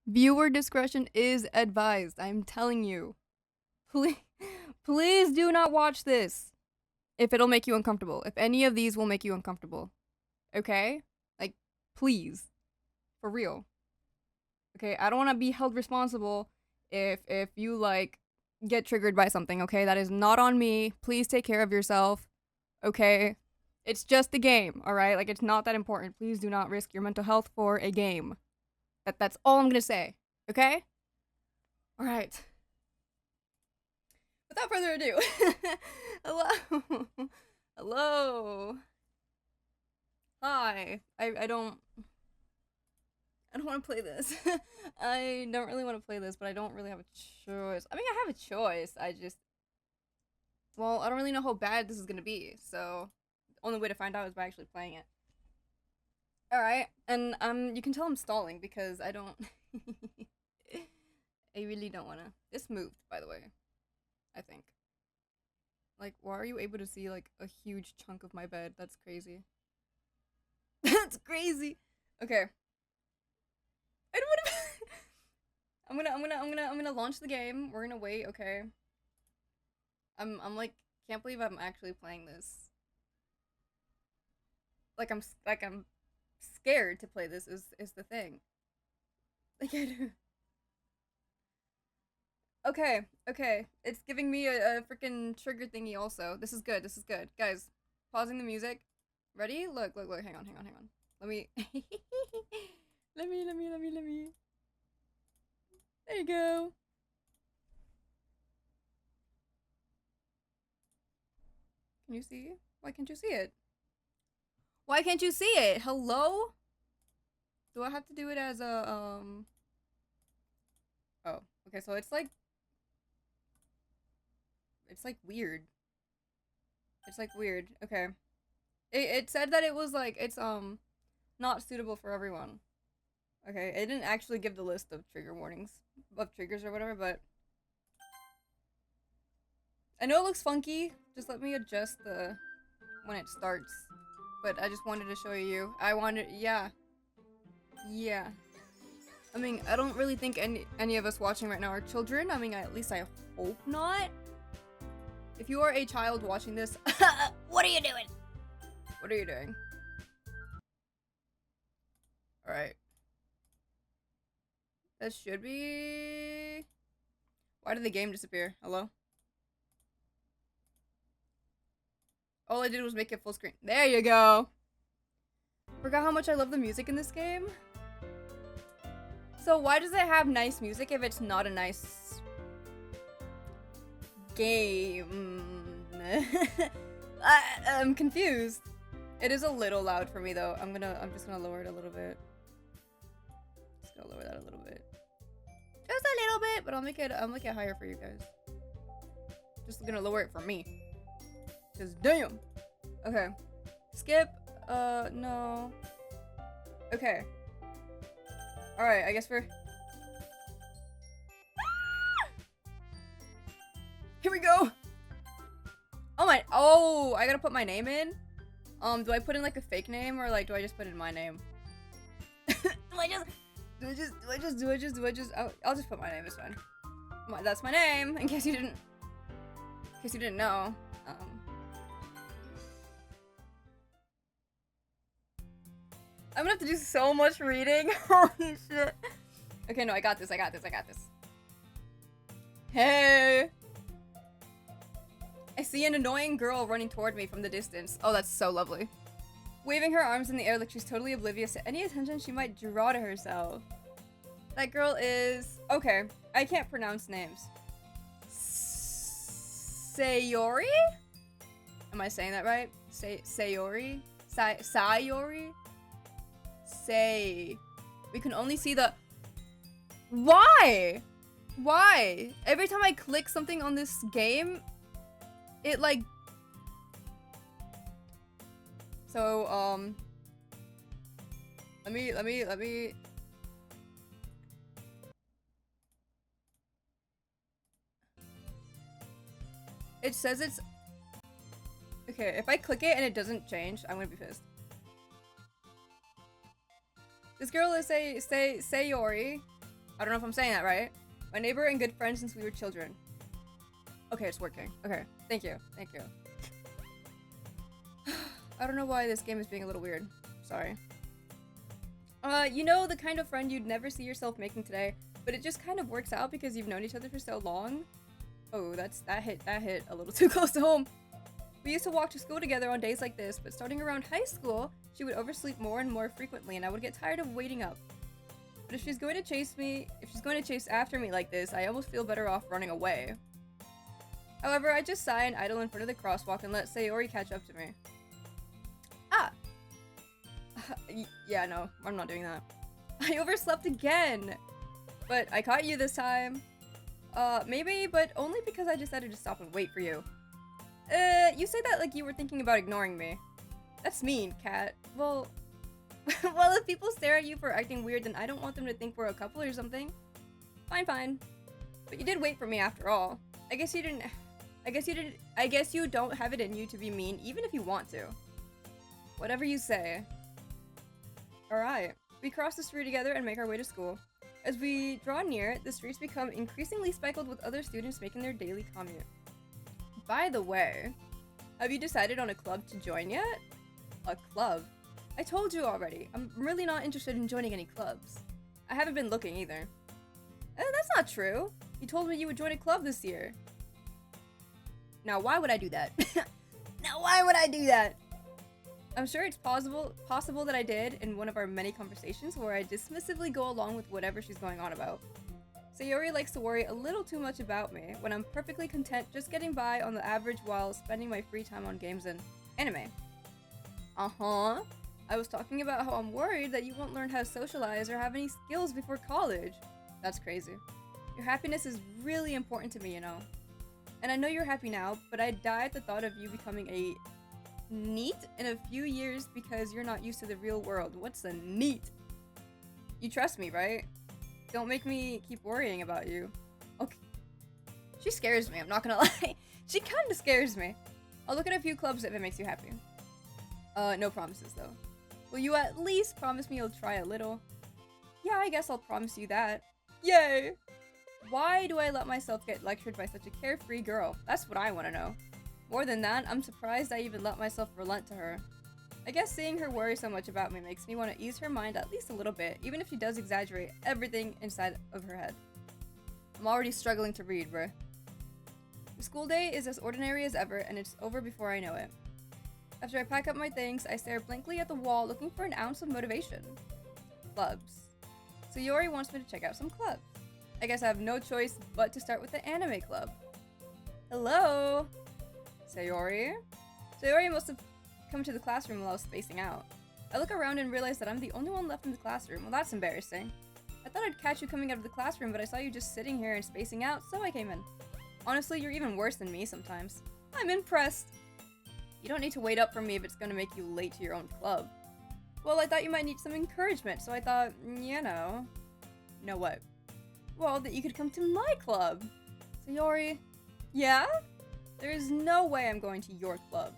Viewer discretion is advised. I'm telling you. Please, please do not watch this if it'll make you uncomfortable. If any of these will make you uncomfortable. Okay? Like, please. For real. Okay, I don't want to be held responsible if you like get triggered by something, okay? That is not on me. Please take care of yourself. Okay? It's just a game, all right? Like it's not that important. Please do not risk your mental health for a game. That's all I'm going to say. Okay? All right. Without further ado. Hello. Hello. Hi. I don't want to play this. I don't really want to play this, but I don't really have a choice. I mean, I have a choice. Well, I don't really know how bad this is going to be. So, the only way to find out is by actually playing it. All right. And you can tell I'm stalling because I don't I really don't want to. This moved, by the way. I think. Like, why are you able to see like a huge chunk of my bed? That's crazy. That's crazy. Okay. I don't want to. I'm gonna launch the game. We're gonna wait. Okay. I'm like can't believe I'm actually playing this. I'm scared to play this. Is the thing. Like I do. Okay, okay. It's giving me a freaking trigger thingy also. This is good. This is good. Guys, pausing the music. Ready? Look, look, look. Hang on, hang on, hang on. Let me let me. There you go. Can you see? Why can't you see it? Why can't you see it? Hello? Do I have to do it as a Oh, okay, so it's like weird. It's like weird. Okay. It said that it was like it's not suitable for everyone. Okay, it didn't actually give the list of trigger warnings of triggers or whatever, but I know it looks funky. Just let me adjust the when it starts. But I just wanted to show you. Yeah. Yeah. I mean, I don't really think any of us watching right now are children. I mean, at least I hope not. If you are a child watching this, what are you doing? What are you doing? Alright. That should be... Why did the game disappear? Hello? All I did was make it full screen. There you go! Forgot how much I love the music in this game? So why does it have nice music if it's not a nice... game? I'm confused. It is a little loud for me though. I'm just gonna lower it a little bit. Just gonna lower that a little bit. Just a little bit, but I'll make it higher for you guys. Just gonna lower it for me. Cause damn. Okay. Skip. No. Okay. Alright, I guess we're... Here we go! Oh my- oh, I gotta put my name in? Do I put in like a fake name or like do I just put in my name? I'll just put my name, it's fine. That's my name, in case you didn't know. I'm gonna have to do so much reading. Holy shit. Okay, no, I got this. Hey! I see an annoying girl running toward me from the distance. Oh, that's so lovely. Waving her arms in the air like she's totally oblivious to any attention she might draw to herself. That girl is... Okay, I can't pronounce names. Sayori? Am I saying that right? Sayori? Sayori? Say. We can only see the... Why? Why? Every time I click something on this game, it like... So, let me... It says it's... Okay, if I click it and it doesn't change, I'm gonna be pissed. This girl is Sayori. I don't know if I'm saying that right. My neighbor and good friend since we were children. Okay, it's working. Okay, thank you. Thank you. I don't know why this game is being a little weird. Sorry. You know the kind of friend you'd never see yourself making today, but it just kind of works out because you've known each other for so long? Oh, that hit a little too close to home. We used to walk to school together on days like this, but starting around high school, she would oversleep more and more frequently, and I would get tired of waiting up. But if she's going to chase after me like this, I almost feel better off running away. However, I just sigh and idle in front of the crosswalk and let Sayori catch up to me. Ah! Yeah, no, I'm not doing that. I overslept again! But I caught you this time. Maybe, but only because I decided to stop and wait for you. You say that like you were thinking about ignoring me. That's mean, Kat. Well, well, if people stare at you for acting weird, then I don't want them to think we're a couple or something. Fine, fine. But you did wait for me after all. I guess you don't have it in you to be mean, even if you want to. Whatever you say. Alright. We cross the street together and make our way to school. As we draw near, the streets become increasingly speckled with other students making their daily commute. By the way, have you decided on a club to join yet? A club? I told you already. I'm really not interested in joining any clubs. I haven't been looking either. That's not true. You told me you would join a club this year. Now, why would I do that? Now, why would I do that? I'm sure it's possible that I did in one of our many conversations where I dismissively go along with whatever she's going on about. Sayori likes to worry a little too much about me when I'm perfectly content just getting by on the average while spending my free time on games and anime. Uh-huh. I was talking about how I'm worried that you won't learn how to socialize or have any skills before college. That's crazy. Your happiness is really important to me, you know. And I know you're happy now, but I'd die at the thought of you becoming a NEET in a few years because you're not used to the real world. What's a NEET? You trust me, right? Don't make me keep worrying about you. Okay. She scares me, I'm not gonna lie. She kinda scares me. I'll look at a few clubs if it makes you happy. No promises though. Will you at least promise me you'll try a little? Yeah, I guess I'll promise you that. Yay! Why do I let myself get lectured by such a carefree girl? That's what I want to know. More than that, I'm surprised I even let myself relent to her. I guess seeing her worry so much about me makes me want to ease her mind at least a little bit, even if she does exaggerate everything inside of her head. I'm already struggling to read, bruh. The school day is as ordinary as ever, and it's over before I know it. After I pack up my things, I stare blankly at the wall looking for an ounce of motivation. Clubs. Sayori wants me to check out some clubs. I guess I have no choice but to start with the anime club. Hello? Sayori? Sayori must have come to the classroom while I was spacing out. I look around and realize that I'm the only one left in the classroom. Well, that's embarrassing. I thought I'd catch you coming out of the classroom, but I saw you just sitting here and spacing out, so I came in. Honestly, you're even worse than me sometimes. I'm impressed. You don't need to wait up for me if it's gonna make you late to your own club. Well, I thought you might need some encouragement, so I thought, you know. Know what? Well, that you could come to my club. Sayori. Yeah? There is no way I'm going to your club.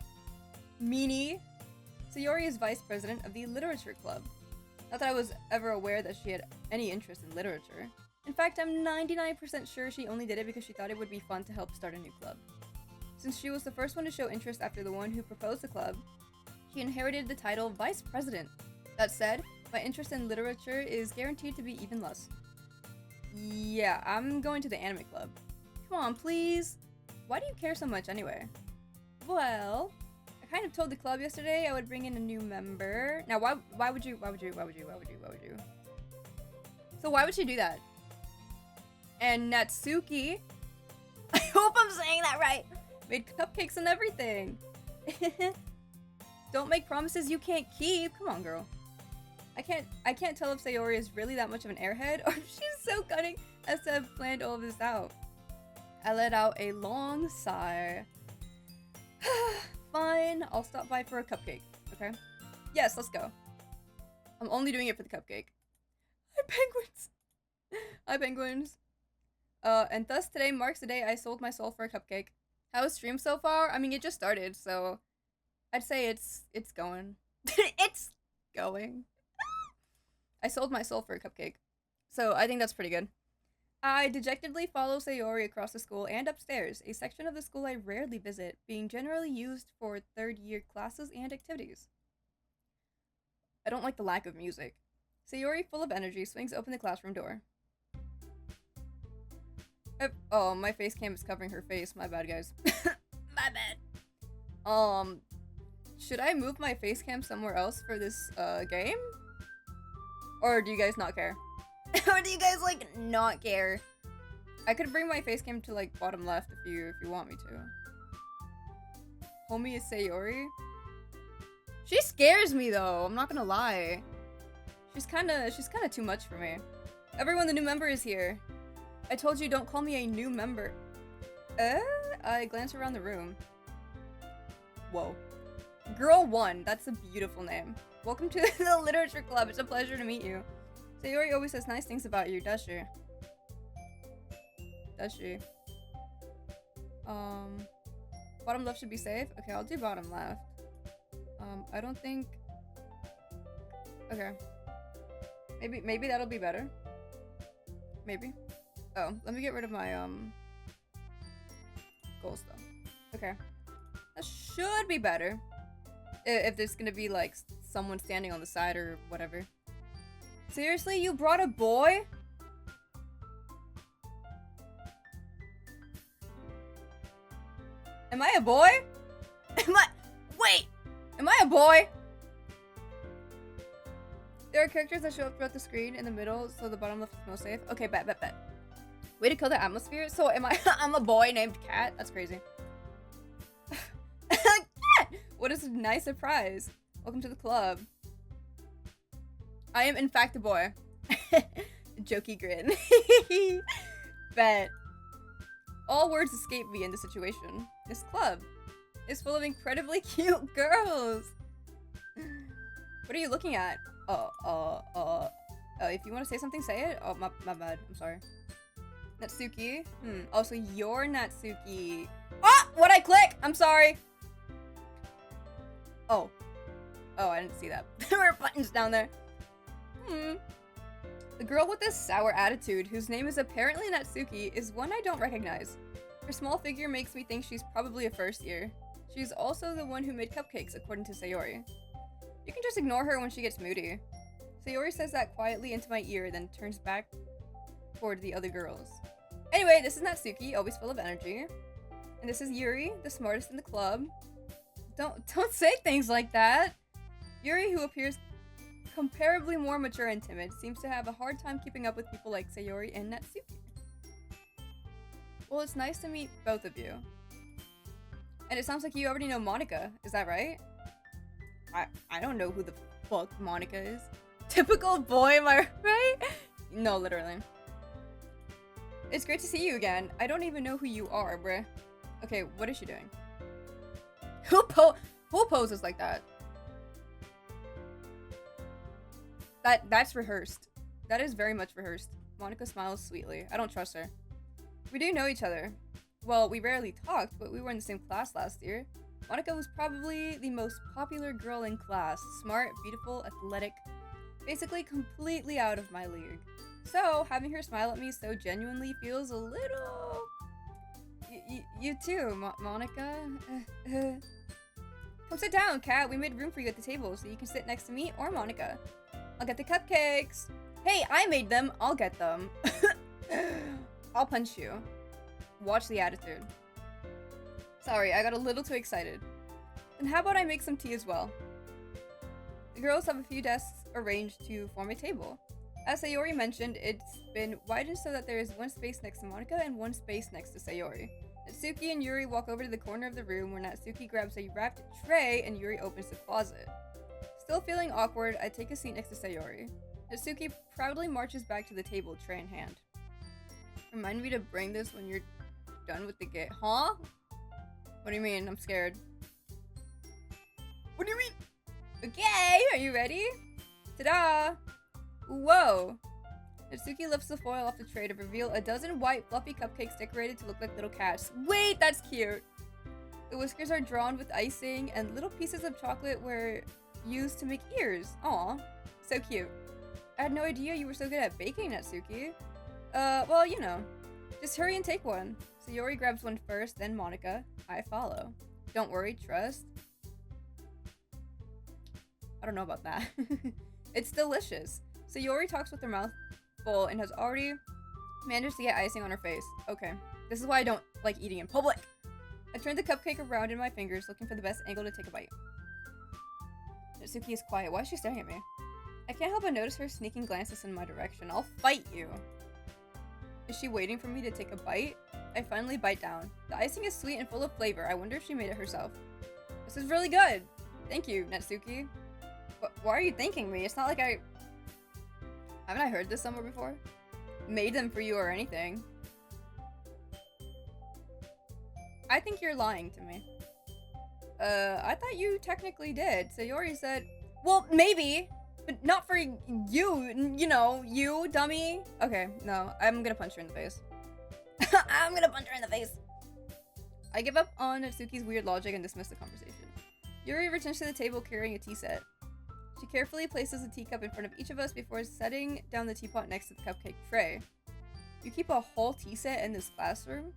Meanie. Sayori is vice president of the literature club. Not that I was ever aware that she had any interest in literature. In fact, I'm 99% sure she only did it because she thought it would be fun to help start a new club. Since she was the first one to show interest after the one who proposed the club, she inherited the title vice president. That said, my interest in literature is guaranteed to be even less. Yeah, I'm going to the anime club. Come on, please. Why do you care so much anyway? Well, I kind of told the club yesterday I would bring in a new member. Now, why would you? So why would she do that? And Natsuki, I hope I'm saying that right, made cupcakes and everything. Don't make promises you can't keep. Come on, girl. I can't tell if Sayori is really that much of an airhead or if she's so cunning as to have planned all of this out. I let out a long sigh. Fine, I'll stop by for a cupcake, okay? Yes, let's go. I'm only doing it for the cupcake. Hi, penguins! Hi, penguins. And thus today marks the day I sold my soul for a cupcake. How is stream so far? I mean, it just started, so I'd say it's going. It's going. I sold my soul for a cupcake. So I think that's pretty good. I dejectedly follow Sayori across the school and upstairs, a section of the school I rarely visit, being generally used for third-year classes and activities. I don't like the lack of music. Sayori, full of energy, swings open the classroom door. Oh, my face cam is covering her face. My bad, guys. My bad. Should I move my face cam somewhere else for this game? Or do you guys not care? Or do you guys like not care? I could bring my face cam to like bottom left if you want me to. Homie is Sayori. She scares me though, I'm not gonna lie. She's kinda too much for me. Everyone, the new member is here. I told you don't call me a new member. I glance around the room. Whoa. Girl 1, that's a beautiful name. Welcome to the literature club, it's a pleasure to meet you. Sayori always says nice things about you, does she? Does she? Bottom left should be safe? Okay, I'll do bottom left. I don't think... Okay. Maybe that'll be better. Maybe. Oh, let me get rid of my, gold stuff. Okay. That should be better. If there's gonna be, like, someone standing on the side or whatever. Seriously? You brought a boy? Am I a boy? Wait! Am I a boy? There are characters that show up throughout the screen in the middle, so the bottom left is most safe. Okay, bet. Way to kill the atmosphere. So am I? I'm a boy named Cat. That's crazy. Cat! What a nice surprise. Welcome to the club. I am in fact a boy. Jokey grin. Bet. All words escape me in this situation. This club is full of incredibly cute girls. What are you looking at? If you want to say something, say it. Oh, my bad. I'm sorry. Natsuki? Oh, so you're Natsuki. Ah! What'd I click? I'm sorry. Oh, I didn't see that. There were buttons down there. The girl with this sour attitude, whose name is apparently Natsuki, is one I don't recognize. Her small figure makes me think she's probably a first year. She's also the one who made cupcakes, according to Sayori. You can just ignore her when she gets moody. Sayori says that quietly into my ear, then turns back toward the other girls. Anyway, this is Natsuki, always full of energy. And this is Yuri, the smartest in the club. Don't say things like that! Yuri, who appears comparably more mature and timid, seems to have a hard time keeping up with people like Sayori and Natsuki. Well, it's nice to meet both of you. And it sounds like you already know Monica, is that right? I don't know who the fuck Monica is. Typical boy, am I right? No, literally. It's great to see you again. I don't even know who you are, bruh. Okay, what is she doing? Who poses like that? That's rehearsed. That is very much rehearsed. Monica smiles sweetly. I don't trust her. We do know each other. Well, we rarely talked, but we were in the same class last year. Monica was probably the most popular girl in class. Smart, beautiful, athletic. Basically completely out of my league. So, having her smile at me so genuinely feels a little... You too, Monica. Come sit down, Kat. We made room for you at the table so you can sit next to me or Monica. I'll get the cupcakes. Hey, I made them. I'll get them. I'll punch you. Watch the attitude. Sorry, I got a little too excited. Then how about I make some tea as well? The girls have a few desks arranged to form a table. As Sayori mentioned, it's been widened so that there is one space next to Monica and one space next to Sayori. Natsuki and Yuri walk over to the corner of the room where Natsuki grabs a wrapped tray and Yuri opens the closet. Still feeling awkward, I take a seat next to Sayori. Natsuki proudly marches back to the table, tray in hand. Remind me to bring this when you're done with the game. Huh? What do you mean? I'm scared. What do you mean? Okay, are you ready? Ta-da! Whoa! Natsuki lifts the foil off the tray to reveal a dozen white, fluffy cupcakes decorated to look like little cats. Wait, that's cute! The whiskers are drawn with icing, and little pieces of chocolate were used to make ears. Aw, so cute. I had no idea you were so good at baking, Natsuki. Well, you know. Just hurry and take one. Sayori grabs one first, then Monica. I follow. Don't worry, trust. I don't know about that. It's delicious. Sayori talks with her mouth full and has already managed to get icing on her face. Okay. This is why I don't like eating in public. I turned the cupcake around in my fingers, looking for the best angle to take a bite. Natsuki is quiet. Why is she staring at me? I can't help but notice her sneaking glances in my direction. I'll fight you. Is she waiting for me to take a bite? I finally bite down. The icing is sweet and full of flavor. I wonder if she made it herself. This is really good. Thank you, Natsuki. Why are you thanking me? It's not like I... Haven't I heard this somewhere before? Made them for you or anything. I think you're lying to me. I thought you technically did. Sayori said... Well, maybe, but not for you. You know, you, dummy. Okay, no, I'm gonna punch her in the face. I'm gonna punch her in the face. I give up on Natsuki's weird logic and dismiss the conversation. Yuri returns to the table carrying a tea set. She carefully places a teacup in front of each of us before setting down the teapot next to the cupcake tray. You keep a whole tea set in this classroom?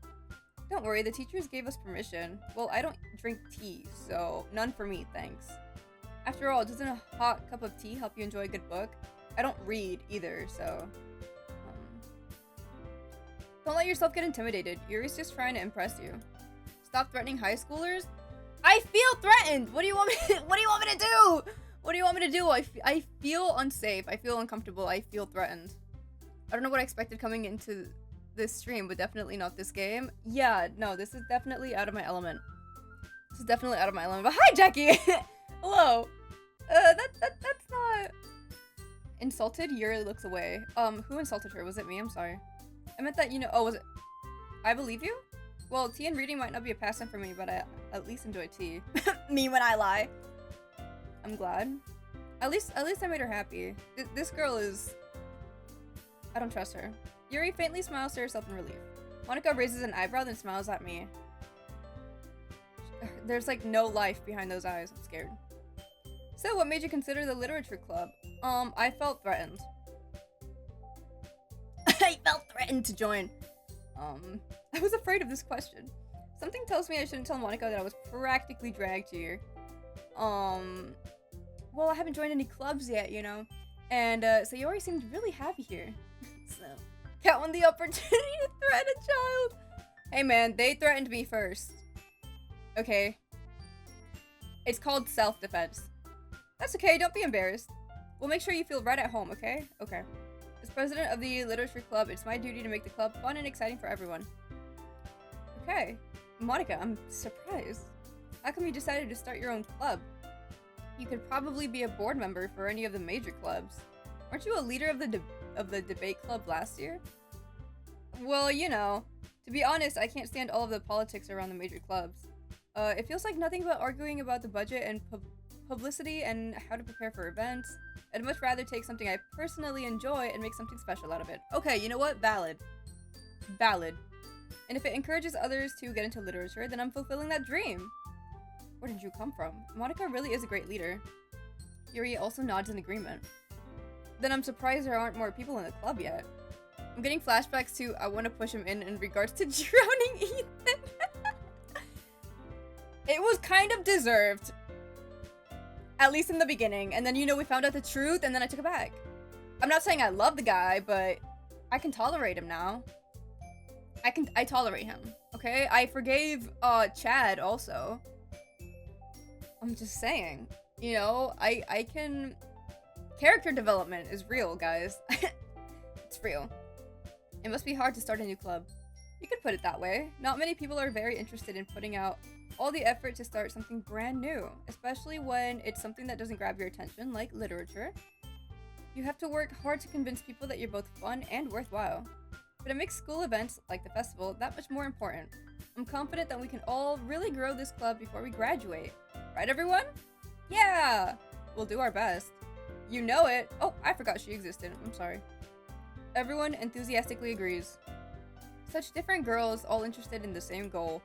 Don't worry, the teachers gave us permission. Well, I don't drink tea, so none for me, thanks. After all, doesn't a hot cup of tea help you enjoy a good book? I don't read either, so... Don't let yourself get intimidated. Yuri's just trying to impress you. Stop threatening high schoolers? I feel threatened! What do you want me to, what do you want me to do? What do you want me to do? I feel unsafe. I feel uncomfortable. I feel threatened. I don't know what I expected coming into this stream, but definitely not this game. Yeah, no, this is definitely out of my element. This is definitely out of my element. But hi, Jackie! Hello! That's not... Insulted? Yuri looks away. Who insulted her? Was it me? I'm sorry. I meant that, you know... Oh, was it... I believe you? Well, tea and reading might not be a pastime for me, but I at least enjoy tea. Me when I lie. I'm glad. At least I made her happy. This girl is... I don't trust her. Yuri faintly smiles to herself in relief. Monica raises an eyebrow, then smiles at me. There's like no life behind those eyes. I'm scared. So, what made you consider the literature club? I felt threatened. I felt threatened to join. I was afraid of this question. Something tells me I shouldn't tell Monica that I was practically dragged here. Well, I haven't joined any clubs yet, you know. And, Sayori seemed really happy here. So, count on the opportunity to threaten a child. Hey man, they threatened me first. Okay. It's called self-defense. That's okay, don't be embarrassed. We'll make sure you feel right at home, okay? Okay. As president of the literature club, it's my duty to make the club fun and exciting for everyone. Okay. Monica, I'm surprised. How come you decided to start your own club? You could probably be a board member for any of the major clubs. Weren't you a leader of the debate club last year? Well, you know, to be honest, I can't stand all of the politics around the major clubs. It feels like nothing but arguing about the budget and publicity and how to prepare for events. I'd much rather take something I personally enjoy and make something special out of it. Okay, you know what? Valid. Valid. And if it encourages others to get into literature, then I'm fulfilling that dream. Where did you come from? Monica really is a great leader. Yuri also nods in agreement. Then I'm surprised there aren't more people in the club yet. I'm getting flashbacks to I want to push him in regards to drowning Ethan. It was kind of deserved. At least in the beginning. And then, you know, we found out the truth and then I took it back. I'm not saying I love the guy, but I can tolerate him now. I tolerate him. Okay? I forgave, Chad also. I'm just saying. You know, I can... Character development is real, guys. It's real. It must be hard to start a new club. You could put it that way. Not many people are very interested in putting out all the effort to start something brand new, especially when it's something that doesn't grab your attention, like literature. You have to work hard to convince people that you're both fun and worthwhile. But it makes school events, like the festival, that much more important. I'm confident that we can all really grow this club before we graduate. Right, everyone? Yeah! We'll do our best. You know it! Oh, I forgot she existed. I'm sorry. Everyone enthusiastically agrees. Such different girls, all interested in the same goal.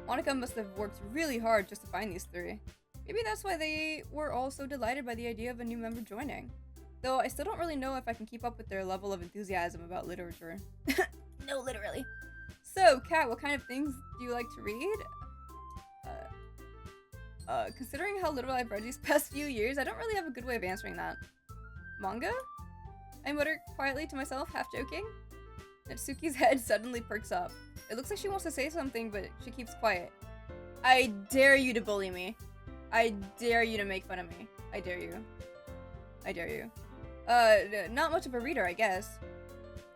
Monica must have worked really hard just to find these three. Maybe that's why they were all so delighted by the idea of a new member joining. Though I still don't really know if I can keep up with their level of enthusiasm about literature. No, literally. So, Kat, what kind of things do you like to read? Considering how little I've read these past few years, I don't really have a good way of answering that. Manga? I mutter quietly to myself, half joking. Natsuki's head suddenly perks up. It looks like she wants to say something, but she keeps quiet. I dare you to bully me. I dare you to make fun of me. I dare you. I dare you. Not much of a reader, I guess.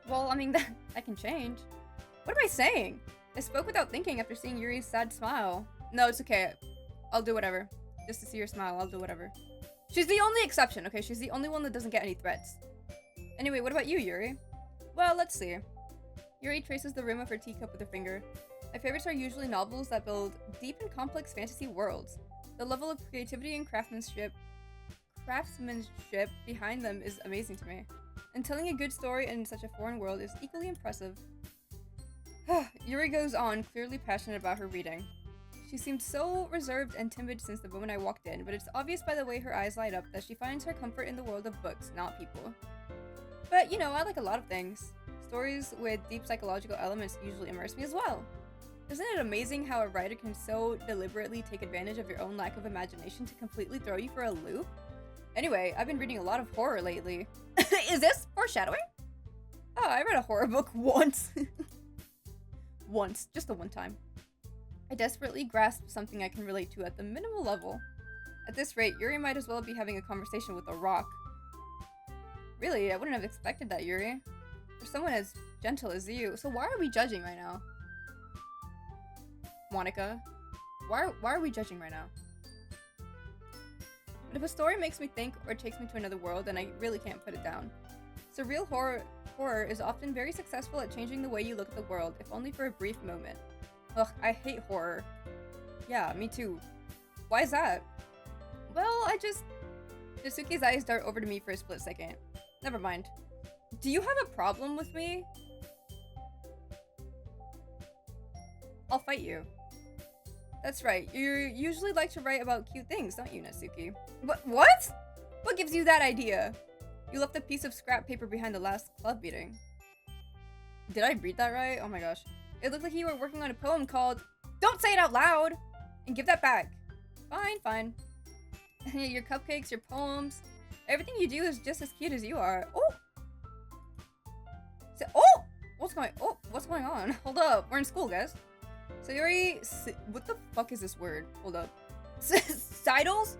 Well, I mean, that can change. What am I saying? I spoke without thinking after seeing Yuri's sad smile. No, it's okay. I'll do whatever. Just to see her smile, I'll do whatever. She's the only exception, okay? She's the only one that doesn't get any threats. Anyway, what about you, Yuri? Well, let's see. Yuri traces the rim of her teacup with her finger. My favorites are usually novels that build deep and complex fantasy worlds. The level of creativity and craftsmanship behind them is amazing to me. And telling a good story in such a foreign world is equally impressive. Yuri goes on, clearly passionate about her reading. She seemed so reserved and timid since the moment I walked in, but it's obvious by the way her eyes light up that she finds her comfort in the world of books, not people. But, you know, I like a lot of things. Stories with deep psychological elements usually immerse me as well. Isn't it amazing how a writer can so deliberately take advantage of your own lack of imagination to completely throw you for a loop? Anyway, I've been reading a lot of horror lately. Is this foreshadowing? Oh, I read a horror book once. Once. Just the one time. I desperately grasped something I can relate to at the minimal level. At this rate, Yuri might as well be having a conversation with a rock. Really, I wouldn't have expected that, Yuri. For someone as gentle as you. So why are we judging right now? Monica, why are we judging right now? But if a story makes me think or takes me to another world, then I really can't put it down. Surreal horror is often very successful at changing the way you look at the world, if only for a brief moment. Ugh, I hate horror. Yeah, me too. Why is that? Well, Natsuki's eyes dart over to me for a split second. Never mind. Do you have a problem with me? I'll fight you. That's right. You usually like to write about cute things, don't you, Natsuki? What? What gives you that idea? You left a piece of scrap paper behind the last club meeting. Did I read that right? Oh my gosh. It looked like you were working on a poem called Don't Say It Out Loud! And give that back. Fine. Your cupcakes, your poems, everything you do is just as cute as you are. Oh! What's going on? Hold up, we're in school, guys. Sayori, what the fuck is this word? Hold up. Sidles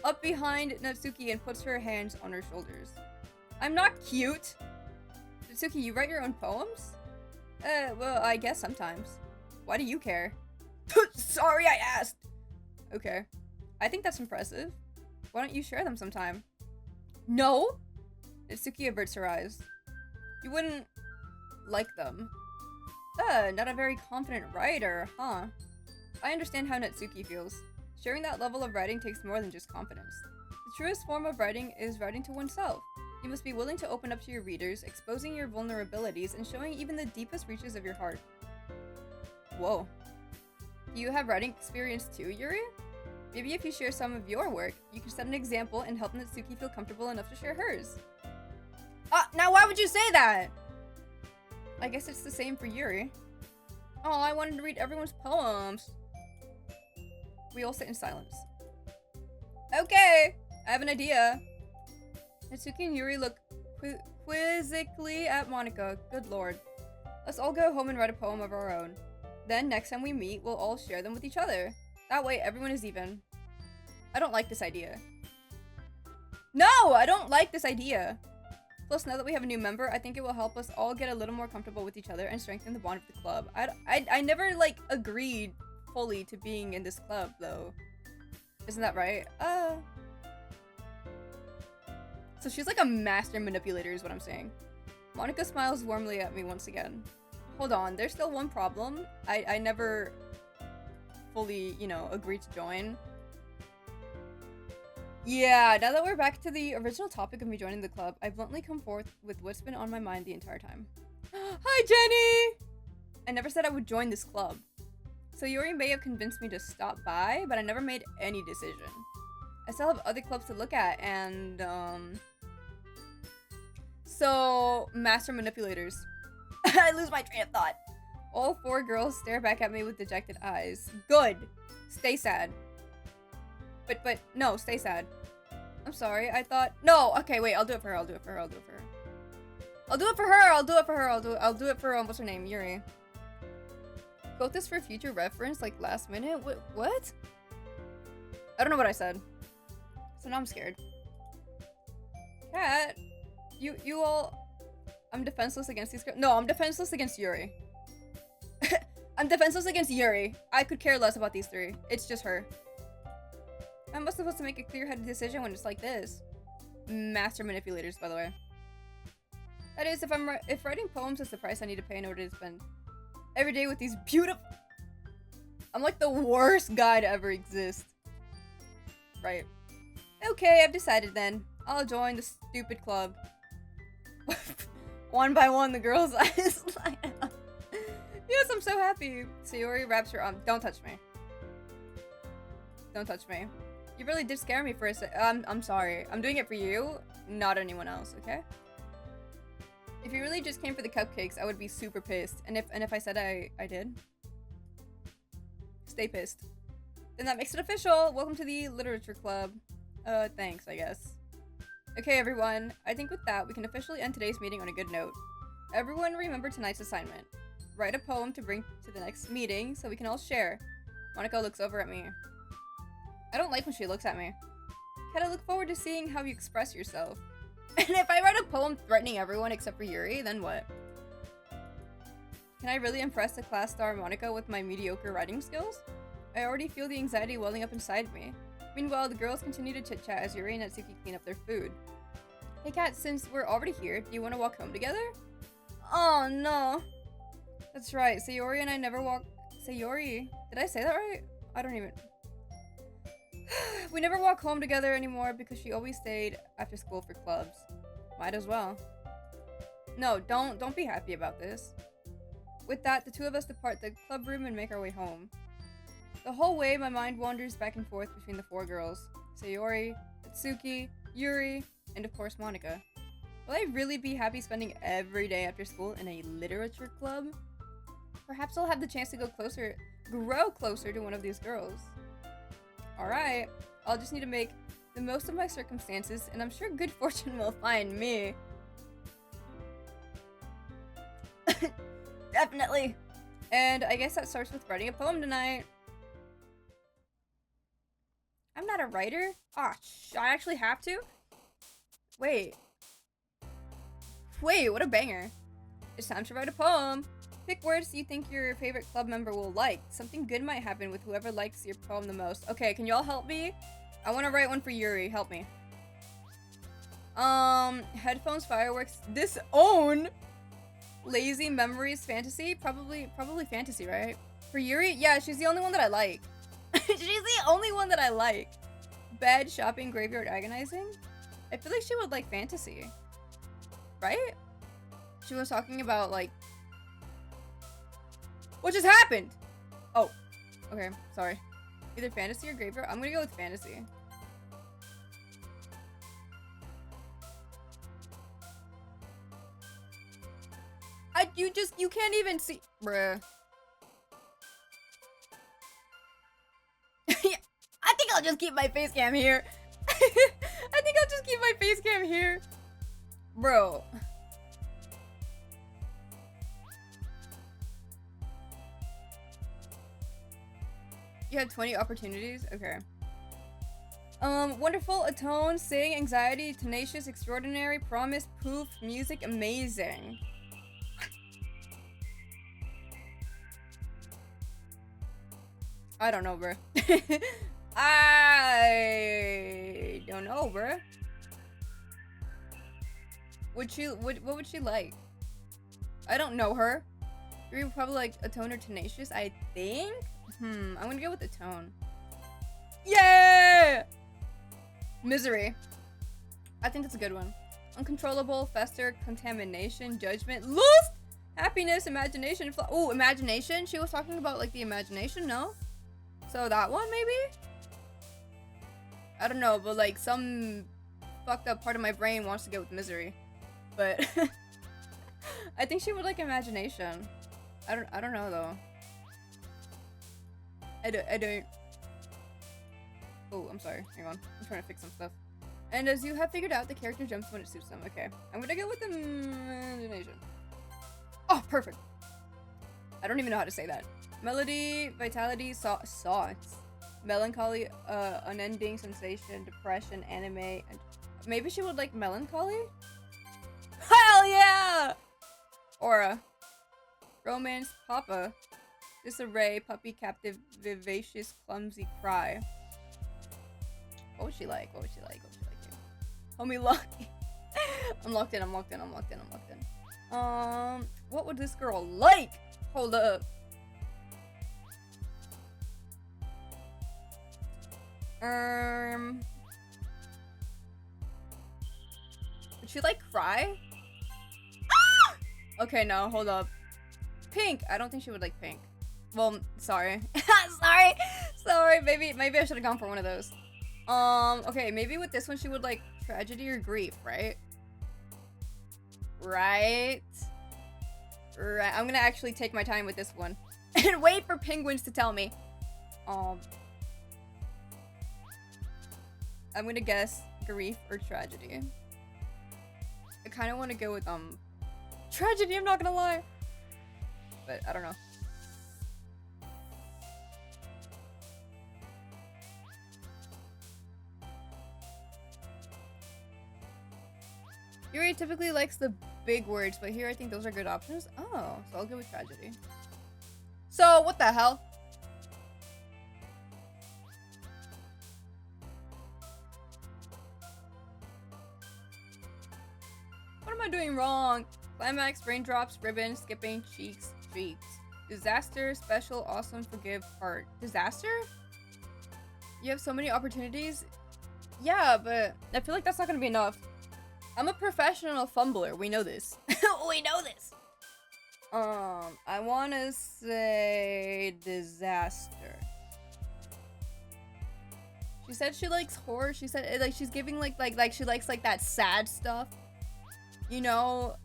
up behind Natsuki and puts her hands on her shoulders. I'm not cute. Natsuki, you write your own poems? Well, I guess sometimes. Why do you care? Sorry, I asked. Okay. I think that's impressive. Why don't you share them sometime? No? Natsuki averts her eyes. You wouldn't like them. Not a very confident writer, huh? I understand how Natsuki feels. Sharing that level of writing takes more than just confidence. The truest form of writing is writing to oneself. You must be willing to open up to your readers, exposing your vulnerabilities and showing even the deepest reaches of your heart. Whoa. Do you have writing experience too, Yuri? Maybe if you share some of your work, you can set an example and help Natsuki feel comfortable enough to share hers. Now why would you say that? I guess it's the same for Yuri. Oh, I wanted to read everyone's poems. We all sit in silence. Okay, I have an idea. Natsuki and Yuri look quizzically at Monica. Good lord. Let's all go home and write a poem of our own. Then, next time we meet, we'll all share them with each other. That way, everyone is even. I don't like this idea. No, I don't like this idea. Plus, now that we have a new member, I think it will help us all get a little more comfortable with each other and strengthen the bond of the club. I never, like, agreed fully to being in this club, though. Isn't that right? So she's like a master manipulator is what I'm saying. Monica smiles warmly at me once again. Hold on, there's still one problem. I never fully, agreed to join. Yeah, now that we're back to the original topic of me joining the club, I bluntly come forth with what's been on my mind the entire time. Hi, Jenny! I never said I would join this club. So Yuri may have convinced me to stop by, but I never made any decision. I still have other clubs to look at, and, So, master manipulators. I lose my train of thought. All 4 girls stare back at me with dejected eyes. Good. Stay sad. But, no, stay sad. I'm sorry, I thought... No, okay, wait, I'll do it for her, I'll do it for her, I'll do it for her. I'll do it for her, I'll do it for her, I'll do it for, what's her name, Yuri. Quote this for future reference, like last minute? What? I don't know what I said. So now I'm scared. Cat, you all... I'm defenseless against these girls. No, I'm defenseless against Yuri. I'm defenseless against Yuri. I could care less about these 3. It's just her. I'm supposed to make a clear-headed decision when it's like this. Master manipulators, by the way. That is, if writing poems is the price I need to pay in order to spend every day with these beautiful... I'm like the worst guy to ever exist. Right. Okay, I've decided then. I'll join the stupid club. One by one, the girls' eyes light up. Yes, I'm so happy. Sayori wraps her arm. Don't touch me. Don't touch me. You really did scare me for a sec. I'm sorry. I'm doing it for you, not anyone else, okay? If you really just came for the cupcakes, I would be super pissed. And if I said I did, stay pissed. Then that makes it official. Welcome to the literature club. Thanks, I guess. Okay, everyone. I think with that, we can officially end today's meeting on a good note. Everyone remember tonight's assignment. Write a poem to bring to the next meeting so we can all share. Monica looks over at me. I don't like when she looks at me. Can I look forward to seeing how you express yourself? And if I write a poem threatening everyone except for Yuri, then what? Can I really impress the class star Monica with my mediocre writing skills? I already feel the anxiety welling up inside me. Meanwhile, the girls continue to chit-chat as Yuri and Natsuki clean up their food. Hey Kat, since we're already here, do you want to walk home together? Oh no. That's right, Sayori and I never walk... Sayori? Did I say that right? I don't even... We never walk home together anymore because she always stayed after school for clubs. Might as well. No, don't be happy about this. With that, the 2 of us depart the club room and make our way home. The whole way, my mind wanders back and forth between the 4 girls. Sayori, Natsuki, Yuri, and of course Monica. Will I really be happy spending every day after school in a literature club? Perhaps I'll have the chance to grow closer to one of these girls. Alright, I'll just need to make the most of my circumstances, and I'm sure good fortune will find me. Definitely. And I guess that starts with writing a poem tonight. I'm not a writer? Ah, I actually have to? Wait, what a banger. It's time to write a poem. Pick words you think your favorite club member will like. Something good might happen with whoever likes your poem the most. Okay, can y'all help me? I want to write one for Yuri. Help me. Headphones, fireworks, disown. Lazy memories, fantasy. Probably fantasy, right? For Yuri, yeah, she's the only one that I like. She's the only one that I like. Bed, shopping, graveyard, agonizing. I feel like she would like fantasy, right? She was talking about like. What just happened? Oh, okay, sorry. Either fantasy or graveyard. I'm gonna go with fantasy. You can't even see, bruh. Yeah, I think I'll just keep my face cam here. I think I'll just keep my face cam here. Bro. You had 20 opportunities? Okay. Wonderful, atone, sing, anxiety, tenacious, extraordinary, promise, poof, music, amazing. I don't know, bro. I don't know, bro. What would she like? I don't know her. You're probably like atone or tenacious, I think. I'm gonna go with the tone. Yeah! Misery. I think that's a good one. Uncontrollable, fester, contamination, judgment, lust, happiness, imagination. Oh, imagination? She was talking about like the imagination, no? So that one maybe? I don't know, but like some fucked up part of my brain wants to go with misery. but I think she would like imagination. I don't know though. I don't. Oh, I'm sorry. Hang on. I'm trying to fix some stuff. And as you have figured out, the character jumps when it suits them. Okay. I'm gonna go with imagination. Oh, perfect. I don't even know how to say that. Melody, vitality, thoughts, melancholy, unending sensation, depression, anime, and maybe she would like melancholy? Hell yeah! Aura. Romance, papa. Disarray, puppy, captive, vivacious, clumsy, cry. What would she like? What would she like? What would she like here? Homie lucky. I'm locked in, I'm locked in, I'm locked in, I'm locked in. What would this girl like? Hold up. Would she like cry? Ah! Okay, no, hold up. Pink. I don't think she would like pink. Well, sorry. sorry. Maybe I should have gone for one of those. Okay, maybe with this one she would like tragedy or grief, right? Right. I'm gonna actually take my time with this one and wait for penguins to tell me. I'm gonna guess grief or tragedy. I kind of want to go with tragedy. I'm not gonna lie, but I don't know. Yuri typically likes the big words, but here I think those are good options. Oh, so I'll go with tragedy. So what the hell? What am I doing wrong? Climax, raindrops, ribbon, skipping, cheeks, treats. Disaster, special, awesome, forgive, heart. Disaster? You have so many opportunities? Yeah, but I feel like that's not gonna be enough. I'm a professional fumbler. We know this. We know this. I wanna say disaster. She said she likes horror. She said like she's giving like she likes like that sad stuff. You know,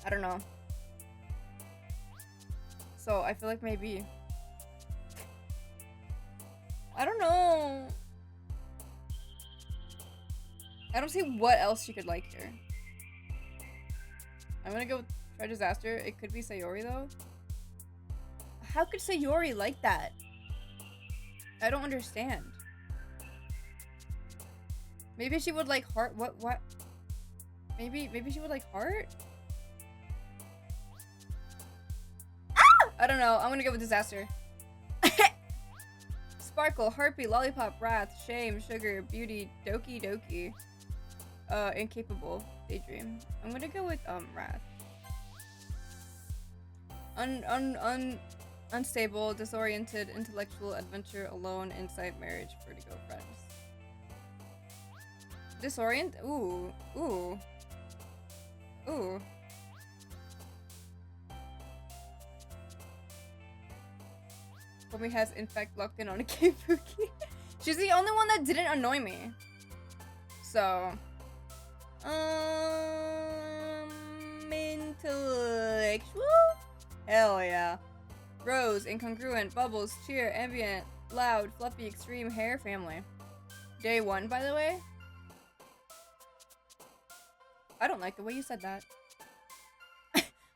I don't know. So I feel like maybe I don't know. I don't see what else she could like here. I'm gonna go with try disaster. It could be Sayori though. How could Sayori like that? I don't understand. Maybe she would like heart. What? Maybe she would like heart. Ah! I don't know. I'm gonna go with disaster. Sparkle, heartbeat, lollipop, wrath, shame, sugar, beauty, doki. Incapable, daydream. I'm gonna go with wrath. Unstable, disoriented, intellectual, adventure, alone, insight, marriage, vertigo, friends. Disorient? Ooh. Homie has in fact locked in on a Kabuki. She's the only one that didn't annoy me. So intellectual? Hell yeah. Rose, incongruent, bubbles, cheer, ambient, loud, fluffy, extreme, hair, family. Day 1, by the way. I don't like the way you said that.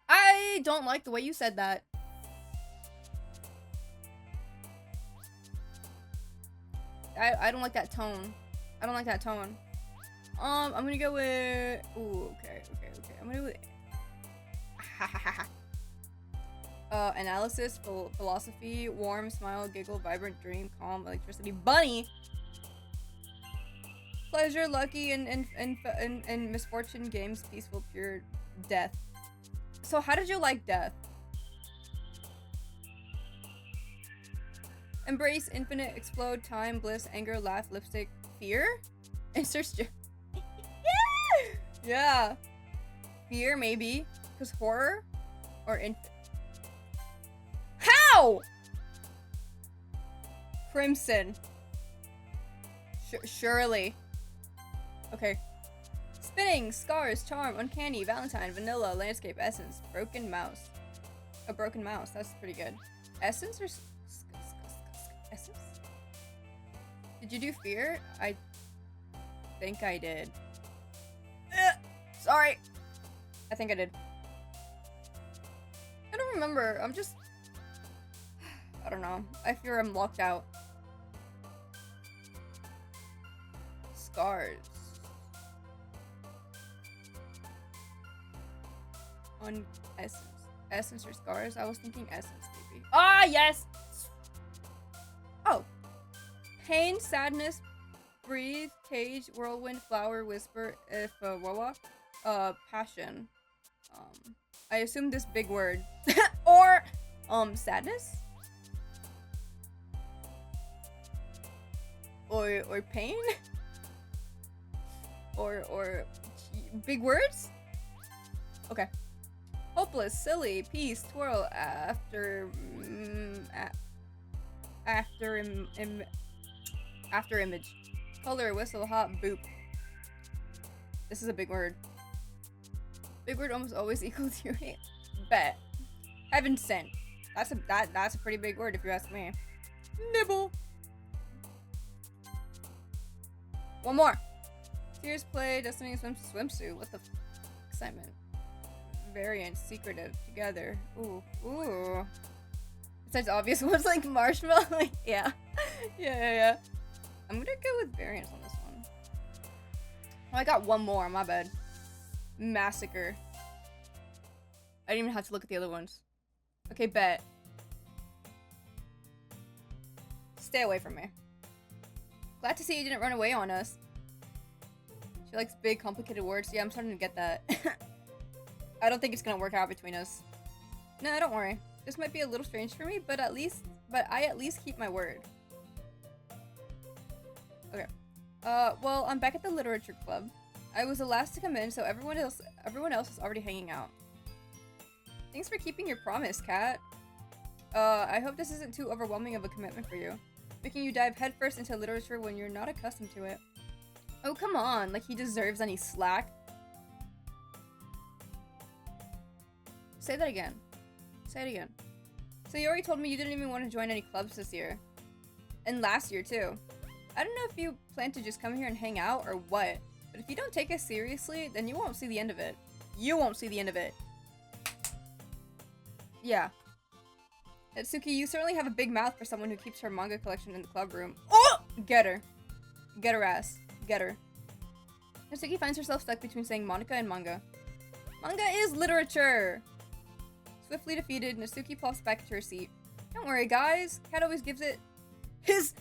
I don't like the way you said that. I don't like that tone. I don't like that tone. I'm gonna go with... Ooh, okay. I'm gonna go with... Analysis, philosophy, warm, smile, giggle, vibrant, dream, calm, electricity, bunny! Pleasure, lucky, and misfortune, games, peaceful, pure, death. So how did you like death? Embrace, infinite, explode, time, bliss, anger, laugh, lipstick, fear? Insert yeah. Fear, maybe. Because horror? Or How? Crimson. Surely. Okay. Spinning, scars, charm, uncanny, valentine, vanilla, landscape, essence, broken mouse. A broken mouse, that's pretty good. Essence or essence? Did you do fear? I think I did. Sorry. I think I did. I don't remember. I don't know. I fear I'm locked out. Scars. On essence. Essence or scars? I was thinking essence, maybe. Ah, yes! Oh. Pain, sadness, breathe, cage, whirlwind, flower, whisper, if, wawa. Passion. I assume this big word. Or, sadness? Or pain? Or big words? Okay. Hopeless, silly, peace, twirl, after image. Color, whistle, hop, boop. This is a big word. Big word almost always equals you. Bet. Heaven sent. That's a pretty big word if you ask me. Nibble. One more. Tears play, Destiny swimsuit. What the excitement. Variant, secretive, together. Ooh. Besides obvious ones like marshmallow. Yeah. Yeah. I'm gonna go with variants on this one. Oh, I got one more, my bad. Massacre. I didn't even have to look at the other ones. Okay, bet. Stay away from me. Glad to see you didn't run away on us. She likes big, complicated words. Yeah, I'm starting to get that. I don't think it's gonna work out between us. No, don't worry. This might be a little strange for me, but I at least keep my word. Okay. Well, I'm back at the literature club. I was the last to come in, so everyone else is already hanging out. Thanks for keeping your promise, Kat. I hope this isn't too overwhelming of a commitment for you, making you dive headfirst into literature when you're not accustomed to it. Oh, come on, like he deserves any slack. Say that again. Say it again. So you already told me you didn't even want to join any clubs this year. And last year, too. I don't know if you plan to just come here and hang out or what, but if you don't take us seriously, then you won't see the end of it. You won't see the end of it. Yeah. Natsuki, you certainly have a big mouth for someone who keeps her manga collection in the club room. Oh! Get her. Get her ass. Get her. Natsuki finds herself stuck between saying Monica and manga. Manga is literature! Swiftly defeated, Natsuki plops back into her seat. Don't worry, guys. Kat always gives it his...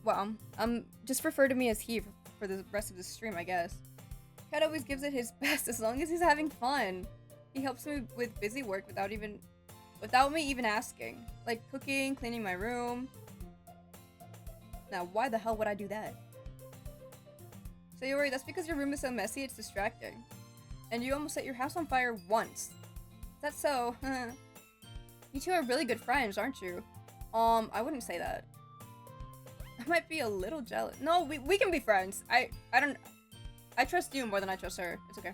Well, just refer to me as he for the rest of the stream, I guess. Kat always gives it his best as long as he's having fun. He helps me with busy work without me even asking. Like cooking, cleaning my room. Now, why the hell would I do that? So you worry, that's because your room is so messy, it's distracting. And you almost set your house on fire once. That's so, You two are really good friends, aren't you? I wouldn't say that. I might be a little jealous. No, we can be friends. I trust you more than I trust her. It's okay.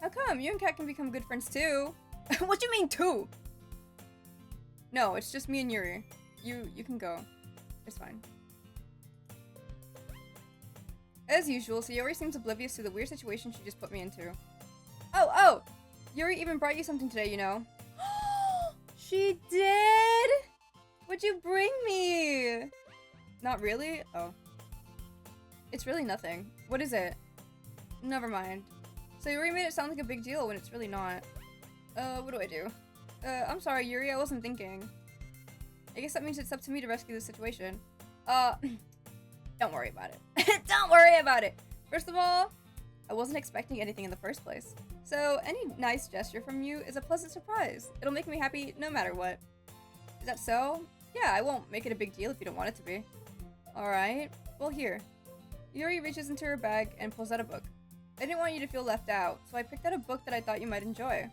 How come? You and Kat can become good friends too. What do you mean too? No, it's just me and Yuri. You can go. It's fine. As usual, Sayori seems oblivious to the weird situation she just put me into. Oh! Yuri even brought you something today, you know. She did? What'd you bring me? Not really? Oh. It's really nothing. What is it? Never mind. Sayori made it sound like a big deal when it's really not. What do I do? I'm sorry, Yuri, I wasn't thinking. I guess that means it's up to me to rescue this situation. Don't worry about it. Don't worry about it! First of all, I wasn't expecting anything in the first place. So, any nice gesture from you is a pleasant surprise. It'll make me happy no matter what. Is that so? Yeah, I won't make it a big deal if you don't want it to be. Alright, well here. Yuri reaches into her bag and pulls out a book. I didn't want you to feel left out, so I picked out a book that I thought you might enjoy.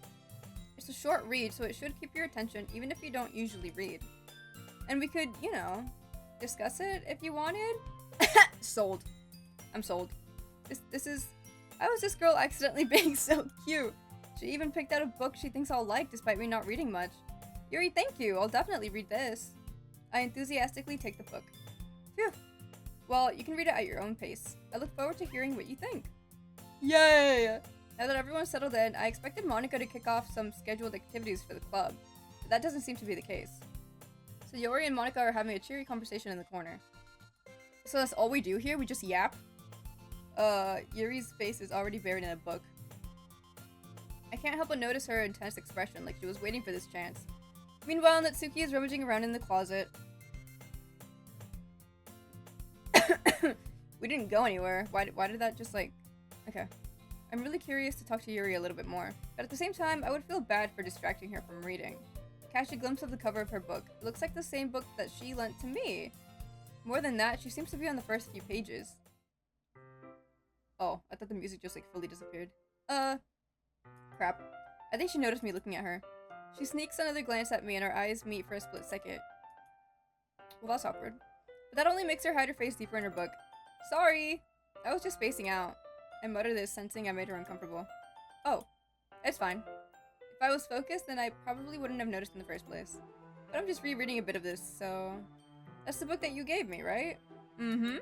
It's a short read, so it should keep your attention even if you don't usually read. And we could, you know, discuss it if you wanted. Sold. I'm sold. This is... How is this girl accidentally being so cute? She even picked out a book she thinks I'll like despite me not reading much. Yuri, thank you. I'll definitely read this. I enthusiastically take the book. Phew. Well, you can read it at your own pace. I look forward to hearing what you think. Yay! Now that everyone's settled in, I expected Monica to kick off some scheduled activities for the club, but that doesn't seem to be the case. So Yuri and Monica are having a cheery conversation in the corner. So that's all we do here? We just yap? Yuri's face is already buried in a book. I can't help but notice her intense expression, like she was waiting for this chance. Meanwhile, Natsuki is rummaging around in the closet. We didn't go anywhere. Why did that just like... Okay. I'm really curious to talk to Yuri a little bit more, but at the same time, I would feel bad for distracting her from reading. Catch a glimpse of the cover of her book. It looks like the same book that she lent to me. More than that, she seems to be on the first few pages. Oh, I thought the music just like fully disappeared. Crap. I think she noticed me looking at her. She sneaks another glance at me and our eyes meet for a split second. Well, that's awkward. But that only makes her hide her face deeper in her book. Sorry! I was just spacing out. I muttered this, sensing I made her uncomfortable. Oh, it's fine. If I was focused, then I probably wouldn't have noticed in the first place. But I'm just rereading a bit of this, so... That's the book that you gave me, right? Mm-hmm.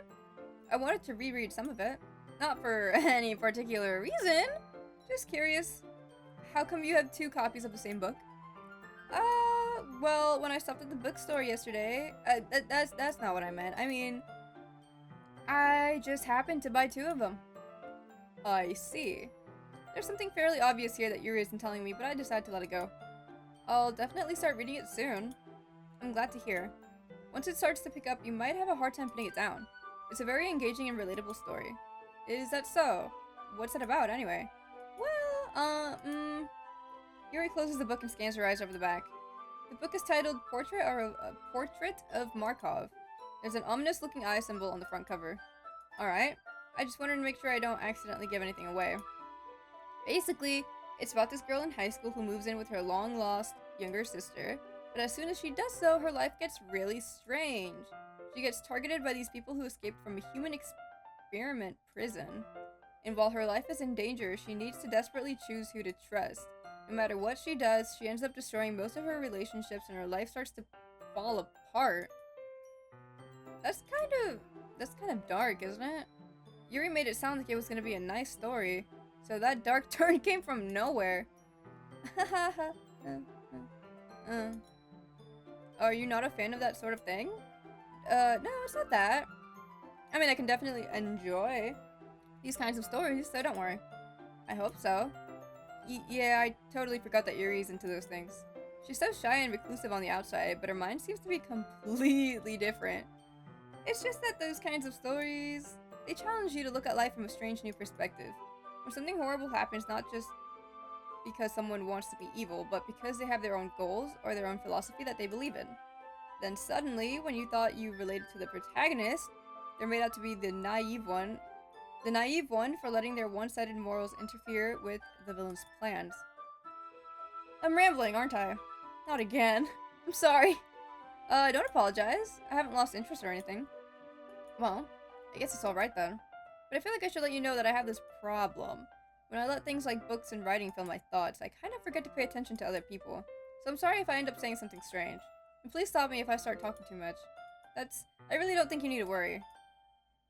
I wanted to reread some of it. Not for any particular reason. Just curious. How come you have 2 copies of the same book? Well, when I stopped at the bookstore yesterday... that's not what I meant. I mean... I just happened to buy 2 of them. I see. There's something fairly obvious here that Yuri isn't telling me, but I decided to let it go. I'll definitely start reading it soon. I'm glad to hear. Once it starts to pick up, you might have a hard time putting it down. It's a very engaging and relatable story. Is that so? What's it about, anyway? Well, Yuri closes the book and scans her eyes over the back. The book is titled Portrait of Markov. There's an ominous-looking eye symbol on the front cover. Alright. I just wanted to make sure I don't accidentally give anything away. Basically, it's about this girl in high school who moves in with her long-lost younger sister, but as soon as she does so, her life gets really strange. She gets targeted by these people who escaped from a human experiment prison. And while her life is in danger, she needs to desperately choose who to trust. No matter what she does, she ends up destroying most of her relationships and her life starts to fall apart. That's kind of dark, isn't it? Yuri made it sound like it was gonna be a nice story, so that dark turn came from nowhere. Are you not a fan of that sort of thing? No, it's not that. I mean, I can definitely enjoy these kinds of stories, so don't worry. I hope so. Yeah, I totally forgot that Yuri's into those things. She's so shy and reclusive on the outside, but her mind seems to be completely different. It's just that those kinds of stories, they challenge you to look at life from a strange new perspective. When something horrible happens, not just because someone wants to be evil, but because they have their own goals or their own philosophy that they believe in. Then suddenly, when you thought you related to the protagonist, they're made out to be the naive one for letting their one-sided morals interfere with the villain's plans. I'm rambling, aren't I? Not again. I'm sorry. Don't apologize. I haven't lost interest or anything. Well, I guess it's alright then. But I feel like I should let you know that I have this problem. When I let things like books and writing fill my thoughts, I kind of forget to pay attention to other people. So I'm sorry if I end up saying something strange. And please stop me if I start talking too much. I really don't think you need to worry.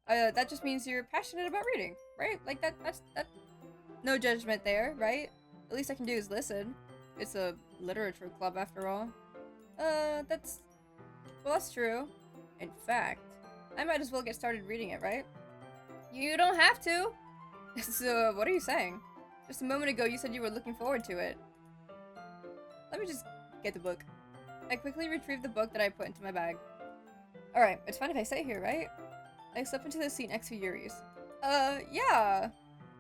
That just means you're passionate about reading, right? Like that's no judgment there, right? The least I can do is listen. It's a literature club after all. Well, that's true. In fact, I might as well get started reading it, right? You don't have to! So, what are you saying? Just a moment ago you said you were looking forward to it. Let me just get the book. I quickly retrieved the book that I put into my bag. Alright, it's fine if I stay here, right? I slip into the seat next to Yuri's. Yeah.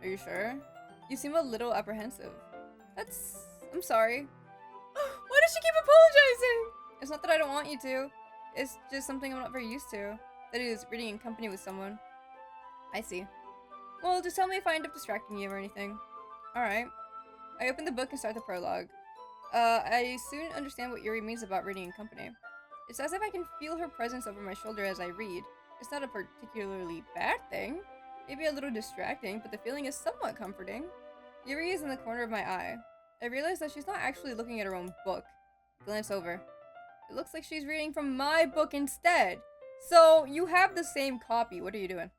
Are you sure? You seem a little apprehensive. I'm sorry. Why does she keep apologizing? It's not that I don't want you to. It's just something I'm not very used to. That is, reading in company with someone. I see. Well, just tell me if I end up distracting you or anything. Alright. I open the book and start the prologue. I soon understand what Yuri means about reading in company. It's as if I can feel her presence over my shoulder as I read. It's not a particularly bad thing. Maybe a little distracting, but the feeling is somewhat comforting. Yuri is in the corner of my eye. I realize that she's not actually looking at her own book. Glance over. It looks like she's reading from my book instead. So, you have the same copy. What are you doing?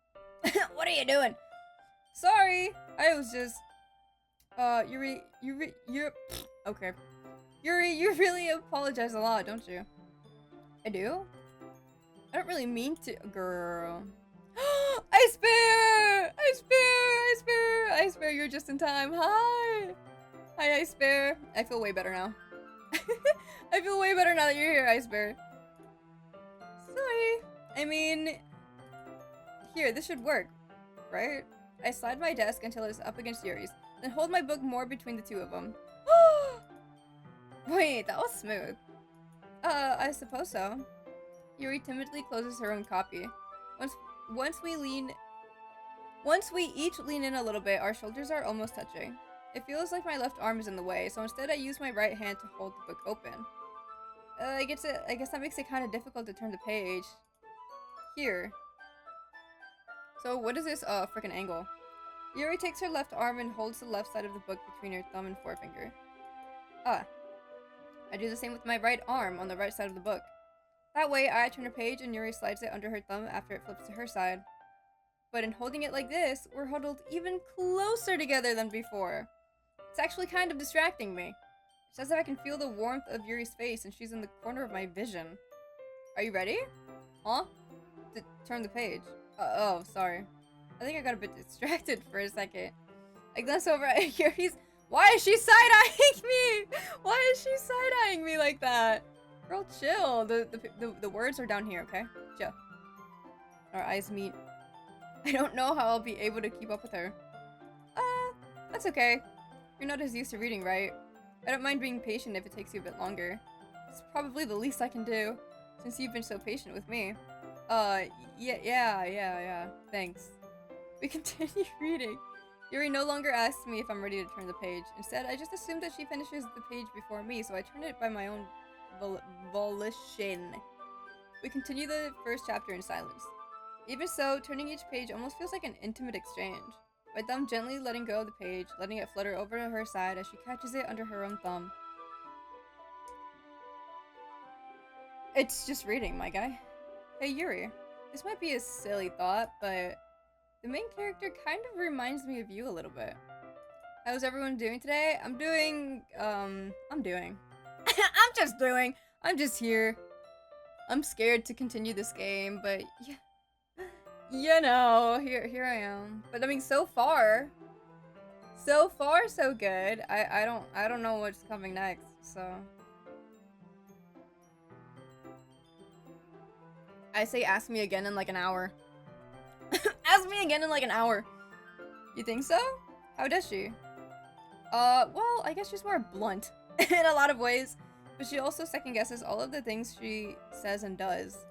What are you doing? Sorry, I was just... Yuri, okay. Yuri, you really apologize a lot, don't you? I do? I don't really mean to, girl. Ice Bear! Ice Bear! Ice Bear! Ice Bear, you're just in time. Hi! Hi, Ice Bear. I feel way better now. I feel way better now that you're here, Ice Bear. Sorry. I mean... Here, this should work, right? I slide my desk until it's up against Yuri's, then hold my book more between the two of them. Wait, that was smooth. I suppose so. Yuri timidly closes her own copy. Once we each lean in a little bit, our shoulders are almost touching. It feels like my left arm is in the way, so instead I use my right hand to hold the book open. I guess that makes it kind of difficult to turn the page. Here. So what is this, frickin' angle? Yuri takes her left arm and holds the left side of the book between her thumb and forefinger. Ah. I do the same with my right arm on the right side of the book. That way, I turn a page and Yuri slides it under her thumb after it flips to her side. But in holding it like this, we're huddled even closer together than before. It's actually kind of distracting me. It's as if I can feel the warmth of Yuri's face and she's in the corner of my vision. Are you ready? Huh? To turn the page. Oh, sorry. I think I got a bit distracted for a second. I glance over at Yuri's. Why is she side-eyeing me? Why is she side-eyeing me like that? Girl, chill. The words are down here, okay? Chill. Our eyes meet. I don't know how I'll be able to keep up with her. That's okay. You're not as used to reading, right? I don't mind being patient if it takes you a bit longer. It's probably the least I can do, since you've been so patient with me. Yeah. Thanks. We continue reading. Yuri no longer asks me if I'm ready to turn the page. Instead, I just assume that she finishes the page before me, so I turn it by my own volition. We continue the first chapter in silence. Even so, turning each page almost feels like an intimate exchange. My thumb gently letting go of the page, letting it flutter over to her side as she catches it under her own thumb. It's just reading, my guy. Hey Yuri, this might be a silly thought, but the main character kind of reminds me of you a little bit. How's everyone doing today? I'm doing. I'm just doing. I'm just here. I'm scared to continue this game, but yeah. You know, here I am. But I mean, so far so good. I don't know what's coming next, so. I say ask me again in like an hour. Ask me again in like an hour. You think so? How does she? Well, I guess she's more blunt in a lot of ways, but she also second guesses all of the things she says and does.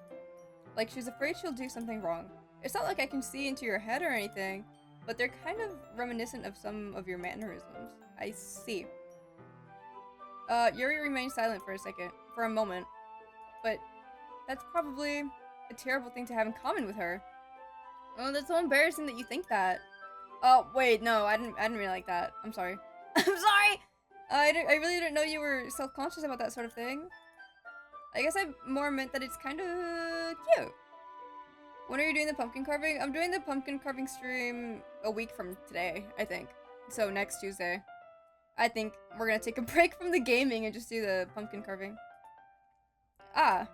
Like, she's afraid she'll do something wrong. It's not like I can see into your head or anything, but they're kind of reminiscent of some of your mannerisms. I see. Yuri remains silent for a moment, but that's probably a terrible thing to have in common with her. Oh, that's so embarrassing that you think that. Oh, wait, no, I didn't really like that. I'm sorry. I'm sorry! I really didn't know you were self-conscious about that sort of thing. I guess I more meant that it's kind of cute. When are you doing the pumpkin carving? I'm doing the pumpkin carving stream a week from today, I think. So next Tuesday. I think we're gonna take a break from the gaming and just do the pumpkin carving. Ah.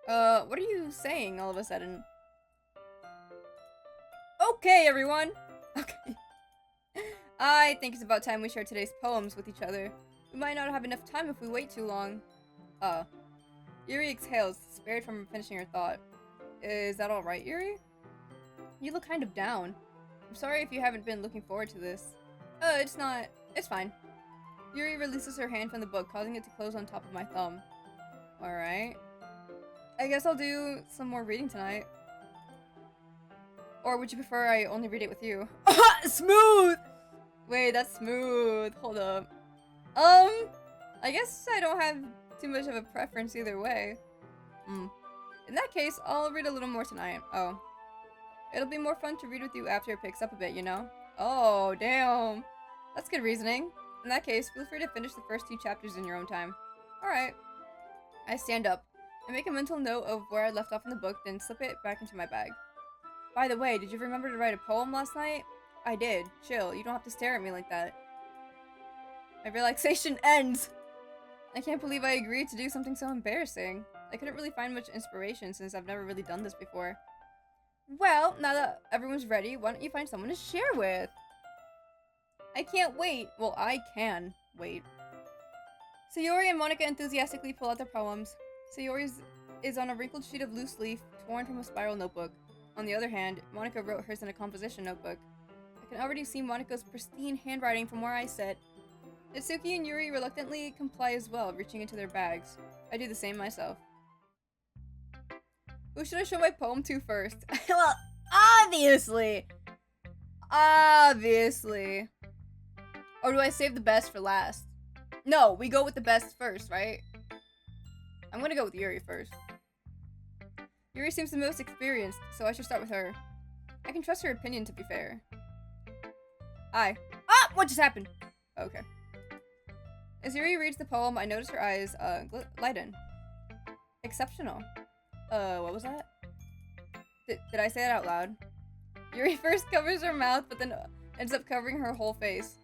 What are you saying all of a sudden? Okay, everyone! Okay. I think it's about time we share today's poems with each other. We might not have enough time if we wait too long. Yuri exhales, spared from finishing her thought. Is that alright, Yuri? You look kind of down. I'm sorry if you haven't been looking forward to this. It's not. It's fine. Yuri releases her hand from the book, causing it to close on top of my thumb. Alright. I guess I'll do some more reading tonight. Or would you prefer I only read it with you? Smooth! Wait, that's smooth. Hold up. I guess I don't have too much of a preference either way. In that case, I'll read a little more tonight. Oh. It'll be more fun to read with you after it picks up a bit, you know? Oh, damn. That's good reasoning. In that case, feel free to finish the first 2 chapters in your own time. Alright. I stand up. I make a mental note of where I left off in the book, then slip it back into my bag. By the way, did you remember to write a poem last night? I did. Chill, you don't have to stare at me like that. My relaxation ends! I can't believe I agreed to do something so embarrassing. I couldn't really find much inspiration since I've never really done this before. Well, now that everyone's ready, why don't you find someone to share with? I can't wait. Well, I can wait. Sayori and Monika enthusiastically pull out their poems. Sayori's is on a wrinkled sheet of loose leaf, torn from a spiral notebook. On the other hand, Monika wrote hers in a composition notebook. I can already see Monika's pristine handwriting from where I sit. Natsuki and Yuri reluctantly comply as well, reaching into their bags. I do the same myself. Who should I show my poem to first? Well, obviously! Obviously. Or do I save the best for last? No, we go with the best first, right? I'm gonna go with Yuri first. Yuri seems the most experienced, so I should start with her. I can trust her opinion, to be fair. Ah! What just happened? Okay. As Yuri reads the poem, I notice her eyes, lighten. Exceptional. What was that? Did I say that out loud? Yuri first covers her mouth, but then ends up covering her whole face.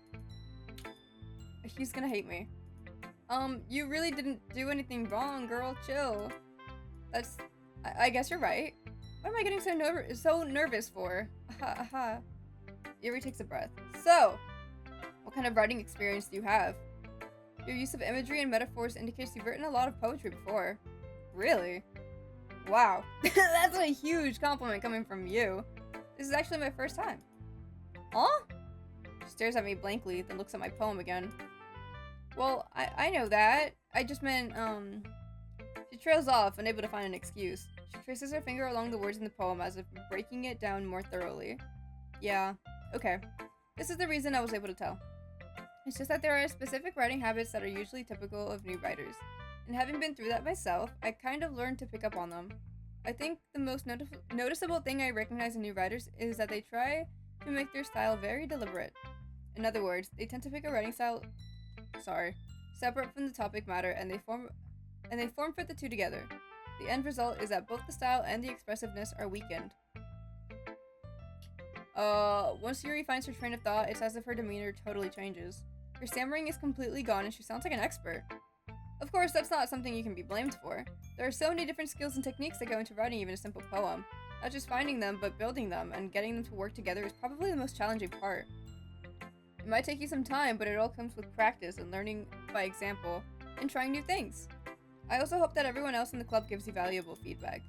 He's gonna hate me. You really didn't do anything wrong, girl. Chill. I guess you're right. What am I getting so nervous for? Aha. Yuri takes a breath. So, what kind of writing experience do you have? Your use of imagery and metaphors indicates you've written a lot of poetry before. Really? Wow. That's a huge compliment coming from you. This is actually my first time. Huh? She stares at me blankly, then looks at my poem again. Well, I know that. I just meant, She trails off, unable to find an excuse. She traces her finger along the words in the poem as if breaking it down more thoroughly. Yeah, okay. This is the reason I was able to tell. It's just that there are specific writing habits that are usually typical of new writers. And having been through that myself, I kind of learned to pick up on them. I think the most noticeable thing I recognize in new writers is that they try to make their style very deliberate. In other words, they tend to pick a writing style separate from the topic matter, and they form fit the two together. The end result is that both the style and the expressiveness are weakened. Once Yuri finds her train of thought, it's as if her demeanor totally changes. Her stammering is completely gone and she sounds like an expert. Of course, that's not something you can be blamed for. There are so many different skills and techniques that go into writing even a simple poem. Not just finding them, but building them and getting them to work together is probably the most challenging part. It might take you some time, but it all comes with practice and learning by example, and trying new things. I also hope that everyone else in the club gives you valuable feedback.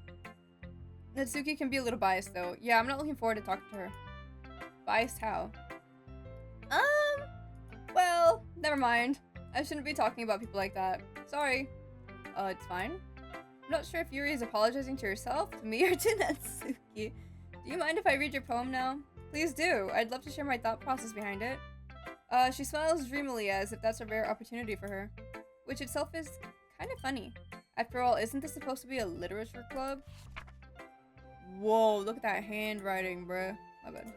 Natsuki can be a little biased though. Yeah, I'm not looking forward to talking to her. Biased how? Well, never mind. I shouldn't be talking about people like that. Sorry. It's fine. I'm not sure if Yuri is apologizing to herself, to me, or to Natsuki. Do you mind if I read your poem now? Please do. I'd love to share my thought process behind it. She smiles dreamily as if that's a rare opportunity for her, which itself is kind of funny. After all, isn't this supposed to be a literature club? Whoa, look at that handwriting, bruh. My bad.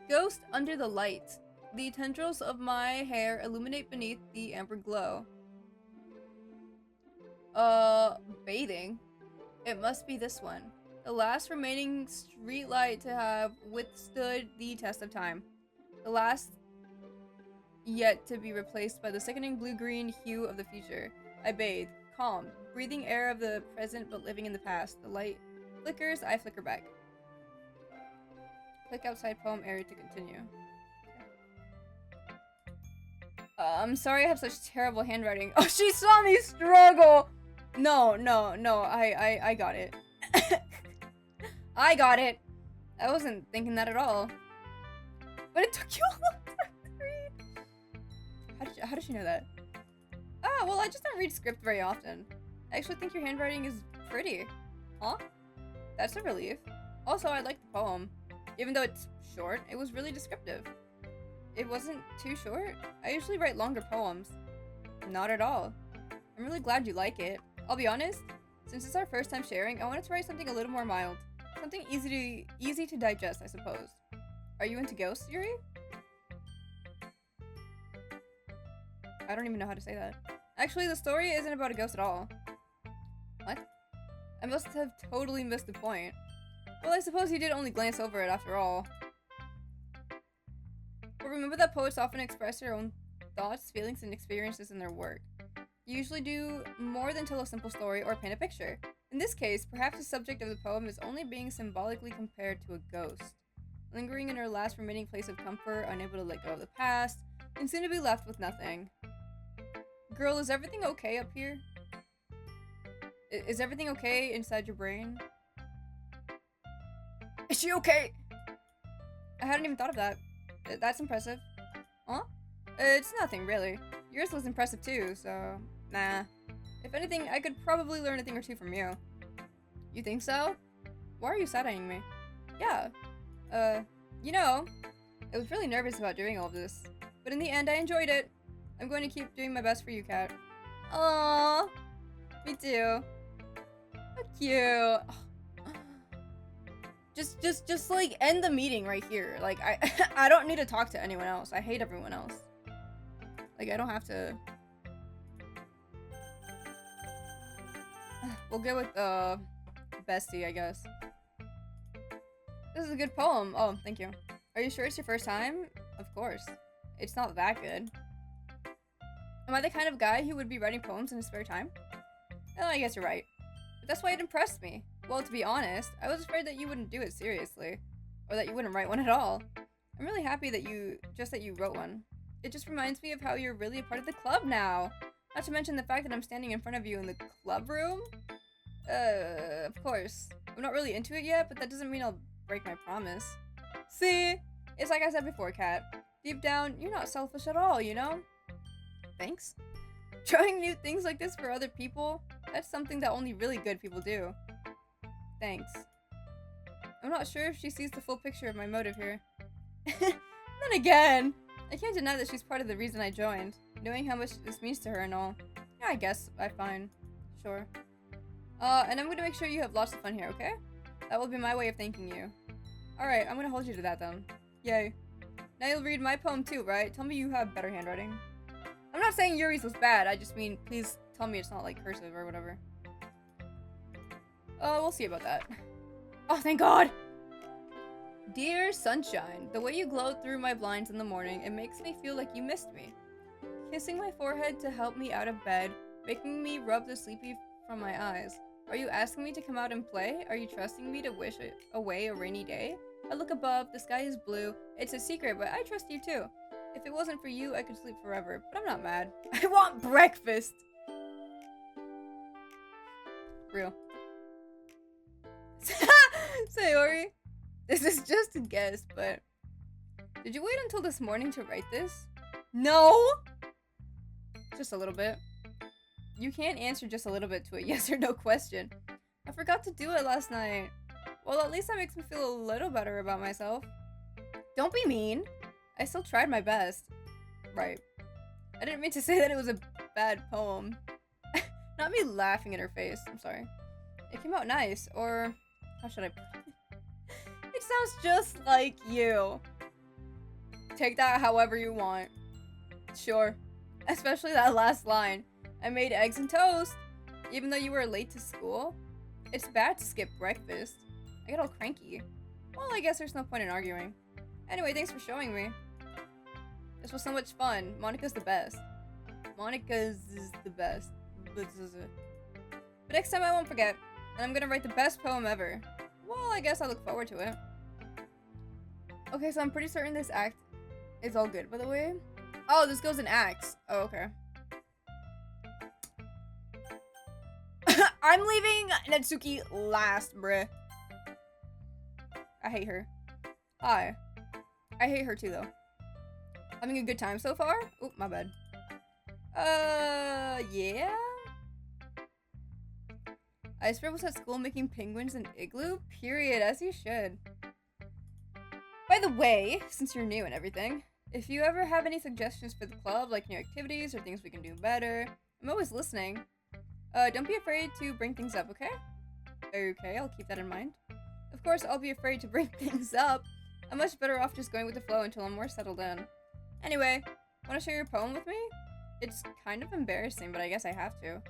Ghost under the light. The tendrils of my hair illuminate beneath the amber glow. Bathing? It must be this one. The last remaining streetlight to have withstood the test of time. The last yet to be replaced by the sickening blue-green hue of the future. I bathe, calm, breathing air of the present but living in the past. The light flickers, I flicker back. Click outside poem area to continue. I'm sorry I have such terrible handwriting. Oh, she saw me struggle! No, I got it. I got it! I wasn't thinking that at all. But it took you a long time to read. How did you know that? Ah, well, I just don't read script very often. I actually think your handwriting is pretty. Huh? That's a relief. Also, I like the poem. Even though it's short, it was really descriptive. It wasn't too short. I usually write longer poems. Not at all. I'm really glad you like it. I'll be honest, Since it's our first time sharing, I wanted to write something a little more mild. Something easy to digest, I suppose. Are you into ghosts, Yuri? I don't even know how to say that. Actually, the story isn't about a ghost at all. What? I must have totally missed the point. Well, I suppose you did only glance over it after all. But remember that poets often express their own thoughts, feelings, and experiences in their work. You usually do more than tell a simple story or paint a picture. In this case, perhaps the subject of the poem is only being symbolically compared to a ghost, lingering in her last remaining place of comfort, unable to let go of the past, and soon to be left with nothing. Girl, is everything okay up here? Is everything okay inside your brain? Is she okay? I hadn't even thought of that. That's impressive. Huh? It's nothing, really. Yours was impressive too, so... Nah. If anything, I could probably learn a thing or two from you. You think so? Why are you side-eyeing me? Yeah. You know, I was really nervous about doing all of this. But in the end, I enjoyed it. I'm going to keep doing my best for you, Kat. Aww. Me too. How cute. Just like end the meeting right here. Like I don't need to talk to anyone else. I hate everyone else. Like I don't have to. We'll go with bestie, I guess. This is a good poem. Oh, thank you. Are you sure it's your first time? Of course. It's not that good. Am I the kind of guy who would be writing poems in his spare time? Oh, I guess you're right. But that's why it impressed me. Well, to be honest, I was afraid that you wouldn't do it seriously. Or that you wouldn't write one at all. I'm really happy that you wrote one. It just reminds me of how you're really a part of the club now. Not to mention the fact that I'm standing in front of you in the club room. Of course. I'm not really into it yet, but that doesn't mean I'll break my promise. See? It's like I said before, Kat. Deep down, you're not selfish at all, you know? Thanks. Trying new things like this for other people, that's something that only really good people do. Thanks. I'm not sure if she sees the full picture of my motive here. Then again, I can't deny that she's part of the reason I joined, knowing how much this means to her and all. Yeah, I guess I'm fine. Sure. And I'm gonna make sure you have lots of fun here, okay? That will be my way of thanking you. Alright, I'm gonna hold you to that then. Yay. Now you'll read my poem too, right? Tell me you have better handwriting. I'm not saying Yuri's was bad, I just mean, please tell me it's not like cursive or whatever. We'll see about that. Oh, thank God! Dear Sunshine, the way you glow through my blinds in the morning, it makes me feel like you missed me. Kissing my forehead to help me out of bed, making me rub the sleepy from my eyes. Are you asking me to come out and play? Are you trusting me to wish away a rainy day? I look above, the sky is blue. It's a secret, but I trust you too. If it wasn't for you, I could sleep forever, but I'm not mad. I want breakfast! Real. Sayori, this is just a guess, but did you wait until this morning to write this? No! Just a little bit. You can't answer just a little bit to a yes or no question. I forgot to do it last night. Well, at least that makes me feel a little better about myself. Don't be mean. I still tried my best. Right. I didn't mean to say that it was a bad poem. Not me laughing in her face. I'm sorry. It came out nice, or how should I put it? It sounds just like you. Take that however you want. Sure. Especially that last line. I made eggs and toast, even though you were late to school. It's bad to skip breakfast. I get all cranky. Well, I guess there's no point in arguing. Anyway, thanks for showing me. This was so much fun. Monica's the best. Monica's is the best. But next time I won't forget. And I'm gonna write the best poem ever. Well, I guess I look forward to it. Okay, so I'm pretty certain this act is all good, by the way. Oh, this goes in acts. Oh, okay. I'm leaving Natsuki last, bruh. I hate her. Hi. I hate her too, though. Having a good time so far? Oh, my bad. Yeah? Iceberg was at school making penguins and igloo? Period, as you should. By the way, since you're new and everything, if you ever have any suggestions for the club, like new activities or things we can do better, I'm always listening. Don't be afraid to bring things up, okay? Okay, I'll keep that in mind. Of course, I'll be afraid to bring things up. I'm much better off just going with the flow until I'm more settled in. Anyway, wanna share your poem with me? It's kind of embarrassing, but I guess I have to.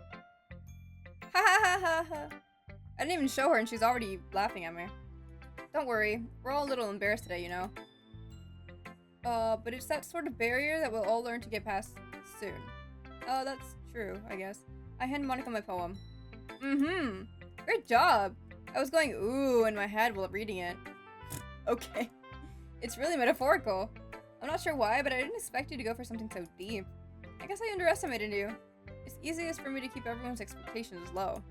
Ha ha ha ha ha! I didn't even show her and she's already laughing at me. Don't worry, we're all a little embarrassed today, you know? But it's that sort of barrier that we'll all learn to get past soon. Oh, that's true, I guess. I hand Monica my poem. Mm-hmm. Great job! I was going ooh in my head while reading it. Okay. It's really metaphorical. I'm not sure why, but I didn't expect you to go for something so deep. I guess I underestimated you. It's easiest for me to keep everyone's expectations low.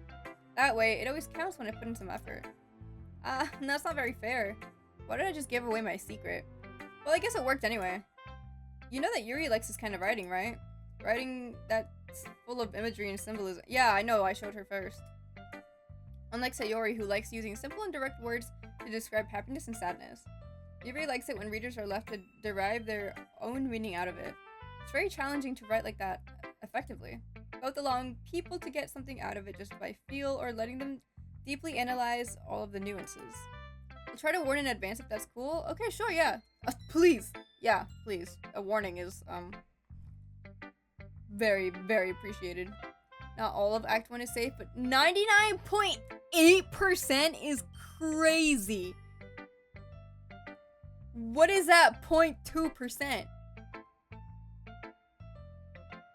That way, it always counts when I put in some effort. That's not very fair. Why did I just give away my secret? Well, I guess it worked anyway. You know that Yuri likes this kind of writing, right? Writing that's full of imagery and symbolism. Yeah, I know, I showed her first. Unlike Sayori, who likes using simple and direct words to describe happiness and sadness. Yuri likes it when readers are left to derive their own meaning out of it. It's very challenging to write like that effectively, both allowing people to get something out of it just by feel or letting them deeply analyze all of the nuances. I'll try to warn in advance if that's cool. Okay, sure, yeah. Please. Yeah, please. A warning is, very, very appreciated. Not all of Act 1 is safe, but 99.8% is crazy. What is that 0.2%?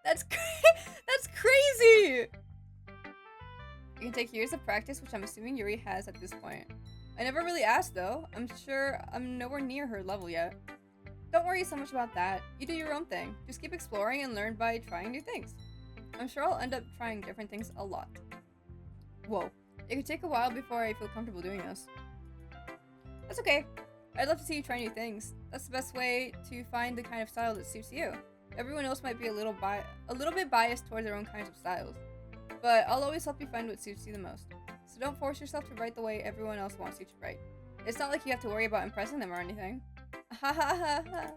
That's that's crazy! You can take years of practice, which I'm assuming Yuri has at this point. I never really asked though. I'm sure I'm nowhere near her level yet. Don't worry so much about that. You do your own thing. Just keep exploring and learn by trying new things. I'm sure I'll end up trying different things a lot. Whoa. It could take a while before I feel comfortable doing this. That's okay. I'd love to see you try new things. That's the best way to find the kind of style that suits you. Everyone else might be a little bit biased towards their own kinds of styles. But I'll always help you find what suits you the most. So don't force yourself to write the way everyone else wants you to write. It's not like you have to worry about impressing them or anything. Ha ha ha ha.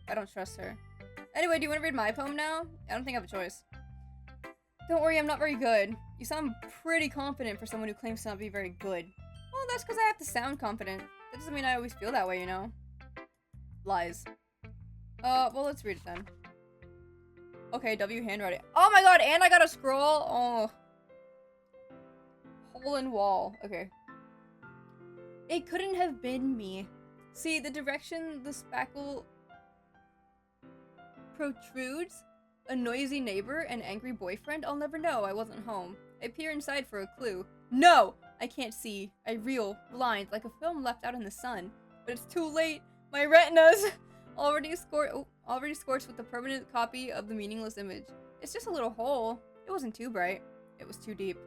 I don't trust her. Anyway, do you want to read my poem now? I don't think I have a choice. Don't worry, I'm not very good. You sound pretty confident for someone who claims to not be very good. Well, that's because I have to sound confident. That doesn't mean I always feel that way, you know? Lies. Well, let's read it then. Okay, W handwriting. Oh my god, and I gotta scroll? Oh. Hole in wall. Okay. It couldn't have been me. See, the direction the spackle protrudes, a noisy neighbor, an angry boyfriend, I'll never know. I wasn't home. I peer inside for a clue. No! I can't see. I reel, blind, like a film left out in the sun. But it's too late. My retinas already scorched with a permanent copy of the meaningless image. It's just a little hole. It wasn't too bright. It was too deep.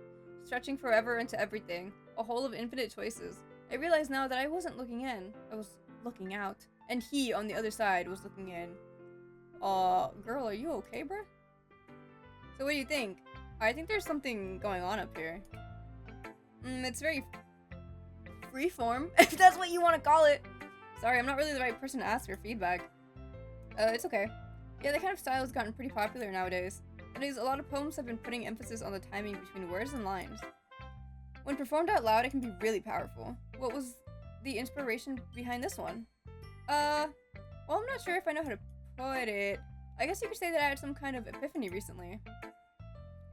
Stretching forever into everything. A hole of infinite choices. I realize now that I wasn't looking in. I was looking out. And he, on the other side, was looking in. Girl, are you okay, bruh? So what do you think? I think there's something going on up here. It's very freeform, if that's what you want to call it. Sorry, I'm not really the right person to ask for feedback. It's okay. Yeah, that kind of style has gotten pretty popular nowadays. That is, a lot of poems have been putting emphasis on the timing between words and lines. When performed out loud, it can be really powerful. What was the inspiration behind this one? Well, I'm not sure if I know how to put it. I guess you could say that I had some kind of epiphany recently.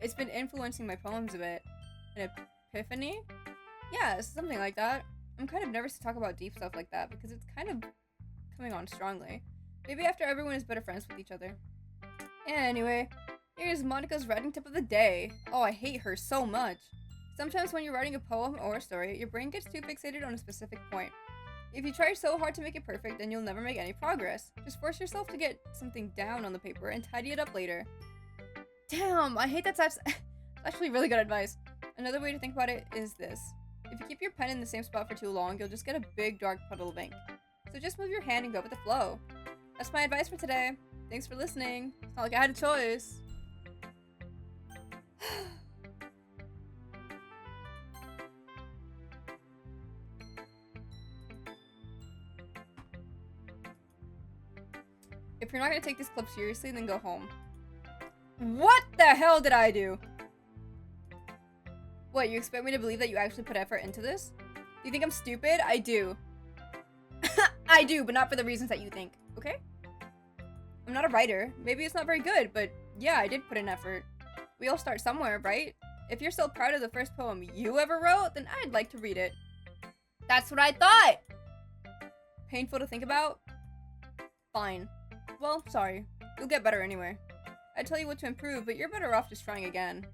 It's been influencing my poems a bit. An epiphany? Yeah, something like that. I'm kind of nervous to talk about deep stuff like that because it's kind of coming on strongly. Maybe after everyone is better friends with each other. Yeah, anyway, here's Monica's writing tip of the day. Oh, I hate her so much. Sometimes when you're writing a poem or a story, your brain gets too fixated on a specific point. If you try so hard to make it perfect, then you'll never make any progress. Just force yourself to get something down on the paper and tidy it up later. Damn, I hate that that's actually really good advice. Another way to think about it is this. If you keep your pen in the same spot for too long, you'll just get a big dark puddle of ink. So just move your hand and go with the flow. That's my advice for today. Thanks for listening. It's not like I had a choice. If you're not gonna take this clip seriously, then go home. What the hell did I do? What, you expect me to believe that you actually put effort into this? Do you think I'm stupid? I do. I do, but not for the reasons that you think, okay? I'm not a writer. Maybe it's not very good, but yeah, I did put in effort. We all start somewhere, right? If you're so proud of the first poem you ever wrote, then I'd like to read it. That's what I thought! Painful to think about? Fine. Well, sorry. You'll get better anyway. I'd tell you what to improve, but you're better off just trying again.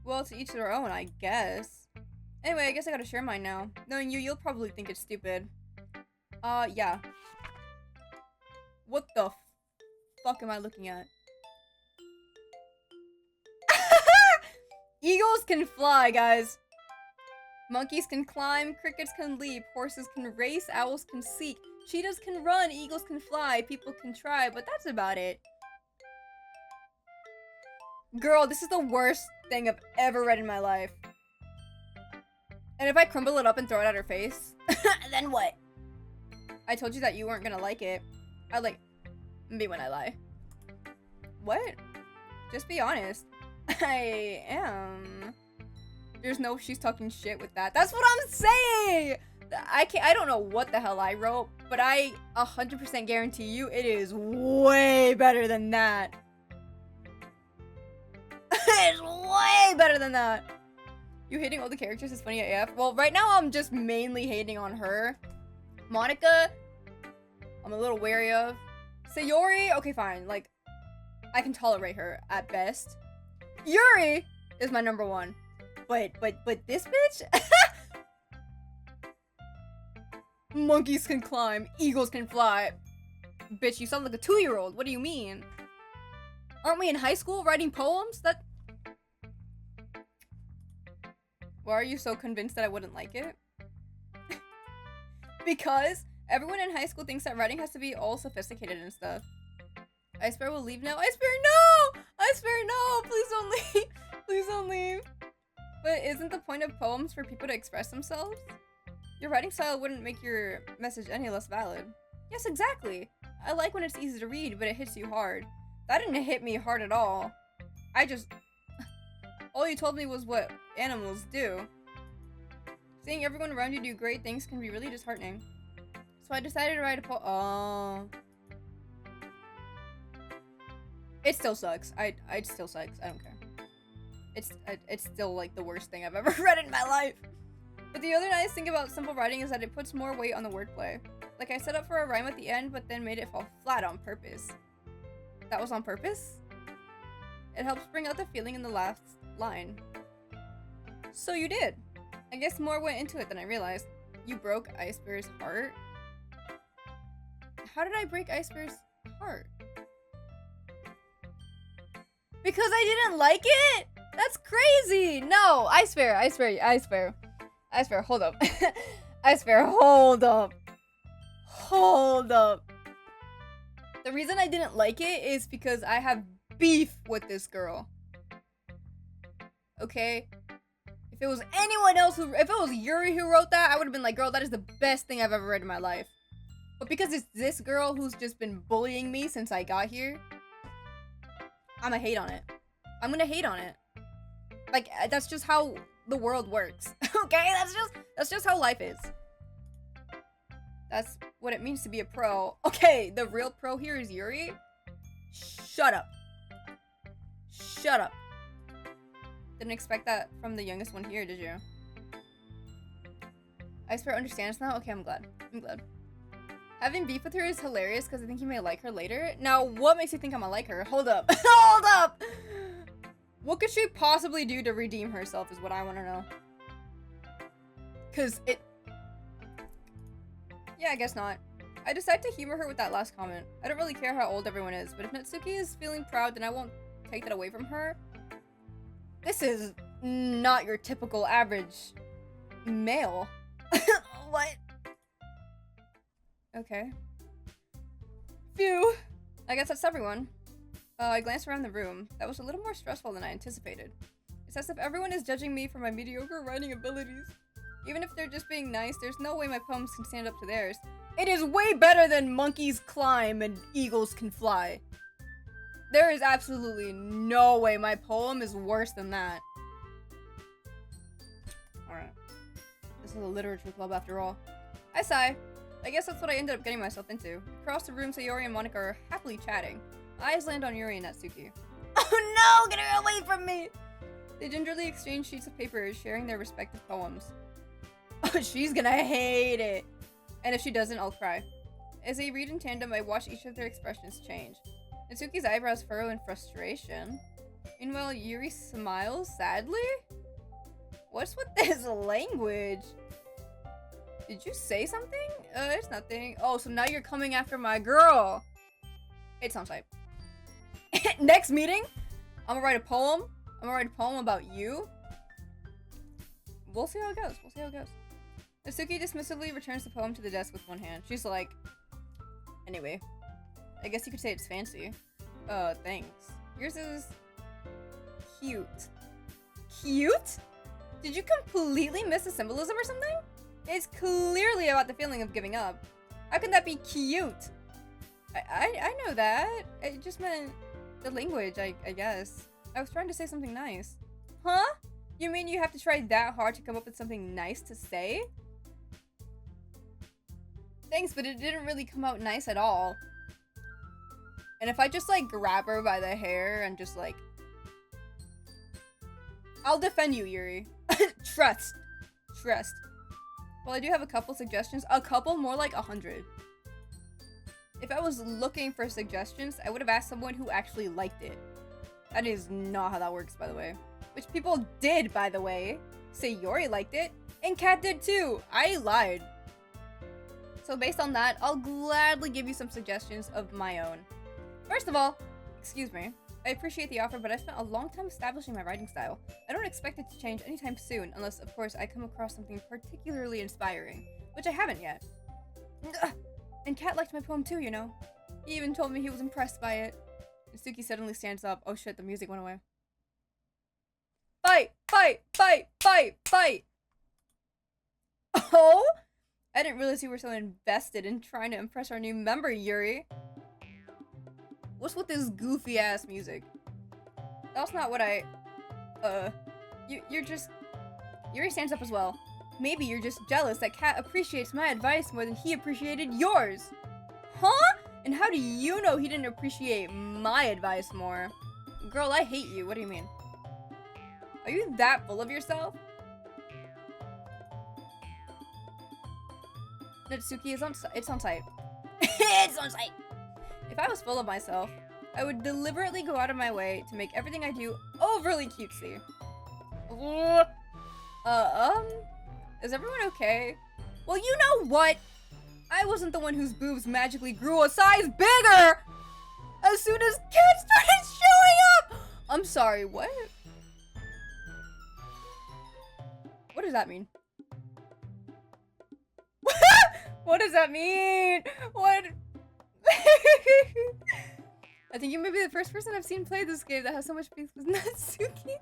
Well, to each their own, I guess. Anyway, I guess I gotta share mine now. Knowing you, you'll probably think it's stupid. Yeah. What the fuck am I looking at? Eagles can fly, guys. Monkeys can climb, crickets can leap, horses can race, owls can seek, cheetahs can run, eagles can fly, people can try, but that's about it. Girl, this is the worst thing I've ever read in my life. And if I crumble it up and throw it at her face, then what? I told you that you weren't gonna like it. I like me when I lie. What? Just be honest. I am. There's no she's talking shit with that. That's what I'm saying! I don't know what the hell I wrote, but I 100% guarantee you it is way better than that. It's way better than that. You hating all the characters is funny AF. Well, right now I'm just mainly hating on her. Monica, I'm a little wary of. Sayori, okay, fine. Like, I can tolerate her at best. Yuri is my number one. But this bitch? Monkeys can climb, eagles can fly. Bitch, you sound like a 2-year-old. What do you mean? Aren't we in high school writing poems? That. Why are you so convinced that I wouldn't like it? Because everyone in high school thinks that writing has to be all sophisticated and stuff. I swear we'll leave now. I swear no! I swear no! Please don't leave. Please don't leave. But isn't the point of poems for people to express themselves? Your writing style wouldn't make your message any less valid. Yes, exactly. I like when it's easy to read, but it hits you hard. That didn't hit me hard at all. All you told me was what animals do. Seeing everyone around you do great things can be really disheartening. So I decided to write a poem. Oh. It still sucks. It still sucks. I don't care. It's still like the worst thing I've ever read in my life. But the other nice thing about simple writing is that it puts more weight on the wordplay. Like I set up for a rhyme at the end, but then made it fall flat on purpose. That was on purpose? It helps bring out the feeling in the last line. So you did. I guess more went into it than I realized. You broke Ice Bear's heart? How did I break Ice Bear's heart? Because I didn't like it? That's crazy! No, Ice Bear, hold up. Ice Bear, hold up. Hold up. The reason I didn't like it is because I have beef with this girl. Okay? If it was anyone else if it was Yuri who wrote that, I would have been like, girl, that is the best thing I've ever read in my life. But because it's this girl who's just been bullying me since I got here, I'm gonna hate on it. I'm gonna hate on it. Like, that's just how the world works. Okay? That's just how life is. That's what it means to be a pro. Okay, the real pro here is Yuri. Shut up. Shut up. Didn't expect that from the youngest one here, did you? Ice Bear understands now? Okay, I'm glad. I'm glad. Having beef with her is hilarious because I think you may like her later. Now, what makes you think I'm gonna like her? Hold up. Hold up! What could she possibly do to redeem herself is what I want to know. Because it... Yeah, I guess not. I decided to humor her with that last comment. I don't really care how old everyone is, but if Natsuki is feeling proud, then I won't take that away from her. This is not your typical average male. What? Okay. Phew. I guess that's everyone. I glanced around the room. That was a little more stressful than I anticipated. It's as if everyone is judging me for my mediocre writing abilities. Even if they're just being nice, there's no way my poems can stand up to theirs. It is way better than monkeys climb and eagles can fly. There is absolutely no way my poem is worse than that. Alright. This is a literature club after all. I sigh. I guess that's what I ended up getting myself into. Across the room, Sayori and Monika are happily chatting. Eyes land on Yuri and Natsuki. Oh no! Get her away from me! They gingerly exchange sheets of paper, sharing their respective poems. Oh, she's gonna hate it! And if she doesn't, I'll cry. As they read in tandem, I watch each of their expressions change. Natsuki's eyebrows furrow in frustration. Meanwhile, Yuri smiles sadly? What's with this language? Did you say something? It's nothing. Oh, so now you're coming after my girl. It's on site. Next meeting, I'm gonna write a poem. I'm gonna write a poem about you. We'll see how it goes. We'll see how it goes. Natsuki dismissively returns the poem to the desk with one hand. She's like, anyway, I guess you could say it's fancy. Thanks. Yours is cute. Cute? Did you completely miss the symbolism or something? It's clearly about the feeling of giving up. How can that be cute? I know that. It just meant the language, I guess. I was trying to say something nice. Huh? You mean you have to try that hard to come up with something nice to say? Thanks, but it didn't really come out nice at all. And if I just, like, grab her by the hair and just, like... I'll defend you, Yuri. Trust. Trust. Well, I do have a couple suggestions. A couple? More like 100. If I was looking for suggestions, I would have asked someone who actually liked it. That is not how that works, by the way. Which people did, by the way. Sayori liked it. And Kat did too. I lied. So based on that, I'll gladly give you some suggestions of my own. First of all, excuse me. I appreciate the offer, but I've spent a long time establishing my writing style. I don't expect it to change anytime soon, unless, of course, I come across something particularly inspiring. Which I haven't yet. And Kat liked my poem too, you know. He even told me he was impressed by it. Natsuki suddenly stands up. Oh shit, the music went away. Fight! Fight! Fight! Fight! Fight! Oh? I didn't realize you were so invested in trying to impress our new member, Yuri. What's with this goofy-ass music? That's not what I... You're just... Yuri stands up as well. Maybe you're just jealous that Kat appreciates my advice more than he appreciated yours. Huh? And how do you know he didn't appreciate my advice more? Girl, I hate you. What do you mean? Are you that full of yourself? Natsuki is on site. It's on site. It's on site! If I was full of myself, I would deliberately go out of my way to make everything I do overly cutesy. Is everyone okay? Well, you know what? I wasn't the one whose boobs magically grew a size bigger as soon as kids started showing up! I'm sorry, what? What does that mean? What does that mean? What? I think you may be the first person I've seen play this game that has so much beef with Natsuki.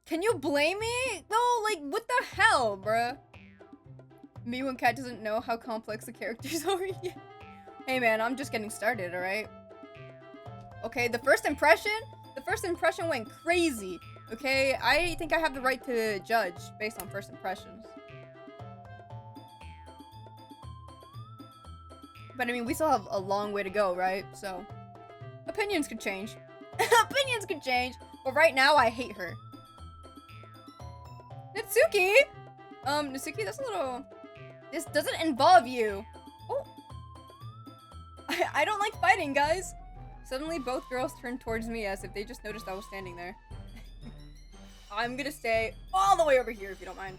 Can you blame me? No, like, what the hell, bruh? Me when Kat doesn't know how complex the characters are yet. Hey man, I'm just getting started, alright? Okay, the first impression went crazy. Okay, I think I have the right to judge based on first impressions. But I mean, we still have a long way to go, right? So, opinions could change. Opinions could change, but right now I hate her. Natsuki! Natsuki, that's a little... This doesn't involve you. Oh. I don't like fighting, guys. Suddenly, both girls turned towards me as if they just noticed I was standing there. I'm gonna stay all the way over here if you don't mind.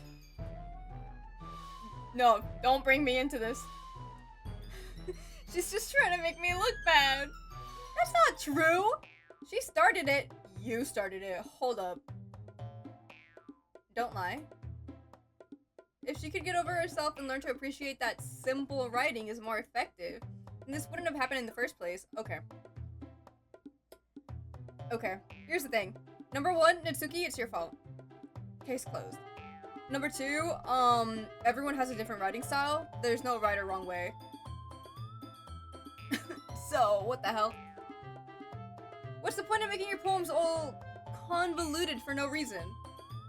No, don't bring me into this. She's just trying to make me look bad. That's not true. She started it. You started it. Hold up. Don't lie. If she could get over herself and learn to appreciate that simple writing is more effective, then this wouldn't have happened in the first place. Okay. Okay, here's the thing. Number one, Natsuki, it's your fault. Case closed. Number two, everyone has a different writing style. There's no right or wrong way. So, what the hell? What's the point of making your poems all convoluted for no reason?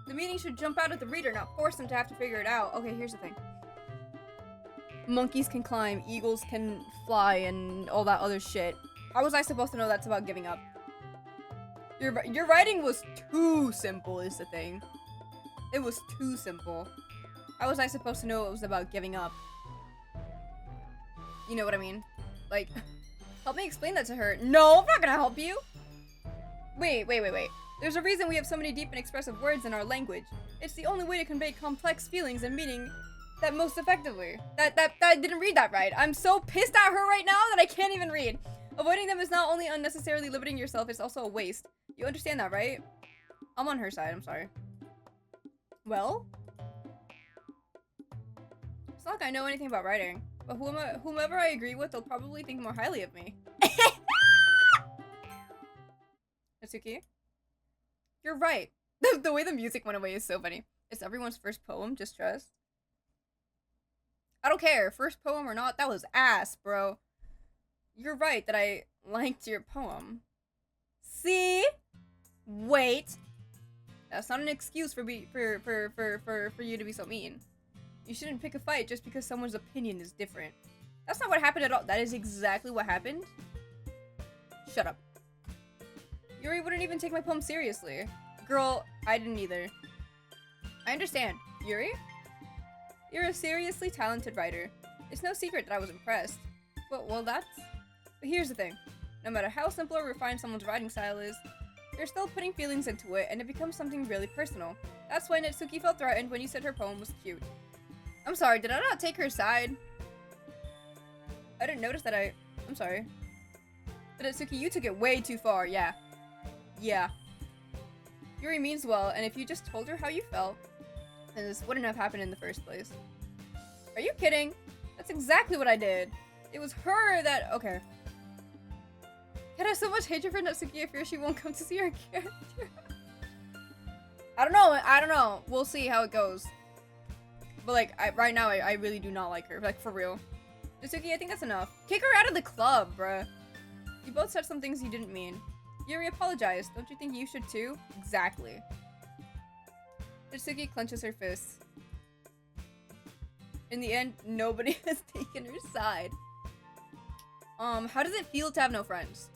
The meaning should jump out at the reader, not force them to have to figure it out. Okay, here's the thing. Monkeys can climb, eagles can fly, and all that other shit. How was I supposed to know that's about giving up? Your writing was too simple is the thing. It was too simple. How was I supposed to know it was about giving up? You know what I mean? Like, help me explain that to her. No, I'm not gonna help you. Wait. There's a reason we have so many deep and expressive words in our language. It's the only way to convey complex feelings and meaning that most effectively. That I didn't read that right. I'm so pissed at her right now that I can't even read. Avoiding them is not only unnecessarily limiting yourself, it's also a waste. You understand that, right? I'm on her side, I'm sorry. Well? It's not like I know anything about writing, but whomever I agree with, they'll probably think more highly of me. Natsuki? You're right. The way the music went away is so funny. It's everyone's first poem, just trust. I don't care, first poem or not, that was ass, bro. You're right that I liked your poem. See? Wait. That's not an excuse for you to be so mean. You shouldn't pick a fight just because someone's opinion is different. That's not what happened at all. That is exactly what happened. Shut up. Yuri wouldn't even take my poem seriously. Girl, I didn't either. I understand. Yuri? You're a seriously talented writer. It's no secret that I was impressed. But here's the thing. No matter how simple or refined someone's writing style is, they're still putting feelings into it, and it becomes something really personal. That's why Natsuki felt threatened when you said her poem was cute. I'm sorry, did I not take her side? I didn't notice that I'm sorry. But Natsuki, you took it way too far, yeah. Yeah. Yuri means well, and if you just told her how you felt, then this wouldn't have happened in the first place. Are you kidding? That's exactly what I did. It was her that- okay. Kat has so much hatred for Natsuki, I fear she won't come to see her character. I don't know. We'll see how it goes. But like, right now, I really do not like her. Like, for real. Natsuki, I think that's enough. Kick her out of the club, bruh. You both said some things you didn't mean. Yuri apologized. Don't you think you should too? Exactly. Natsuki clenches her fists. In the end, nobody has taken her side. How does it feel to have no friends?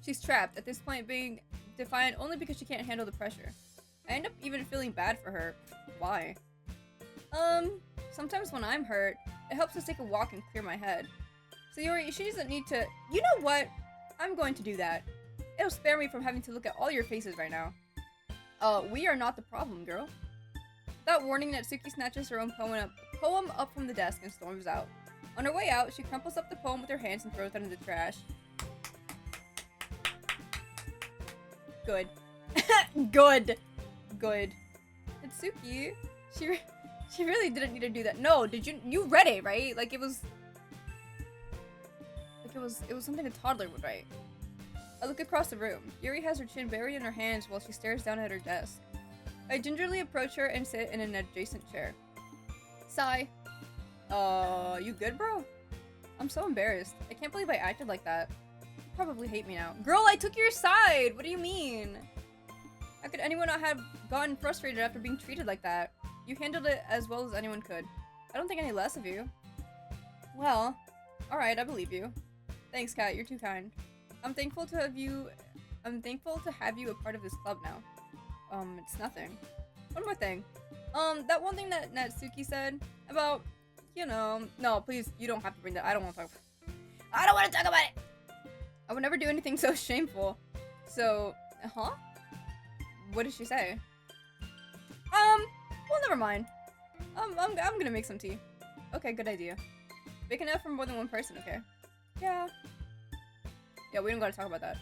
She's trapped, at this point being defiant only because she can't handle the pressure. I end up even feeling bad for her. Why? Sometimes when I'm hurt, it helps to take a walk and clear my head. So Yuri, she doesn't need to- You know what? I'm going to do that. It'll spare me from having to look at all your faces right now. We are not the problem, girl. Without warning, Natsuki snatches her own poem up from the desk and storms out. On her way out, she crumples up the poem with her hands and throws it in the trash. Good. Good. Natsuki, she really didn't need to do that. No, you read it, right? Like it was something a toddler would write. I look across the room. Yuri has her chin buried in her hands while she stares down at her desk. I gingerly approach her and sit in an adjacent chair. Sigh. You good, bro? I'm so embarrassed. I can't believe I acted like that. You probably hate me now. Girl, I took your side! What do you mean? How could anyone not have gotten frustrated after being treated like that? You handled it as well as anyone could. I don't think any less of you. Well, alright, I believe you. Thanks, Kat, you're too kind. I'm thankful to have you a part of this club now. It's nothing. One more thing. That one thing that Natsuki said about, you know, no, please, you don't have to bring that. I don't want to talk about it. I would never do anything so shameful. So, huh? What did she say? Well, never mind. I'm gonna make some tea. Okay, good idea. Big enough for more than one person, okay? Yeah. Yeah, we don't gotta talk about that.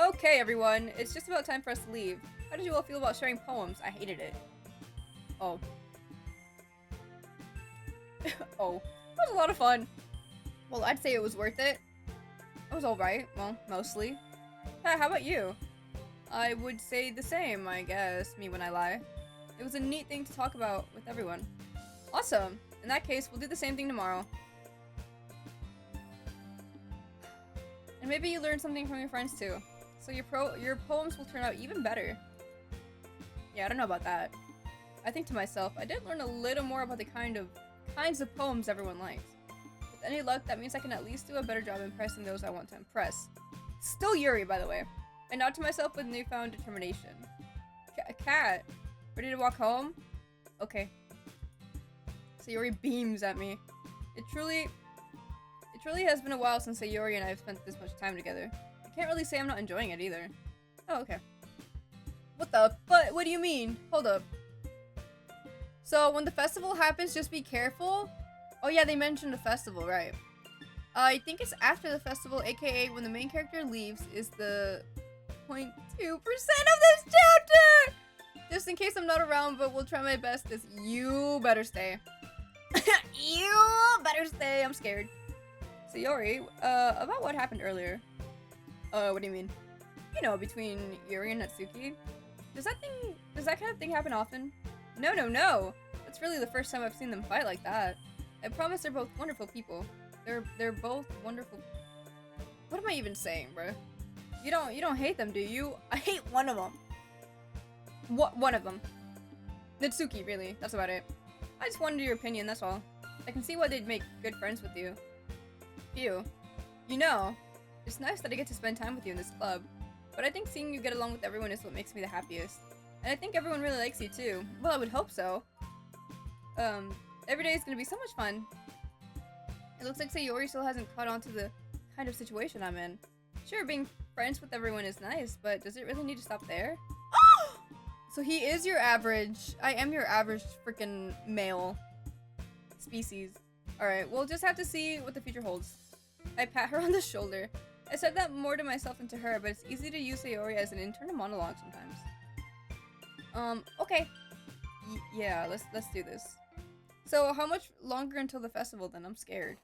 Okay, everyone, it's just about time for us to leave. How did you all feel about sharing poems? I hated it. Oh. Oh. That was a lot of fun. Well, I'd say it was worth it. It was alright. Well, mostly. How about you? I would say the same, I guess. Me when I lie. It was a neat thing to talk about with everyone. Awesome. In that case, we'll do the same thing tomorrow. And maybe you learn something from your friends too. So your poems will turn out even better. Yeah, I don't know about that. I think to myself, I did learn a little more about the kinds of poems everyone likes. With any luck, that means I can at least do a better job impressing those I want to impress. Still Yuri, by the way. I nod to myself with newfound determination. Cat, ready to walk home? Okay. Sayori beams at me. It truly has been a while since Sayori and I have spent this much time together. I can't really say I'm not enjoying it either. Oh, okay. What the? But what do you mean? Hold up. So when the festival happens, just be careful? Oh yeah, they mentioned a festival, right? I think it's after the festival, aka when the main character leaves, is the 0.2% of this chapter! Just in case I'm not around, but we'll try my best. You better stay. You better stay. I'm scared. Sayori, about what happened earlier. What do you mean? You know, between Yuri and Natsuki. Does that kind of thing happen often? No. That's really the first time I've seen them fight like that. I promise they're both wonderful people. They're both wonderful. What am I even saying, bro? You don't hate them, do you? I hate one of them. What? One of them. Natsuki, really. That's about it. I just wanted your opinion, that's all. I can see why they'd make good friends with you. You know, it's nice that I get to spend time with you in this club, but I think seeing you get along with everyone is what makes me the happiest. And I think everyone really likes you too. Well, I would hope so. Every day is gonna be so much fun. It looks like Sayori still hasn't caught on to the kind of situation I'm in. Sure, being friends with everyone is nice, but does it really need to stop there? So he is your average. I am your average freaking male species. Alright, we'll just have to see what the future holds. I pat her on the shoulder. I said that more to myself than to her, but it's easy to use Sayori as an internal monologue sometimes. Okay. Yeah, let's do this. So, how much longer until the festival then? I'm scared.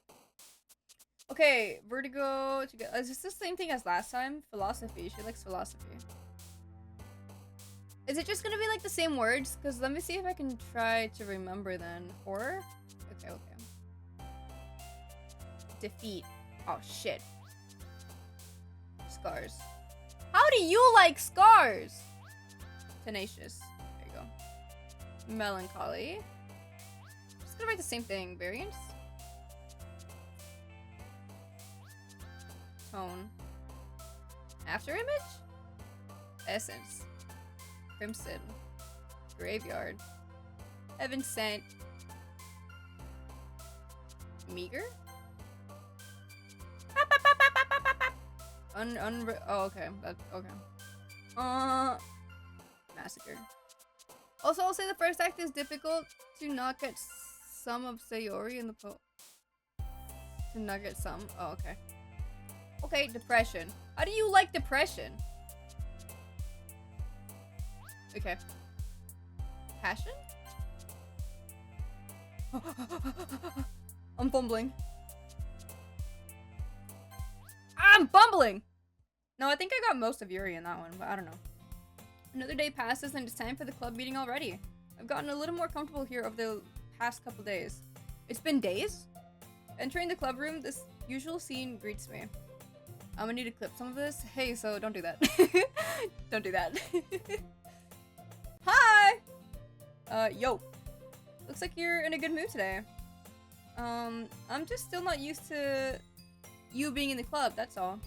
Okay, Vertigo. Is this the same thing as last time? Philosophy. She likes philosophy. Is it just gonna be like the same words? Because let me see if I can try to remember then. Horror? Okay. Defeat. Oh, shit. Scars. How do you like scars? Tenacious. There you go. Melancholy. I'm just gonna write the same thing. Variance? Tone. After image? Essence. Crimson. Graveyard. Heaven sent. Meager? Oh, okay. Okay. Massacre. Also, I'll say the first act is difficult to not get some of Sayori in the to not get some. Oh, okay. Okay, depression. How do you like depression? Okay. Passion? I'm fumbling. I'm fumbling! No, I think I got most of Yuri in that one, but I don't know. Another day passes and it's time for the club meeting already. I've gotten a little more comfortable here over the past couple days. It's been days? Entering the club room, this usual scene greets me. I'm gonna need to clip some of this. Hey, so don't do that. Don't do that. Hi! Yo. Looks like you're in a good mood today. I'm just still not used to you being in the club, that's all.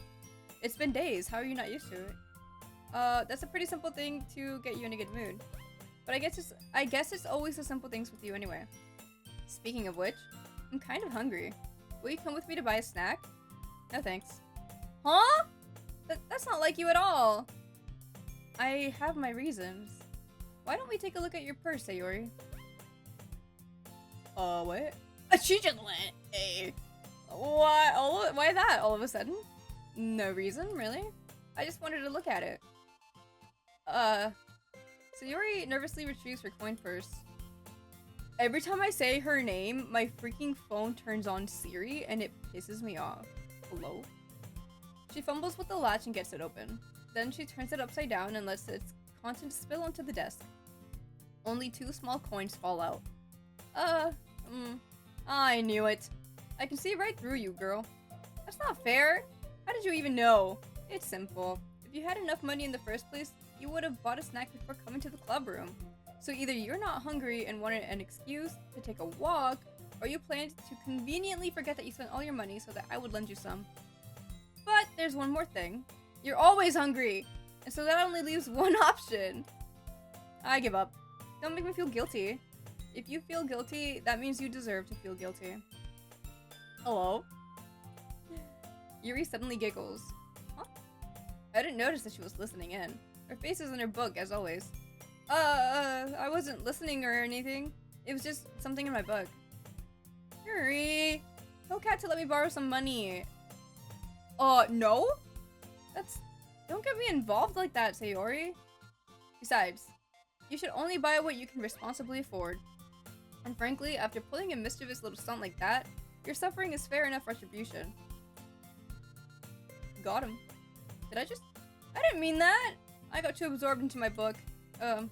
It's been days, how are you not used to it? That's a pretty simple thing to get you in a good mood. But I guess it's always the simple things with you anyway. Speaking of which, I'm kind of hungry. Will you come with me to buy a snack? No thanks. Huh? That's not like you at all. I have my reasons. Why don't we take a look at your purse, Sayori? What? She just went. Hey. What? Why that all of a sudden? No reason, really? I just wanted to look at it. Sayori nervously retrieves her coin purse. Every time I say her name, my freaking phone turns on Siri and it pisses me off. Hello? She fumbles with the latch and gets it open. Then she turns it upside down and lets its contents spill onto the desk. Only 2 small coins fall out. I knew it. I can see right through you, girl. That's not fair. How did you even know? It's simple. If you had enough money in the first place, you would have bought a snack before coming to the club room. So either you're not hungry and wanted an excuse to take a walk, or you planned to conveniently forget that you spent all your money so that I would lend you some. But there's one more thing. You're always hungry, and so that only leaves one option. I give up. Don't make me feel guilty. If you feel guilty, that means you deserve to feel guilty. Hello? Yuri suddenly giggles. Huh? I didn't notice that she was listening in. Her face is in her book, as always. I wasn't listening or anything. It was just something in my book. Yuri! Tell Cat to let me borrow some money. No? Don't get me involved like that, Sayori. Besides, you should only buy what you can responsibly afford. And frankly, after pulling a mischievous little stunt like that, your suffering is fair enough retribution. Got him. I didn't mean that! I got too absorbed into my book. I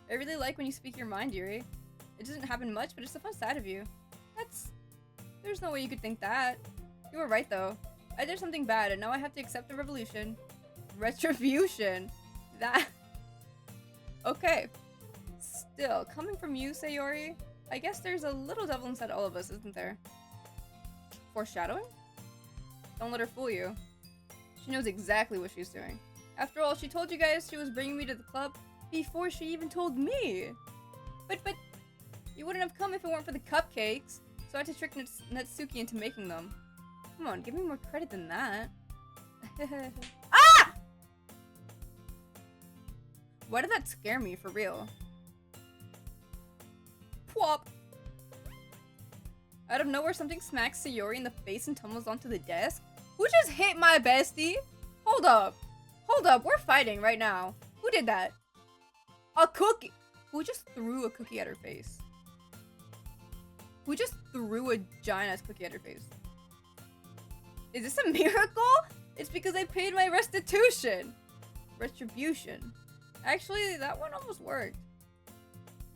really like when you speak your mind, Yuri. It doesn't happen much, but it's the fun side of you. There's no way you could think that. You were right, though. I did something bad, and now I have to accept the revolution. Retribution? Okay. Still, coming from you, Sayori, I guess there's a little devil inside all of us, isn't there? Foreshadowing? Don't let her fool you. She knows exactly what she's doing. After all, she told you guys she was bringing me to the club before she even told me. But you wouldn't have come if it weren't for the cupcakes, so I had to trick Natsuki into making them. Come on, give me more credit than that. Ah! Why did that scare me, for real? Pwop! Out of nowhere, something smacks Sayori in the face and tumbles onto the desk. Who just hit my bestie? Hold up, we're fighting right now. Who did that? A cookie! Who just threw a cookie at her face? Who just threw a giant-ass cookie at her face? Is this a miracle? It's because I paid my restitution. Retribution. Actually, that one almost worked.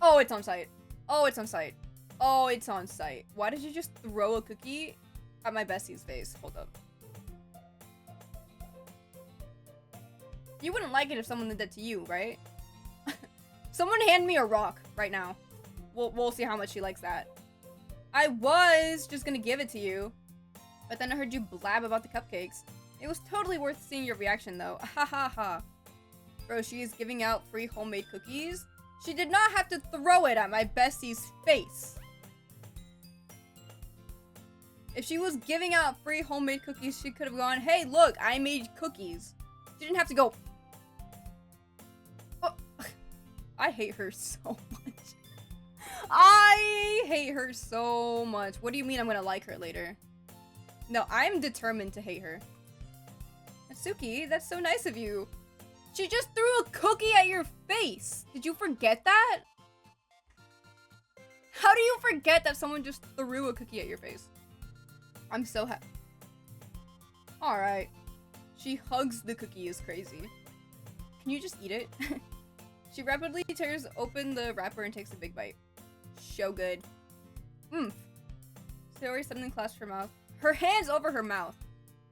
Oh, it's on site. Oh, it's on site. Oh, it's on site. Why did you just throw a cookie at my bestie's face? Hold up. You wouldn't like it if someone did that to you, right? Someone hand me a rock right now. We'll see how much she likes that. I was just gonna give it to you, but then I heard you blab about the cupcakes. It was totally worth seeing your reaction, though. Ha ha ha. Bro, she is giving out free homemade cookies? She did not have to throw it at my bestie's face. If she was giving out free homemade cookies, she could have gone, hey, look, I made cookies. She didn't have to go. Oh. I hate her so much. I hate her so much. What do you mean I'm gonna like her later? No, I'm determined to hate her. Natsuki, that's so nice of you. She just threw a cookie at your face. Did you forget that? How do you forget that someone just threw a cookie at your face? I'm so happy. Alright. She hugs the cookie is crazy. Can you just eat it? She rapidly tears open the wrapper and takes a big bite. So good. Sayori suddenly clasped her mouth. Her hands over her mouth.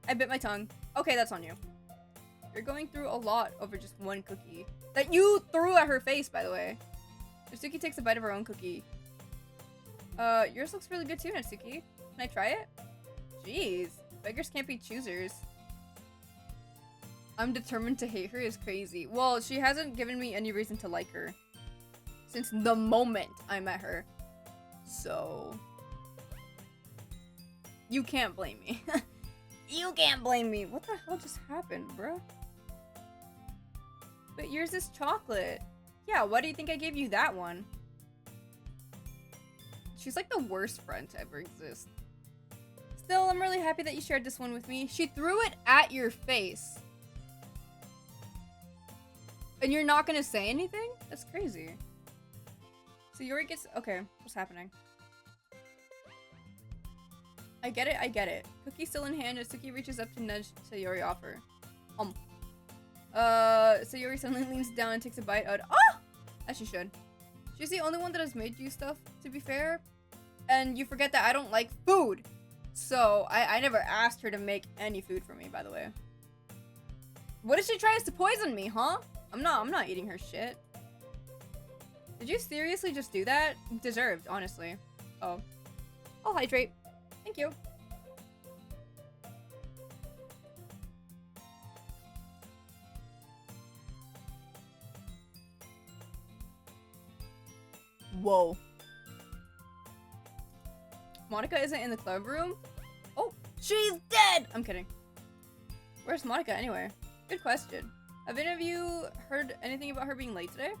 I bit my tongue. Okay, that's on you. You're going through a lot over just one cookie. That you threw at her face, by the way. Natsuki takes a bite of her own cookie. Yours looks really good too, Natsuki. Can I try it? Jeez. Beggars can't be choosers. I'm determined to hate her is crazy. Well, she hasn't given me any reason to like her. Since the moment I met her. So... you can't blame me. You can't blame me. What the hell just happened, bruh? But yours is chocolate. Yeah, why do you think I gave you that one? She's like the worst friend to ever exist. Still, I'm really happy that you shared this one with me. She threw it at your face. And you're not gonna say anything? That's crazy. So Yuri gets... okay, what's happening? I get it. Cookie still in hand, Natsuki reaches up to nudge Sayori off her. Sayori suddenly leans down and takes a bite out. Ah! As she should. She's the only one that has made you stuff, to be fair. And you forget that I don't like food. So, I never asked her to make any food for me, by the way. What if she tries to poison me, huh? I'm not eating her shit. Did you seriously just do that? Deserved, honestly. Oh. I'll hydrate. Thank you. Whoa. Monica isn't in the club room? Oh, she's dead! I'm kidding. Where's Monica anyway? Good question. Have any of you heard anything about her being late today?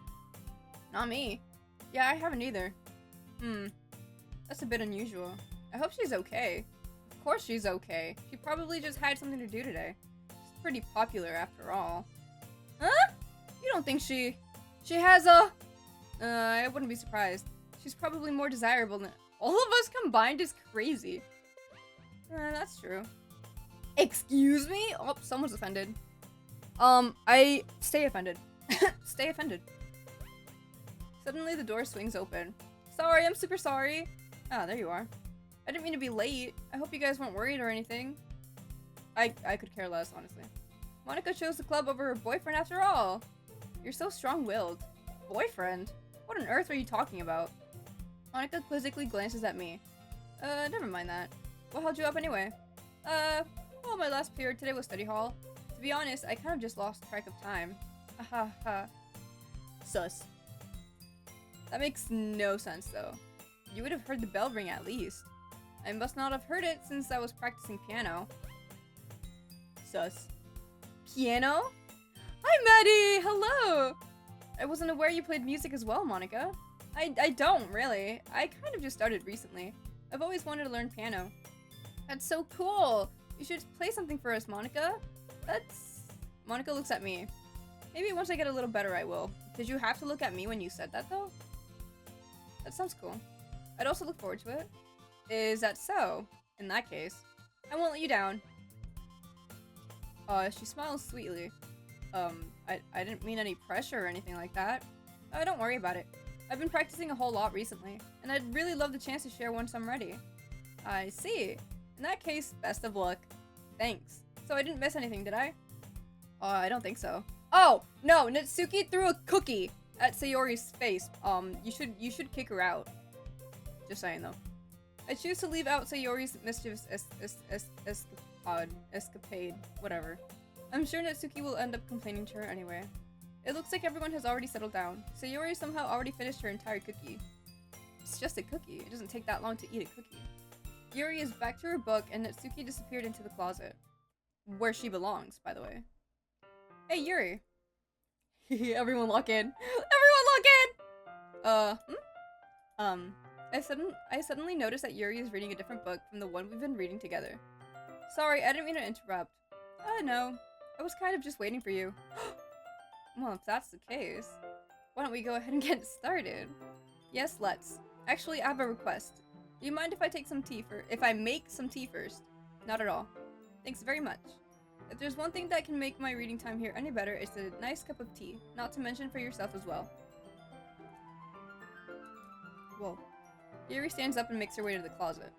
Not me. Yeah, I haven't either. That's a bit unusual. I hope she's okay. Of course she's okay. She probably just had something to do today. She's pretty popular after all. Huh? You don't think she has a... I wouldn't be surprised. She's probably more desirable than all of us combined is crazy. That's true. Excuse me? Oh, someone's offended. I stay offended. Stay offended. Suddenly the door swings open. Sorry, I'm super sorry. Ah, there you are. I didn't mean to be late. I hope you guys weren't worried or anything. I could care less, honestly. Monica chose the club over her boyfriend after all. You're so strong-willed. Boyfriend? What on earth are you talking about? Monica quizzically glances at me. Never mind that. What held you up anyway? Well, my last period today was study hall. To be honest, I kind of just lost track of time. Ha. Sus. That makes no sense, though. You would have heard the bell ring at least. I must not have heard it since I was practicing piano. Sus. Piano? Hi, Maddie! Hello! I wasn't aware you played music as well, Monica. I don't, really. I kind of just started recently. I've always wanted to learn piano. That's so cool! You should play something for us, Monica. Monica looks at me. Maybe once I get a little better, I will. Did you have to look at me when you said that, though? That sounds cool. I'd also look forward to it. Is that so? In that case, I won't let you down. She smiles sweetly. I didn't mean any pressure or anything like that. Don't worry about it. I've been practicing a whole lot recently, and I'd really love the chance to share once I'm ready. I see. In that case, best of luck. Thanks. So I didn't miss anything, did I? I don't think so. Oh, no, Natsuki threw a cookie at Sayori's face. You should kick her out. Just saying, though. I choose to leave out Sayori's mischievous escapade, whatever. I'm sure Natsuki will end up complaining to her anyway. It looks like everyone has already settled down. Sayori somehow already finished her entire cookie. It's just a cookie. It doesn't take that long to eat a cookie. Yuri is back to her book, and Natsuki disappeared into the closet. Where she belongs, by the way. Hey, Yuri. Everyone lock in. Everyone lock in! I suddenly noticed that Yuri is reading a different book from the one we've been reading together. Sorry, I didn't mean to interrupt. No. I was kind of just waiting for you. Well, if that's the case, why don't we go ahead and get started? Yes, let's. Actually, I have a request. Do you mind if I make some tea first? Not at all. Thanks very much. If there's one thing that can make my reading time here any better, it's a nice cup of tea, not to mention for yourself as well. Whoa. Yuri stands up and makes her way to the closet.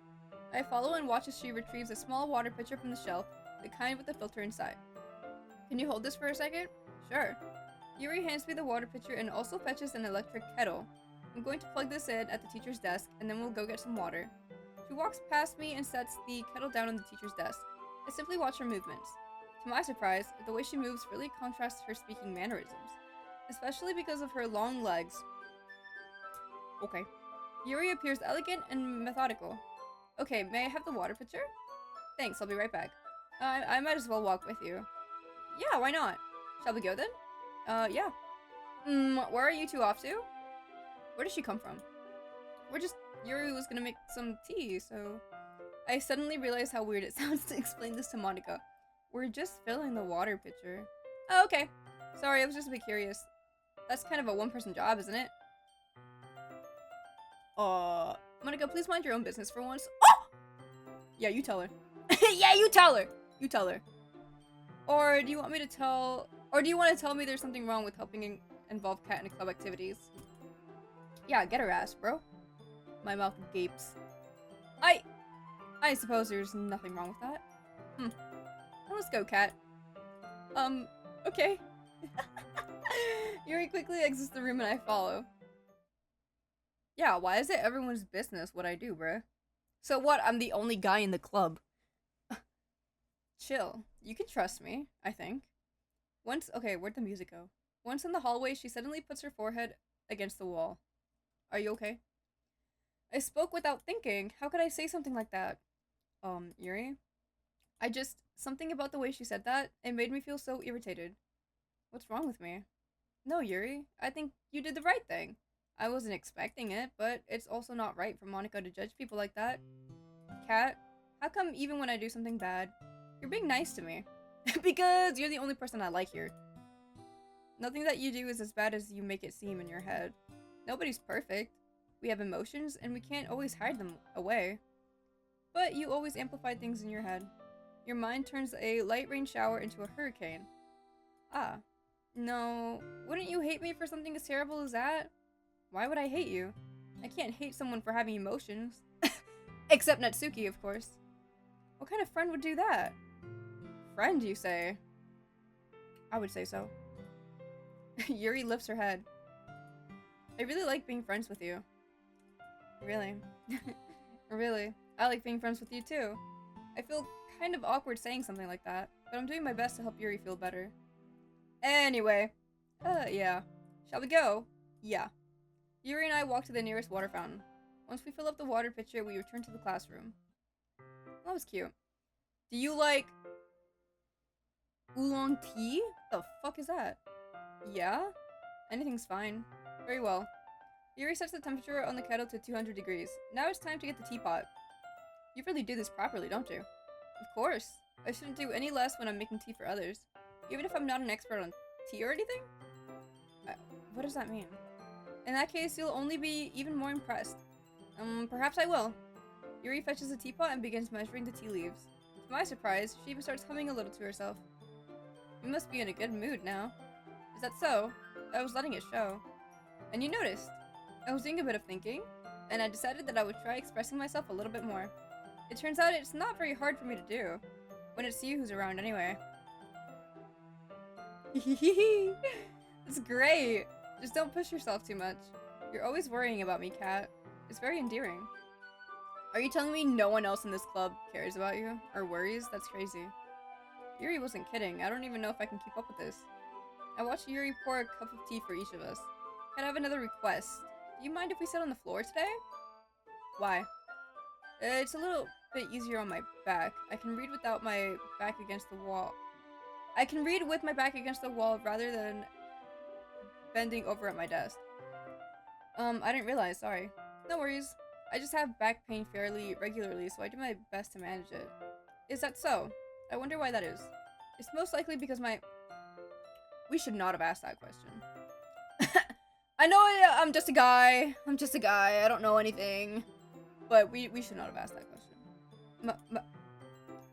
I follow and watch as she retrieves a small water pitcher from the shelf, the kind with the filter inside. Can you hold this for a second? Sure. Yuri hands me the water pitcher and also fetches an electric kettle. I'm going to plug this in at the teacher's desk, and then we'll go get some water. She walks past me and sets the kettle down on the teacher's desk. I simply watch her movements. To my surprise, the way she moves really contrasts her speaking mannerisms, especially because of her long legs. Okay. Yuri appears elegant and methodical. Okay, may I have the water pitcher? Thanks, I'll be right back. I might as well walk with you. Yeah, why not? Shall we go then? Yeah. Where are you two off to? Where did she come from? Yuri was gonna make some tea, so... I suddenly realized how weird it sounds to explain this to Monica. We're just filling the water pitcher. Oh, okay. Sorry, I was just a bit curious. That's kind of a one-person job, isn't it? Monica, please mind your own business for once. Oh! Yeah, you tell her. Yeah, you tell her! You tell her. Or do you want to tell me there's something wrong with helping involve Cat in club activities? Yeah, get her ass, bro. My mouth gapes. I suppose there's nothing wrong with that. Let's go, cat. Okay. Yuri quickly exits the room and I follow. Yeah, why is it everyone's business what I do, bruh? So what, I'm the only guy in the club. Chill. You can trust me, I think. Okay, where'd the music go? Once in the hallway, she suddenly puts her forehead against the wall. Are you okay? I spoke without thinking. How could I say something like that? Yuri? Something about the way she said that, it made me feel so irritated. What's wrong with me? No, Yuri. I think you did the right thing. I wasn't expecting it, but it's also not right for Monica to judge people like that. Kat, how come even when I do something bad, you're being nice to me? Because you're the only person I like here. Nothing that you do is as bad as you make it seem in your head. Nobody's perfect. We have emotions, and we can't always hide them away. But you always amplify things in your head. Your mind turns a light rain shower into a hurricane. Ah. No, wouldn't you hate me for something as terrible as that? Why would I hate you? I can't hate someone for having emotions. Except Natsuki, of course. What kind of friend would do that? Friend, you say? I would say so. Yuri lifts her head. I really like being friends with you. Really? Really? I like being friends with you too. I feel kind of awkward saying something like that, but I'm doing my best to help Yuri feel better. Anyway. Yeah. Shall we go? Yeah. Yuri and I walk to the nearest water fountain. Once we fill up the water pitcher, we return to the classroom. That was cute. Do you like oolong tea? The fuck is that? Yeah? Anything's fine. Very well. Yuri sets the temperature on the kettle to 200 degrees. Now it's time to get the teapot. You really do this properly, don't you? Of course. I shouldn't do any less when I'm making tea for others. Even if I'm not an expert on tea or anything? What does that mean? In that case, you'll only be even more impressed. Perhaps I will. Yuri fetches a teapot and begins measuring the tea leaves. To my surprise, she even starts humming a little to herself. You must be in a good mood now. Is that so? I was letting it show. And you noticed. I was doing a bit of thinking, and I decided that I would try expressing myself a little bit more. It turns out it's not very hard for me to do, when it's you who's around anyway. It's great! Just don't push yourself too much. You're always worrying about me, Kat. It's very endearing. Are you telling me no one else in this club cares about you? Or worries? That's crazy. Yuri wasn't kidding. I don't even know if I can keep up with this. I watched Yuri pour a cup of tea for each of us. Can I have another request? Do you mind if we sit on the floor today? Why? It's a little bit easier on my back. I can read without my back against the wall. I can read with my back against the wall rather than bending over at my desk. I didn't realize, sorry. No worries. I just have back pain fairly regularly, so I do my best to manage it. Is that so? I wonder why that is. It's most likely because we should not have asked that question. I know I'm just a guy. I don't know anything. But we should not have asked that question.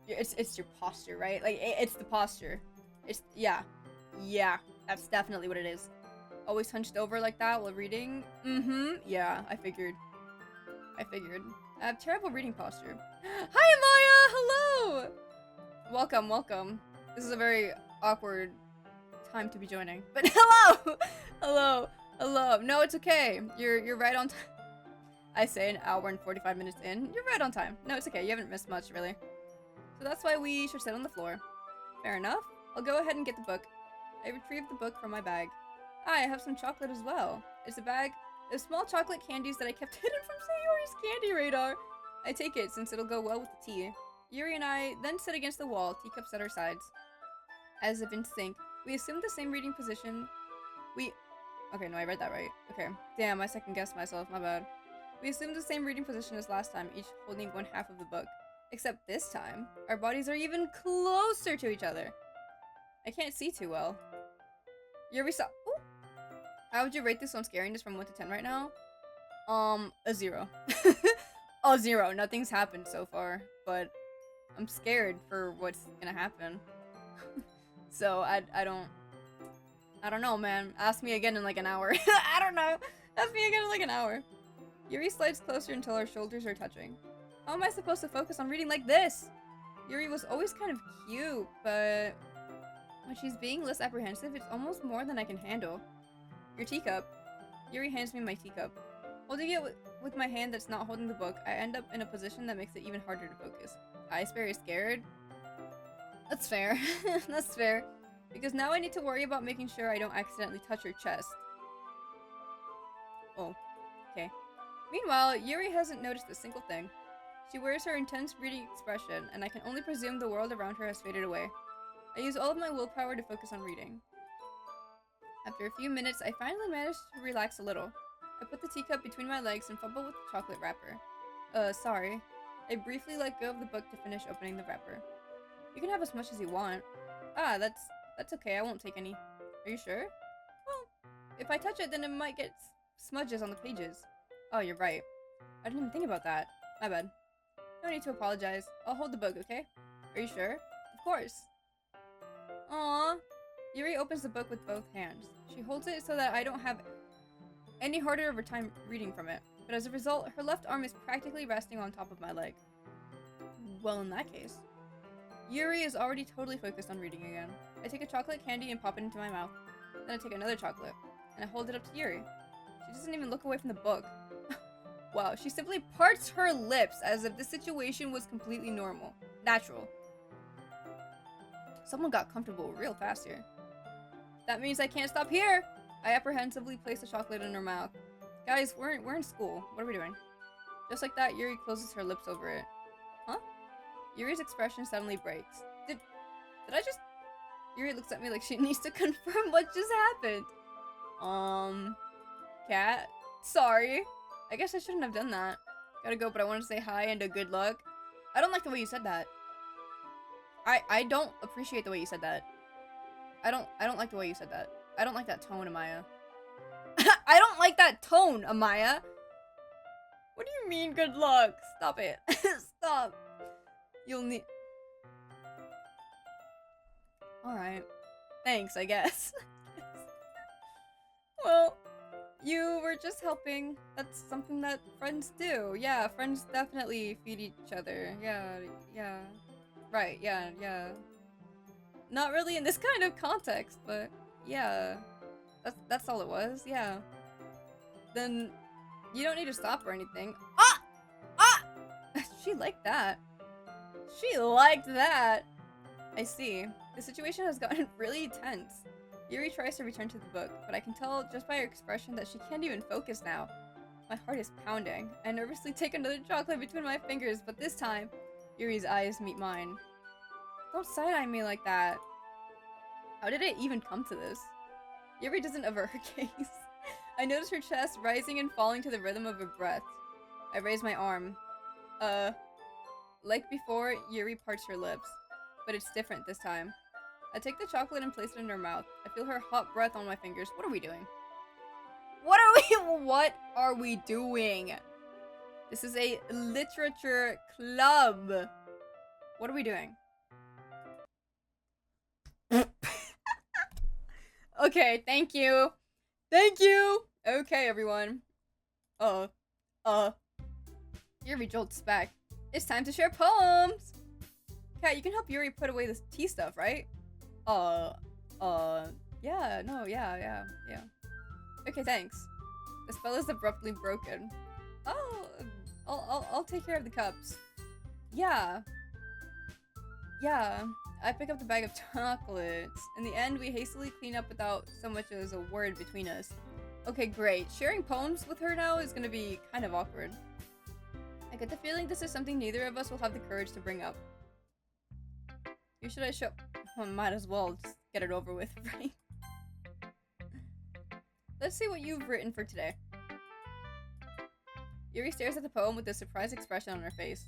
It's your posture, right? Like, it's the posture. Yeah. Yeah, that's definitely what it is. Always hunched over like that while reading? Yeah, I figured. I have terrible reading posture. Hi, Amaya! Hello! Welcome. This is a very awkward time to be joining. But hello! Hello. No, it's okay. You're right on time. I say an hour and 45 minutes in. You're right on time. No, it's okay. You haven't missed much, really. So that's why we should sit on the floor. Fair enough. I'll go ahead and get the book. I retrieved the book from my bag. I have some chocolate as well. It's a bag of small chocolate candies that I kept hidden from Sayori's candy radar. I take it since it'll go well with the tea. Yuri and I then sit against the wall, teacups at our sides. As if in sync, we assume the same reading position. Okay, no, I read that right. Okay. Damn, I second-guessed myself. My bad. We assumed the same reading position as last time, each holding one half of the book. Except this time, our bodies are even closer to each other. I can't see too well. Yuri saw- Ooh. How would you rate this on scariness from 1 to 10 right now? A 0. A 0. Nothing's happened so far, but I'm scared for what's gonna happen. So, I don't know, man. Ask me again in like an hour. I don't know. Ask me again in like an hour. Yuri slides closer until our shoulders are touching. How am I supposed to focus on reading like this? Yuri was always kind of cute, but when she's being less apprehensive, it's almost more than I can handle. Your teacup. Yuri hands me my teacup. Holding it with my hand that's not holding the book, I end up in a position that makes it even harder to focus. Eyes very scared. That's fair. That's fair. Because now I need to worry about making sure I don't accidentally touch her chest. Oh, okay. Meanwhile, Yuri hasn't noticed a single thing. She wears her intense reading expression, and I can only presume the world around her has faded away. I use all of my willpower to focus on reading. After a few minutes, I finally managed to relax a little. I put the teacup between my legs and fumble with the chocolate wrapper. Sorry. I briefly let go of the book to finish opening the wrapper. You can have as much as you want. Ah, that's okay, I won't take any. Are you sure? Well, if I touch it, then it might get smudges on the pages. Oh, you're right. I didn't even think about that. My bad. No need to apologize. I'll hold the book, okay? Are you sure? Of course. Aww. Yuri opens the book with both hands. She holds it so that I don't have any harder of a time reading from it. But as a result, her left arm is practically resting on top of my leg. Well, in that case. Yuri is already totally focused on reading again. I take a chocolate candy and pop it into my mouth. Then I take another chocolate, and I hold it up to Yuri. She doesn't even look away from the book. Wow, she simply parts her lips as if the situation was completely normal. Natural. Someone got comfortable real fast here. That means I can't stop here! I apprehensively place the chocolate in her mouth. Guys, we're in school. What are we doing? Just like that, Yuri closes her lips over it. Huh? Yuri's expression suddenly breaks. Did I just... Yuri looks at me like she needs to confirm what just happened. Cat? Sorry. I guess I shouldn't have done that. Gotta go, but I want to say hi and a good luck. I don't like the way you said that. I don't appreciate the way you said that. I don't like the way you said that. I don't like that tone, Amaya. I don't like that tone, Amaya. What do you mean, good luck? Stop it. Stop. You'll need... Alright. Thanks, I guess. Well, you were just helping. That's something that friends do. Yeah, friends definitely feed each other. Yeah. Right, yeah. Not really in this kind of context, but yeah. That's all it was, yeah. Then you don't need to stop or anything. Ah! She liked that. She liked that! I see. The situation has gotten really tense. Yuri tries to return to the book, but I can tell just by her expression that she can't even focus now. My heart is pounding. I nervously take another chocolate between my fingers, but this time, Yuri's eyes meet mine. Don't side-eye me like that. How did it even come to this? Yuri doesn't avert her gaze. I notice her chest rising and falling to the rhythm of her breath. I raise my arm. Like before, Yuri parts her lips. But it's different this time. I take the chocolate and place it in her mouth. I feel her hot breath on my fingers. What are we doing? What are we doing? This is a literature club. What are we doing? Okay, thank you. Thank you! Okay, everyone. Yuri jolts back. It's time to share poems! Kat, you can help Yuri put away this tea stuff, right? Yeah. Okay, thanks. The spell is abruptly broken. Oh, I'll take care of the cups. Yeah. I pick up the bag of chocolates. In the end, we hastily clean up without so much as a word between us. Okay, great. Sharing poems with her now is gonna be kind of awkward. I get the feeling this is something neither of us will have the courage to bring up. Who should I show? Well, might as well just get it over with, right? Let's see what you've written for today. Yuri stares at the poem with a surprised expression on her face.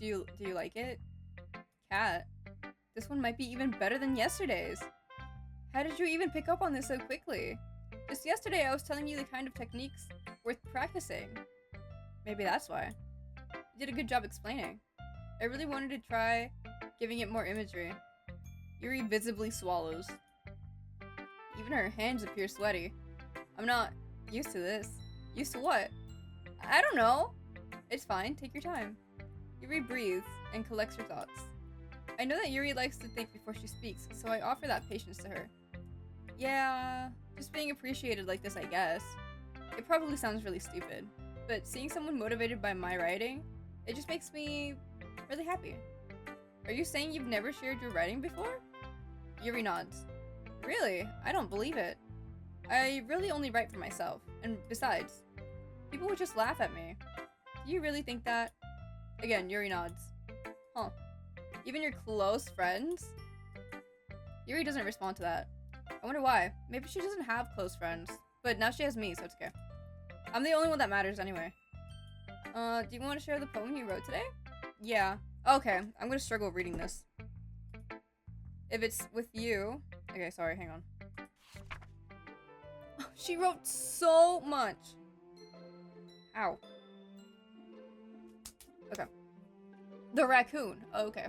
Do you like it? Kat, this one might be even better than yesterday's. How did you even pick up on this so quickly? Just yesterday I was telling you the kind of techniques worth practicing. Maybe that's why. You did a good job explaining. I really wanted to try giving it more imagery. Yuri visibly swallows. Even her hands appear sweaty. I'm not used to this. Used to what? I don't know. It's fine. Take your time. Yuri breathes and collects her thoughts. I know that Yuri likes to think before she speaks, so I offer that patience to her. Yeah, just being appreciated like this, I guess. It probably sounds really stupid, but seeing someone motivated by my writing, it just makes me really happy. Are you saying you've never shared your writing before? Yuri nods. Really? I don't believe it. I really only write for myself, and besides, people would just laugh at me. Do you really think that? Again, Yuri nods. Huh. Even your close friends? Yuri doesn't respond to that. I wonder why. Maybe she doesn't have close friends, but now she has me, so it's okay. I'm the only one that matters anyway. Do you want to share the poem you wrote today? Yeah. Okay, I'm gonna struggle reading this. If it's with you... Okay, sorry, hang on. She wrote so much. Ow. Okay. The raccoon. Okay.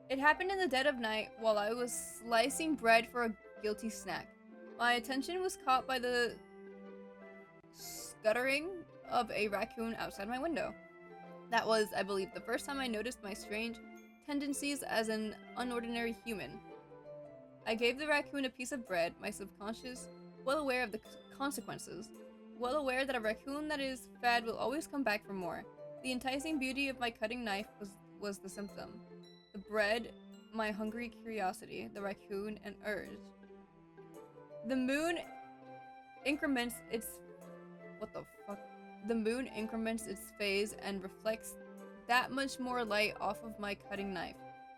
It happened in the dead of night while I was slicing bread for a guilty snack. My attention was caught by the scuttering of a raccoon outside my window. That was, I believe, the first time I noticed my strange tendencies as an unordinary human. I gave the raccoon a piece of bread, my subconscious well aware of the consequences, well aware that a raccoon that is fed will always come back for more. The enticing beauty of my cutting knife was the symptom. The bread, my hungry curiosity, the raccoon, an urge. The moon increments its... What the fuck? The moon increments its phase and reflects that much more light off of my cutting knife.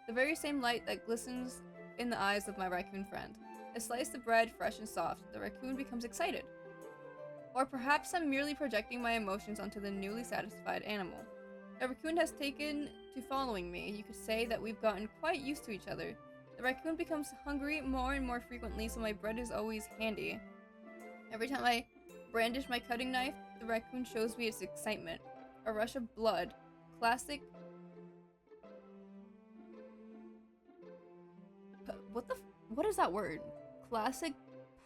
The very same light that glistens in the eyes of my raccoon friend. I slice the bread fresh and soft. The raccoon becomes excited. Or perhaps I'm merely projecting my emotions onto the newly satisfied animal. The raccoon has taken to following me. You could say that we've gotten quite used to each other. The raccoon becomes hungry more and more frequently, so my bread is always handy. Every time I brandish my cutting knife, the raccoon shows me its excitement. A rush of blood. Classic... What is that word? Classic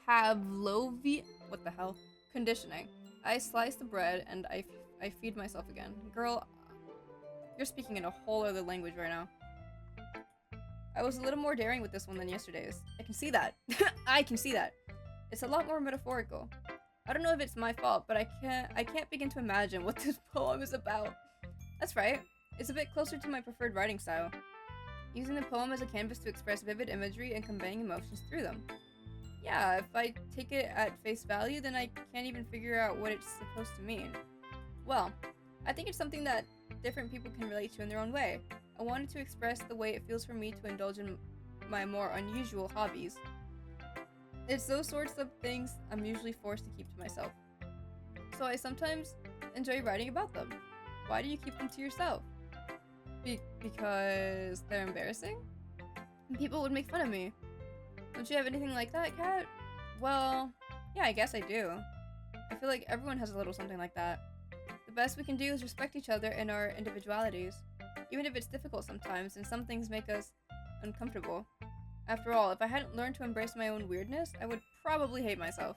Pavlovian... What the hell? Conditioning. I slice the bread and I feed myself again. Girl, you're speaking in a whole other language right now. I was a little more daring with this one than yesterday's. I can see that. I can see that. It's a lot more metaphorical. I don't know if it's my fault, but I can't begin to imagine what this poem is about. That's right. It's a bit closer to my preferred writing style. Using the poem as a canvas to express vivid imagery and conveying emotions through them. Yeah, if I take it at face value, then I can't even figure out what it's supposed to mean. Well, I think it's something that different people can relate to in their own way. I wanted to express the way it feels for me to indulge in my more unusual hobbies. It's those sorts of things I'm usually forced to keep to myself. So I sometimes enjoy writing about them. Why do you keep them to yourself? Because they're embarrassing? People would make fun of me. Don't you have anything like that, Kat? Well, yeah, I guess I do. I feel like everyone has a little something like that. The best we can do is respect each other and our individualities, even if it's difficult sometimes and some things make us uncomfortable. After all, if I hadn't learned to embrace my own weirdness, I would probably hate myself.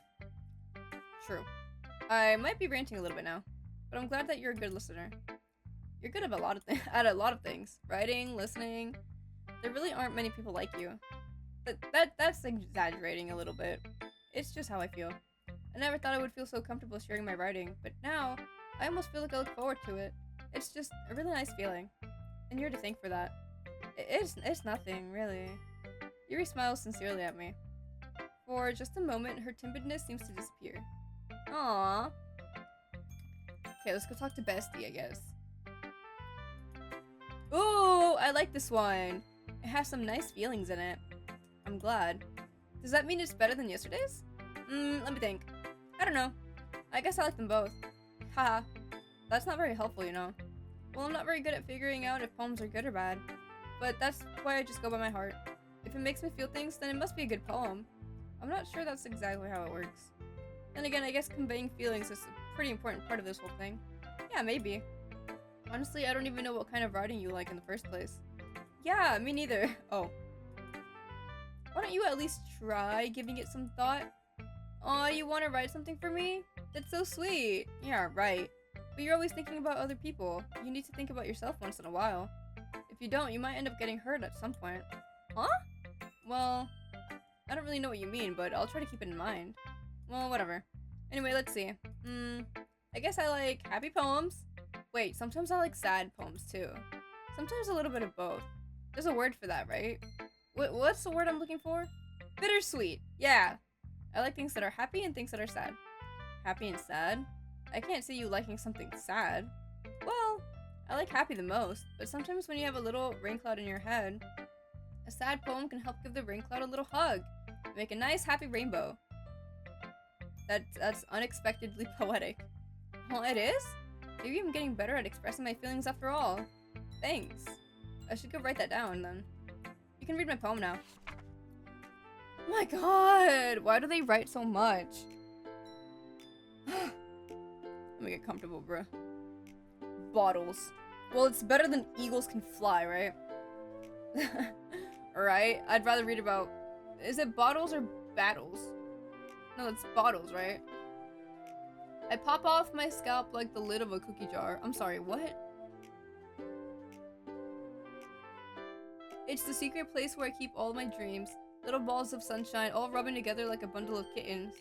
True. I might be ranting a little bit now, but I'm glad that you're a good listener. You're good at a lot of things. Writing, listening. There really aren't many people like you. That's exaggerating a little bit. It's just how I feel. I never thought I would feel so comfortable sharing my writing, but now I almost feel like I look forward to it. It's just a really nice feeling. And you're to thank for that. It's nothing, really. Yuri smiles sincerely at me. For just a moment, her timidness seems to disappear. Aww. Okay, let's go talk to Bestie, I guess. Ooh, I like this one. It has some nice feelings in it. I'm glad. Does that mean it's better than yesterday's? Let me think. I don't know. I guess I like them both. Haha. That's not very helpful, you know. Well, I'm not very good at figuring out if poems are good or bad. But that's why I just go by my heart. If it makes me feel things, then it must be a good poem. I'm not sure that's exactly how it works. Then again, I guess conveying feelings is a pretty important part of this whole thing. Yeah, maybe. Honestly, I don't even know what kind of writing you like in the first place. Yeah, me neither. Oh. Why don't you at least try giving it some thought? Aw, you want to write something for me? That's so sweet. Yeah, right. But you're always thinking about other people. You need to think about yourself once in a while. If you don't, you might end up getting hurt at some point. Huh? Well, I don't really know what you mean, but I'll try to keep it in mind. Well, whatever. Anyway, let's see. I guess I like happy poems. Wait, sometimes I like sad poems too. Sometimes a little bit of both. There's a word for that, right? What's the word I'm looking for? Bittersweet. Yeah. I like things that are happy and things that are sad. Happy and sad? I can't see you liking something sad. Well, I like happy the most, but sometimes when you have a little rain cloud in your head, a sad poem can help give the rain cloud a little hug. Make a nice happy rainbow. That's unexpectedly poetic. Well, it is? Maybe I'm getting better at expressing my feelings after all. Thanks. I should go write that down then. You can read my poem now. Oh my god! Why do they write so much? Let me get comfortable, bruh. Bottles. Well, it's better than eagles can fly, right? Alright, I'd rather read about... Is it bottles or battles? No, it's bottles, right? I pop off my scalp like the lid of a cookie jar. I'm sorry, what? It's the secret place where I keep all my dreams. Little balls of sunshine, all rubbing together like a bundle of kittens.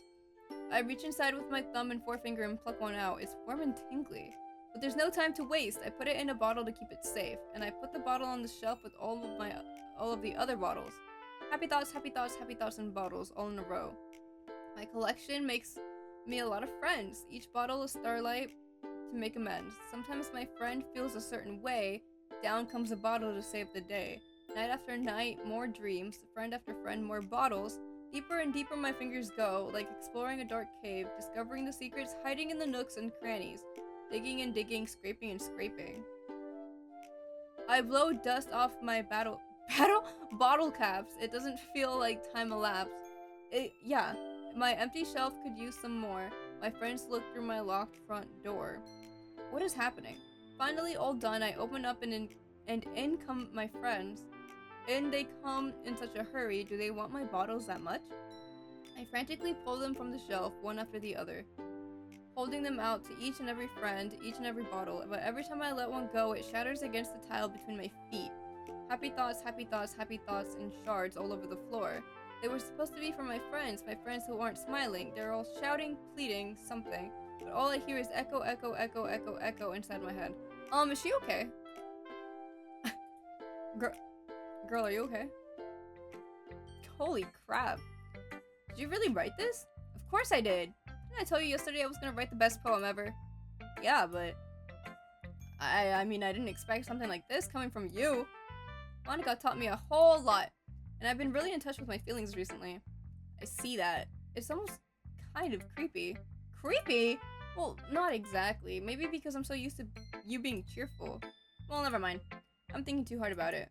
I reach inside with my thumb and forefinger and pluck one out. It's warm and tingly. But there's no time to waste. I put it in a bottle to keep it safe, and I put the bottle on the shelf with all of the other bottles. Happy thoughts, happy thoughts, happy thoughts in bottles, all in a row. My collection makes me a lot of friends. Each bottle a starlight to make amends. Sometimes my friend feels a certain way. Down comes a bottle to save the day. Night after night, more dreams. Friend after friend, more bottles. Deeper and deeper my fingers go, like exploring a dark cave, discovering the secrets hiding in the nooks and crannies. Digging and digging, scraping and scraping. I blow dust off my bottle caps. It doesn't feel like time elapsed. Yeah, my empty shelf could use some more. My friends look through my locked front door. What is happening? Finally, all done, I open up and in come my friends. And they come in such a hurry. Do they want my bottles that much? I frantically pull them from the shelf, one after the other, holding them out to each and every friend, each and every bottle. But every time I let one go, it shatters against the tile between my feet. Happy thoughts, happy thoughts, happy thoughts in shards all over the floor. They were supposed to be for my friends who aren't smiling. They're all shouting, pleading, something. But all I hear is echo, echo, echo, echo, echo inside my head. Is she okay? Girl, are you okay? Holy crap. Did you really write this? Of course I did. Didn't I tell you yesterday I was gonna write the best poem ever? Yeah, but... I mean, I didn't expect something like this coming from you. Monica taught me a whole lot. And I've been really in touch with my feelings recently. I see that. It's almost kind of creepy. Creepy? Well, not exactly. Maybe because I'm so used to you being cheerful. Well, never mind. I'm thinking too hard about it.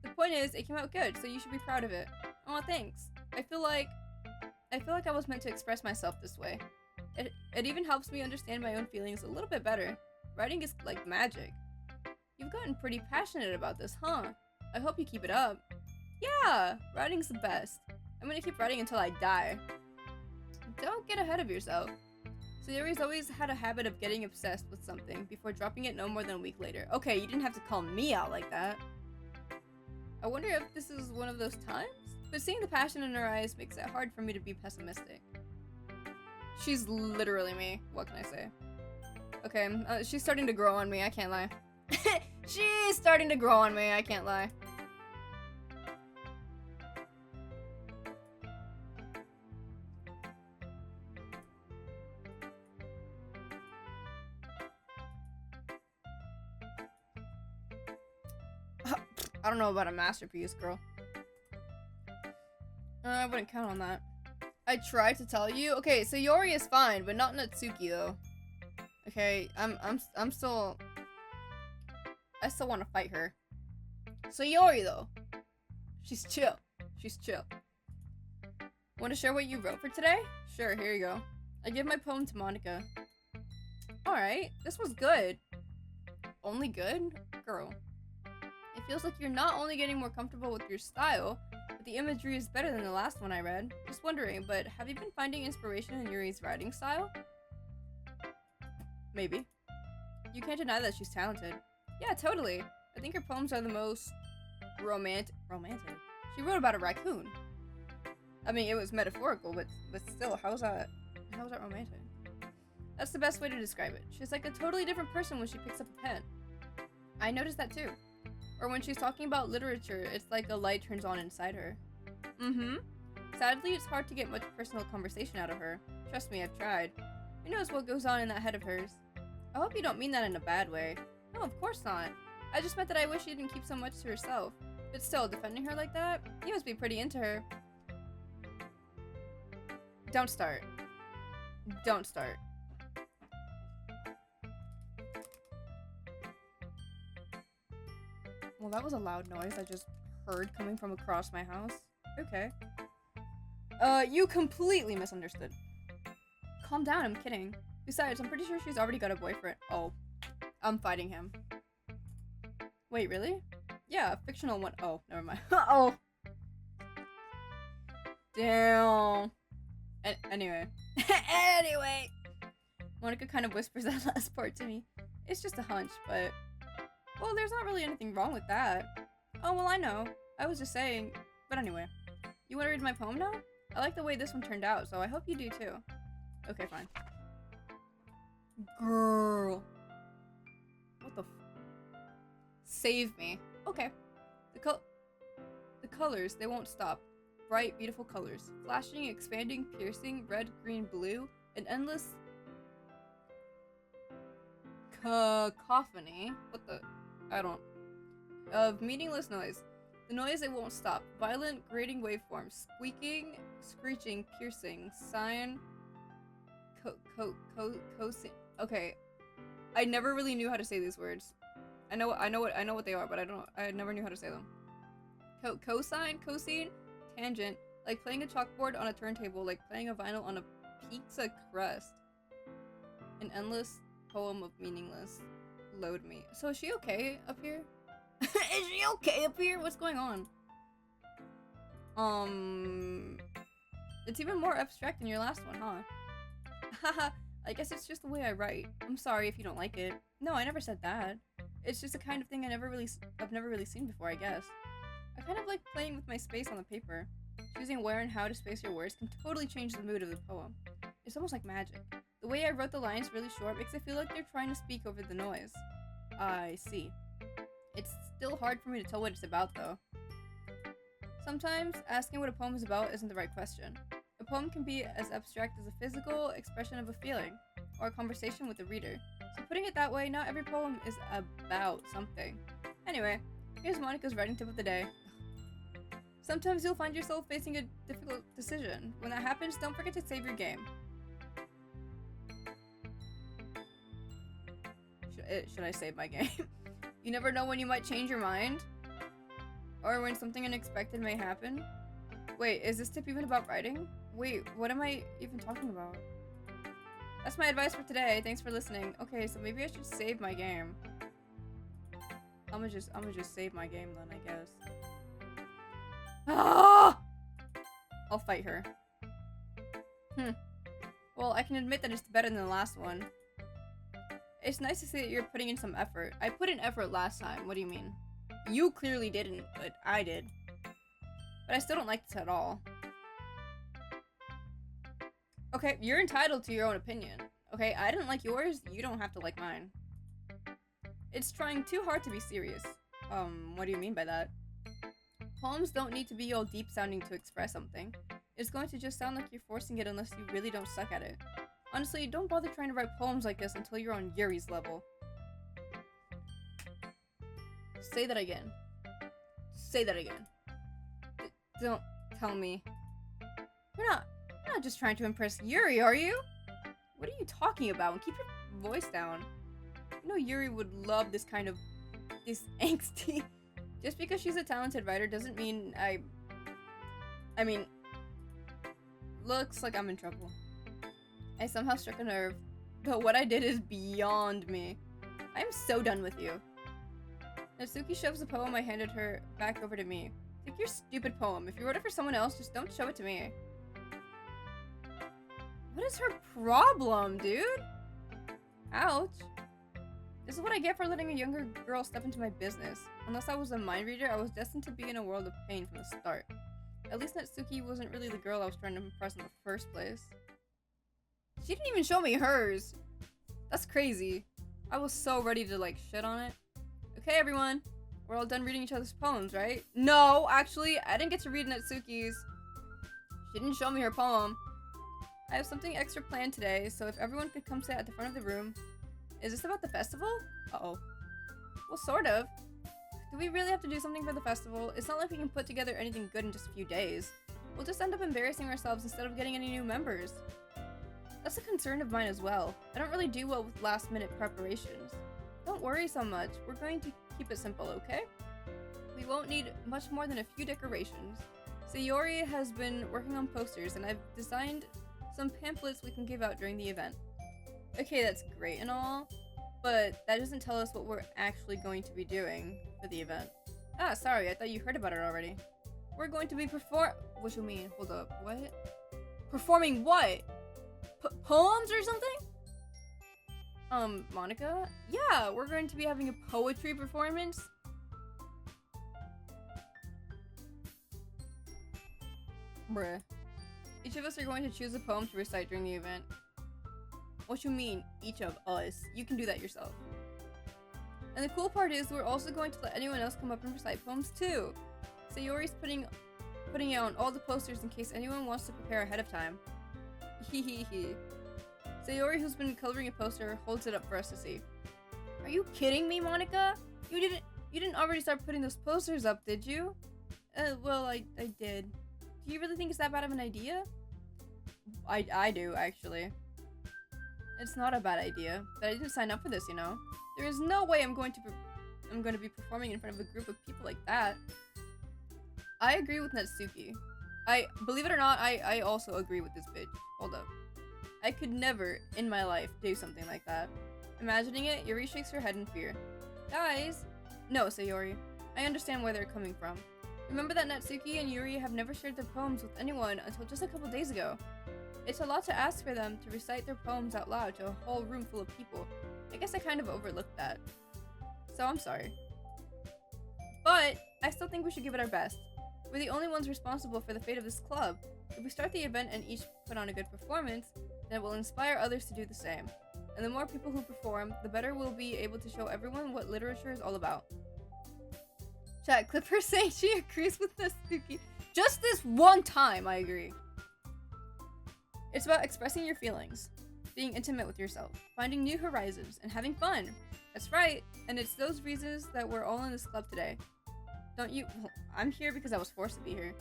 The point is, it came out good, so you should be proud of it. Aw, thanks. I feel like I was meant to express myself this way. It even helps me understand my own feelings a little bit better. Writing is like magic. You've gotten pretty passionate about this, huh? I hope you keep it up. Yeah, writing's the best. I'm gonna keep writing until I die. Don't get ahead of yourself. Sayori's always had a habit of getting obsessed with something before dropping it no more than a week later. Okay, you didn't have to call me out like that. I wonder if this is one of those times? But seeing the passion in her eyes makes it hard for me to be pessimistic. She's literally me. What can I say? Okay, she's starting to grow on me, I can't lie. She's starting to grow on me, I can't lie. I don't know about a masterpiece, girl. I wouldn't count on that. I tried to tell you. Okay, so Yori is fine, but not Natsuki though. Okay, I'm still. I still want to fight her. So Yori though, she's chill. She's chill. Want to share what you wrote for today? Sure, here you go. I give my poem to Monica. All right, this was good. Only good, girl. It feels like you're not only getting more comfortable with your style, but the imagery is better than the last one I read. Just wondering, but have you been finding inspiration in Yuri's writing style? Maybe. You can't deny that she's talented. Yeah, totally. I think her poems are the most romantic. She wrote about a raccoon. I mean, it was metaphorical, but still, how's that romantic? That's the best way to describe it. She's like a totally different person when she picks up a pen. I noticed that too. Or when she's talking about literature, it's like a light turns on inside her. Mm-hmm. Sadly, it's hard to get much personal conversation out of her. Trust me, I've tried. Who knows what goes on in that head of hers? I hope you don't mean that in a bad way. No, of course not. I just meant that I wish she didn't keep so much to herself. But still, defending her like that? You must be pretty into her. Don't start. Don't start. Well, that was a loud noise I just heard coming from across my house. Okay. You completely misunderstood. Calm down, I'm kidding. Besides, I'm pretty sure she's already got a boyfriend. Oh. I'm fighting him. Wait, really? Yeah, a fictional one. Oh, never mind. Oh. Damn. Anyway. Anyway. Monica kind of whispers that last part to me. It's just a hunch, but... Well, there's not really anything wrong with that. Oh, well, I know. I was just saying. But anyway. You want to read my poem now? I like the way this one turned out, so I hope you do too. Okay, fine. Girl. What the Save me. Okay. The colors, they won't stop. Bright, beautiful colors. Flashing, expanding, piercing, red, green, blue. An endless... cacophony. What the... I don't... Of meaningless noise. The noise, it won't stop. Violent, grating waveforms. Squeaking, screeching, piercing. Sign... cosine... Okay. I never really knew how to say these words. I know what they are, but I never knew how to say them. Cosine, cosine, tangent, like playing a chalkboard on a turntable, like playing a vinyl on a pizza crust. An endless poem of meaningless. Load me. So is she okay up here? Is she okay up here? What's going on? It's even more abstract than your last one, huh? Haha, I guess it's just the way I write. I'm sorry if you don't like it. No, I never said that. It's just the kind of thing I've never really seen before, I guess. I kind of like playing with my space on the paper. Choosing where and how to space your words can totally change the mood of the poem. It's almost like magic. The way I wrote the lines really short makes it feel like they're trying to speak over the noise. I see. It's still hard for me to tell what it's about, though. Sometimes, asking what a poem is about isn't the right question. A poem can be as abstract as a physical expression of a feeling, or a conversation with the reader. So putting it that way, not every poem is about something. Anyway, here's Monica's writing tip of the day. Sometimes you'll find yourself facing a difficult decision. When that happens, don't forget to save your game. Should I save my game? You never know when you might change your mind. Or when something unexpected may happen. Wait, is this tip even about writing? Wait, what am I even talking about? That's my advice for today. Thanks for listening. Okay, so maybe I should save my game. I'm gonna just save my game then, I guess. Ah! I'll fight her. Well, I can admit that it's better than the last one. It's nice to see that you're putting in some effort. I put in effort last time. What do you mean? You clearly didn't, but I did. But I still don't like this at all. Okay, you're entitled to your own opinion. Okay, I didn't like yours, you don't have to like mine. It's trying too hard to be serious. What do you mean by that? Poems don't need to be all deep sounding to express something. It's going to just sound like you're forcing it unless you really don't suck at it. Honestly, don't bother trying to write poems like this until you're on Yuri's level. Say that again. Say that again. Don't tell me. You're not just trying to impress Yuri, are you? What are you talking about? Keep your voice down. You know Yuri would love this kind of... this angsty... Just because she's a talented writer doesn't mean I mean... Looks like I'm in trouble. I somehow struck a nerve. But what I did is beyond me. I'm so done with you. Natsuki shoves the poem I handed her back over to me. Take your stupid poem. If you wrote it for someone else, just don't show it to me. What is her problem, dude? Ouch. This is what I get for letting a younger girl step into my business. Unless I was a mind reader, I was destined to be in a world of pain from the start. At least Natsuki wasn't really the girl I was trying to impress in the first place. She didn't even show me hers! That's crazy. I was so ready to, like, shit on it. Okay, everyone. We're all done reading each other's poems, right? No, actually, I didn't get to read Natsuki's. She didn't show me her poem. I have something extra planned today, so if everyone could come sit at the front of the room. Is this about the festival? Uh-oh. Well, sort of. Do we really have to do something for the festival? It's not like we can put together anything good in just a few days. We'll just end up embarrassing ourselves instead of getting any new members. That's a concern of mine as well. I don't really do well with last-minute preparations. Don't worry so much. We're going to keep it simple, okay? We won't need much more than a few decorations. Sayori has been working on posters, and I've designed some pamphlets we can give out during the event. Okay, that's great and all, but that doesn't tell us what we're actually going to be doing for the event. Ah, sorry, I thought you heard about it already. We're going to be what you mean? Hold up, what? Performing what? Poems or something? Monica? Yeah, we're going to be having a poetry performance. Bruh. Each of us are going to choose a poem to recite during the event. What you mean, each of us? You can do that yourself. And the cool part is we're also going to let anyone else come up and recite poems too. Sayori's putting out all the posters in case anyone wants to prepare ahead of time. Hehehe. Sayori, who's been coloring a poster, holds it up for us to see. Are you kidding me, Monica? You didn't already start putting those posters up, did you? Well, I did. Do you really think it's that bad of an idea? I do, actually. It's not a bad idea, but I didn't sign up for this, you know? There is no way I'm going to be performing in front of a group of people like that. I agree with Natsuki. Believe it or not, I also agree with this bitch. Hold up. I could never, in my life, do something like that. Imagining it, Yuri shakes her head in fear. Guys! No, Sayori. I understand where they're coming from. Remember that Natsuki and Yuri have never shared their poems with anyone until just a couple days ago. It's a lot to ask for them to recite their poems out loud to a whole room full of people. I guess I kind of overlooked that. So I'm sorry. But I still think we should give it our best. We're the only ones responsible for the fate of this club. If we start the event and each put on a good performance, then it will inspire others to do the same. And the more people who perform, the better we'll be able to show everyone what literature is all about. Chat, Clipper saying she agrees with Natsuki. Just this one time, I agree. It's about expressing your feelings, being intimate with yourself, finding new horizons, and having fun. That's right, and it's those reasons that we're all in this club today. Don't you? Well, I'm here because I was forced to be here.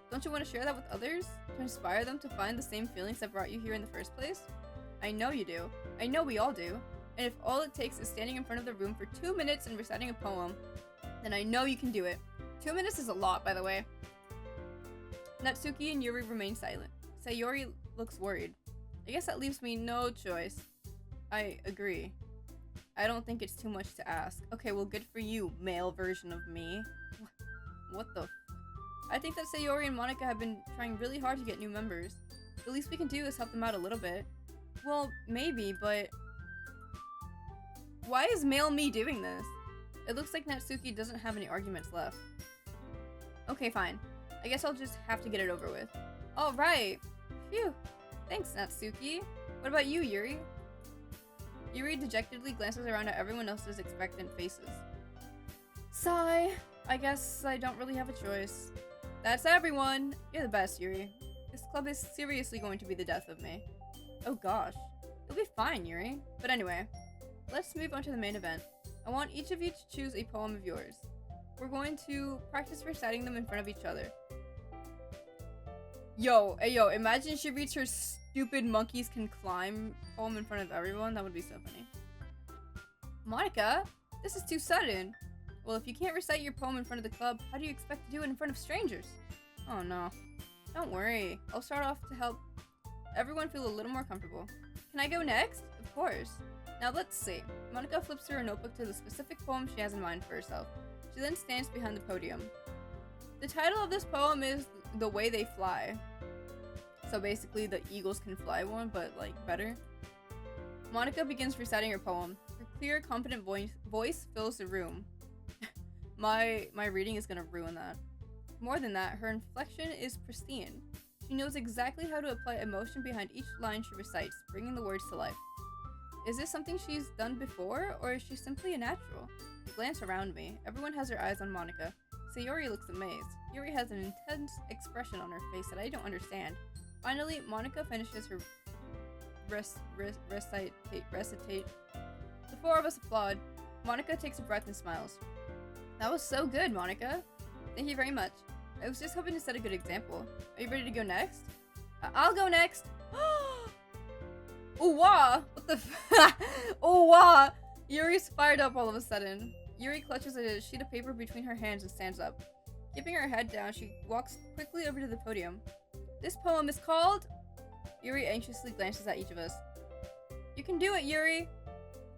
Don't you want to share that with others? To inspire them to find the same feelings that brought you here in the first place? I know you do. I know we all do. And if all it takes is standing in front of the room for 2 minutes and reciting a poem, then I know you can do it. 2 minutes is a lot, by the way. Natsuki and Yuri remain silent. Sayori looks worried. I guess that leaves me no choice. I agree. I don't think it's too much to ask. Okay, well, good for you, male version of me. What the f- I think that Sayori and Monica have been trying really hard to get new members. The least we can do is help them out a little bit. Well, maybe, but... Why is male me doing this? It looks like Natsuki doesn't have any arguments left. Okay, fine. I guess I'll just have to get it over with. Alright! Phew! Thanks, Natsuki. What about you, Yuri? Yuri dejectedly glances around at everyone else's expectant faces. Sigh. I guess I don't really have a choice. That's everyone! You're the best, Yuri. This club is seriously going to be the death of me. Oh gosh. You'll be fine, Yuri. But anyway, let's move on to the main event. I want each of you to choose a poem of yours. We're going to practice reciting them in front of each other. Yo, imagine she reads her stupid monkeys can climb poem in front of everyone. That would be so funny. Monica, this is too sudden. Well, if you can't recite your poem in front of the club, how do you expect to do it in front of strangers? Oh no. Don't worry. I'll start off to help everyone feel a little more comfortable. Can I go next? Of course. Now let's see. Monica flips through her notebook to the specific poem she has in mind for herself. She then stands behind the podium. The title of this poem is The Way They Fly. So basically the eagles can fly one, but like better. Monica begins reciting her poem. Her clear, confident voice fills the room. My reading is gonna ruin that. More than that, her inflection is pristine. She knows exactly how to apply emotion behind each line she recites, bringing the words to life. Is this something she's done before, or is she simply a natural? I glance around me. Everyone has their eyes on Monica. Sayori looks amazed. Yuri has an intense expression on her face that I don't understand. Finally, Monica finishes her recitate. The four of us applaud. Monica takes a breath and smiles. That was so good, Monica. Thank you very much. I was just hoping to set a good example. Are you ready to go next? I'll go next. Oh wow! What the oh wow! Yuri's fired up all of a sudden. Yuri clutches a sheet of paper between her hands and stands up. Keeping her head down, she walks quickly over to the podium. This poem is called... Yuri anxiously glances at each of us. You can do it, Yuri!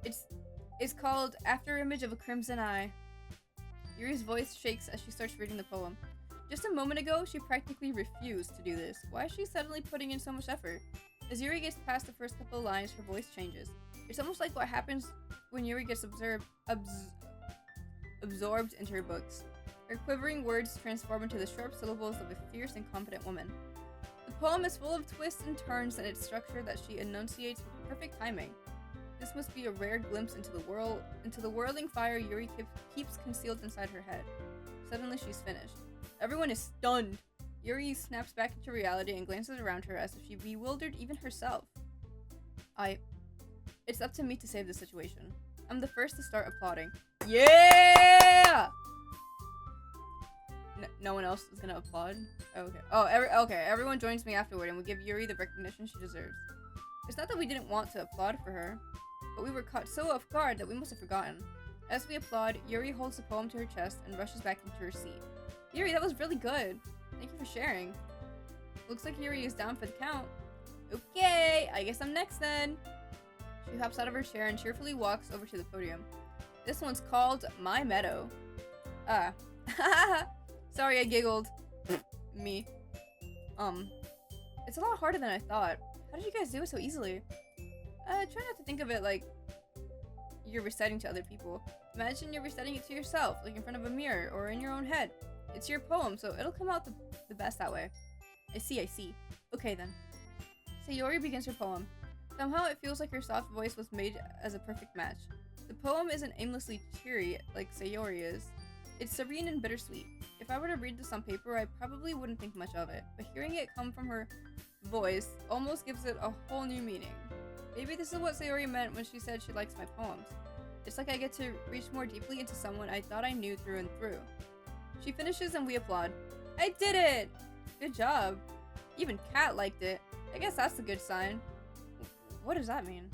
It's called After Image of a Crimson Eye. Yuri's voice shakes as she starts reading the poem. Just a moment ago, she practically refused to do this. Why is she suddenly putting in so much effort? As Yuri gets past the first couple of lines, her voice changes. It's almost like what happens when Yuri gets absorbed into her books. Her quivering words transform into the sharp syllables of a fierce and confident woman. The poem is full of twists and turns in its structure that she enunciates with perfect timing. This must be a rare glimpse into the whirling fire Yuri keeps concealed inside her head. Suddenly she's finished. Everyone is stunned. Yuri snaps back into reality and glances around her as if she bewildered even herself. It's up to me to save the situation. I'm the first to start applauding. Yeah! No one else is gonna applaud? Okay. Okay, everyone joins me afterward and we give Yuri the recognition she deserves. It's not that we didn't want to applaud for her, but we were caught so off guard that we must have forgotten. As we applaud, Yuri holds the poem to her chest and rushes back into her seat. Yuri, that was really good. Thank you for sharing. Looks like Yuri is down for the count. Okay, I guess I'm next then. She hops out of her chair and cheerfully walks over to the podium. This one's called My Meadow. Sorry, I giggled. Me. It's a lot harder than I thought. How did you guys do it so easily? Try not to think of it like you're reciting to other people. Imagine you're reciting it to yourself, like in front of a mirror or in your own head. It's your poem, so it'll come out the best that way. I see. Okay then. Sayori begins her poem. Somehow it feels like her soft voice was made as a perfect match. The poem isn't aimlessly cheery like Sayori is. It's serene and bittersweet. If I were to read this on paper, I probably wouldn't think much of it, but hearing it come from her voice almost gives it a whole new meaning. Maybe this is what Sayori meant when she said she likes my poems. It's like I get to reach more deeply into someone I thought I knew through and through. She finishes and we applaud. I did it! Good job. Even Kat liked it. I guess that's a good sign. What does that mean?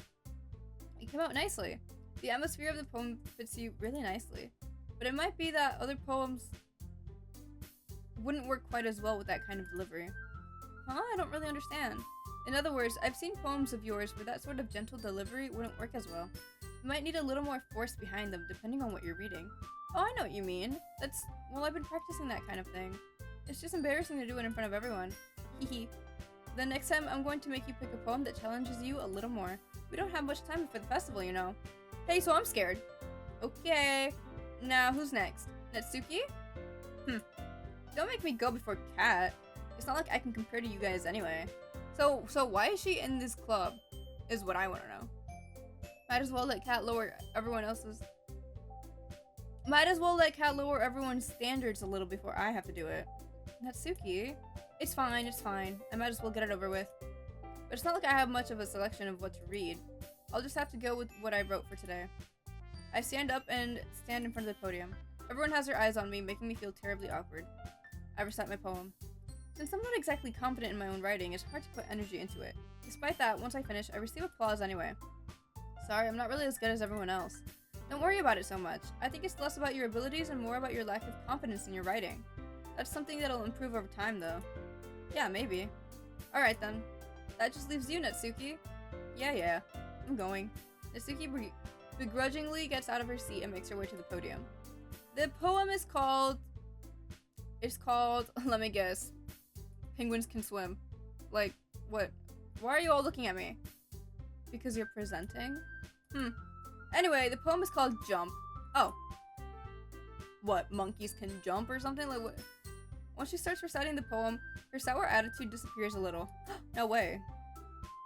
It came out nicely. The atmosphere of the poem fits you really nicely. But it might be that other poems wouldn't work quite as well with that kind of delivery. Huh? I don't really understand. In other words, I've seen poems of yours where that sort of gentle delivery wouldn't work as well. You might need a little more force behind them depending on what you're reading. Oh, I know what you mean. Well, I've been practicing that kind of thing. It's just embarrassing to do it in front of everyone. Hehe. The next time, I'm going to make you pick a poem that challenges you a little more. We don't have much time for the festival, you know. Hey, so I'm scared. Okay. Now, who's next? Natsuki? Don't make me go before Kat. It's not like I can compare to you guys anyway. So why is she in this club? Is what I want to know. Might as well let Kat lower everyone's standards a little before I have to do it. Natsuki? It's fine. I might as well get it over with. But it's not like I have much of a selection of what to read. I'll just have to go with what I wrote for today. I stand up and stand in front of the podium. Everyone has their eyes on me, making me feel terribly awkward. I recite my poem. Since I'm not exactly confident in my own writing, it's hard to put energy into it. Despite that, once I finish, I receive applause anyway. Sorry, I'm not really as good as everyone else. Don't worry about it so much. I think it's less about your abilities and more about your lack of confidence in your writing. That's something that'll improve over time, though. Yeah, maybe. Alright then. That just leaves you, Natsuki. Yeah. I'm going. Natsuki begrudgingly gets out of her seat and makes her way to the podium. The poem is called... let me guess. Penguins Can Swim. Like, what? Why are you all looking at me? Because you're presenting? Anyway, the poem is called Jump. Oh. What, monkeys can jump or something? Like, what? Once she starts reciting the poem, her sour attitude disappears a little. No way.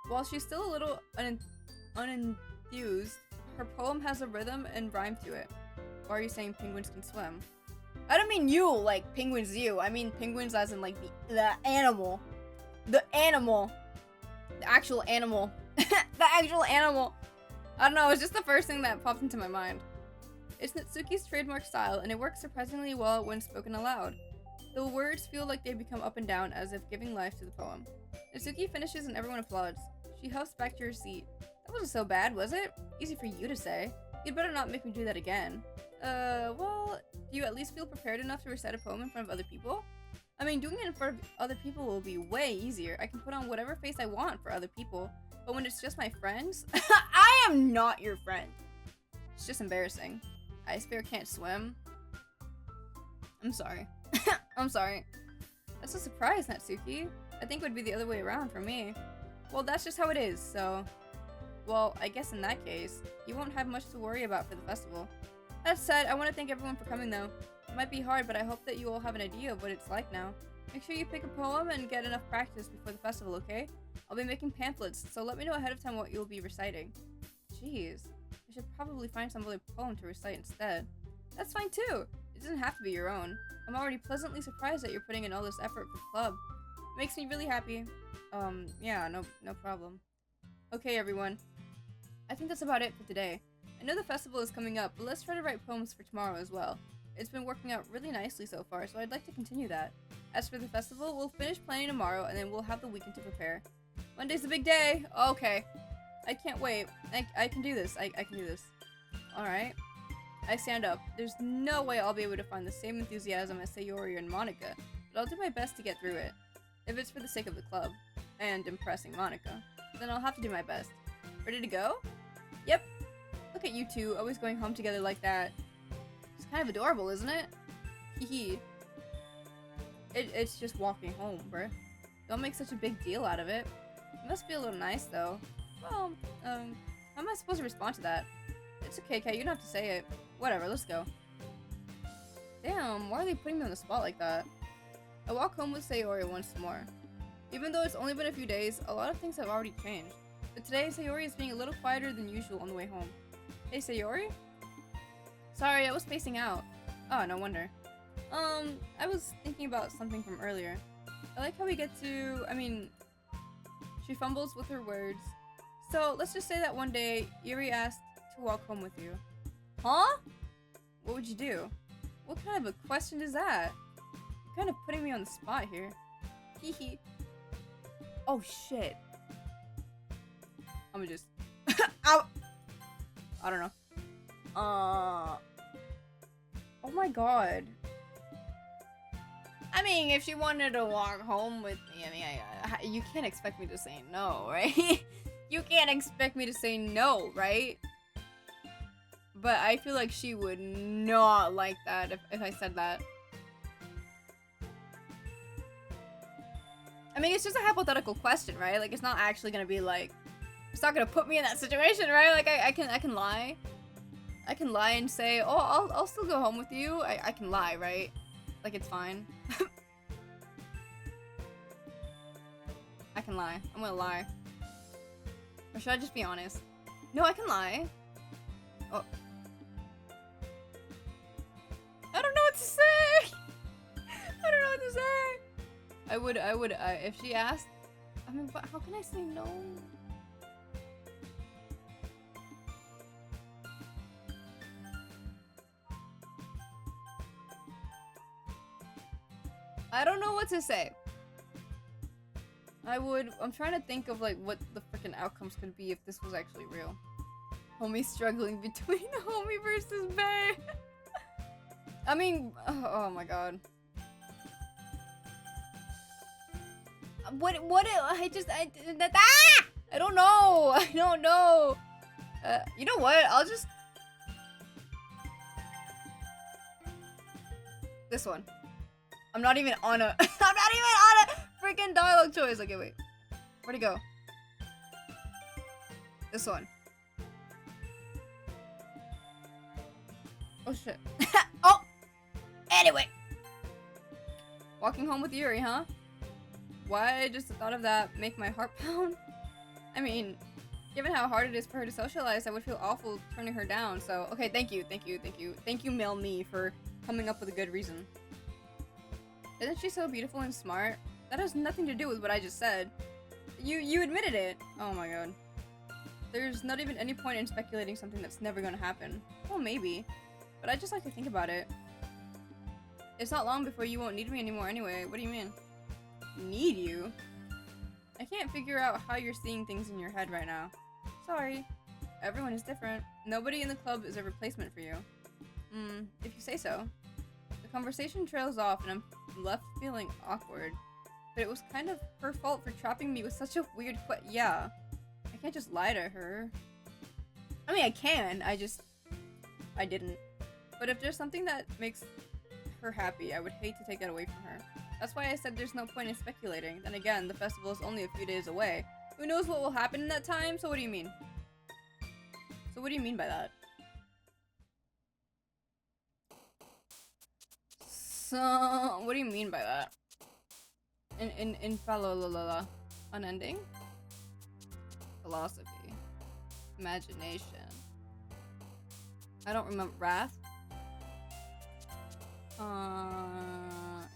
While she's still a little unenthused, her poem has a rhythm and rhyme to it. Or are you saying penguins can swim? I don't mean you, like penguins you. I mean penguins as in like the animal. The animal. The actual animal. The actual animal. I don't know, it's just the first thing that popped into my mind. It's Natsuki's trademark style, and it works surprisingly well when spoken aloud. The words feel like they become up and down as if giving life to the poem. Natsuki finishes and everyone applauds. She huffs back to her seat. That wasn't so bad, was it? Easy for you to say. You'd better not make me do that again. Well, do you at least feel prepared enough to recite a poem in front of other people? I mean, doing it in front of other people will be way easier. I can put on whatever face I want for other people. But when it's just my friends, I am not your friend. It's just embarrassing. Ice Bear can't swim. I'm sorry. I'm sorry. That's a surprise, Natsuki. I think it would be the other way around for me. Well, that's just how it is, so... Well, I guess in that case, you won't have much to worry about for the festival. That said, I want to thank everyone for coming though. It might be hard, but I hope that you all have an idea of what it's like now. Make sure you pick a poem and get enough practice before the festival, okay? I'll be making pamphlets, so let me know ahead of time what you'll be reciting. Jeez, I should probably find some other poem to recite instead. That's fine too. It doesn't have to be your own. I'm already pleasantly surprised that you're putting in all this effort for the club. It makes me really happy. Yeah, no problem. Okay, everyone. I think that's about it for today. I know the festival is coming up, but let's try to write poems for tomorrow as well. It's been working out really nicely so far, so I'd like to continue that. As for the festival, we'll finish planning tomorrow, and then we'll have the weekend to prepare. Monday's the big day! Okay. I can't wait. I can do this. I can do this. Alright. I stand up. There's no way I'll be able to find the same enthusiasm as Sayori and Monica, but I'll do my best to get through it. If it's for the sake of the club, and impressing Monica, then I'll have to do my best. Ready to go? Yep. Look at you two, always going home together like that. It's kind of adorable, isn't it? Hee. It's just walking home, bruh. Don't make such a big deal out of it. It must feel a little nice, though. Well, how am I supposed to respond to that? It's okay, Kay, you don't have to say it. Whatever, let's go. Damn, why are they putting me on the spot like that? I walk home with Sayori once more. Even though it's only been a few days, a lot of things have already changed. But today, Sayori is being a little quieter than usual on the way home. Hey, Sayori? Sorry, I was spacing out. Oh, no wonder. I was thinking about something from earlier. I like how we get to, she fumbles with her words. So, let's just say that one day, Yuri asked to walk home with you. Huh? What would you do? What kind of a question is that? You're kind of putting me on the spot here. Hehe. Oh, shit. I'ma just... Ow! I don't know. Oh my god. I mean, if she wanted to walk home with me, you can't expect me to say no, right? You can't expect me to say no, right? But I feel like she would not like that if I said that. I mean, it's just a hypothetical question, right? Like, it's not actually gonna be like... It's not gonna put me in that situation, right? Like, I can lie. I can lie and say, oh, I'll still go home with you. I can lie, right? Like, it's fine. I can lie. I'm gonna lie. Or should I just be honest? No, I can lie. Oh. I don't know what to say! I don't know what to say! I would, if she asked... but how can I say no? I don't know what to say. I'm trying to think of like what the freaking outcomes could be if this was actually real. Homie struggling between homie versus bae. I mean, oh my god. I don't know. I don't know. You know what? I'll just... This one. I'm not even on a... I'm not even on a freaking dialogue choice. Okay, wait. Where'd it go? This one. Oh shit. Oh! Anyway! Walking home with Yuri, huh? Why just the thought of that make my heart pound? I mean, given how hard it is for her to socialize, I would feel awful turning her down, so... Okay, thank you. Thank you, male me, for coming up with a good reason. Isn't she so beautiful and smart? That has nothing to do with what I just said. You admitted it! Oh my god. There's not even any point in speculating something that's never gonna happen. Well, maybe. But I just like to think about it. It's not long before you won't need me anymore anyway. What do you mean? Need you? I can't figure out how you're seeing things in your head right now. Sorry. Everyone is different. Nobody in the club is a replacement for you. If you say so. The conversation trails off and I'm left feeling awkward. But it was kind of her fault for trapping me with such a weird yeah. I can't just lie to her. I mean, I can. I didn't. But if there's something that makes her happy, I would hate to take that away from her. That's why I said there's no point in speculating. Then again, the festival is only a few days away. Who knows what will happen in that time? So what do you mean? So what do you mean by that? So what do you mean by that? Unending? Philosophy. Imagination. I don't remember. Wrath?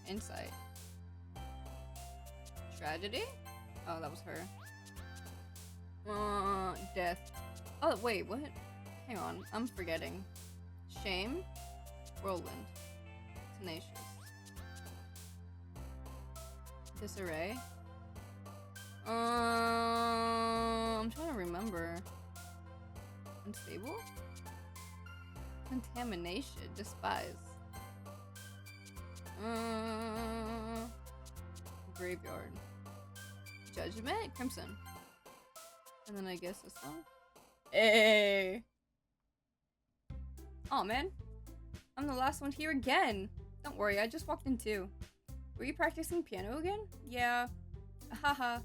Insight. Tragedy? Oh, that was her. Death. Oh, wait, what? Hang on, I'm forgetting. Shame? Whirlwind. Tenacious. Disarray? I'm trying to remember. Unstable? Contamination. Despise. Graveyard. Judgment? Crimson. And then I guess this one? Hey! Aw, man. I'm the last one here again. Don't worry, I just walked in too. Were you practicing piano again? Yeah. Haha.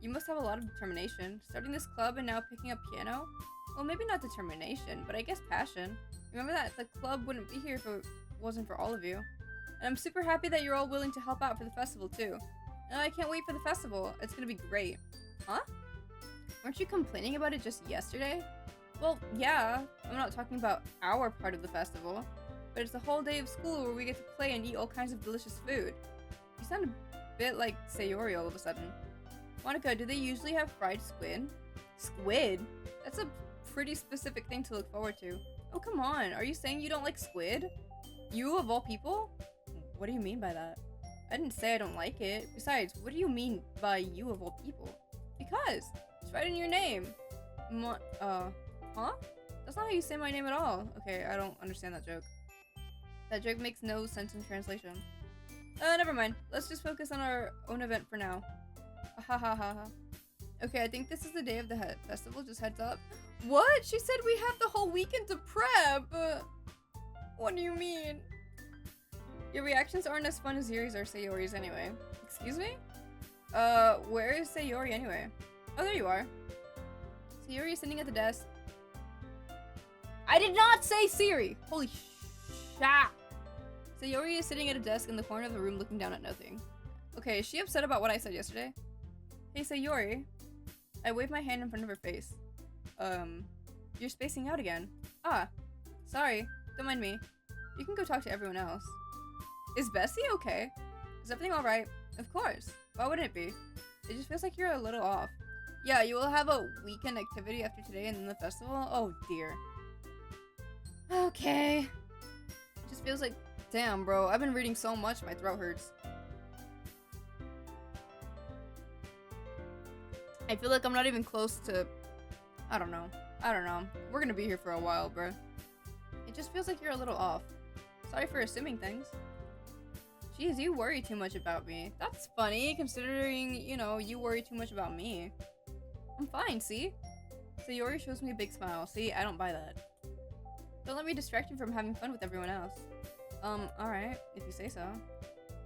You must have a lot of determination. Starting this club and now picking up piano? Well, maybe not determination, but I guess passion. Remember that the club wouldn't be here if it wasn't for all of you. And I'm super happy that you're all willing to help out for the festival too. And I can't wait for the festival. It's gonna be great. Huh? Weren't you complaining about it just yesterday? Well, yeah. I'm not talking about our part of the festival. But it's a whole day of school where we get to play and eat all kinds of delicious food. You sound a bit like Sayori all of a sudden. Monica, do they usually have fried squid? Squid? That's a pretty specific thing to look forward to. Oh, come on. Are you saying you don't like squid? You of all people? What do you mean by that? I didn't say I don't like it. Besides, what do you mean by you of all people? Because it's right in your name. Huh? That's not how you say my name at all. Okay, I don't understand that joke. That joke makes no sense in translation. Never mind. Let's just focus on our own event for now. Ha ha ha ha. Okay, I think this is the day of the festival. Just heads up. What? She said we have the whole weekend to prep. What do you mean? Your reactions aren't as fun as Yuri's or Sayori's anyway. Excuse me? Where is Sayori anyway? Oh, there you are. Sayori is sitting at the desk. I did not say Siri! Holy shit! Sayori is sitting at a desk in the corner of the room looking down at nothing. Okay, is she upset about what I said yesterday? Hey, Sayori. I waved my hand in front of her face. You're spacing out again. Ah, sorry. Don't mind me. You can go talk to everyone else. Is Bessie okay? Is everything alright? Of course. Why wouldn't it be? It just feels like you're a little off. Yeah, you will have a weekend activity after today and then the festival? Oh, dear. Okay. It just feels like... Damn, bro. I've been reading so much, my throat hurts. I feel like I'm not even close to... I don't know. We're gonna be here for a while, bro. It just feels like you're a little off. Sorry for assuming things. Jeez, you worry too much about me. That's funny, considering, you know, you worry too much about me. I'm fine, see? Sayori shows me a big smile. See, I don't buy that. Don't let me distract you from having fun with everyone else. Alright, if you say so.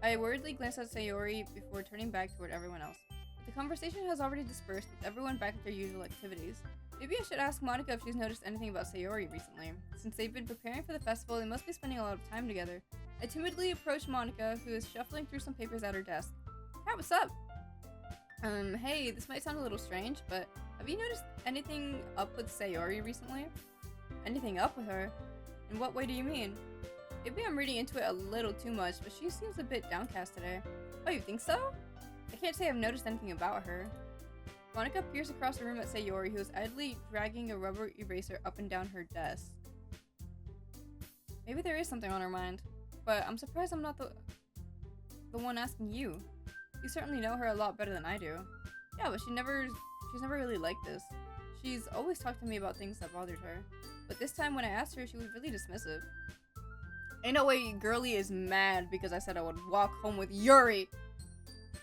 I worriedly glanced at Sayori before turning back toward everyone else. The conversation has already dispersed, with everyone back at their usual activities. Maybe I should ask Monica if she's noticed anything about Sayori recently. Since they've been preparing for the festival, they must be spending a lot of time together. I timidly approach Monica, who is shuffling through some papers at her desk. Kat, what's up? Hey, this might sound a little strange, but have you noticed anything up with Sayori recently? Anything up with her? In what way do you mean? Maybe I'm reading into it a little too much, but she seems a bit downcast today. Oh, you think so? I can't say I've noticed anything about her. Monica peers across the room at Sayori, who is idly dragging a rubber eraser up and down her desk. Maybe there is something on her mind, but I'm surprised I'm not the one asking you. You certainly know her a lot better than I do. Yeah, but she's never really like this. She's always talked to me about things that bothered her, but this time when I asked her, she was really dismissive. Ain't no way Girly is mad because I said I would walk home with Yuri!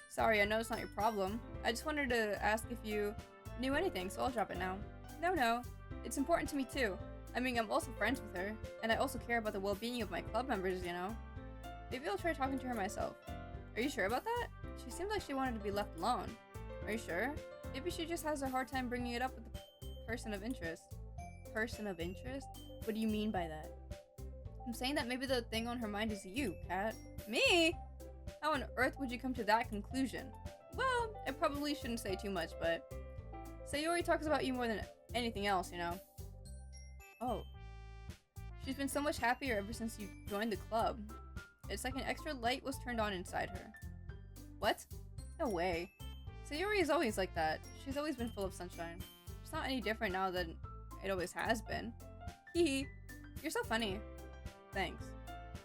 Sorry, I know it's not your problem. I just wanted to ask if you knew anything, so I'll drop it now. No. It's important to me too. I mean, I'm also friends with her, and I also care about the well-being of my club members, you know? Maybe I'll try talking to her myself. Are you sure about that? She seemed like she wanted to be left alone. Are you sure? Maybe she just has a hard time bringing it up with the person of interest. Person of interest? What do you mean by that? I'm saying that maybe the thing on her mind is you, Kat. Me? How on earth would you come to that conclusion? Well, I probably shouldn't say too much, but Sayori talks about you more than anything else, you know? Oh. She's been so much happier ever since you joined the club. It's like an extra light was turned on inside her. What? No way. Sayori is always like that. She's always been full of sunshine. It's not any different now than it always has been. Hee. You're so funny. Thanks.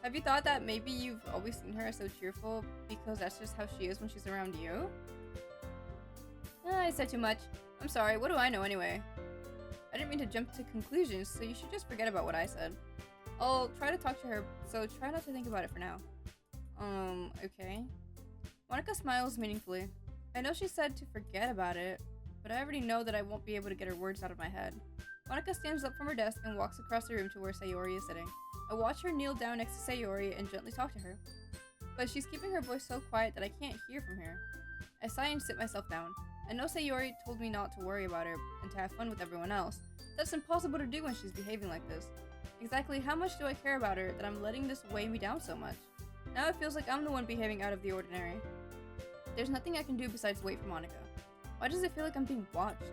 Have you thought that maybe you've always seen her as so cheerful because that's just how she is when she's around you? I said too much. I'm sorry, what do I know anyway? I didn't mean to jump to conclusions, so you should just forget about what I said. I'll try to talk to her, so try not to think about it for now. Okay. Monica smiles meaningfully. I know she said to forget about it, but I already know that I won't be able to get her words out of my head. Monica stands up from her desk and walks across the room to where Sayori is sitting. I watch her kneel down next to Sayori and gently talk to her. But she's keeping her voice so quiet that I can't hear from here. I sigh and sit myself down. I know Sayori told me not to worry about her and to have fun with everyone else. That's impossible to do when she's behaving like this. Exactly how much do I care about her that I'm letting this weigh me down so much? Now it feels like I'm the one behaving out of the ordinary. There's nothing I can do besides wait for Monica. Why does it feel like I'm being watched?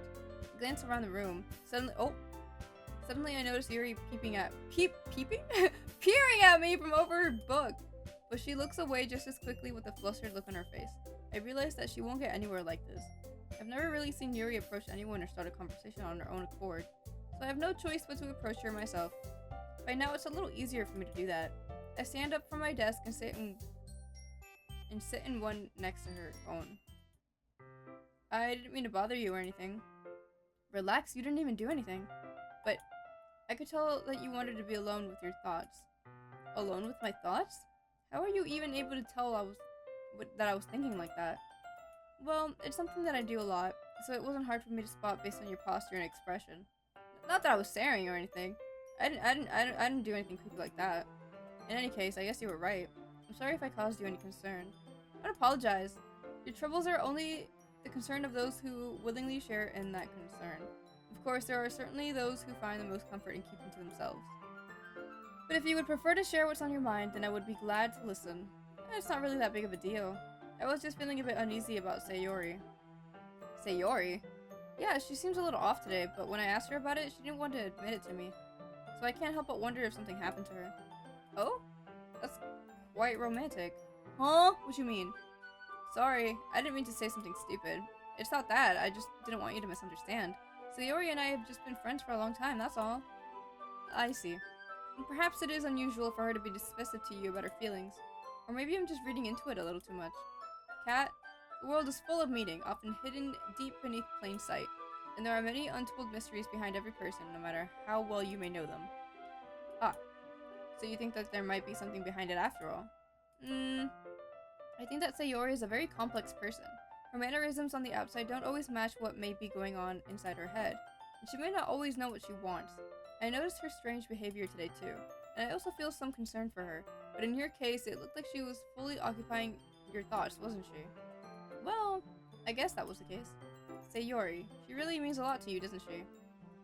I glance around the room. Suddenly I notice Yuri peering at me from over her book. But she looks away just as quickly with a flustered look on her face. I realize that she won't get anywhere like this. I've never really seen Yuri approach anyone or start a conversation on her own accord, so I have no choice but to approach her myself. By now it's a little easier for me to do that. I stand up from my desk and sit in one next to her own. I didn't mean to bother you or anything. Relax, you didn't even do anything. But I could tell that you wanted to be alone with your thoughts. Alone with my thoughts? How are you even able to tell that I was thinking like that? Well, it's something that I do a lot, so it wasn't hard for me to spot based on your posture and expression. Not that I was staring or anything. I didn't do anything creepy like that. In any case, I guess you were right. I'm sorry if I caused you any concern. Don't apologize. Your troubles are only the concern of those who willingly share in that concern. Of course, there are certainly those who find the most comfort in keeping to themselves. But if you would prefer to share what's on your mind, then I would be glad to listen. It's not really that big of a deal. I was just feeling a bit uneasy about Sayori. Sayori? Yeah, she seems a little off today, but when I asked her about it, she didn't want to admit it to me. So I can't help but wonder if something happened to her. Oh? That's quite romantic. Huh? What you mean? Sorry, I didn't mean to say something stupid. It's not that, I just didn't want you to misunderstand. Sayori and I have just been friends for a long time, that's all. I see. And perhaps it is unusual for her to be dismissive to you about her feelings. Or maybe I'm just reading into it a little too much. Kat, the world is full of meaning, often hidden deep beneath plain sight. And there are many untold mysteries behind every person, no matter how well you may know them. Ah, so you think that there might be something behind it after all? I think that Sayori is a very complex person. Her mannerisms on the outside don't always match what may be going on inside her head, and she may not always know what she wants. I noticed her strange behavior today too, and I also feel some concern for her, but in your case, it looked like she was fully occupying your thoughts, wasn't she? Well, I guess that was the case. Sayori, she really means a lot to you, doesn't she?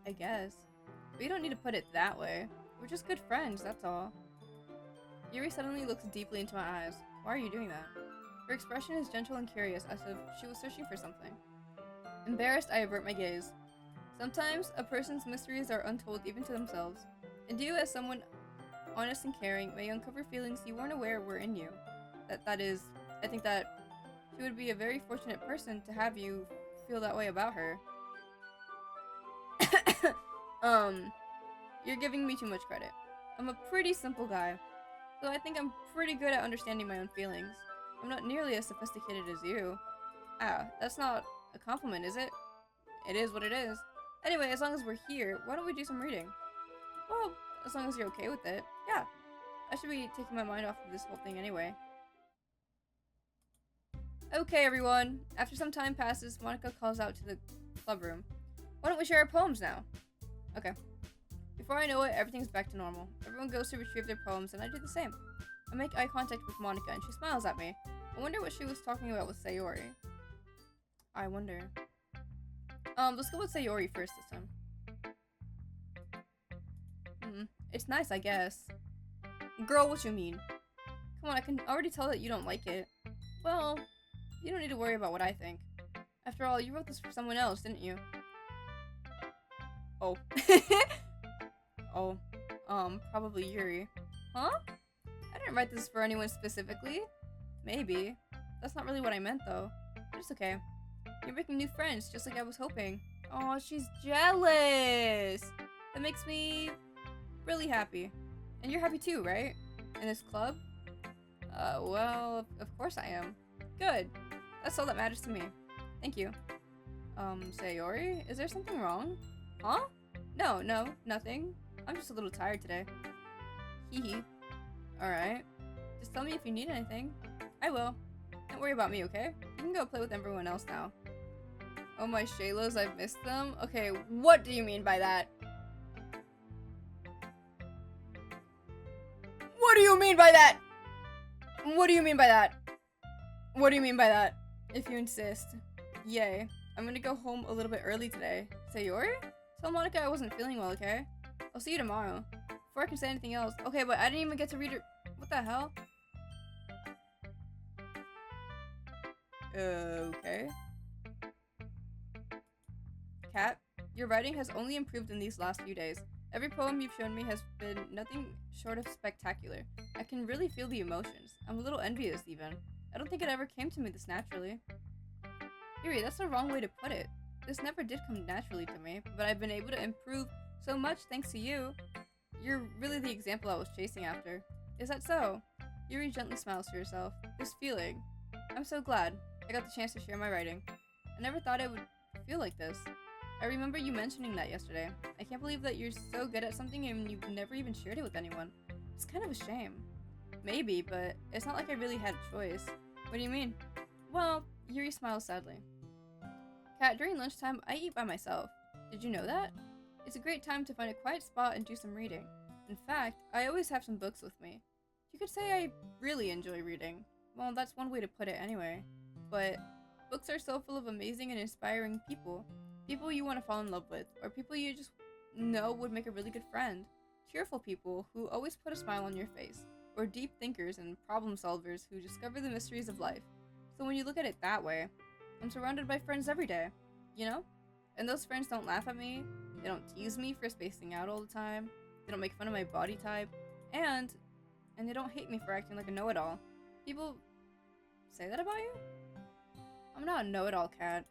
I guess. But you don't need to put it that way. We're just good friends, that's all. Yuri suddenly looks deeply into my eyes. Why are you doing that? Her expression is gentle and curious, as if she was searching for something. Embarrassed, I avert my gaze. Sometimes, a person's mysteries are untold even to themselves, and you, as someone honest and caring, may uncover feelings you weren't aware were in you. I think that she would be a very fortunate person to have you feel that way about her. You're giving me too much credit. I'm a pretty simple guy, so I think I'm pretty good at understanding my own feelings. I'm not nearly as sophisticated as you. Ah, that's not a compliment, is it? It is what it is. Anyway, as long as we're here, why don't we do some reading? Well, as long as you're okay with it. Yeah. I should be taking my mind off of this whole thing anyway. Okay, everyone. After some time passes, Monica calls out to the club room. Why don't we share our poems now? Okay. Before I know it, everything's back to normal. Everyone goes to retrieve their poems, and I do the same. I make eye contact with Monica, and she smiles at me. I wonder what she was talking about with Sayori. I wonder. Let's go with Sayori first this time. It's nice, I guess. Girl, what you mean? Come on, I can already tell that you don't like it. Well, you don't need to worry about what I think. After all, you wrote this for someone else, didn't you? Oh. Oh. Probably Yuri. Huh? I didn't write this for anyone specifically. Maybe. That's not really what I meant, though. But it's okay. You're making new friends, just like I was hoping. Oh, she's jealous! That makes me really happy. And you're happy too, right? In this club? Well, of course I am. Good. That's all that matters to me. Thank you. Sayori? Is there something wrong? Huh? No, nothing. I'm just a little tired today. Hee. Alright. Just tell me if you need anything. I will. Don't worry about me, okay? You can go play with everyone else now. Oh my Shaylos, I've missed them? Okay, what do you mean by that? What do you mean by that? What do you mean by that? What do you mean by that? If you insist. Yay. I'm gonna go home a little bit early today. Sayori? Tell Monica I wasn't feeling well, okay? I'll see you tomorrow. Before I can say anything else. Okay, but I didn't even get to read her. What the hell? Okay. Kat, your writing has only improved in these last few days. Every poem you've shown me has been nothing short of spectacular. I can really feel the emotions. I'm a little envious, even. I don't think it ever came to me this naturally. Yuri, that's the wrong way to put it. This never did come naturally to me, but I've been able to improve so much thanks to you. You're really the example I was chasing after. Is that so? Yuri gently smiles to herself. This feeling. I'm so glad I got the chance to share my writing. I never thought it would feel like this. I remember you mentioning that yesterday. I can't believe that you're so good at something and you've never even shared it with anyone. It's kind of a shame. Maybe, but it's not like I really had a choice. What do you mean? Well, Yuri smiles sadly. Kat, during lunchtime, I eat by myself. Did you know that? It's a great time to find a quiet spot and do some reading. In fact, I always have some books with me. You could say I really enjoy reading. Well, that's one way to put it anyway. But books are so full of amazing and inspiring people. People you want to fall in love with, or people you just know would make a really good friend. Cheerful people who always put a smile on your face, or deep thinkers and problem solvers who discover the mysteries of life. So when you look at it that way, I'm surrounded by friends every day, you know? And those friends don't laugh at me, they don't tease me for spacing out all the time, they don't make fun of my body type, and they don't hate me for acting like a know-it-all. People say that about you? I'm not a know-it-all, Kat.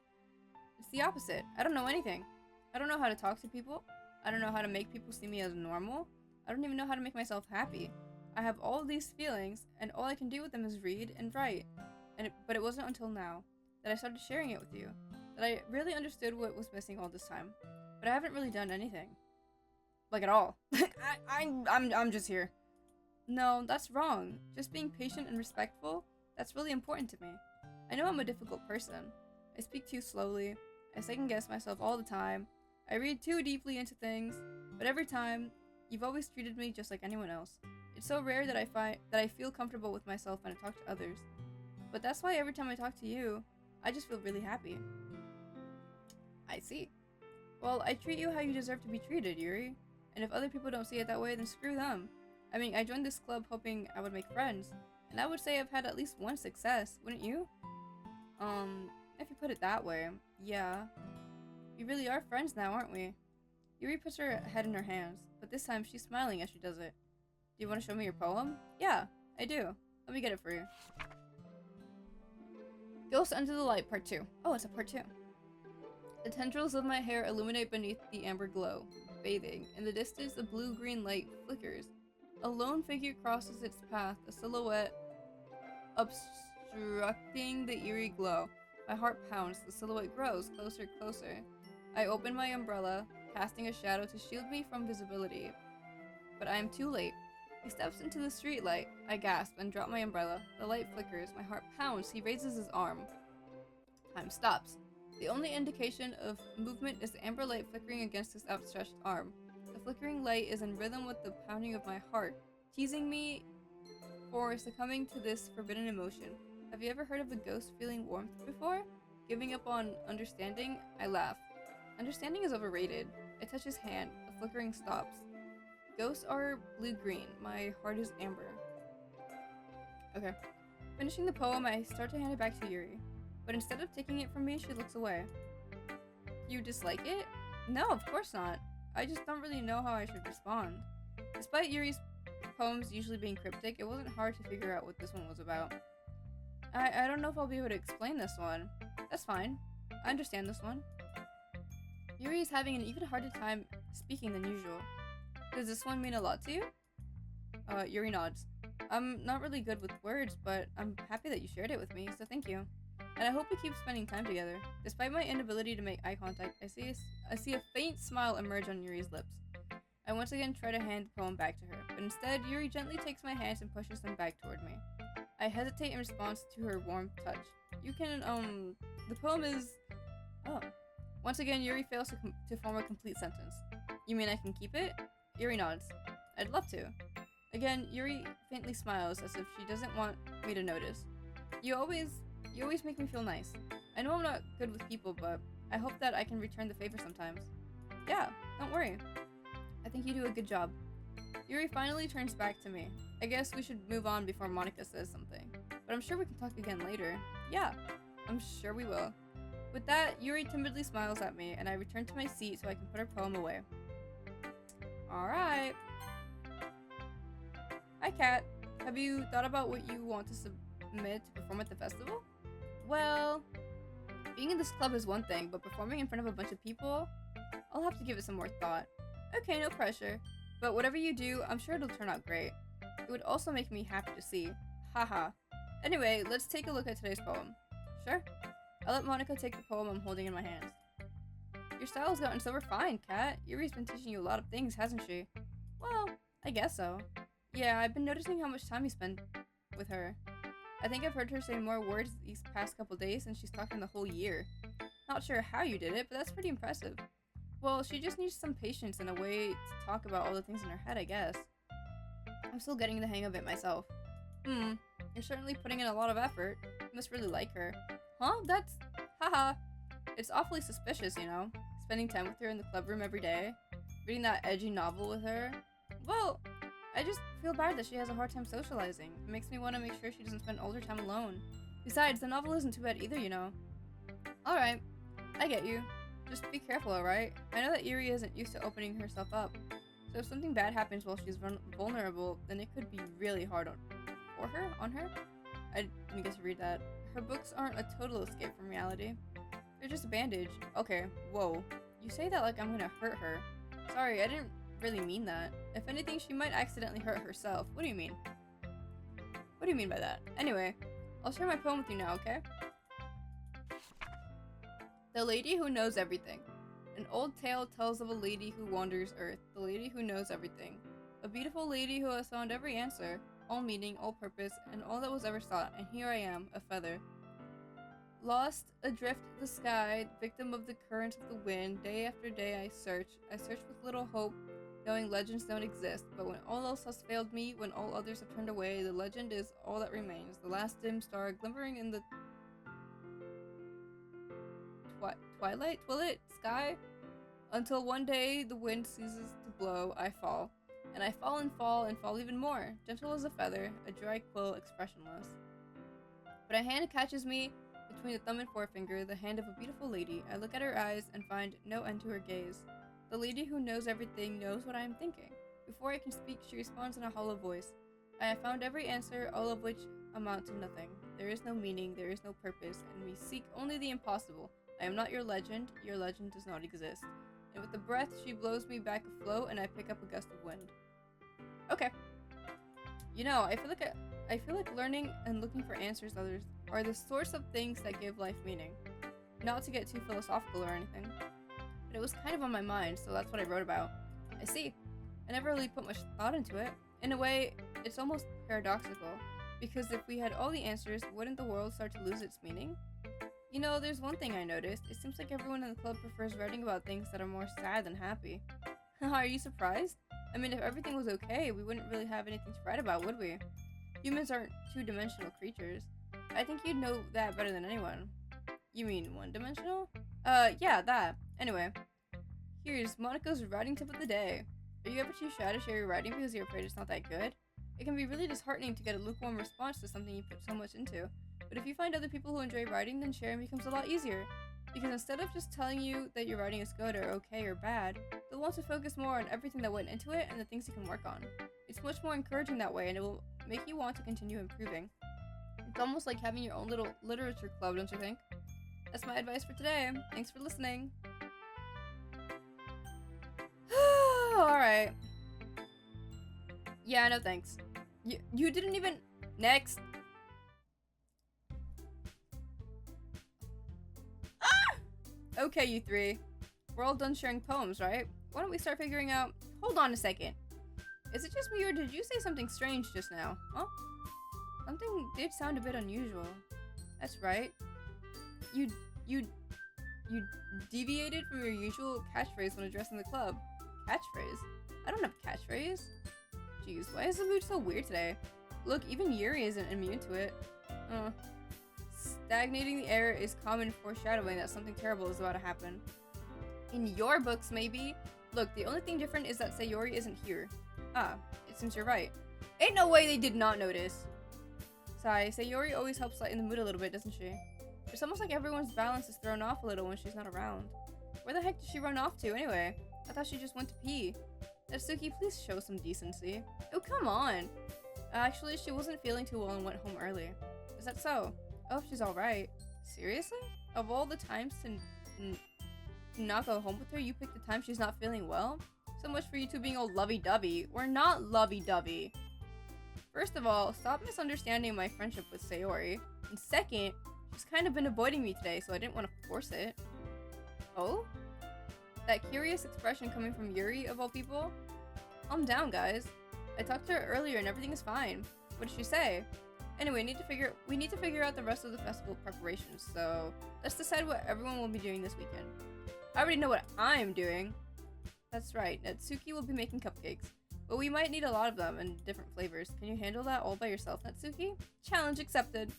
It's the opposite. I don't know anything. I don't know how to talk to people. I don't know how to make people see me as normal. I don't even know how to make myself happy. I have all of these feelings, and all I can do with them is read and write. But it wasn't until now that I started sharing it with you that I really understood what was missing all this time. But I haven't really done anything. Like, at all. I'm just here. No, that's wrong. Just being patient and respectful, that's really important to me. I know I'm a difficult person. I speak too slowly. I second-guess myself all the time. I read too deeply into things. But every time, you've always treated me just like anyone else. It's so rare that I feel comfortable with myself when I talk to others. But that's why every time I talk to you, I just feel really happy. I see. Well, I treat you how you deserve to be treated, Yuri. And if other people don't see it that way, then screw them. I mean, I joined this club hoping I would make friends, and I would say I've had at least one success, wouldn't you? If you put it that way, yeah. We really are friends now, aren't we? Yuri puts her head in her hands, but this time she's smiling as she does it. Do you want to show me your poem? Yeah, I do. Let me get it for you. Ghost Under the Light, Part 2. Oh, it's a Part 2. The tendrils of my hair illuminate beneath the amber glow. Bathing. In the distance, a blue-green light flickers. A lone figure crosses its path, a silhouette obstructing the eerie glow. My heart pounds. The silhouette grows closer, closer. I open my umbrella, casting a shadow to shield me from visibility. But I am too late. He steps into the streetlight. I gasp and drop my umbrella. The light flickers. My heart pounds. He raises his arm. Time stops. The only indication of movement is the amber light flickering against his outstretched arm. The flickering light is in rhythm with the pounding of my heart, teasing me for succumbing to this forbidden emotion. Have you ever heard of a ghost feeling warmth before? Giving up on understanding? I laugh. Understanding is overrated. I touch his hand. The flickering stops. Ghosts are blue-green. My heart is amber. Okay. Finishing the poem, I start to hand it back to Yuri. But instead of taking it from me, she looks away. You dislike it? No, of course not. I just don't really know how I should respond. Despite Yuri's poems usually being cryptic, it wasn't hard to figure out what this one was about. I don't know if I'll be able to explain this one. That's fine. I understand this one. Yuri is having an even harder time speaking than usual. Does this one mean a lot to you? Yuri nods. I'm not really good with words, but I'm happy that you shared it with me, so thank you. And I hope we keep spending time together. Despite my inability to make eye contact, I see a faint smile emerge on Yuri's lips. I once again try to hand the poem back to her, but instead, Yuri gently takes my hands and pushes them back toward me. I hesitate in response to her warm touch. You can, the poem is... Oh. Once again, Yuri fails to form a complete sentence. You mean I can keep it? Yuri nods. I'd love to. Again, Yuri faintly smiles as if she doesn't want me to notice. You always make me feel nice. I know I'm not good with people, but I hope that I can return the favor sometimes. Yeah, don't worry. I think you do a good job. Yuri finally turns back to me. I guess we should move on before Monica says something. But I'm sure we can talk again later. Yeah, I'm sure we will. With that, Yuri timidly smiles at me, and I return to my seat so I can put her poem away. Alright. Hi, Kat. Have you thought about what you want to submit to perform at the festival? Well, being in this club is one thing, but performing in front of a bunch of people, I'll have to give it some more thought. Okay, no pressure. But whatever you do, I'm sure it'll turn out great. It would also make me happy to see. Haha. Anyway, let's take a look at today's poem. Sure? I'll let Monica take the poem I'm holding in my hands. Your style's gotten so refined, Kat. Yuri's been teaching you a lot of things, hasn't she? Well, I guess so. Yeah, I've been noticing how much time you spend with her. I think I've heard her say more words these past couple days than she's talked in the whole year. Not sure how you did it, but that's pretty impressive. Well, she just needs some patience and a way to talk about all the things in her head, I guess. I'm still getting the hang of it myself. You're certainly putting in a lot of effort. You must really like her. Huh? That's... haha. It's awfully suspicious, you know? Spending time with her in the club room every day. Reading that edgy novel with her. Well, I just feel bad that she has a hard time socializing. It makes me want to make sure she doesn't spend all her time alone. Besides, the novel isn't too bad either, you know? Alright, I get you. Just be careful, alright? I know that Yuri isn't used to opening herself up. So if something bad happens while she's vulnerable, then it could be really hard on her? I didn't get to read that. Her books aren't a total escape from reality. They're just a bandage. Okay, whoa. You say that like I'm gonna hurt her. Sorry, I didn't really mean that. If anything, she might accidentally hurt herself. What do you mean? What do you mean by that? Anyway, I'll share my poem with you now, okay? The Lady Who Knows Everything. An old tale tells of a lady who wanders Earth, the lady who knows everything. A beautiful lady who has found every answer, all meaning, all purpose, and all that was ever sought, and here I am, a feather. Lost adrift the sky, victim of the currents of the wind, day after day I search with little hope, knowing legends don't exist, but when all else has failed me, when all others have turned away, the legend is all that remains, the last dim star glimmering in the twilight sky Until one day the wind ceases to blow, I fall. And I fall and fall and fall even more, gentle as a feather, a dry quill, expressionless. But a hand catches me between the thumb and forefinger, the hand of a beautiful lady. I look at her eyes and find no end to her gaze. The lady who knows everything knows what I am thinking. Before I can speak, she responds in a hollow voice. I have found every answer, all of which amount to nothing. There is no meaning, there is no purpose, and we seek only the impossible. I am not your legend does not exist. And with a breath, she blows me back afloat, and I pick up a gust of wind. Okay. You know, I feel like learning and looking for answers others are the source of things that give life meaning. Not to get too philosophical or anything, but it was kind of on my mind, so that's what I wrote about. I see. I never really put much thought into it. In a way, it's almost paradoxical, because if we had all the answers, wouldn't the world start to lose its meaning? You know, there's one thing I noticed. It seems like everyone in the club prefers writing about things that are more sad than happy. Are you surprised? I mean, if everything was okay, we wouldn't really have anything to write about, would we? Humans aren't two-dimensional creatures. I think you'd know that better than anyone. You mean one-dimensional? Yeah, that. Anyway, here's Monica's writing tip of the day. Are you ever too shy to share your writing because you're afraid it's not that good? It can be really disheartening to get a lukewarm response to something you put so much into. But if you find other people who enjoy writing, then sharing becomes a lot easier. Because instead of just telling you that your writing is good or okay or bad, they'll want to focus more on everything that went into it and the things you can work on. It's much more encouraging that way, and it will make you want to continue improving. It's almost like having your own little literature club, don't you think? That's my advice for today. Thanks for listening. Alright. Yeah, no thanks. You didn't even... Next. Okay, you three. We're all done sharing poems, right? Why don't we start figuring out... Hold on a second. Is it just me or did you say something strange just now? Huh? Something did sound a bit unusual. That's right. You deviated from your usual catchphrase when addressing the club. Catchphrase? I don't have a catchphrase. Jeez, why is the mood so weird today? Look, even Yuri isn't immune to it. Stagnating the air is common foreshadowing that something terrible is about to happen. In your books, maybe? Look, the only thing different is that Sayori isn't here. Ah, it seems you're right. Ain't no way they did not notice. Sigh, Sayori always helps lighten the mood a little bit, doesn't she? It's almost like everyone's balance is thrown off a little when she's not around. Where the heck did she run off to, anyway? I thought she just went to pee. Natsuki, please show some decency. Oh, come on! Actually, she wasn't feeling too well and went home early. Is that so? I hope she's alright. Seriously? Of all the times to not go home with her, you picked the time she's not feeling well? So much for you two being all lovey-dovey. We're not lovey-dovey. First of all, stop misunderstanding my friendship with Sayori. And second, she's kind of been avoiding me today, so I didn't want to force it. Oh? That curious expression coming from Yuri, of all people? Calm down, guys. I talked to her earlier and everything is fine. What did she say? Anyway, we need to figure out the rest of the festival preparations, so let's decide what everyone will be doing this weekend. I already know what I'm doing. That's right, Natsuki will be making cupcakes, but we might need a lot of them in different flavors. Can you handle that all by yourself, Natsuki? Challenge accepted.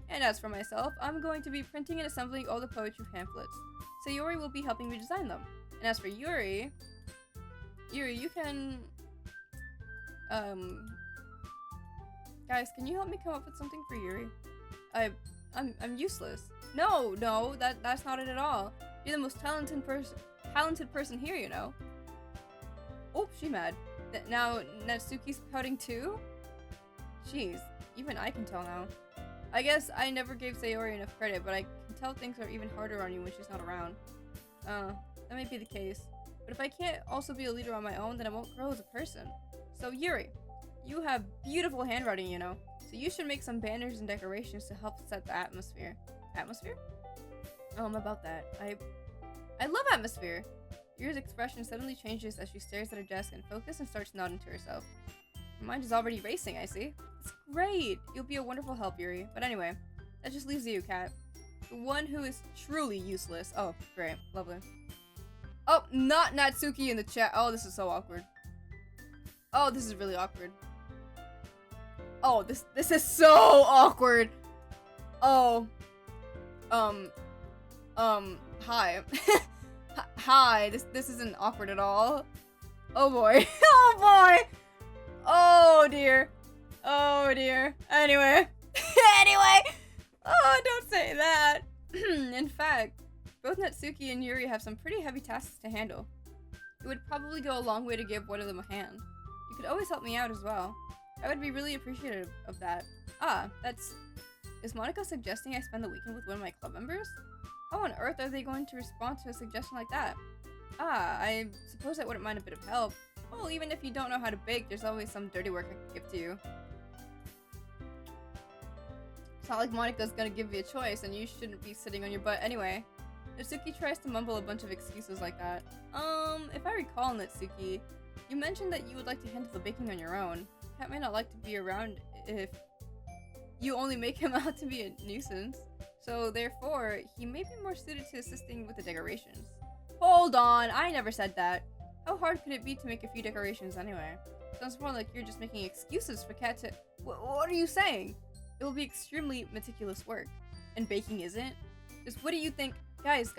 And as for myself, I'm going to be printing and assembling all the poetry pamphlets. Sayori will be helping me design them. And as for Yuri, you can, guys, can you help me come up with something for Yuri? I'm useless. No, that's not it at all. You're the most talented person here, you know. Oh, she mad. Now Natsuki's pouting too? Jeez, even I can tell now. I guess I never gave Sayori enough credit, but I can tell things are even harder on you when she's not around. That may be the case. But if I can't also be a leader on my own, then I won't grow as a person. So Yuri, you have beautiful handwriting, you know. So you should make some banners and decorations to help set the atmosphere. Atmosphere? About that. I love atmosphere. Yuri's expression suddenly changes as she stares at her desk and focuses and starts nodding to herself. Her mind is already racing, I see. It's great! You'll be a wonderful help, Yuri. But anyway, that just leaves you, Kat. The one who is truly useless. Oh, great. Lovely. Oh, not Natsuki in the chat. Oh, this is so awkward. Oh, this is really awkward. Oh, this is so awkward. Oh. Hi. hi. This isn't awkward at all. Oh boy. Oh boy. Oh dear. Oh dear. Anyway. Anyway. Oh, don't say that. In fact, both Natsuki and Yuri have some pretty heavy tasks to handle. It would probably go a long way to give one of them a hand. You could always help me out as well. I would be really appreciative of that. Is Monica suggesting I spend the weekend with one of my club members? How on earth are they going to respond to a suggestion like that? I suppose I wouldn't mind a bit of help. Well, even if you don't know how to bake, there's always some dirty work I could give to you. It's not like Monica's gonna give you a choice, and you shouldn't be sitting on your butt anyway. Natsuki tries to mumble a bunch of excuses like that. If I recall, Natsuki, you mentioned that you would like to handle the baking on your own. Cat may not like to be around if you only make him out to be a nuisance. So therefore, he may be more suited to assisting with the decorations. Hold on, I never said that. How hard could it be to make a few decorations anyway? Sounds more like you're just making excuses for Cat to— What are you saying? It will be extremely meticulous work. And baking isn't? Just what do you think? Guys,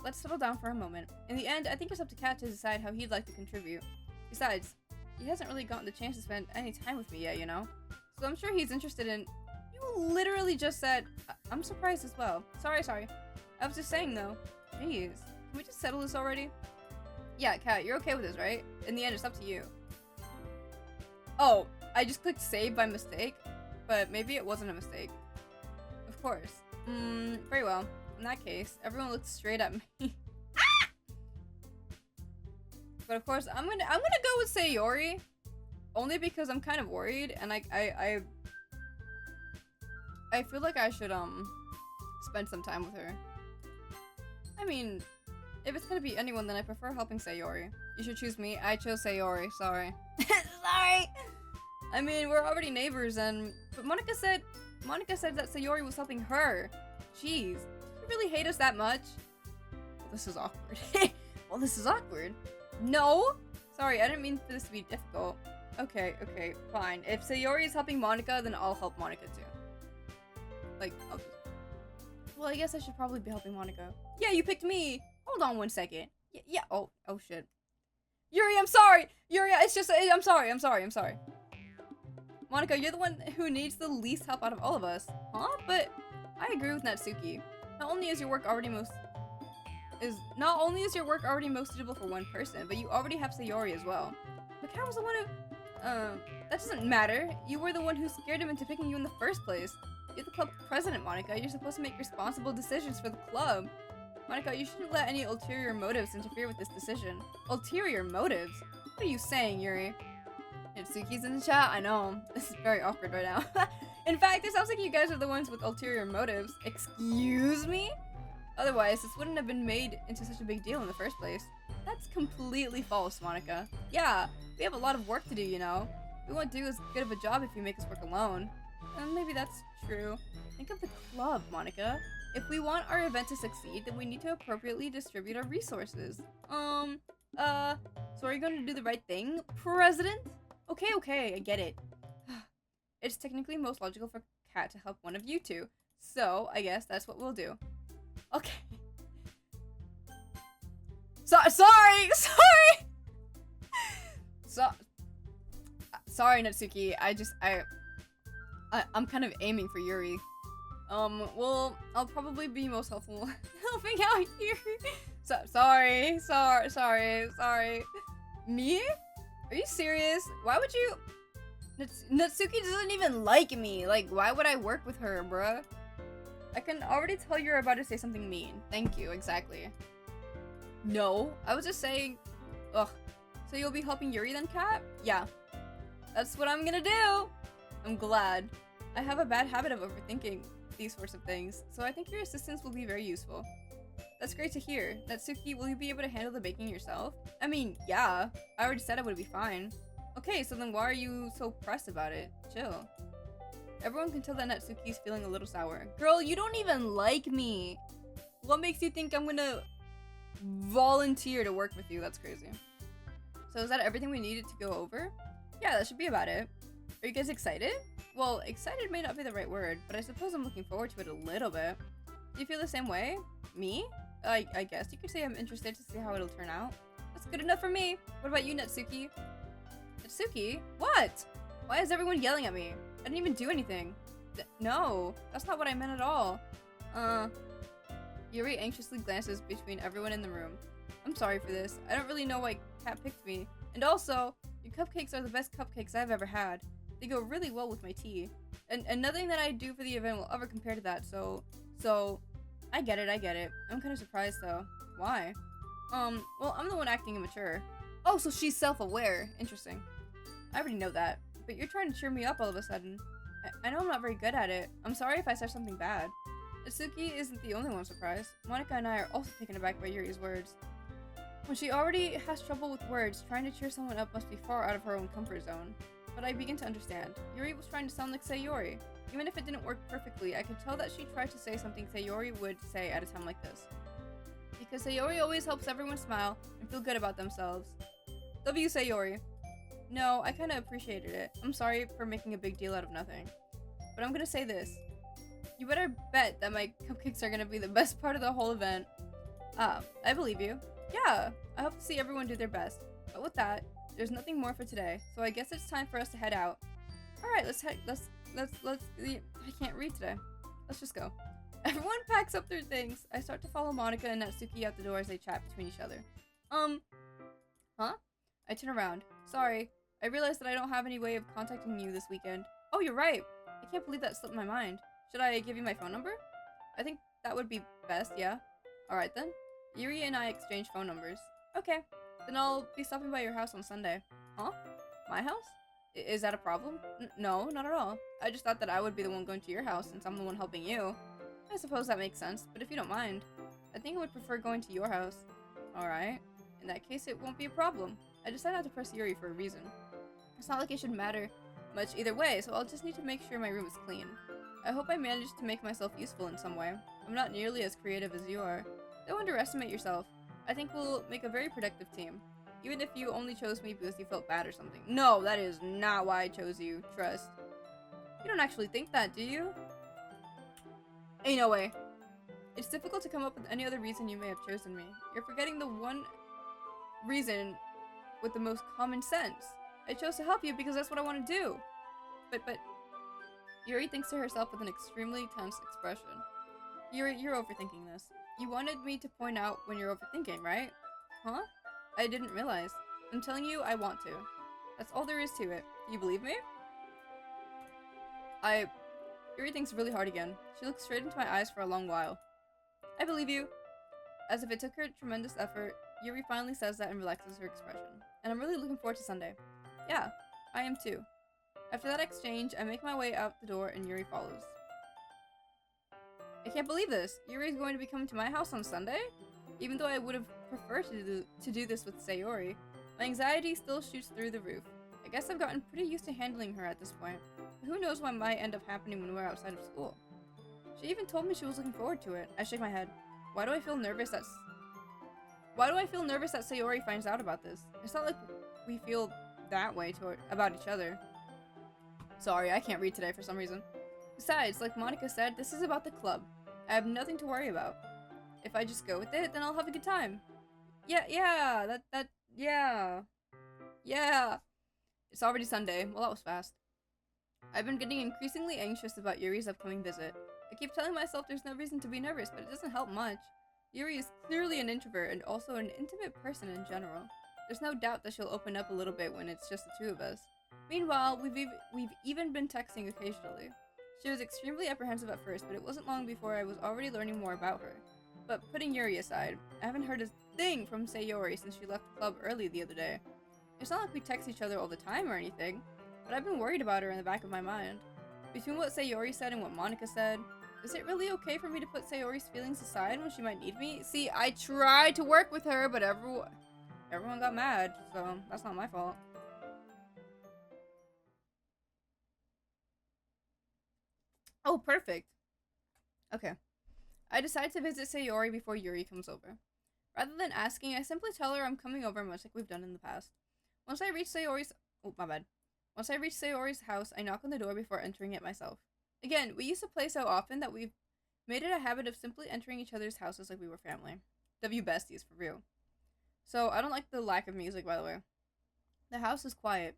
let's settle down for a moment. In the end, I think it's up to Cat to decide how he'd like to contribute. Besides, he hasn't really gotten the chance to spend any time with me yet, you know? So I'm sure he's interested in— You literally just said— I'm surprised as well. Sorry. I was just saying though. Jeez. Can we just settle this already? Yeah, Cat, you're okay with this, right? In the end, it's up to you. Oh, I just clicked save by mistake, but maybe it wasn't a mistake. Of course. Very well. In that case, everyone looks straight at me. But of course, I'm gonna go with Sayori, only because I'm kind of worried, and I feel like I should spend some time with her. I mean, if it's gonna be anyone, then I prefer helping Sayori. You should choose me. I chose Sayori. Sorry. Sorry. I mean, we're already neighbors, but Monica said that Sayori was helping her. Jeez, you really hate us that much? Well, this is awkward. Well, this is awkward. No. Sorry, I didn't mean for this to be difficult. Okay, fine. If Sayori is helping Monica, then I'll help Monica too. Like, I'll just— Well, I guess I should probably be helping Monica. Yeah, you picked me! Hold on 1 second. Yeah, oh shit. Yuri, I'm sorry! Yuri, it's just— I'm sorry. Monica, you're the one who needs the least help out of all of us. Huh? But I agree with Natsuki. Not only is your work already most suitable for one person, but you already have Sayori as well. But Kat was the one who— that doesn't matter. You were the one who scared him into picking you in the first place. You're the club president, Monica. You're supposed to make responsible decisions for the club. Monica, you shouldn't let any ulterior motives interfere with this decision. Ulterior motives? What are you saying, Yuri? Natsuki's in the chat? I know. This is very awkward right now. In fact, it sounds like you guys are the ones with ulterior motives. Excuse me? Otherwise, this wouldn't have been made into such a big deal in the first place. That's completely false, Monica. Yeah, we have a lot of work to do, you know. We won't do as good of a job if you make us work alone. And maybe that's true. Think of the club, Monica. If we want our event to succeed, then we need to appropriately distribute our resources. So are you going to do the right thing, President? Okay, I get it. It's technically most logical for Kat to help one of you two. So, I guess that's what we'll do. Okay. Sorry! Sorry, Natsuki. I'm kind of aiming for Yuri. Well, I'll probably be most helpful helping out Yuri. Sorry. Me? Are you serious? Why would you— Natsuki doesn't even like me. Like, why would I work with her, bruh? I can already tell you're about to say something mean. Thank you, exactly. No, I was just saying— Ugh. So you'll be helping Yuri then, Kat? Yeah. That's what I'm gonna do! I'm glad. I have a bad habit of overthinking these sorts of things, so I think your assistance will be very useful. That's great to hear. Natsuki, will you be able to handle the baking yourself? I mean, yeah. I already said I would be fine. Okay, so then why are you so pressed about it? Chill. Everyone can tell that Natsuki's feeling a little sour. Girl, you don't even like me! What makes you think I'm gonna volunteer to work with you? That's crazy. So is that everything we needed to go over? Yeah, that should be about it. Are you guys excited? Well, excited may not be the right word, but I suppose I'm looking forward to it a little bit. Do you feel the same way? Me? I guess you could say I'm interested to see how it'll turn out. That's good enough for me. What about you, Natsuki? Natsuki? What? Why is everyone yelling at me? I didn't even do anything. No, that's not what I meant at all. Yuri anxiously glances between everyone in the room. I'm sorry for this. I don't really know why Cat picked me. And also, your cupcakes are the best cupcakes I've ever had. They go really well with my tea. And nothing that I do for the event will ever compare to that, so I get it. I'm kind of surprised though. Why? Well, I'm the one acting immature. Oh, so she's self-aware. Interesting. I already know that. But you're trying to cheer me up all of a sudden. I know I'm not very good at it. I'm sorry if I said something bad. Natsuki isn't the only one surprised. Monica and I are also taken aback by Yuri's words. When she already has trouble with words, trying to cheer someone up must be far out of her own comfort zone. But I begin to understand. Yuri was trying to sound like Sayori. Even if it didn't work perfectly, I could tell that she tried to say something Sayori would say at a time like this. Because Sayori always helps everyone smile and feel good about themselves. W Sayori. No, I kinda appreciated it. I'm sorry for making a big deal out of nothing. But I'm gonna say this. You better bet that my cupcakes are gonna be the best part of the whole event. I believe you. Yeah, I hope to see everyone do their best. But with that, there's nothing more for today, so I guess it's time for us to head out. Alright, I can't read today. Let's just go. Everyone packs up their things. I start to follow Monica and Natsuki out the door as they chat between each other. Huh? I turn around. Sorry, I realized that I don't have any way of contacting you this weekend. Oh, you're right. I can't believe that slipped my mind. Should I give you my phone number? I think that would be best, yeah? Alright then. Yuri and I exchange phone numbers. Okay, then I'll be stopping by your house on Sunday. Huh? My house? Is that a problem? No, not at all. I just thought that I would be the one going to your house since I'm the one helping you. I suppose that makes sense, but if you don't mind, I think I would prefer going to your house. Alright. In that case, it won't be a problem. I decided not to press Yuri for a reason. It's not like it should matter much either way, so I'll just need to make sure my room is clean. I hope I managed to make myself useful in some way. I'm not nearly as creative as you are. Don't underestimate yourself. I think we'll make a very productive team. Even if you only chose me because you felt bad or something. No, that is not why I chose you. Trust. You don't actually think that, do you? Ain't no way. It's difficult to come up with any other reason you may have chosen me. You're forgetting the one reason with the most common sense. I chose to help you because that's what I want to do. But Yuri thinks to herself with an extremely tense expression. Yuri, you're overthinking this. You wanted me to point out when you're overthinking, right? Huh? I didn't realize. I'm telling you, I want to. That's all there is to it. Do you believe me? Yuri thinks really hard again. She looks straight into my eyes for a long while. I believe you. As if it took her tremendous effort, Yuri finally says that and relaxes her expression. And I'm really looking forward to Sunday. Yeah, I am too. After that exchange, I make my way out the door and Yuri follows. I can't believe this. Yuri is going to be coming to my house on Sunday? Even though I would have preferred to do this with Sayori, my anxiety still shoots through the roof. I guess I've gotten pretty used to handling her at this point. But who knows what might end up happening when we're outside of school. She even told me she was looking forward to it. I shake my head. Why do I feel nervous that Sayori finds out about this? It's not like we feel that way about each other. Sorry, I can't read today for some reason. Besides, like Monica said, this is about the club. I have nothing to worry about. If I just go with it, then I'll have a good time. Yeah. It's already Sunday. Well, that was fast. I've been getting increasingly anxious about Yuri's upcoming visit. I keep telling myself there's no reason to be nervous, but it doesn't help much. Yuri is clearly an introvert and also an intimate person in general. There's no doubt that she'll open up a little bit when it's just the two of us. Meanwhile, we've even been texting occasionally. She was extremely apprehensive at first, but it wasn't long before I was already learning more about her. But putting Yuri aside, I haven't heard a thing from Sayori since she left the club early the other day. It's not like we text each other all the time or anything, but I've been worried about her in the back of my mind. Between what Sayori said and what Monica said, is it really okay for me to put Sayori's feelings aside when she might need me? See, I tried to work with her, but everyone got mad, so that's not my fault. Oh, perfect. Okay. I decide to visit Sayori before Yuri comes over. Rather than asking, I simply tell her I'm coming over much like we've done in the past. Once I reach Sayori's house, I knock on the door before entering it myself. Again, we used to play so often that we Made it a habit of simply entering each other's houses like we were family. W besties, for real. So, I don't like the lack of music, by the way. The house is quiet.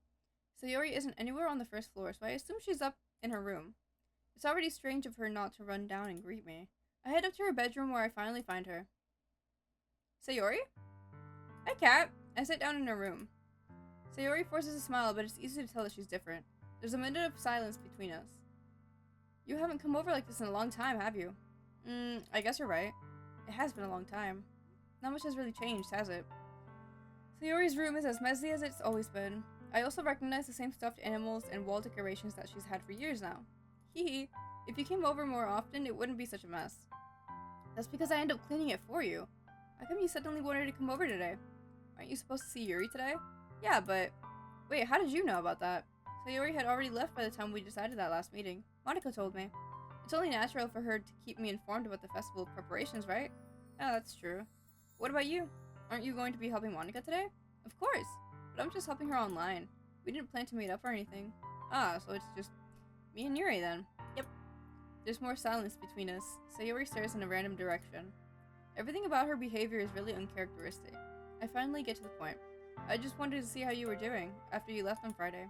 Sayori isn't anywhere on the first floor, so I assume she's up in her room. It's already strange of her not to run down and greet me. I head up to her bedroom where I finally find her. Sayori? Hi, Cat. I sit down in her room. Sayori forces a smile, but it's easy to tell that she's different. There's a minute of silence between us. You haven't come over like this in a long time, have you? I guess you're right. It has been a long time. Not much has really changed, has it? Sayori's room is as messy as it's always been. I also recognize the same stuffed animals and wall decorations that she's had for years now. Hee. If you came over more often, it wouldn't be such a mess. That's because I end up cleaning it for you. How come you suddenly wanted to come over today? Aren't you supposed to see Yuri today? Yeah, but... Wait, how did you know about that? Sayori had already left by the time we decided that last meeting. Monica told me. It's only natural for her to keep me informed about the festival preparations, right? Oh, that's true. What about you? Aren't you going to be helping Monica today? Of course, but I'm just helping her online. We didn't plan to meet up or anything. Ah, so it's just me and Yuri then. Yep. There's more silence between us. Sayori stares in a random direction. Everything about her behavior is really uncharacteristic. I finally get to the point. I just wanted to see how you were doing after you left on Friday.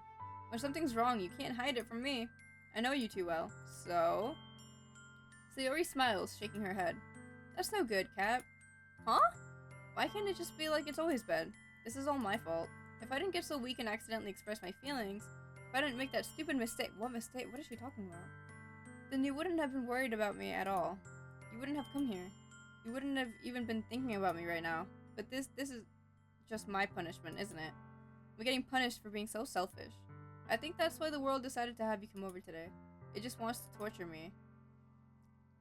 When something's wrong, you can't hide it from me. I know you too well. So? Sayori smiles, shaking her head. That's no good, Cat. Huh? Why can't it just be like it's always been? This is all my fault. If I didn't get so weak and accidentally express my feelings, if I didn't make that stupid mistake— What mistake? What is she talking about? Then you wouldn't have been worried about me at all. You wouldn't have come here. You wouldn't have even been thinking about me right now. But this is just my punishment, isn't it? I'm getting punished for being so selfish. I think that's why the world decided to have you come over today. It just wants to torture me.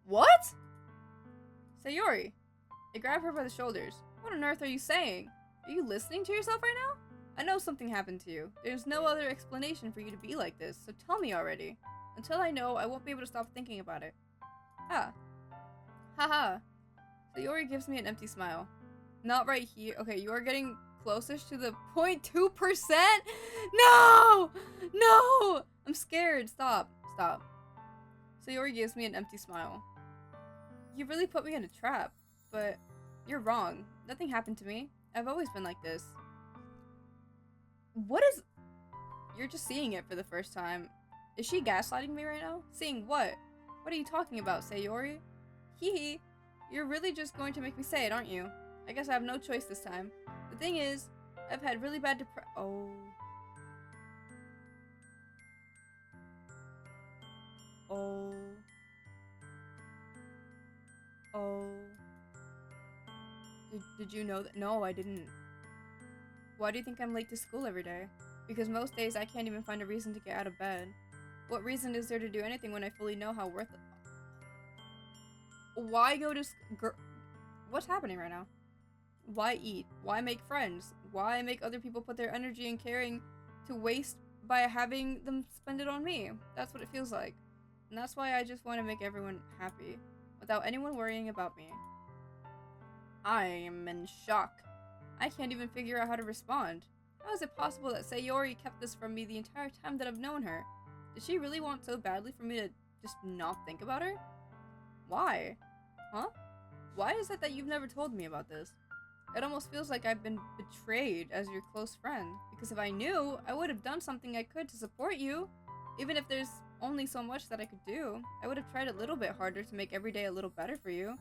What? Sayori. I grab her by the shoulders. What on earth are you saying? Are you listening to yourself right now? I know something happened to you. There's no other explanation for you to be like this, so tell me already. Until I know, I won't be able to stop thinking about it. Ah. Haha. Sayori gives me an empty smile. Not right here. Okay, you are getting closest to the 0.2%? No! No! I'm scared. Stop. Stop. Sayori gives me an empty smile. You really put me in a trap, but you're wrong. Nothing happened to me. I've always been like this. What is... You're just seeing it for the first time. Is she gaslighting me right now? Seeing what? What are you talking about, Sayori? Hee. You're really just going to make me say it, aren't you? I guess I have no choice this time. The thing is, I've had really bad Oh. Oh. Oh. Did you know that? No, I didn't. Why do you think I'm late to school every day? Because most days I can't even find a reason to get out of bed. What reason is there to do anything when I fully know how worthless? Why go to What's happening right now? Why eat? Why make friends? Why make other people put their energy and caring to waste by having them spend it on me? That's what it feels like. And that's why I just want to make everyone happy, without anyone worrying about me. I am in shock. I can't even figure out how to respond. How is it possible that Sayori kept this from me the entire time that I've known her? Did she really want so badly for me to just not think about her? Why? Huh? Why is it that you've never told me about this? It almost feels like I've been betrayed as your close friend, because if I knew, I would have done something I could to support you. Even if there's only so much that I could do, I would have tried a little bit harder to make every day a little better for you.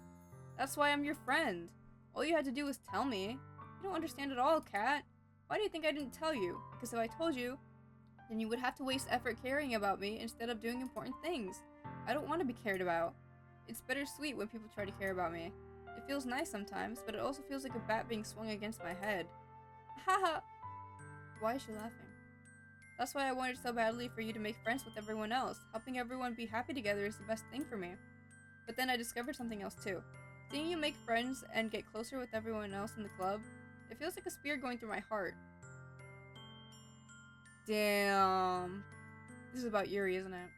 That's why I'm your friend. All you had to do was tell me. You don't understand at all, Kat. Why do you think I didn't tell you? Because if I told you, then you would have to waste effort caring about me instead of doing important things. I don't want to be cared about. It's bittersweet when people try to care about me. It feels nice sometimes, but it also feels like a bat being swung against my head. Haha! Why is she laughing? That's why I wanted so badly for you to make friends with everyone else. Helping everyone be happy together is the best thing for me. But then I discovered something else too. Seeing you make friends and get closer with everyone else in the club, it feels like a spear going through my heart. Damn. This is about Yuri, isn't it?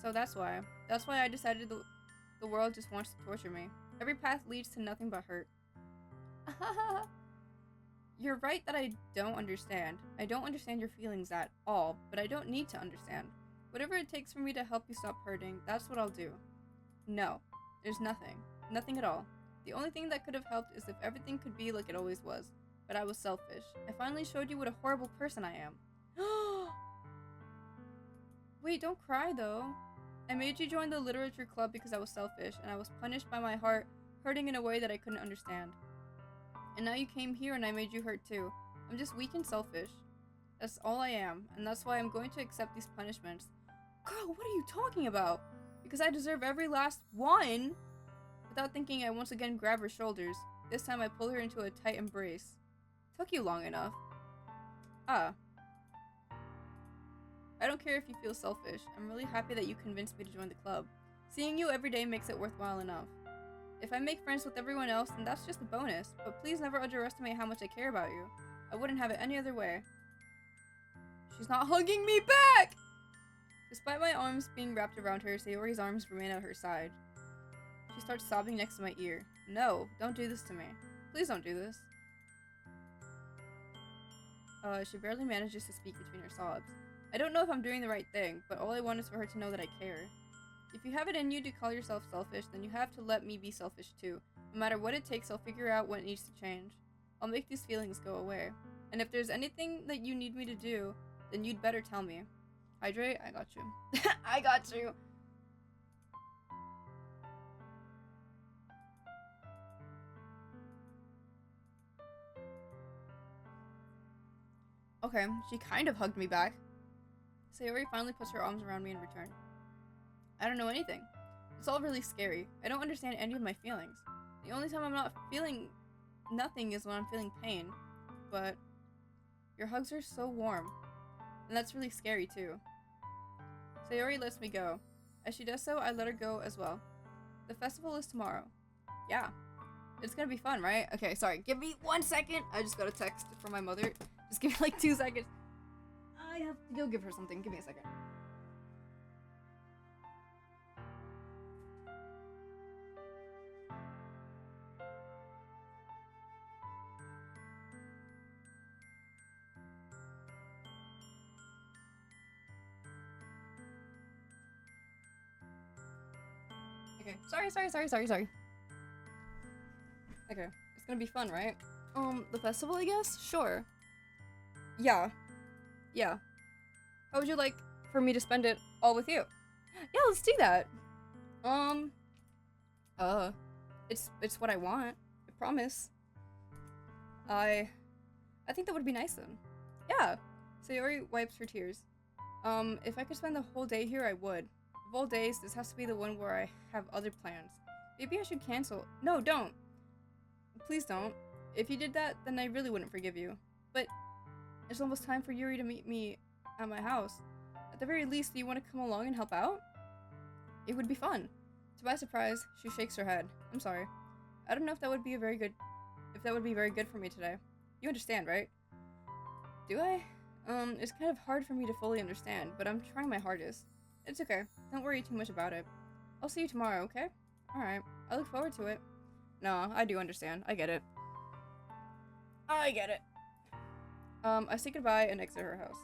So that's why. That's why I decided the world just wants to torture me. Every path leads to nothing but hurt. You're right that I don't understand. I don't understand your feelings at all, but I don't need to understand. Whatever it takes for me to help you stop hurting, that's what I'll do. No. There's nothing. Nothing at all. The only thing that could have helped is if everything could be like it always was. But I was selfish. I finally showed you what a horrible person I am. Wait, don't cry though. I made you join the literature club because I was selfish, and I was punished by my heart hurting in a way that I couldn't understand. And now you came here and I made you hurt too. I'm just weak and selfish. That's all I am, and that's why I'm going to accept these punishments. Girl, what are you talking about? Because I deserve every last one. Without thinking, I once again grab her shoulders. This time I pull her into a tight embrace. Took you long enough. Ah. I don't care if you feel selfish. I'm really happy that you convinced me to join the club. Seeing you every day makes it worthwhile enough. If I make friends with everyone else, then that's just a bonus, but please never underestimate how much I care about you. I wouldn't have it any other way. She's not hugging me back! Despite my arms being wrapped around her, Sayori's arms remain at her side. She starts sobbing next to my ear. No, don't do this to me. Please don't do this. She barely manages to speak between her sobs. I don't know if I'm doing the right thing, but all I want is for her to know that I care. If you have it in you to call yourself selfish, then you have to let me be selfish too. No matter what it takes, I'll figure out what needs to change. I'll make these feelings go away. And if there's anything that you need me to do, then you'd better tell me. Hydrate, I got you. I got you! Okay, she kind of hugged me back. Sayori finally puts her arms around me in return. I don't know anything. It's all really scary. I don't understand any of my feelings. The only time I'm not feeling nothing is when I'm feeling pain. But your hugs are so warm. And that's really scary too. Sayori lets me go. As she does so, I let her go as well. The festival is tomorrow. Yeah. It's gonna be fun, right? Okay, sorry. Give me 1 second. I just got a text from my mother. Just give me like 2 seconds. I have to go give her something. Give me a second. Okay. Sorry. Okay. It's gonna be fun, right? The festival, I guess? Sure. Yeah. How would you like for me to spend it all with you? Yeah, let's do that. It's what I want. I promise. I think that would be nice then. Yeah. Sayori wipes her tears. If I could spend the whole day here, I would. Of all days, this has to be the one where I have other plans. Maybe I should cancel. No, don't. Please don't. If you did that, then I really wouldn't forgive you. But it's almost time for Yuri to meet me at my house. At the very least, do you want to come along and help out? It would be fun. To my surprise, she shakes her head. I'm sorry. I don't know if that would be very good for me today. You understand, right? Do I? It's kind of hard for me to fully understand, but I'm trying my hardest. It's okay. Don't worry too much about it. I'll see you tomorrow, okay? Alright. I look forward to it. No, I do understand. I get it. I say goodbye and exit her house.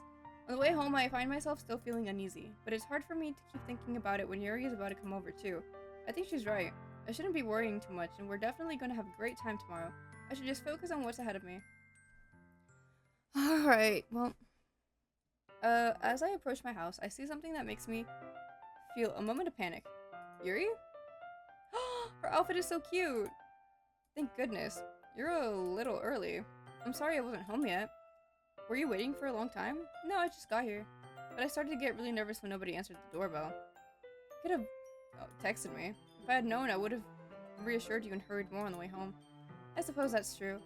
On the way home, I find myself still feeling uneasy, but it's hard for me to keep thinking about it when Yuri is about to come over too. I think she's right. I shouldn't be worrying too much, and we're definitely going to have a great time tomorrow. I should just focus on what's ahead of me. Alright, well... as I approach my house, I see something that makes me feel a moment of panic. Yuri? Her outfit is so cute! Thank goodness. You're a little early. I'm sorry I wasn't home yet. Were you waiting for a long time? No, I just got here. But I started to get really nervous when nobody answered the doorbell. You could have texted me. If I had known, I would have reassured you and hurried more on the way home. I suppose that's true.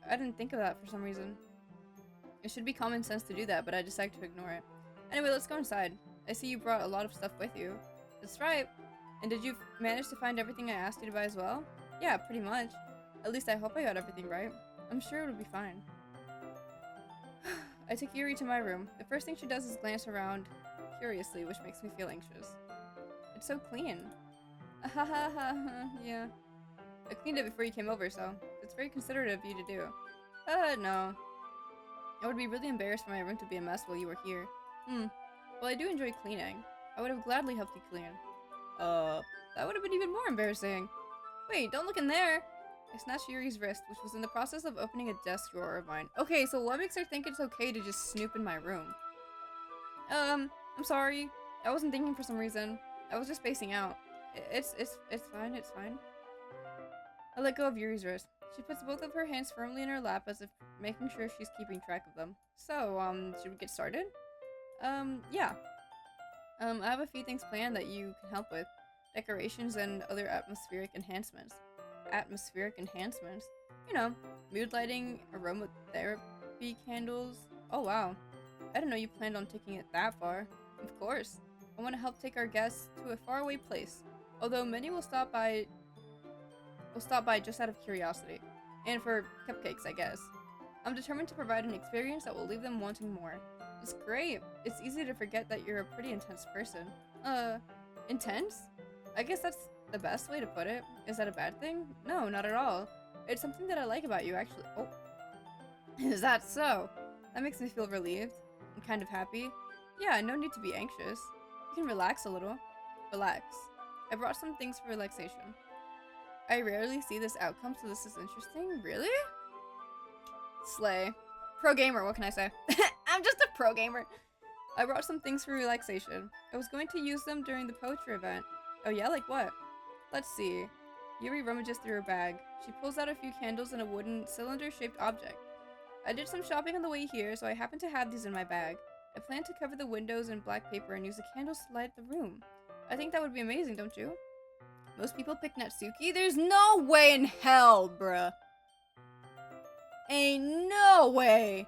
I didn't think of that for some reason. It should be common sense to do that, but I decided to ignore it. Anyway, let's go inside. I see you brought a lot of stuff with you. That's right. And did you manage to find everything I asked you to buy as well? Yeah, pretty much. At least I hope I got everything right. I'm sure it'll be fine. I take Yuri to my room. The first thing she does is glance around curiously, which makes me feel anxious. It's so clean. Yeah. I cleaned it before you came over, so it's very considerate of you to do. No. I would be really embarrassed for my room to be a mess while you were here. Well, I do enjoy cleaning. I would have gladly helped you clean. That would have been even more embarrassing. Wait, don't look in there. I snatched Yuri's wrist, which was in the process of opening a desk drawer of mine. Okay, so what makes her think it's okay to just snoop in my room? I'm sorry. I wasn't thinking for some reason. I was just spacing out. It's fine, it's fine. I let go of Yuri's wrist. She puts both of her hands firmly in her lap as if making sure she's keeping track of them. So, should we get started? Yeah. I have a few things planned that you can help with. Decorations and other atmospheric enhancements. Atmospheric enhancements? You know, mood lighting, aromatherapy candles. Oh wow. I didn't know you planned on taking it that far. Of course. I want to help take our guests to a faraway place. Although many will stop by just out of curiosity. And for cupcakes, I guess. I'm determined to provide an experience that will leave them wanting more. It's great. It's easy to forget that you're a pretty intense person. Intense? I guess that's the best way to put it. Is that a bad thing? No, not at all. It's something that I like about you, actually. Oh. Is that so? That makes me feel relieved. I'm kind of happy. Yeah, no need to be anxious. You can relax a little. Relax. I brought some things for relaxation. I rarely see this outcome, so this is interesting. Really? Slay. Pro gamer, what can I say? I'm just a pro gamer. I brought some things for relaxation. I was going to use them during the poetry event. Oh yeah, like what? Let's see. Yuri rummages through her bag. She pulls out a few candles and a wooden cylinder-shaped object. I did some shopping on the way here, so I happen to have these in my bag. I plan to cover the windows in black paper and use the candles to light the room. I think that would be amazing, don't you? Most people pick Natsuki. There's no way in hell, bruh. Ain't no way.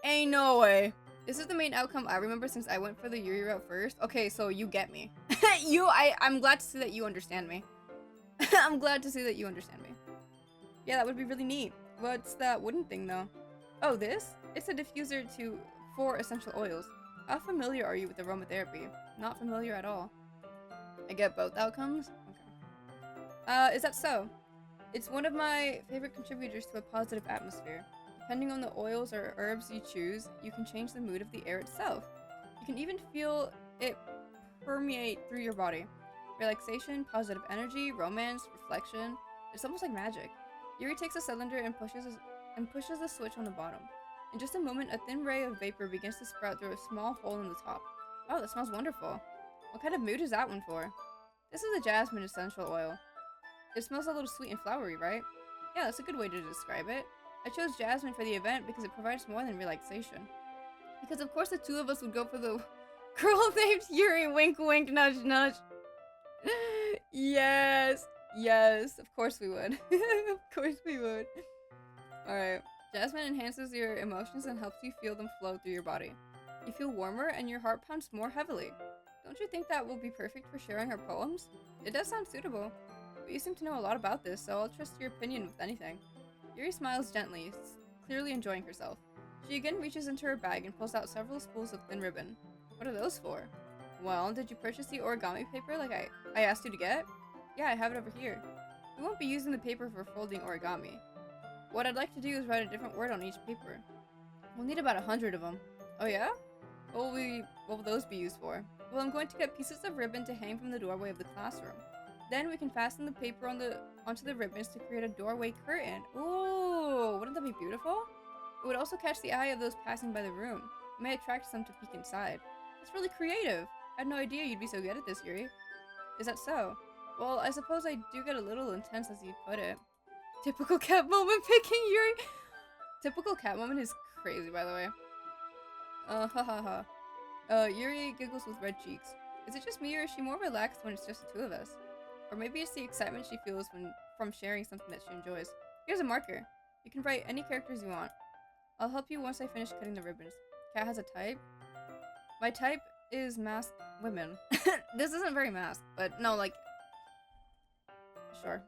Ain't no way. This is the main outcome I remember since I went for the Yuri route first. Okay, so you get me. I'm glad to see that you understand me. I'm glad to see that you understand me. Yeah, that would be really neat. What's that wooden thing, though? Oh, this? It's a diffuser for essential oils. How familiar are you with aromatherapy? Not familiar at all. I get both outcomes? Okay. Is that so? It's one of my favorite contributors to a positive atmosphere. Depending on the oils or herbs you choose, you can change the mood of the air itself. You can even feel it permeate through your body. Relaxation, positive energy, romance, reflection. It's almost like magic. Yuri takes a cylinder and pushes the switch on the bottom. In just a moment, a thin ray of vapor begins to sprout through a small hole in the top. Oh, that smells wonderful. What kind of mood is that one for? This is a jasmine essential oil. It smells a little sweet and flowery, right? Yeah, that's a good way to describe it. I chose jasmine for the event because it provides more than relaxation. Because of course the two of us would go for the girl named Yuri, wink wink, nudge nudge. Yes, yes, of course we would. Of course we would. Alright, jasmine enhances your emotions and helps you feel them flow through your body. You feel warmer and your heart pounds more heavily. Don't you think that will be perfect for sharing our poems? It does sound suitable. But you seem to know a lot about this, so I'll trust your opinion with anything. Yuri smiles gently, clearly enjoying herself. She again reaches into her bag and pulls out several spools of thin ribbon. What are those for? Well, did you purchase the origami paper like I asked you to get? Yeah, I have it over here. We won't be using the paper for folding origami. What I'd like to do is write a different word on each paper. We'll need about 100 of them. Oh yeah? What will those be used for? Well, I'm going to get pieces of ribbon to hang from the doorway of the classroom. Then we can fasten the paper onto the ribbons to create a doorway curtain. Ooh, wouldn't that be beautiful? It would also catch the eye of those passing by the room. It may attract some to peek inside. That's really creative. I had no idea you'd be so good at this, Yuri. Is that so? Well, I suppose I do get a little intense as you put it. Typical cat moment picking Yuri. Typical cat moment is crazy, by the way. Hahaha. Yuri giggles with red cheeks. Is it just me or is she more relaxed when it's just the two of us? Or maybe it's the excitement she feels from sharing something that she enjoys. Here's a marker. You can write any characters you want. I'll help you once I finish cutting the ribbons. Cat has a type. My type is masked women. This isn't very masked, but no, like... Sure.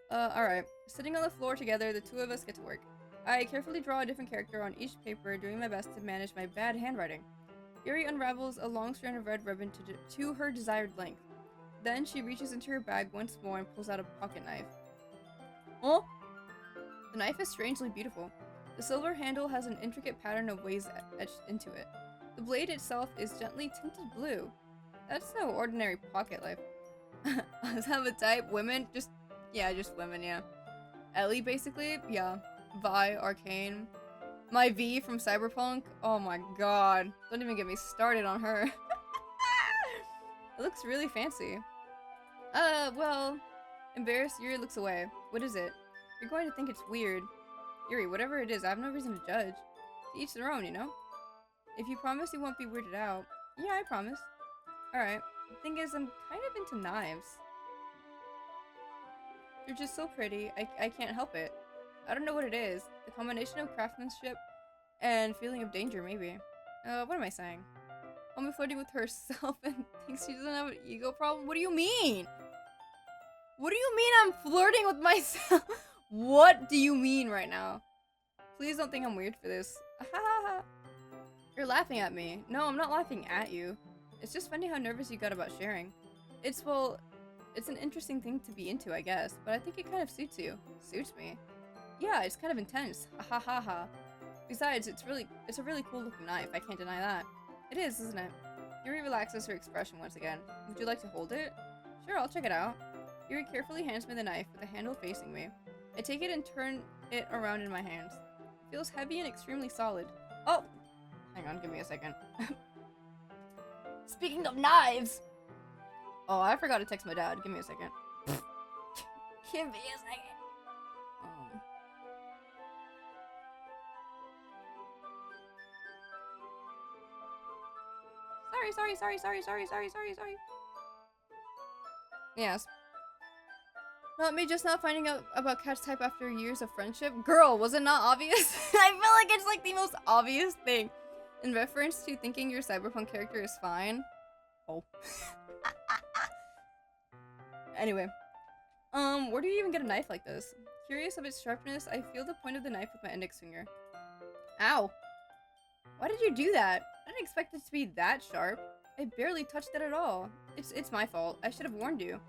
Alright. Sitting on the floor together, the two of us get to work. I carefully draw a different character on each paper, doing my best to manage my bad handwriting. Yuri unravels a long strand of red ribbon to her desired length. Then she reaches into her bag once more and pulls out a pocket knife. Oh! The knife is strangely beautiful. The silver handle has an intricate pattern of waves etched into it. The blade itself is gently tinted blue. That's no ordinary pocket knife. Does have a type? Women? Yeah, just women, yeah. Ellie, basically? Yeah. Vi, Arcane. My V from Cyberpunk? Oh my god. Don't even get me started on her. It looks really fancy. Well... Embarrassed, Yuri looks away. What is it? You're going to think it's weird. Yuri, whatever it is, I have no reason to judge. To each their own, you know? If you promise you won't be weirded out. Yeah, I promise. Alright. The thing is, I'm kind of into knives. They're just so pretty. I can't help it. I don't know what it is. The combination of craftsmanship and feeling of danger, maybe. What am I saying? I'm flirting with herself and thinks she doesn't have an ego problem? What do you mean? What do you mean I'm flirting with myself? What do you mean right now? Please don't think I'm weird for this. You're laughing at me. No, I'm not laughing at you. It's just funny how nervous you got about sharing. It's an interesting thing to be into, I guess, but I think it kind of suits you. Suits me. Yeah, it's kind of intense. Ha ha ha. Besides, it's a really cool looking knife. I can't deny that. It is, isn't it? Yuri relaxes her expression once again. Would you like to hold it? Sure, I'll check it out. Yuri carefully hands me the knife with the handle facing me. I take it and turn it around in my hands. It feels heavy and extremely solid. Oh! Hang on, give me a second. Speaking of knives! Oh, I forgot to text my dad. Give me a second. Give me a second. Sorry. Yes. Not me just now finding out about catch type after years of friendship. Girl, was it not obvious? I feel like it's like the most obvious thing. In reference to thinking your cyberpunk character is fine. Oh. Anyway. Where do you even get a knife like this? Curious of its sharpness, I feel the point of the knife with my index finger. Ow. Why did you do that? I didn't expect it to be that sharp. I barely touched it at all. It's my fault. I should have warned you.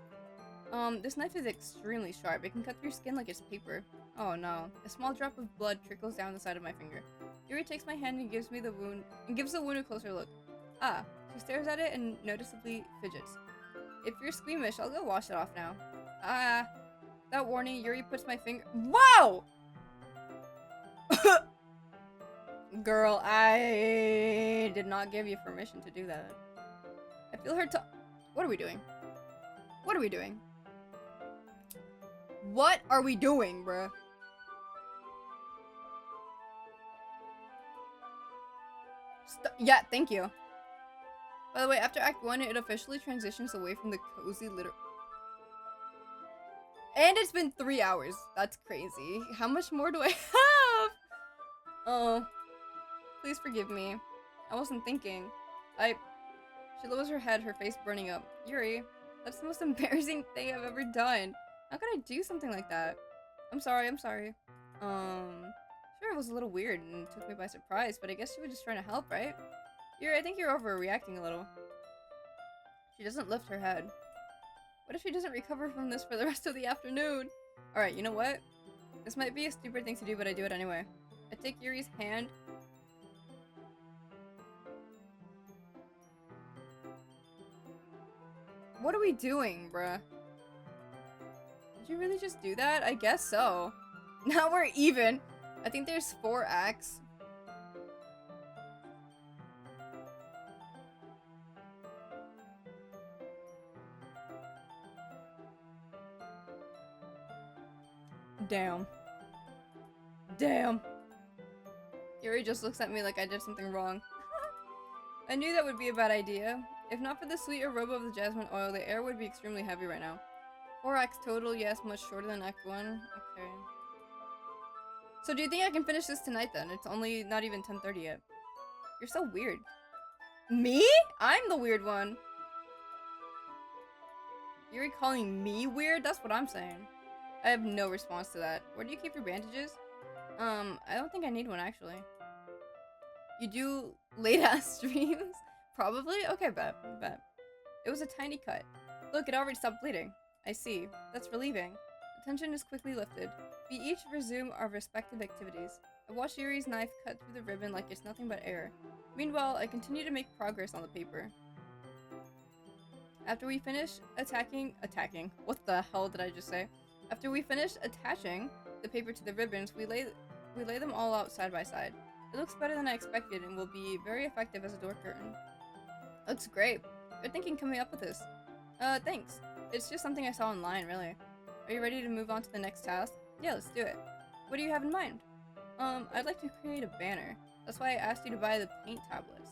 This knife is extremely sharp. It can cut through skin like it's paper. Oh no. A small drop of blood trickles down the side of my finger. Yuri takes my hand and gives the wound a closer look. Ah, she stares at it and noticeably fidgets. If you're squeamish, I'll go wash it off now. Ah, without warning, Yuri puts my finger— Whoa! Girl, I did not give you permission to do that. I feel her What are we doing? What are we doing? What are we doing, bruh? Yeah, thank you. By the way, after Act 1, it officially transitions away from the cozy litter. And it's been 3 hours. That's crazy. How much more do I have? Oh. Please forgive me. I wasn't thinking. She lowers her head, her face burning up. Yuri, that's the most embarrassing thing I've ever done. How could I do something like that? I'm sorry. Sure, it was a little weird and took me by surprise, but I guess she was just trying to help, right? Yuri, I think you're overreacting a little. She doesn't lift her head. What if she doesn't recover from this for the rest of the afternoon? Alright, you know what? This might be a stupid thing to do, but I do it anyway. I take Yuri's hand. What are we doing, bruh? Did you really just do that? I guess so. Now we're even. I think there's 4 acts. Damn. Yuri just looks at me like I did something wrong. I knew that would be a bad idea. If not for the sweet aroma of the jasmine oil, the air would be extremely heavy right now. 4 acts total, yes, much shorter than Act 1. Okay. So do you think I can finish this tonight then? It's only not even 10:30 yet. You're so weird. Me? I'm the weird one. Yuri calling me weird? That's what I'm saying. I have no response to that. Where do you keep your bandages? I don't think I need one actually. You do late-ass streams? Probably? Okay, bet. It was a tiny cut. Look, it already stopped bleeding. I see. That's relieving. The tension is quickly lifted. We each resume our respective activities. I watch Yuri's knife cut through the ribbon like it's nothing but air. Meanwhile, I continue to make progress on the paper. After we finish attacking, what the hell did I just say? After we finish attaching the paper to the ribbons, we lay them all out side by side. It looks better than I expected and will be very effective as a door curtain. Looks great. Good thinking coming up with this. Thanks. It's just something I saw online, really. Are you ready to move on to the next task? Yeah, let's do it. What do you have in mind? I'd like to create a banner. That's why I asked you to buy the paint tablets.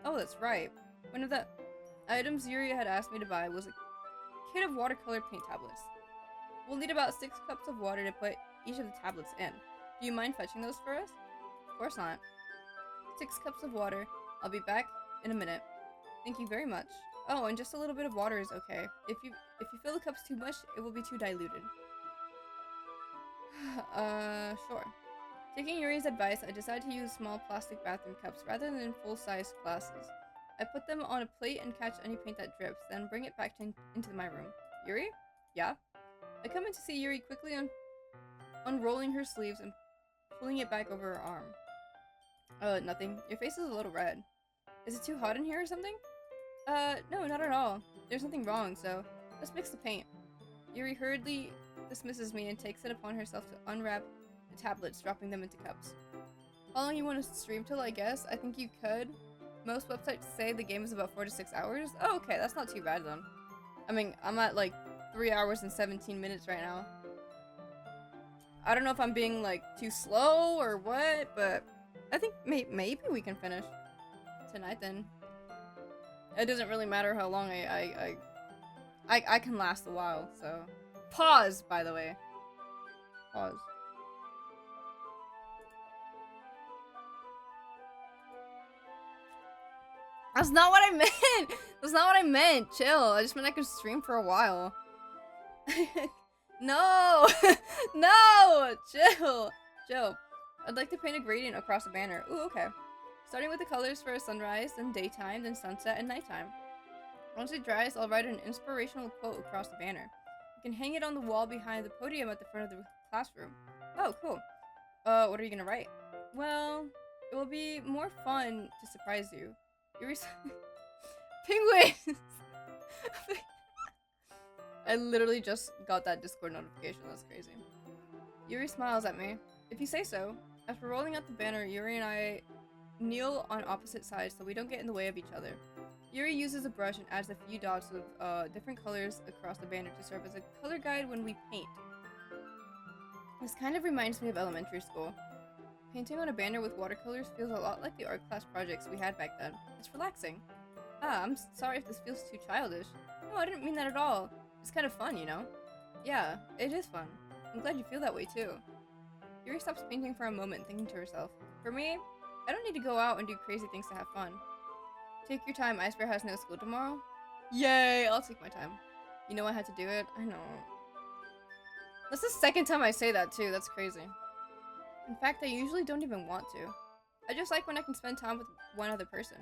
Oh, that's right. One of the items Yuri had asked me to buy was a kit of watercolor paint tablets. We'll need about 6 cups of water to put each of the tablets in. Do you mind fetching those for us? Of course not. 6 cups of water. I'll be back in a minute. Thank you very much. Oh, and just a little bit of water is okay. If you fill the cups too much, it will be too diluted. Sure. Taking Yuri's advice, I decided to use small plastic bathroom cups rather than full-size glasses. I put them on a plate and catch any paint that drips, then bring it back into my room. Yuri? Yeah? I come in to see Yuri quickly unrolling her sleeves and pulling it back over her arm. Nothing. Your face is a little red. Is it too hot in here or something? No, not at all. There's nothing wrong, so let's mix the paint. Yuri hurriedly dismisses me and takes it upon herself to unwrap the tablets, dropping them into cups. How long you want to stream till, I guess? I think you could. Most websites say the game is about 4 to 6 hours. Oh, okay, that's not too bad then. I mean, I'm at like 3 hours and 17 minutes right now. I don't know if I'm being like too slow or what, but I think maybe we can finish tonight then. It doesn't really matter how long I can last a while, so. Pause, by the way. Pause. That's not what I meant! That's not what I meant! Chill. I just meant I could stream for a while. No! No! Chill! Chill. I'd like to paint a gradient across a banner. Ooh, okay. Starting with the colors for a sunrise, then daytime, then sunset, and nighttime. Once it dries, I'll write an inspirational quote across the banner. You can hang it on the wall behind the podium at the front of the classroom. Oh, cool. What are you gonna write? Well, it will be more fun to surprise you. Penguins! I literally just got that Discord notification. That's crazy. Yuri smiles at me. If you say so. After rolling out the banner, Yuri and I kneel on opposite sides so we don't get in the way of each other. Yuri uses a brush and adds a few dots of different colors across the banner to serve as a color guide when we paint. This kind of reminds me of elementary school. Painting on a banner with watercolors feels a lot like the art class projects we had back then. It's relaxing. I'm sorry if this feels too childish. No, I didn't mean that at all. It's kind of fun, you know? Yeah, it is fun. I'm glad you feel that way too. Yuri stops painting for a moment, thinking to herself. For me, I don't need to go out and do crazy things to have fun. Take your time, Ice Bear has no school tomorrow. Yay, I'll take my time. You know I had to do it? I know. That's the second time I say that too, that's crazy. In fact, I usually don't even want to. I just like when I can spend time with one other person.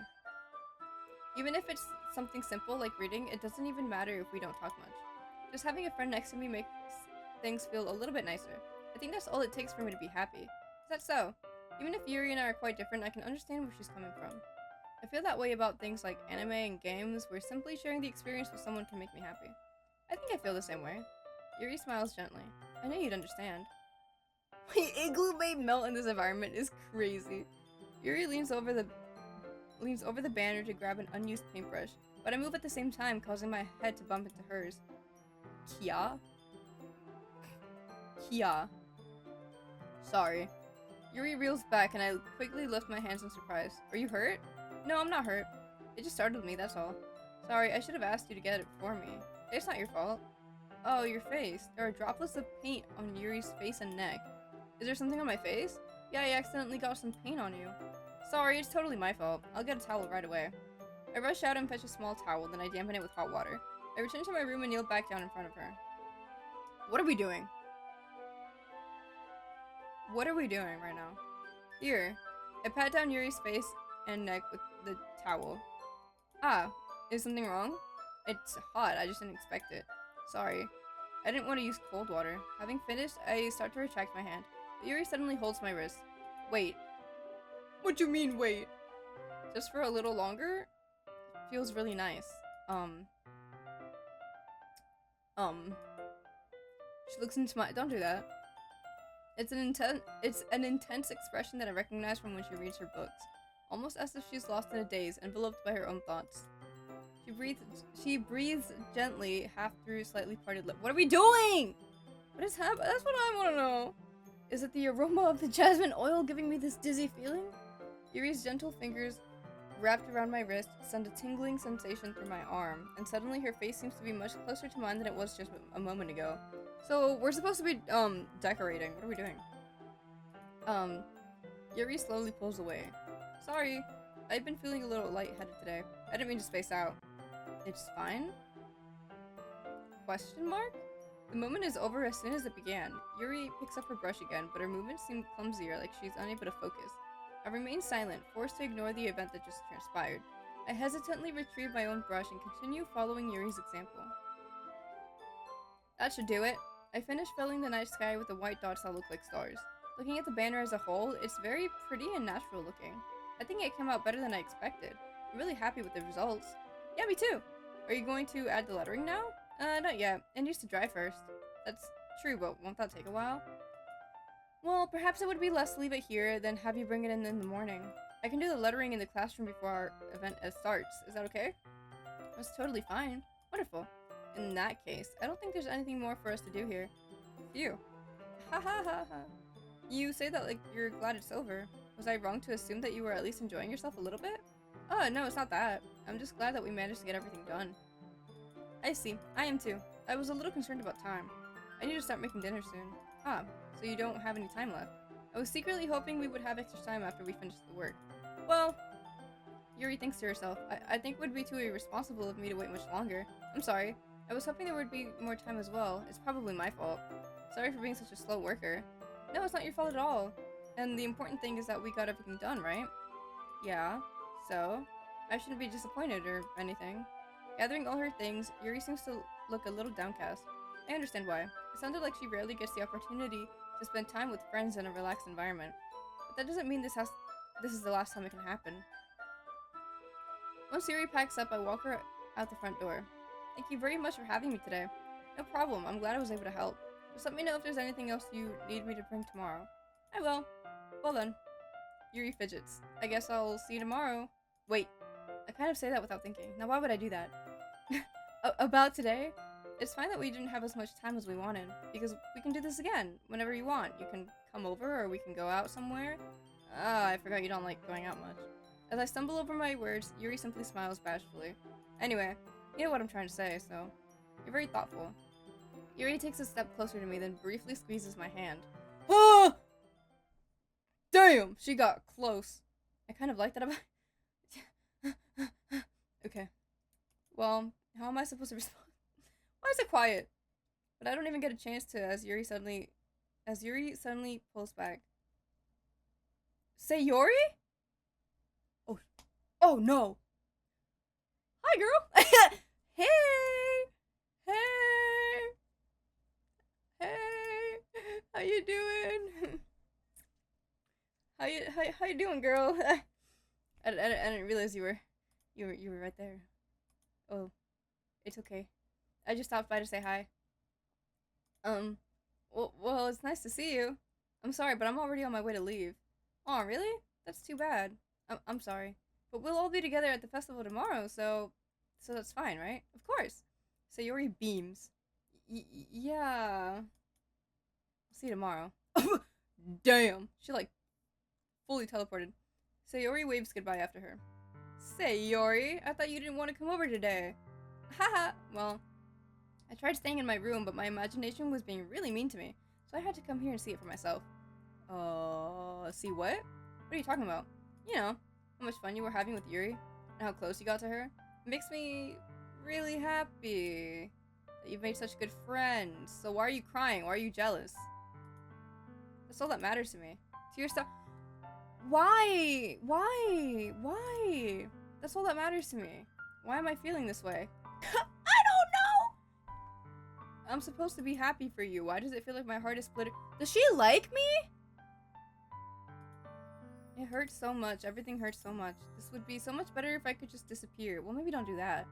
Even if it's something simple like reading, it doesn't even matter if we don't talk much. Just having a friend next to me makes things feel a little bit nicer. I think that's all it takes for me to be happy. Is that so? Even if Yuri and I are quite different, I can understand where she's coming from. I feel that way about things like anime and games, where simply sharing the experience with someone can make me happy. I think I feel the same way. Yuri smiles gently. I know you'd understand. My igloo made melt in this environment is crazy. Yuri leans over the banner to grab an unused paintbrush, but I move at the same time, causing my head to bump into hers. Kia? Kia. Sorry. Yuri reels back and I quickly lift my hands in surprise. Are you hurt? No, I'm not hurt. It just startled me, that's all. Sorry, I should have asked you to get it for me. It's not your fault. Oh, your face. There are droplets of paint on Yuri's face and neck. Is there something on my face? Yeah, I accidentally got some paint on you. Sorry, it's totally my fault. I'll get a towel right away. I rush out and fetch a small towel, then I dampen it with hot water. I return to my room and kneel back down in front of her. What are we doing? What are we doing right now? Here. I pat down Yuri's face and neck with the towel. Ah, is something wrong? It's hot, I just didn't expect it. Sorry. I didn't want to use cold water. Having finished, I start to retract my hand. But Yuri suddenly holds my wrist. Wait. What do you mean, wait? Just for a little longer? Feels really nice. Um, she looks into my- don't do that. It's an intense expression that I recognize from when she reads her books. Almost as if she's lost in a daze, enveloped by her own thoughts. She breathes gently, half through slightly parted lip. What are we doing? What is happening? That's what I want to know. Is it the aroma of the jasmine oil giving me this dizzy feeling? Yuri's gentle fingers wrapped around my wrist send a tingling sensation through my arm, and suddenly her face seems to be much closer to mine than it was just a moment ago. So, we're supposed to be, decorating. What are we doing? Yuri slowly pulls away. Sorry, I've been feeling a little lightheaded today. I didn't mean to space out. It's fine? Question mark? The moment is over as soon as it began. Yuri picks up her brush again, but her movements seem clumsier, like she's unable to focus. I remain silent, forced to ignore the event that just transpired. I hesitantly retrieve my own brush and continue following Yuri's example. That should do it. I finish filling the night sky with the white dots that look like stars. Looking at the banner as a whole, it's very pretty and natural looking. I think it came out better than I expected. I'm really happy with the results. Yeah, me too. Are you going to add the lettering now? Not yet. It needs to dry first. That's true, but won't that take a while? Well, perhaps it would be less to leave it here than have you bring it in the morning. I can do the lettering in the classroom before our event starts. Is that okay? That's totally fine. Wonderful. In that case, I don't think there's anything more for us to do here. Phew. Ha ha ha ha. You say that like you're glad it's over. Was I wrong to assume that you were at least enjoying yourself a little bit? Oh, no, it's not that. I'm just glad that we managed to get everything done. I see. I am too. I was a little concerned about time. I need to start making dinner soon. Ah, so you don't have any time left. I was secretly hoping we would have extra time after we finished the work. Well, Yuri thinks to herself, I think it would be too irresponsible of me to wait much longer. I'm sorry. I was hoping there would be more time as well. It's probably my fault. Sorry for being such a slow worker. No, it's not your fault at all. And the important thing is that we got everything done, right? Yeah, so? I shouldn't be disappointed or anything. Gathering all her things, Yuri seems to look a little downcast. I understand why. It sounded like she rarely gets the opportunity to spend time with friends in a relaxed environment. But that doesn't mean this is the last time it can happen. Once Yuri packs up, I walk her out the front door. Thank you very much for having me today. No problem, I'm glad I was able to help. Just let me know if there's anything else you need me to bring tomorrow. I will. Well then. Yuri fidgets. I guess I'll see you tomorrow. Wait. I kind of say that without thinking. Now why would I do that? About today? It's fine that we didn't have as much time as we wanted, because we can do this again, whenever you want. You can come over, or we can go out somewhere. Ah, I forgot you don't like going out much. As I stumble over my words, Yuri simply smiles bashfully. Anyway, you know what I'm trying to say, so... You're very thoughtful. Yuri takes a step closer to me, then briefly squeezes my hand. Ah! Damn! She got close. I kind of like that about... Okay. Well, how am I supposed to respond? Why is it quiet? But I don't even get a chance to as Yuri suddenly pulls back. Sayori? Oh no. Hi girl. Hey. Hey. How you doing? How you doing, girl? I didn't realize you were right there. Oh, it's okay. I just stopped by to say hi. Well, it's nice to see you. I'm sorry, but I'm already on my way to leave. Oh, really? That's too bad. I'm sorry. But we'll all be together at the festival tomorrow, so that's fine, right? Of course. Sayori beams. Yeah. I'll see you tomorrow. Damn. She, like, fully teleported. Sayori waves goodbye after her. Sayori, I thought you didn't want to come over today. Haha. Well, I tried staying in my room, but my imagination was being really mean to me, so I had to come here and see it for myself. See what? What are you talking about? You know, how much fun you were having with Yuri, and how close you got to her. It makes me really happy that you've made such good friends. So why are you crying? Why are you jealous? That's all that matters to me. To yourself. Why? Why? Why? That's all that matters to me. Why am I feeling this way? I don't know! I'm supposed to be happy for you. Why does it feel like my heart is split? Does she like me? It hurts so much. Everything hurts so much. This would be so much better if I could just disappear. Well, maybe don't do that.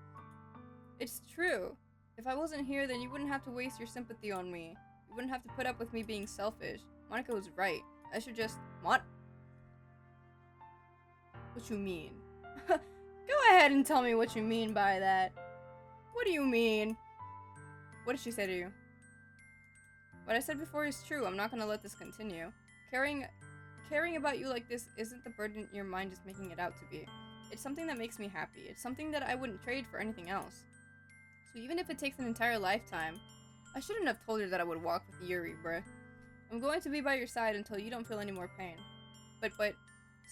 It's true. If I wasn't here, then you wouldn't have to waste your sympathy on me. You wouldn't have to put up with me being selfish. Monica was right. I should just... What? What you mean? Go ahead and tell me what you mean by that. What do you mean? What did she say to you? What I said before is true. I'm not gonna let this continue. Caring about you like this isn't the burden your mind is making it out to be. It's something that makes me happy. It's something that I wouldn't trade for anything else. So even if it takes an entire lifetime, I shouldn't have told her that I would walk with Yuri, bruh. I'm going to be by your side until you don't feel any more pain. But,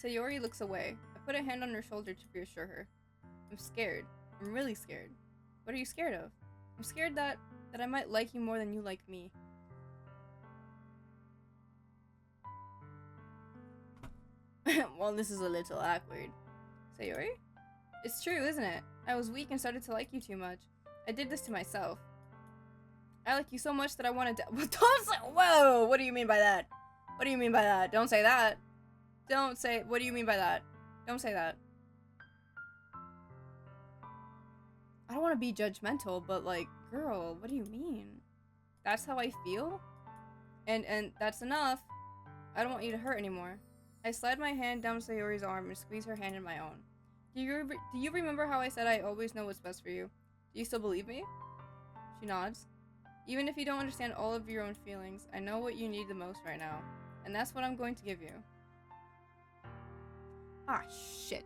Sayori looks away. I put a hand on her shoulder to reassure her. I'm scared. I'm really scared. What are you scared of? I'm scared that I might like you more than you like me. Well, this is a little awkward. Sayori? It's true, isn't it? I was weak and started to like you too much. I did this to myself. I like you so much that I wanted to- Don't say- Whoa! What do you mean by that? What do you mean by that? Don't say that. Don't say- What do you mean by that? Don't say that. I don't want to be judgmental, but like, girl, what do you mean? That's how I feel? And that's enough. I don't want you to hurt anymore. I slide my hand down Sayori's arm and squeeze her hand in my own. Do you remember how I said I always know what's best for you? Do you still believe me? She nods. Even if you don't understand all of your own feelings, I know what you need the most right now. And that's what I'm going to give you. Ah, shit.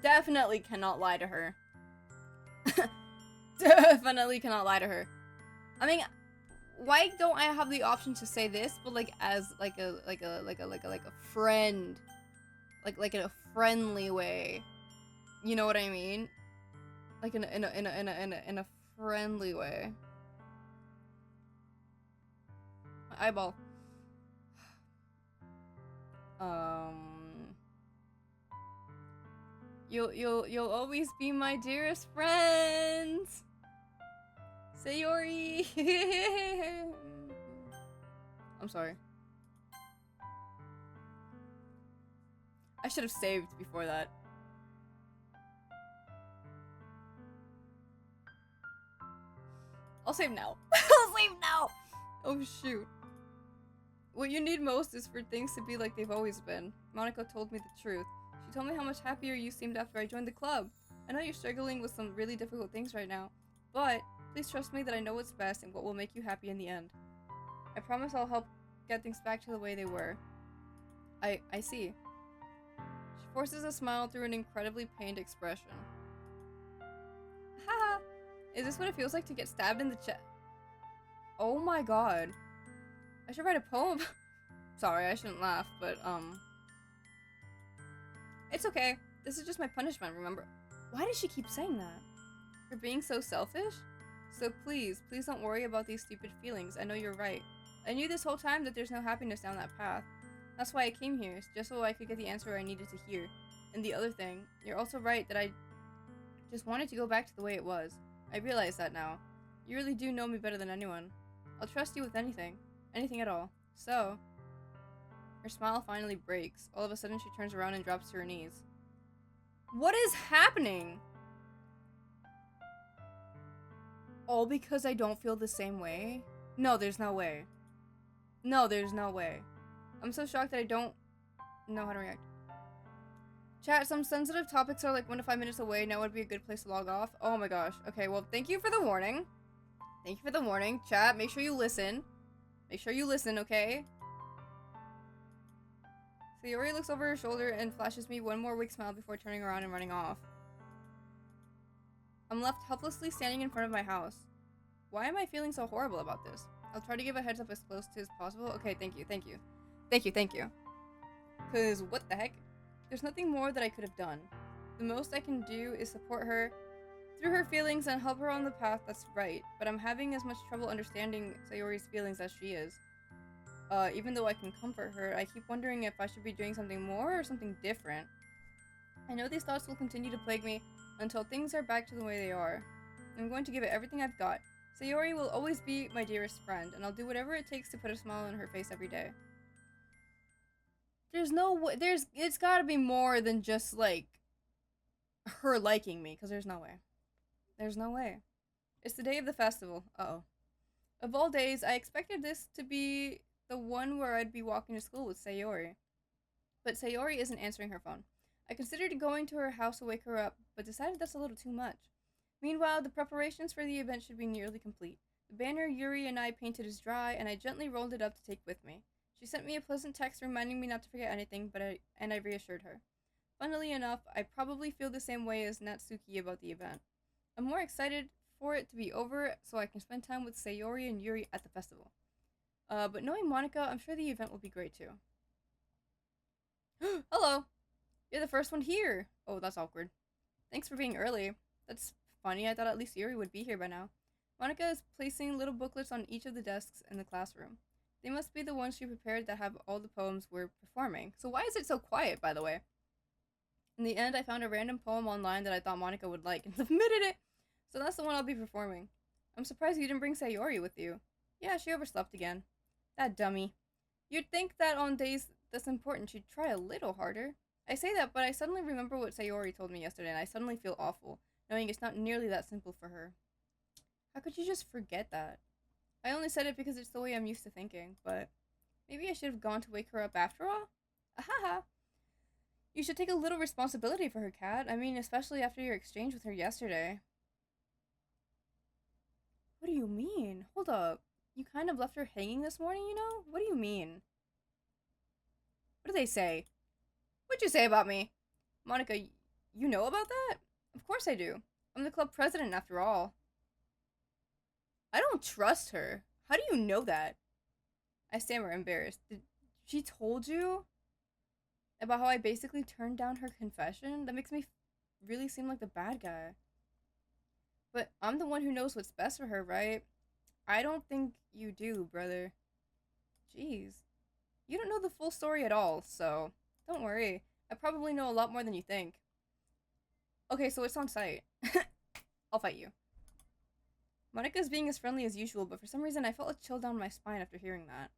Definitely cannot lie to her. Definitely cannot lie to her. I mean, why don't I have the option to say this, but like as like a friend, like in a friendly way, you know what I mean? Like in a friendly way. My eyeball. You'll always be my dearest friend, Sayori. I'm sorry. I should have saved before that. I'll save now. I'll save now. Oh shoot. What you need most is for things to be like they've always been. Monica told me the truth. She told me how much happier you seemed after I joined the club. I know you're struggling with some really difficult things right now, but please trust me that I know what's best and what will make you happy in the end. I promise I'll help get things back to the way they were. I see. She forces a smile through an incredibly pained expression. Haha! Is this what it feels like to get stabbed in the chest? Oh my god. I should write a poem. Sorry, I shouldn't laugh, but, it's okay. This is just my punishment, remember? Why does she keep saying that? For being so selfish? So please don't worry about these stupid feelings. I know you're right. I knew this whole time that there's no happiness down that path. That's why I came here, just so I could get the answer I needed to hear. And the other thing, you're also right that I just wanted to go back to the way it was. I realize that now. You really do know me better than anyone. I'll trust you with anything. Anything at all. So... Her smile finally breaks. All of a sudden she turns around and drops to her knees. What is happening? All because I don't feel the same way? No, there's no way. No, there's no way. I'm so shocked that I don't know how to react. Chat, some sensitive topics are like 1 to 5 minutes away. Now would be a good place to log off. Oh my gosh. Okay, well, thank you for the warning. Thank you for the warning. Chat, make sure you listen. Make sure you listen, okay? Sayori looks over her shoulder and flashes me one more weak smile before turning around and running off. I'm left helplessly standing in front of my house. Why am I feeling so horrible about this? I'll try to give a heads up as close to as possible. Okay, thank you. Cause what the heck? There's nothing more that I could have done. The most I can do is support her through her feelings and help her on the path that's right, but I'm having as much trouble understanding Sayori's feelings as she is. Even though I can comfort her, I keep wondering if I should be doing something more or something different. I know these thoughts will continue to plague me until things are back to the way they are. I'm going to give it everything I've got. Sayori will always be my dearest friend, and I'll do whatever it takes to put a smile on her face every day. There's no way. It's gotta be more than just, like, her liking me, because there's no way. There's no way. It's the day of the festival. Uh-oh. Of all days, I expected this to be the one where I'd be walking to school with Sayori. But Sayori isn't answering her phone. I considered going to her house to wake her up, but decided that's a little too much. Meanwhile, the preparations for the event should be nearly complete. The banner Yuri and I painted is dry, and I gently rolled it up to take with me. She sent me a pleasant text reminding me not to forget anything, and I reassured her. Funnily enough, I probably feel the same way as Natsuki about the event. I'm more excited for it to be over so I can spend time with Sayori and Yuri at the festival. But knowing Monica, I'm sure the event will be great too. Hello! You're the first one here! Oh, that's awkward. Thanks for being early. That's funny, I thought at least Yuri would be here by now. Monica is placing little booklets on each of the desks in the classroom. They must be the ones she prepared that have all the poems we're performing. So why is it so quiet, by the way? In the end, I found a random poem online that I thought Monica would like and submitted it! So that's the one I'll be performing. I'm surprised you didn't bring Sayori with you. Yeah, she overslept again. That dummy. You'd think that on days that's important she'd try a little harder. I say that, but I suddenly remember what Sayori told me yesterday, and I suddenly feel awful, knowing it's not nearly that simple for her. How could you just forget that? I only said it because it's the way I'm used to thinking, but maybe I should have gone to wake her up after all? Ahaha! You should take a little responsibility for her, Kat. I mean, especially after your exchange with her yesterday. What do you mean? Hold up. You kind of left her hanging this morning, you know? What do you mean? What do they say? What'd you say about me? Monica, you know about that? Of course I do. I'm the club president after all. I don't trust her. How do you know that? I stammer, embarrassed. She told you? About how I basically turned down her confession? That makes me really seem like the bad guy. But I'm the one who knows what's best for her, right? I don't think you do, brother. Jeez. You don't know the full story at all, so don't worry. I probably know a lot more than you think. Okay, so it's on site. I'll fight you. Monica's being as friendly as usual, but for some reason I felt a chill down my spine after hearing that.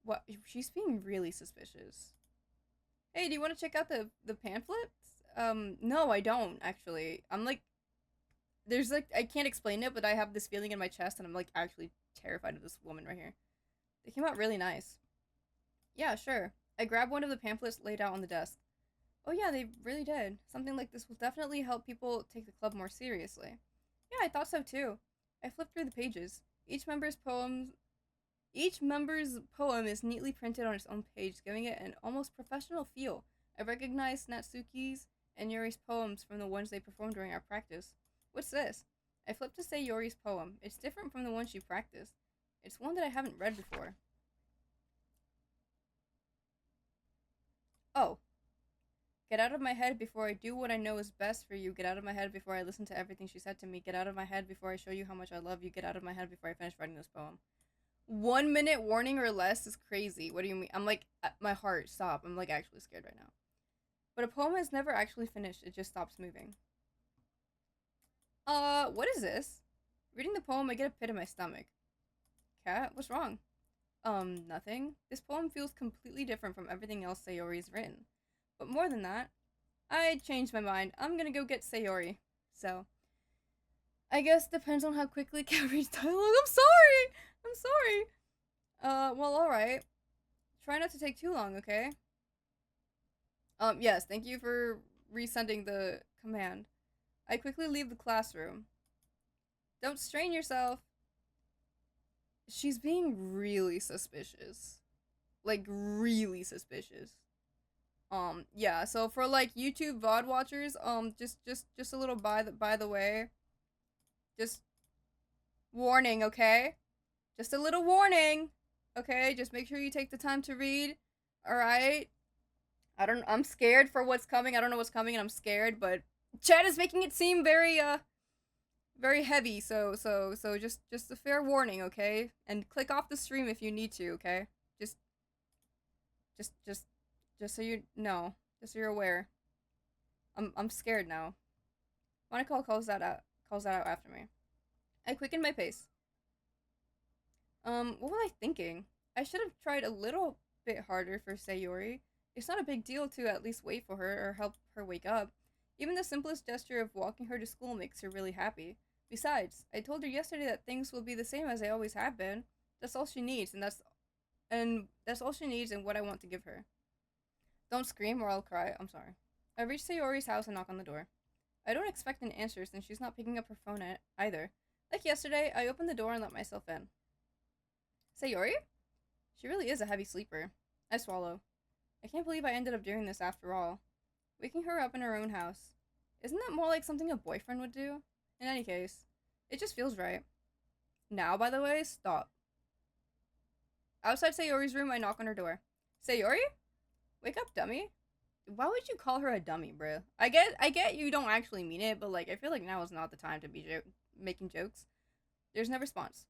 What? She's being really suspicious. Hey, do you want to check out the pamphlets? No, I don't, actually. I'm like, there's like, I can't explain it, but I have this feeling in my chest and I'm like actually terrified of this woman right here. They came out really nice. Yeah, sure. I grabbed one of the pamphlets laid out on the desk. Oh yeah, they really did. Something like this will definitely help people take the club more seriously. Yeah, I thought so too. I flipped through the pages. Each member's poem is neatly printed on its own page, giving it an almost professional feel. I recognized Natsuki's and Yuri's poems from the ones they performed during our practice. What's this? I flipped to say Yuri's poem. It's different from the one she practiced. It's one that I haven't read before. Oh. Get out of my head before I do what I know is best for you. Get out of my head before I listen to everything she said to me. Get out of my head before I show you how much I love you. Get out of my head before I finish writing this poem. 1 minute warning or less is crazy. What do you mean? I'm like, my heart, stop. I'm like actually scared right now. But a poem is never actually finished. It just stops moving. What is this? Reading the poem, I get a pit in my stomach. Kat, what's wrong? Nothing. This poem feels completely different from everything else Sayori's written. But more than that, I changed my mind. I'm gonna go get Sayori. So, I guess depends on how quickly Kat reads dialogue. I'm sorry. Well, alright. Try not to take too long, okay? Yes, thank you for resending the command. I quickly leave the classroom. Don't strain yourself. She's being really suspicious. Like, really suspicious. Yeah, so for, like, YouTube VOD watchers, just a little by the way. Just warning, okay? Just a little warning. Okay, just make sure you take the time to read. Alright? I'm scared for what's coming. I don't know what's coming and I'm scared, but chat is making it seem very, very heavy, so just a fair warning, okay? And click off the stream if you need to, okay? Just so you know. Just so you're aware. I'm scared now. Monica calls that out after me. I quicken my pace. What was I thinking? I should have tried a little bit harder for Sayori. It's not a big deal to at least wait for her or help her wake up. Even the simplest gesture of walking her to school makes her really happy. Besides, I told her yesterday that things will be the same as they always have been. That's all she needs, and that's all she needs and what I want to give her. Don't scream or I'll cry. I'm sorry. I reach Sayori's house and knock on the door. I don't expect an answer since she's not picking up her phone either. Like yesterday, I opened the door and let myself in. Sayori? She really is a heavy sleeper. I swallow. I can't believe I ended up doing this after all. Waking her up in her own house. Isn't that more like something a boyfriend would do? In any case, it just feels right. Now, by the way, stop. Outside Sayori's room, I knock on her door. Sayori? Wake up, dummy. Why would you call her a dummy, bruh? I get you don't actually mean it, but like, I feel like now is not the time to be making jokes. There's no response.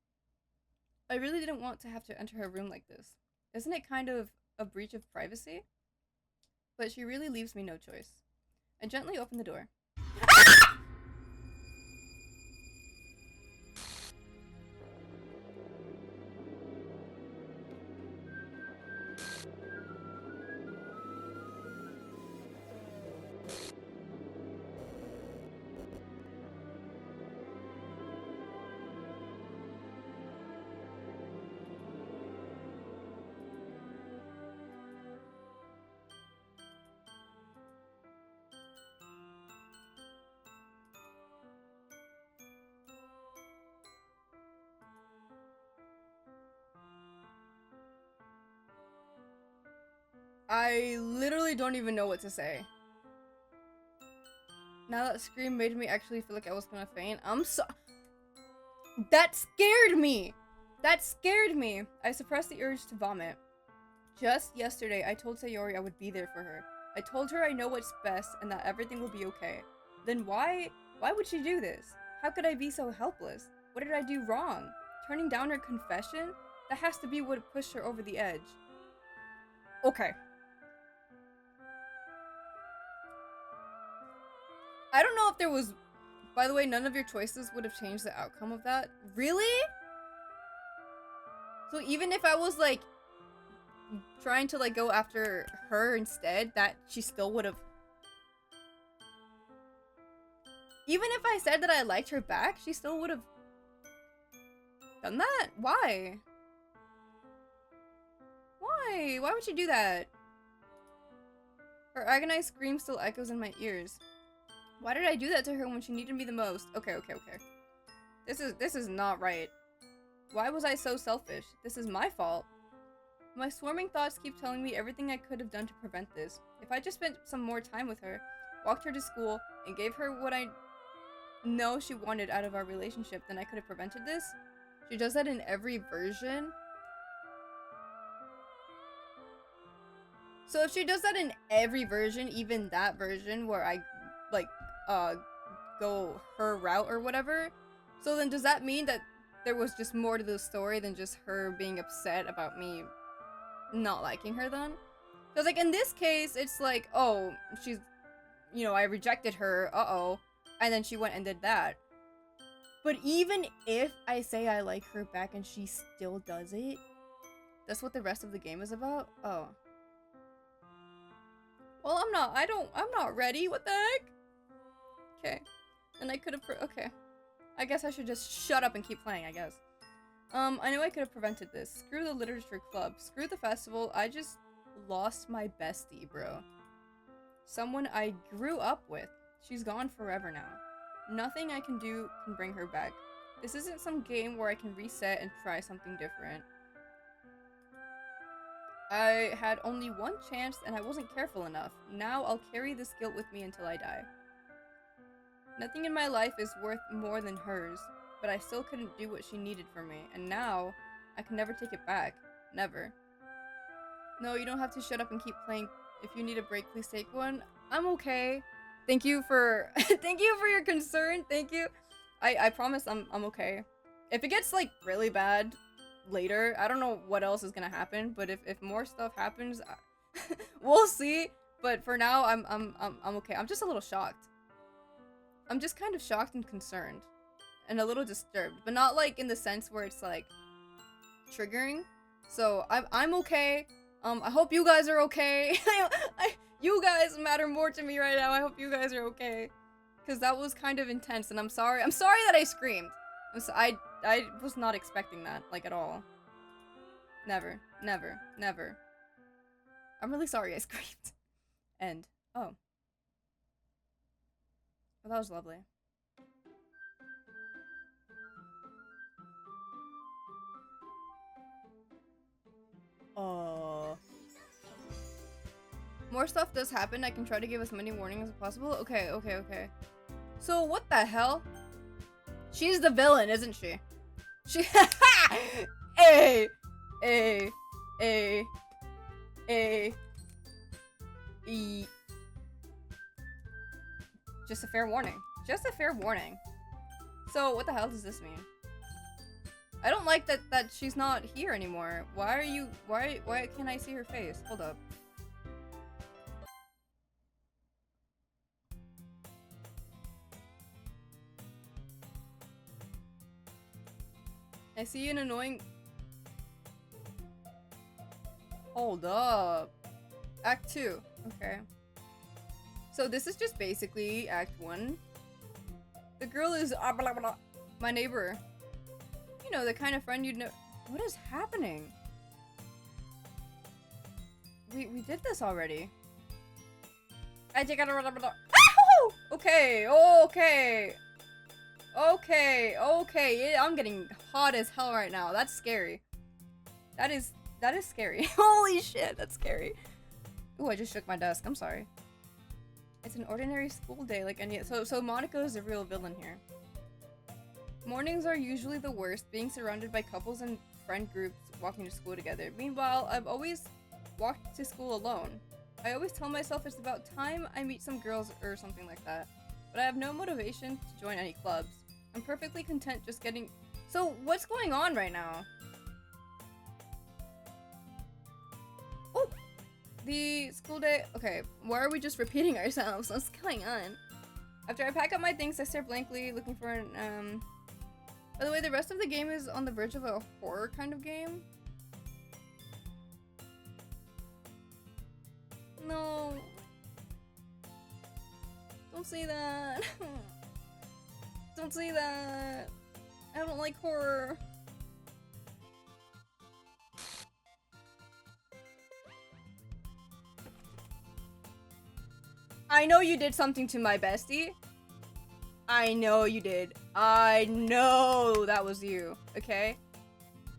I really didn't want to have to enter her room like this. Isn't it kind of a breach of privacy? But she really leaves me no choice. I gently open the door. I literally don't even know what to say. Now that scream made me actually feel like I was gonna faint. That scared me! That scared me! I suppressed the urge to vomit. Just yesterday, I told Sayori I would be there for her. I told her I know what's best and that everything will be okay. Then why would she do this? How could I be so helpless? What did I do wrong? Turning down her confession? That has to be what pushed her over the edge. Okay. I don't know if there was... By the way, none of your choices would have changed the outcome of that. Really? So even if I was, like, trying to, like, go after her instead, that she still would have... Even if I said that I liked her back, she still would have... done that? Why? Why? Why would she do that? Her agonized scream still echoes in my ears. Why did I do that to her when she needed me the most? Okay. This is not right. Why was I so selfish? This is my fault. My swarming thoughts keep telling me everything I could have done to prevent this. If I just spent some more time with her, walked her to school, and gave her what I know she wanted out of our relationship, then I could have prevented this. She does that in every version. So if she does that in every version, even that version where I, like, go her route or whatever, so then does that mean that there was just more to the story than just her being upset about me not liking her then? Because, like, in this case, it's like, oh, she's, you know, I rejected her, uh-oh, and then she went and did that. But even if I say I like her back and she still does it, that's what the rest of the game is about? Oh. Well, I'm not ready, what the heck? Okay. And I could have, okay. I guess I should just shut up and keep playing, I guess. I knew I could have prevented this. Screw the literature club. Screw the festival. I just lost my bestie, bro. Someone I grew up with. She's gone forever now. Nothing I can do can bring her back. This isn't some game where I can reset and try something different. I had only one chance and I wasn't careful enough. Now I'll carry this guilt with me until I die. Nothing in my life is worth more than hers, but I still couldn't do what she needed from me, and now I can never take it back. Never. No, you don't have to shut up and keep playing. If you need a break, please take one. I'm okay. Thank you for thank you for your concern. Thank you. I promise I'm okay. If it gets like really bad later, I don't know what else is gonna happen, but if more stuff happens, we'll see. But for now, I'm okay. I'm just a little shocked. I'm just kind of shocked and concerned. And a little disturbed. But not like in the sense where it's like... triggering. So I'm okay. I hope you guys are okay. You guys matter more to me right now. I hope you guys are okay. Cause that was kind of intense, and I'm sorry. I'm sorry that I screamed. I was not expecting that, like, at all. Never, never, never. I'm really sorry I screamed. And oh, well, that was lovely. More stuff does happen. I can try to give as many warnings as possible. Okay, okay, okay. So what the hell? She's the villain, isn't she? She A A A A E. Just a fair warning. Just a fair warning. So what the hell does this mean? I don't like that she's not here anymore. Why can't I see her face? Hold up. I see an annoying... Hold up. Act 2. Okay. So this is just basically Act 1. The girl is blah, blah, blah, my neighbor. You know, the kind of friend you'd know... What is happening? We did this already. I just gotta... Okay, okay. Okay, okay. Yeah, I'm getting hot as hell right now. That's scary. That is scary. Holy shit, that's scary. Ooh, I just shook my desk. I'm sorry. It's an ordinary school day like any... So Monica is a real villain here. Mornings are usually the worst, being surrounded by couples and friend groups walking to school together. Meanwhile, I've always walked to school alone. I always tell myself it's about time I meet some girls or something like that. But I have no motivation to join any clubs. I'm perfectly content just getting... So, what's going on right now? Oh! The school day... Okay, why are we just repeating ourselves? What's going on? After I pack up my things, I stare blankly, looking for an, By the way, the rest of the game is on the verge of a horror kind of game. No. Don't say that. Don't say that. I don't like horror. I know you did something to my bestie. I know you did. I know that was you, okay?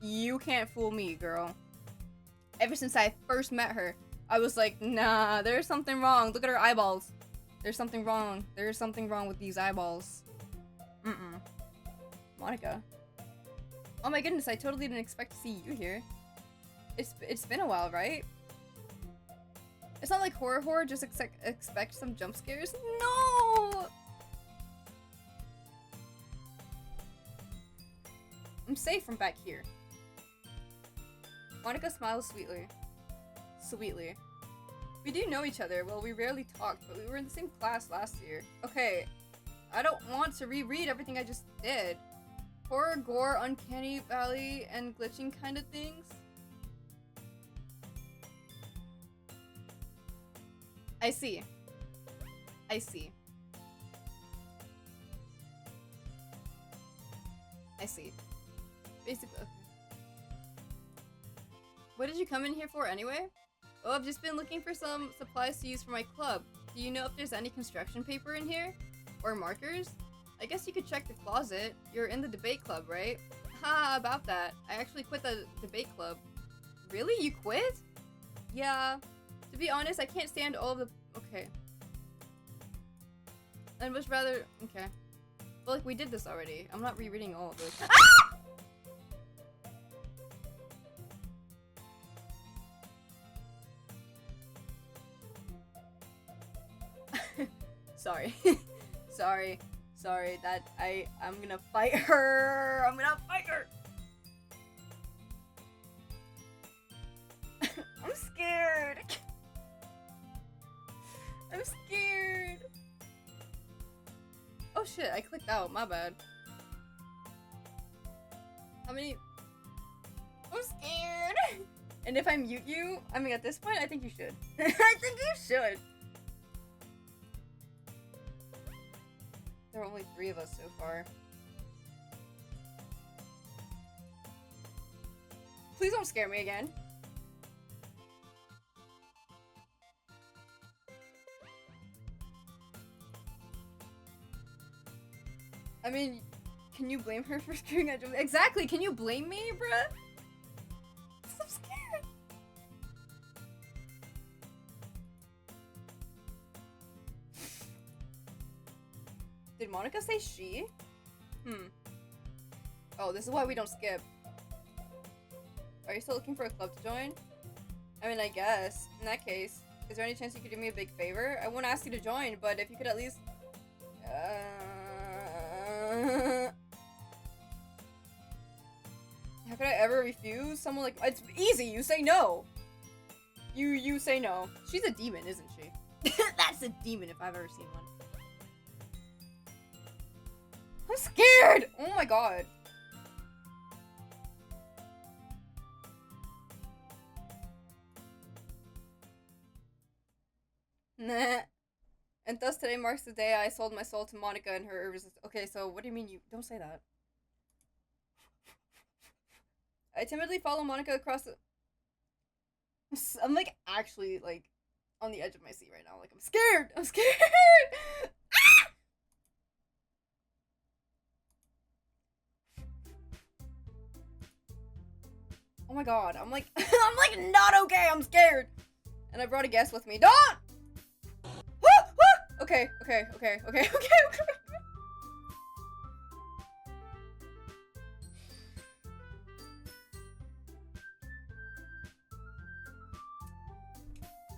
You can't fool me, girl. Ever since I first met her, I was like, nah, there's something wrong. Look at her eyeballs. There's something wrong. There's something wrong with these eyeballs. Monica. Oh my goodness, I totally didn't expect to see you here. It's been a while, right? It's not like horror, just expect some jump scares. No! I'm safe from back here. Monica smiles sweetly. Sweetly. We do know each other. Well, we rarely talked, but we were in the same class last year. Okay, I don't want to reread everything I just did. Horror, gore, uncanny valley, and glitching kind of things. I see. I see. I see. Basically, okay. What did you come in here for anyway? Oh, I've just been looking for some supplies to use for my club. Do you know if there's any construction paper in here? Or markers? I guess you could check the closet. You're in the debate club, right? Haha, about that. I actually quit the debate club. Really? You quit? Yeah. To be honest, I can't stand all of the... Okay. I'd much rather... Okay. Well, like, we did this already. I'm not rereading all of this. Ah! Sorry. Sorry, that I'm gonna fight her. I'm gonna fight her. I'm scared. I'm scared. Oh shit, I clicked out, my bad. How many? I'm scared. And if I mute you, I mean, at this point, I think you should. I think you should. There are only 3 of us so far. Please don't scare me again. I mean, can you blame her for scaring at Julie? Exactly, can you blame me, bruh? I'm scared. Did Monica say she? Oh, this is why we don't skip. Are you still looking for a club to join? I mean, I guess. In that case, is there any chance you could do me a big favor? I won't ask you to join, but if you could at least... How could I ever refuse someone like... It's easy, you say no! You say no. She's a demon, isn't she? That's a demon if I've ever seen one. I'm scared! Oh my god. Nah. And thus today marks the day I sold my soul to Monica and her irresistible. Okay, so what do you mean you don't say that? I timidly follow Monica across the... I'm like actually like on the edge of my seat right now. Like I'm scared. I'm scared. Ah! Oh my god. I'm like I'm like not okay. I'm scared. And I brought a guest with me. Don't. Okay.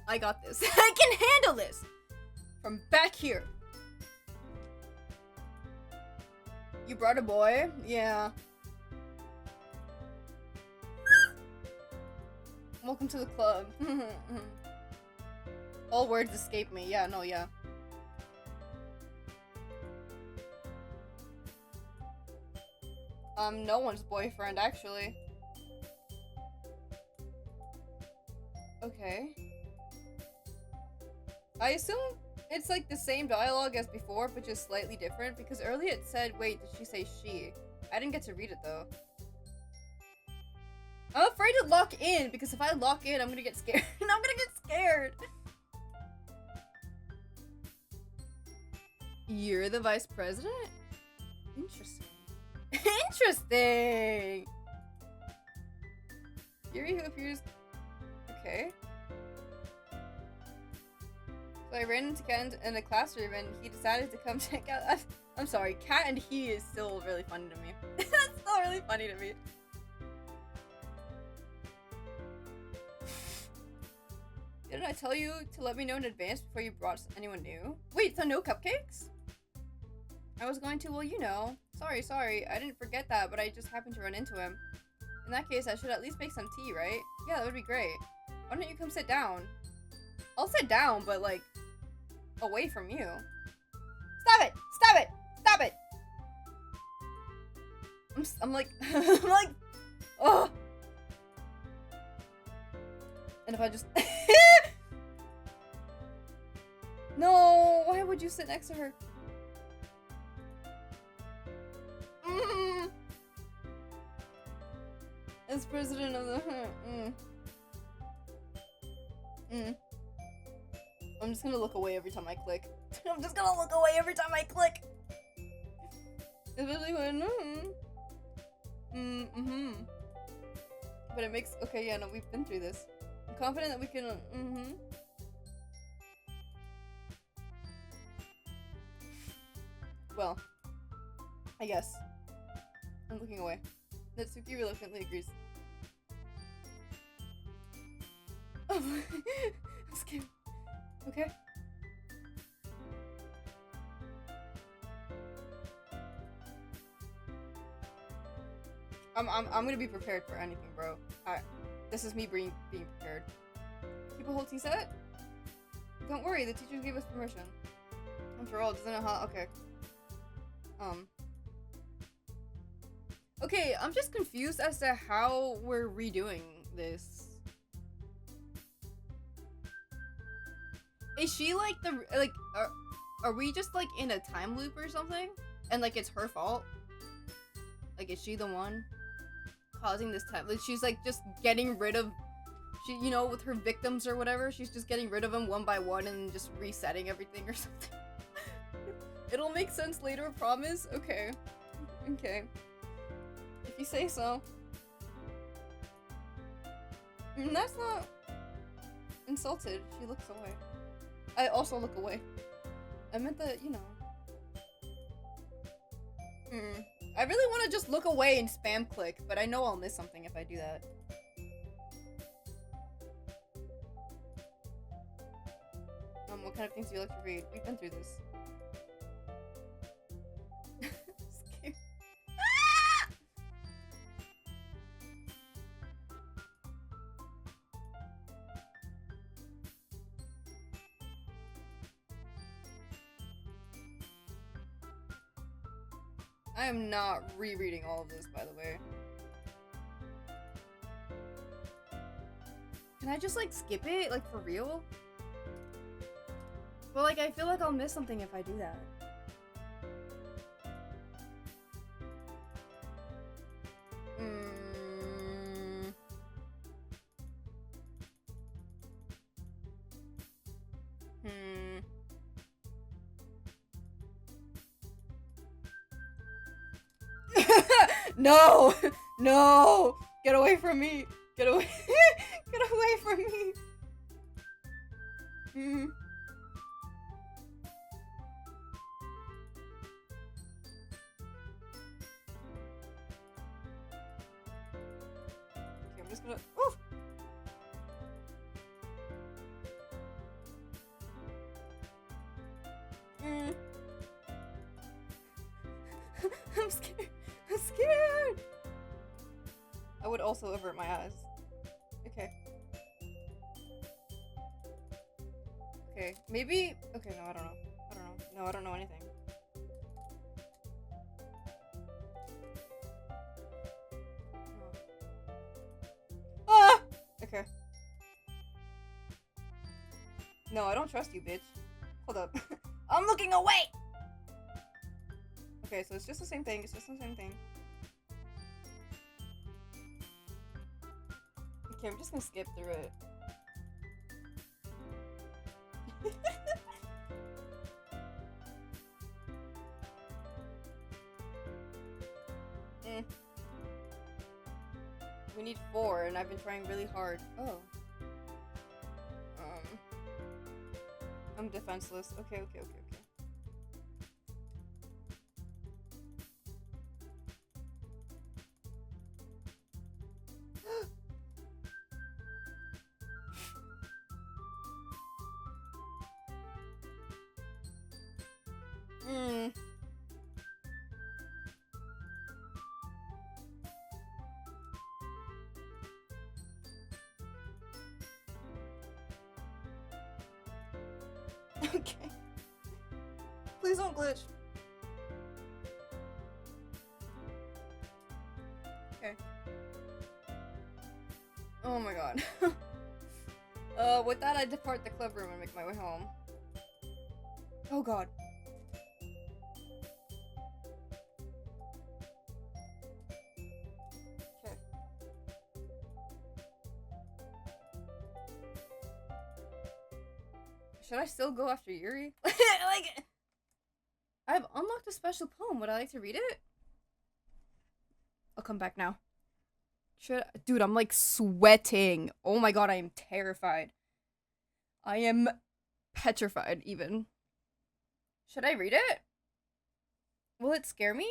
I got this. I can handle this! From back here. You brought a boy? Yeah. Welcome to the club. All words escape me. Yeah, no, yeah. No one's boyfriend, actually. Okay. I assume it's like the same dialogue as before, but just slightly different, because earlier it said, wait, did she say she? I didn't get to read it, though. I'm afraid to lock in, because if I lock in, I'm gonna get scared. I'm gonna get scared! You're the vice president? Interesting. Interesting! Yuri who appears... Okay. So I ran into Kat in a classroom and he decided to come check out... I'm sorry, Kat and he is still really funny to me. That's still really funny to me. Didn't I tell you to let me know in advance before you brought anyone new? Wait, so no cupcakes? I was going to, well, you know. Sorry. I didn't forget that, but I just happened to run into him. In that case, I should at least make some tea, right? Yeah, that would be great. Why don't you come sit down? I'll sit down, but, like, away from you. Stop it! Stop it! Stop it! I'm like, I'm like, oh! And if I just... No! Why would you sit next to her? As president of the... I'm just gonna look away every time I click. I'm just gonna look away every time I click! Especially when... But it makes... Okay, yeah, no, we've been through this. I'm confident that we can... Well, I guess. I'm looking away. Natsuki reluctantly agrees. Oh, I'm scared. Okay. I'm gonna be prepared for anything, bro. This is me being prepared. Keep a whole tea set? Don't worry, the teachers gave us permission. After all, doesn't it? Okay. Okay, I'm just confused as to how we're redoing this. Is she like are we just like in a time loop or something? And like it's her fault? Like is she the one causing this time? Like she's like just getting rid of you know, with her victims or whatever, she's just getting rid of them one by one and just resetting everything or something. It'll make sense later, promise? Okay. Okay. If you say so. That's not insulted. She looks away. I also look away. I meant that, you know. I really want to just look away and spam click, but I know I'll miss something if I do that. What kind of things do you like to read? We've been through this. Scared. I am not rereading all of this, by the way. Can I just like skip it? Like for real? But like I feel like I'll miss something if I do that. No! No! Get away from me! Get away! Get away from me! Okay, I'm just gonna. Ooh! I'm scared. I'm scared. I would also avert my eyes. Okay. Okay, maybe. Okay, no, I don't know. I don't know. No, I don't know anything. Ah! Okay. No, I don't trust you, bitch. Hold up. I'm looking away! Okay, so it's just the same thing. It's just the same thing. Okay, I'm just gonna skip through it. We need 4, and I've been trying really hard. Oh. I'm defenseless. Okay, okay, okay, okay. Okay. Please don't glitch. Okay. Oh my god. With that I depart the club room and make my way home. Oh god. Okay. Should I still go after Yuri? Like, I've unlocked a special poem. Would I like to read it? I'll come back now. Dude, I'm like sweating. Oh my god, I am terrified. I am petrified, even. Should I read it? Will it scare me?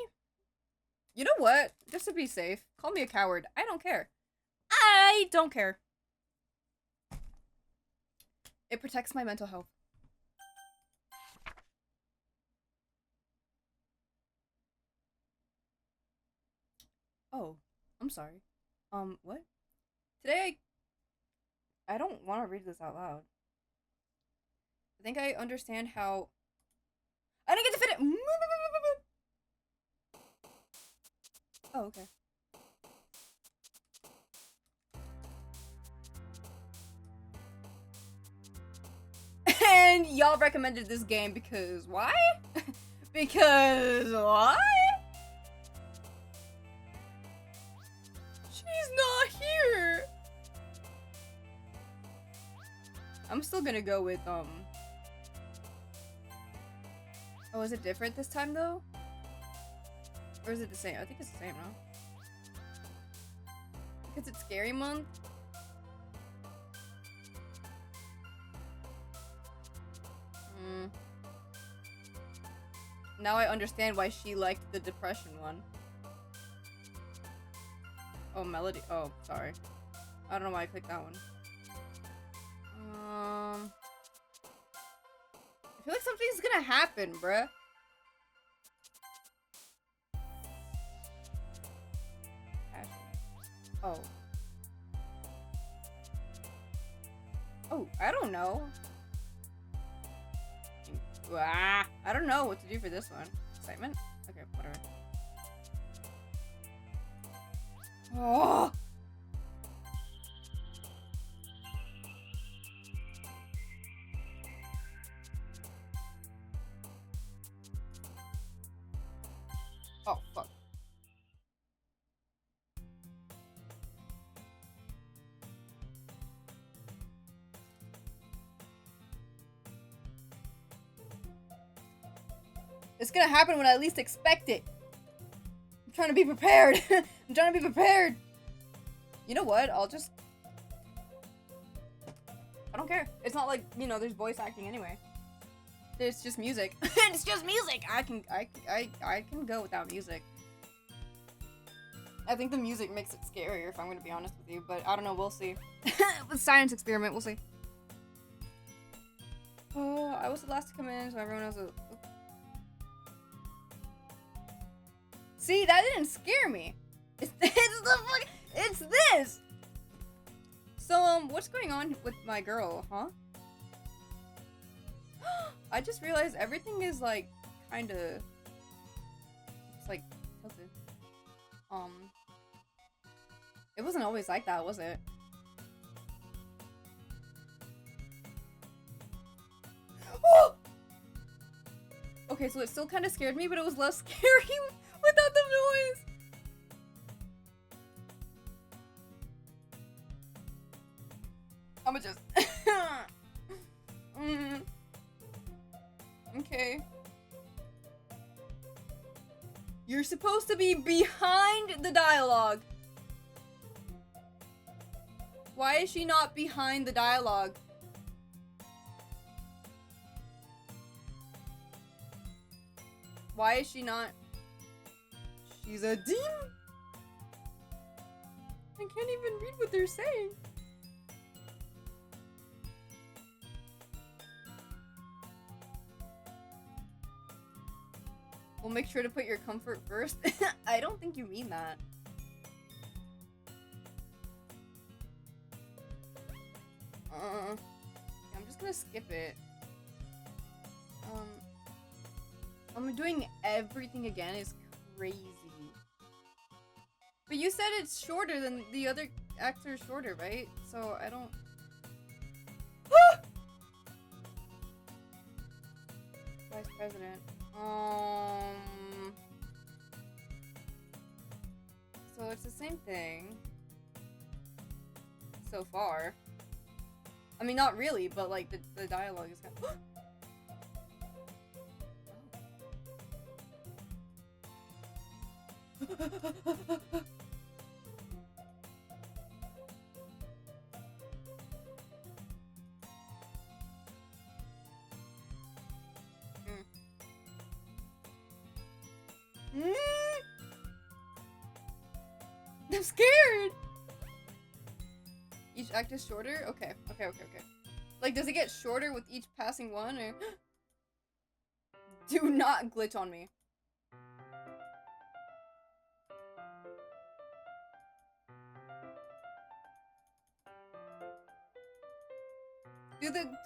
You know what? Just to be safe, call me a coward. I don't care. I don't care. It protects my mental health. Oh, I'm sorry. What? Today I don't want to read this out loud. I think I understand how... I didn't get to fit it! Oh, okay. And y'all recommended this game because why? Because why? She's not here. I'm still gonna go with oh, is it different this time though? Or is it the same? I think it's the same, no? Because it's scary month. Now I understand why she liked the depression one. Oh, Melody. Oh, sorry. I don't know why I clicked that one. I feel like something's gonna happen, bruh. Oh. Oh, I don't know. I don't know what to do for this one. Excitement? Okay, whatever. Oh! Oh, fuck. It's gonna happen when I least expect it. I'm trying to be prepared. I'm trying to be prepared. You know what? I'll just... I don't care. It's not like, you know, there's voice acting anyway. It's just music. It's just music. I can go without music. I think the music makes it scarier, if I'm gonna be honest with you, but I don't know, we'll see. With science experiment, we'll see. Oh, I was the last to come in, so everyone else was... See, that didn't scare me. It's this. So, what's going on with my girl, huh? I just realized everything is like, kinda... It's like, tilted. It wasn't always like that, was it? Oh! Okay, so it still kind of scared me, but it was less scary without the noise. I'ma just... Okay. You're supposed to be behind the dialogue. Why is she not behind the dialogue? Why is she not? She's a demon. I can't even read what they're saying. We'll make sure to put your comfort first. I don't think you mean that. I'm just gonna skip it. I'm doing everything again is crazy. But you said it's shorter than the other actor's shorter, right? So I don't... Vice President. So it's the same thing. So far. I mean, not really, but like the dialogue is kind of... I'm scared! Each act is shorter? Okay. Like, does it get shorter with each passing one, or... Do not glitch on me.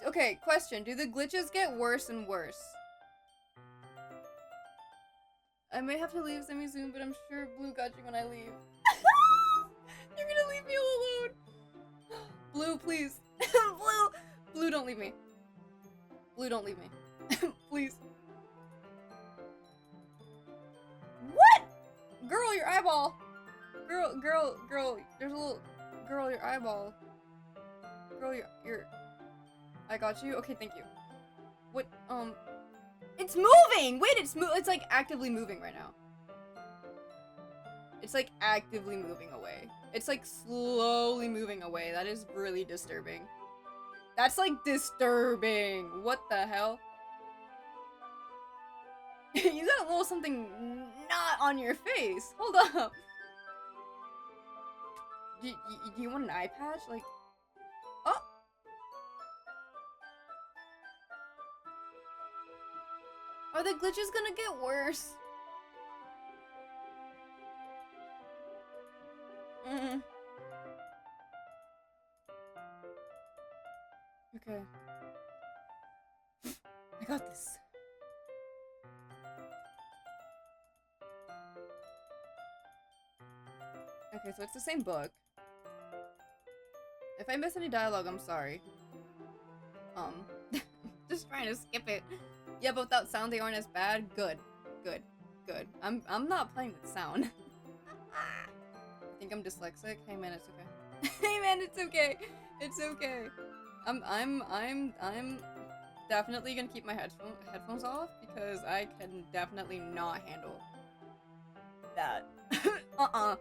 Okay, question. Do the glitches get worse and worse? I may have to leave semi-soon, but I'm sure Blue got you when I leave. You're gonna leave me all alone. Blue, please. Blue, don't leave me. Blue, don't leave me. Please. What? Girl, your eyeball. Girl, there's a little... Girl, your eyeball. Girl, your... I got you? Okay, thank you. What, It's moving! Wait, it's like actively moving right now. It's like actively moving away. It's like slowly moving away. That is really disturbing. That's like disturbing. What the hell? You got a little something not on your face. Hold up. Do you want an eye patch? Like, oh. Are the glitches gonna get worse? Okay. I got this. Okay, so it's the same book. If I miss any dialogue, I'm sorry. Just trying to skip it. Yeah, but without sound, they aren't as bad. Good. I'm not playing with sound. I think I'm dyslexic. Hey man, it's okay. Hey man, it's okay. It's okay. I'm definitely gonna keep my headphones off because I can definitely not handle that. Oh.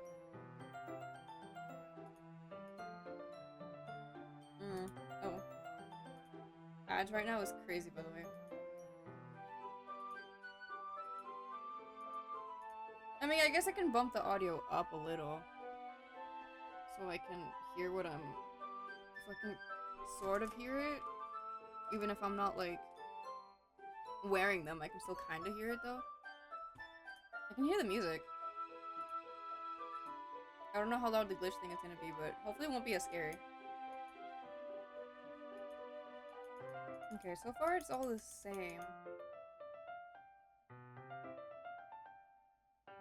Ads right now is crazy, by the way. I mean, I guess I can bump the audio up a little so I can hear what I'm... So I can sort of hear it. Even if I'm not, like, wearing them, I can still kind of hear it, though. I can hear the music. I don't know how loud the glitch thing is gonna be, but hopefully it won't be as scary. Okay, so far it's all the same.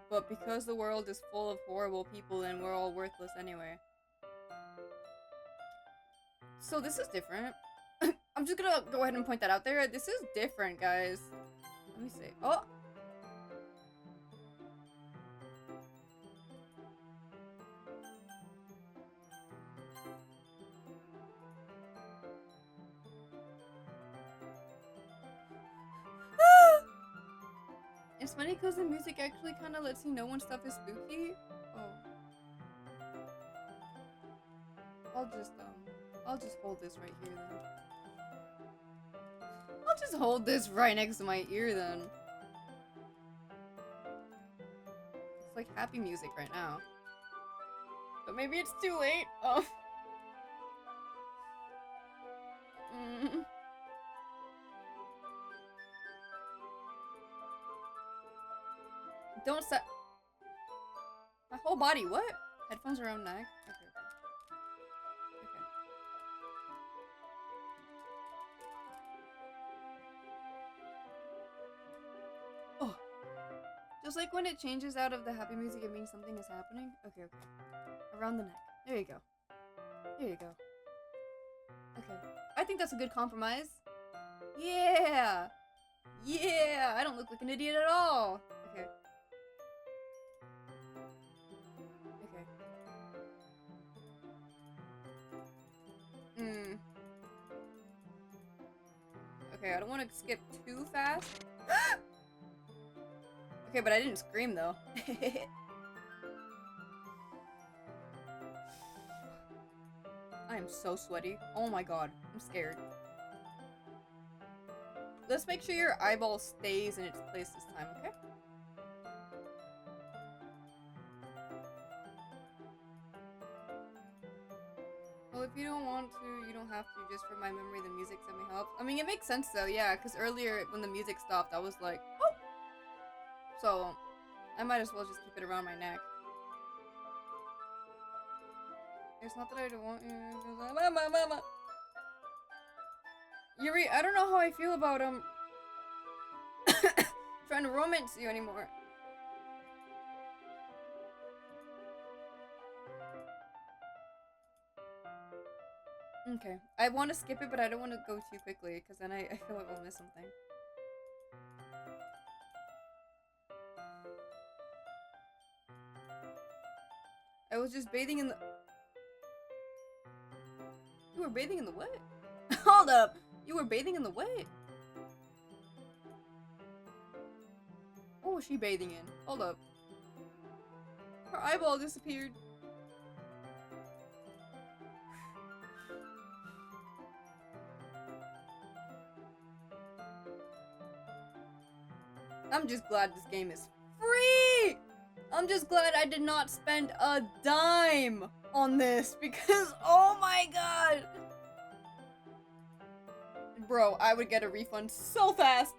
But because the world is full of horrible people, then we're all worthless anyway. So this is different. I'm just gonna go ahead and point that out there. This is different, guys. Let me see. Oh! It's funny because the music actually kind of lets you know when stuff is spooky. Oh. I'll just hold this right here then. I'll just hold this right next to my ear then. It's like happy music right now. But maybe it's too late. Oh. Don't set my whole body. What? Headphones around neck? Okay. Oh. Just like when it changes out of the happy music, it means something is happening. Okay. Around the neck. There you go. Okay. I think that's a good compromise. Yeah! I don't look like an idiot at all. Okay. Okay, I don't want to skip too fast. Okay, but I didn't scream though. I am so sweaty. Oh my god, I'm scared. Let's make sure your eyeball stays in its place this time, okay? Well, if you don't want to, you don't have to. Just for my memory, the music sent me help. I mean, it makes sense though, yeah, because earlier when the music stopped, I was like, oh! So, I might as well just keep it around my neck. It's not that I don't want you. Mama. Yuri, I don't know how I feel about trying to romance you anymore. Okay. I want to skip it, but I don't want to go too quickly, because then I feel like we'll miss something. I was just bathing in the... You were bathing in the what? Hold up! You were bathing in the what? What was she bathing in? Hold up. Her eyeball disappeared. I'm just glad this game is free! I'm just glad I did not spend a dime on this because, oh my god! Bro, I would get a refund so fast.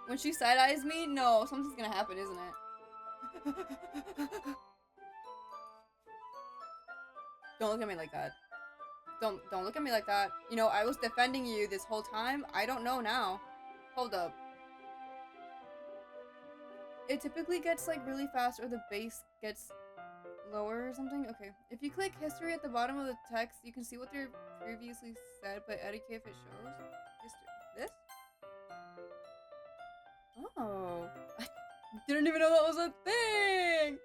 When she side-eyes me, no, something's gonna happen, isn't it? Don't look at me like that. Don't look at me like that. You know, I was defending you this whole time. I don't know now. Hold up. It typically gets like really fast or the base gets lower or something. Okay. If you click history at the bottom of the text, you can see what they previously said, but etiquette if it shows. History. This? Oh. I didn't even know that was a thing!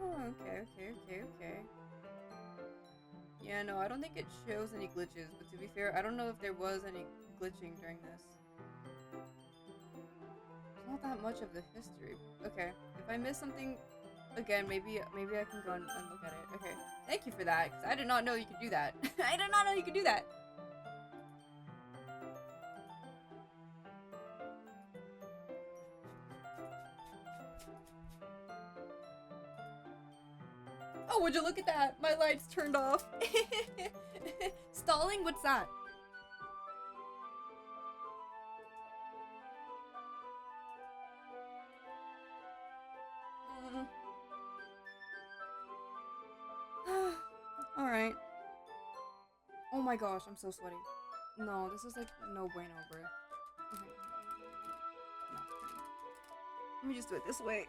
Oh, okay. Yeah, no, I don't think it shows any glitches, but to be fair, I don't know if there was any glitching during this. It's not that much of the history. Okay, if I miss something, again, maybe I can go and look at it. Okay, thank you for that, because I did not know you could do that. I did not know you could do that! Oh, would you look at that? My lights turned off. Stalling? What's that? Alright. Oh my gosh, I'm so sweaty. No, this is like no bueno, bro. Okay. No. Let me just do it this way.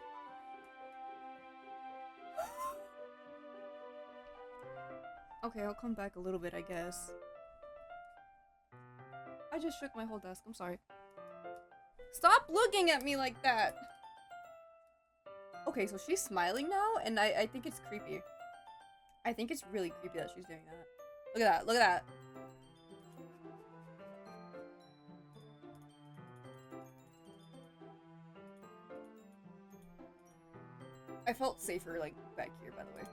Okay, I'll come back a little bit, I guess. I just shook my whole desk. I'm sorry. Stop looking at me like that! Okay, so she's smiling now, and I think it's creepy. I think it's really creepy that she's doing that. Look at that, look at that. I felt safer, like, back here, by the way.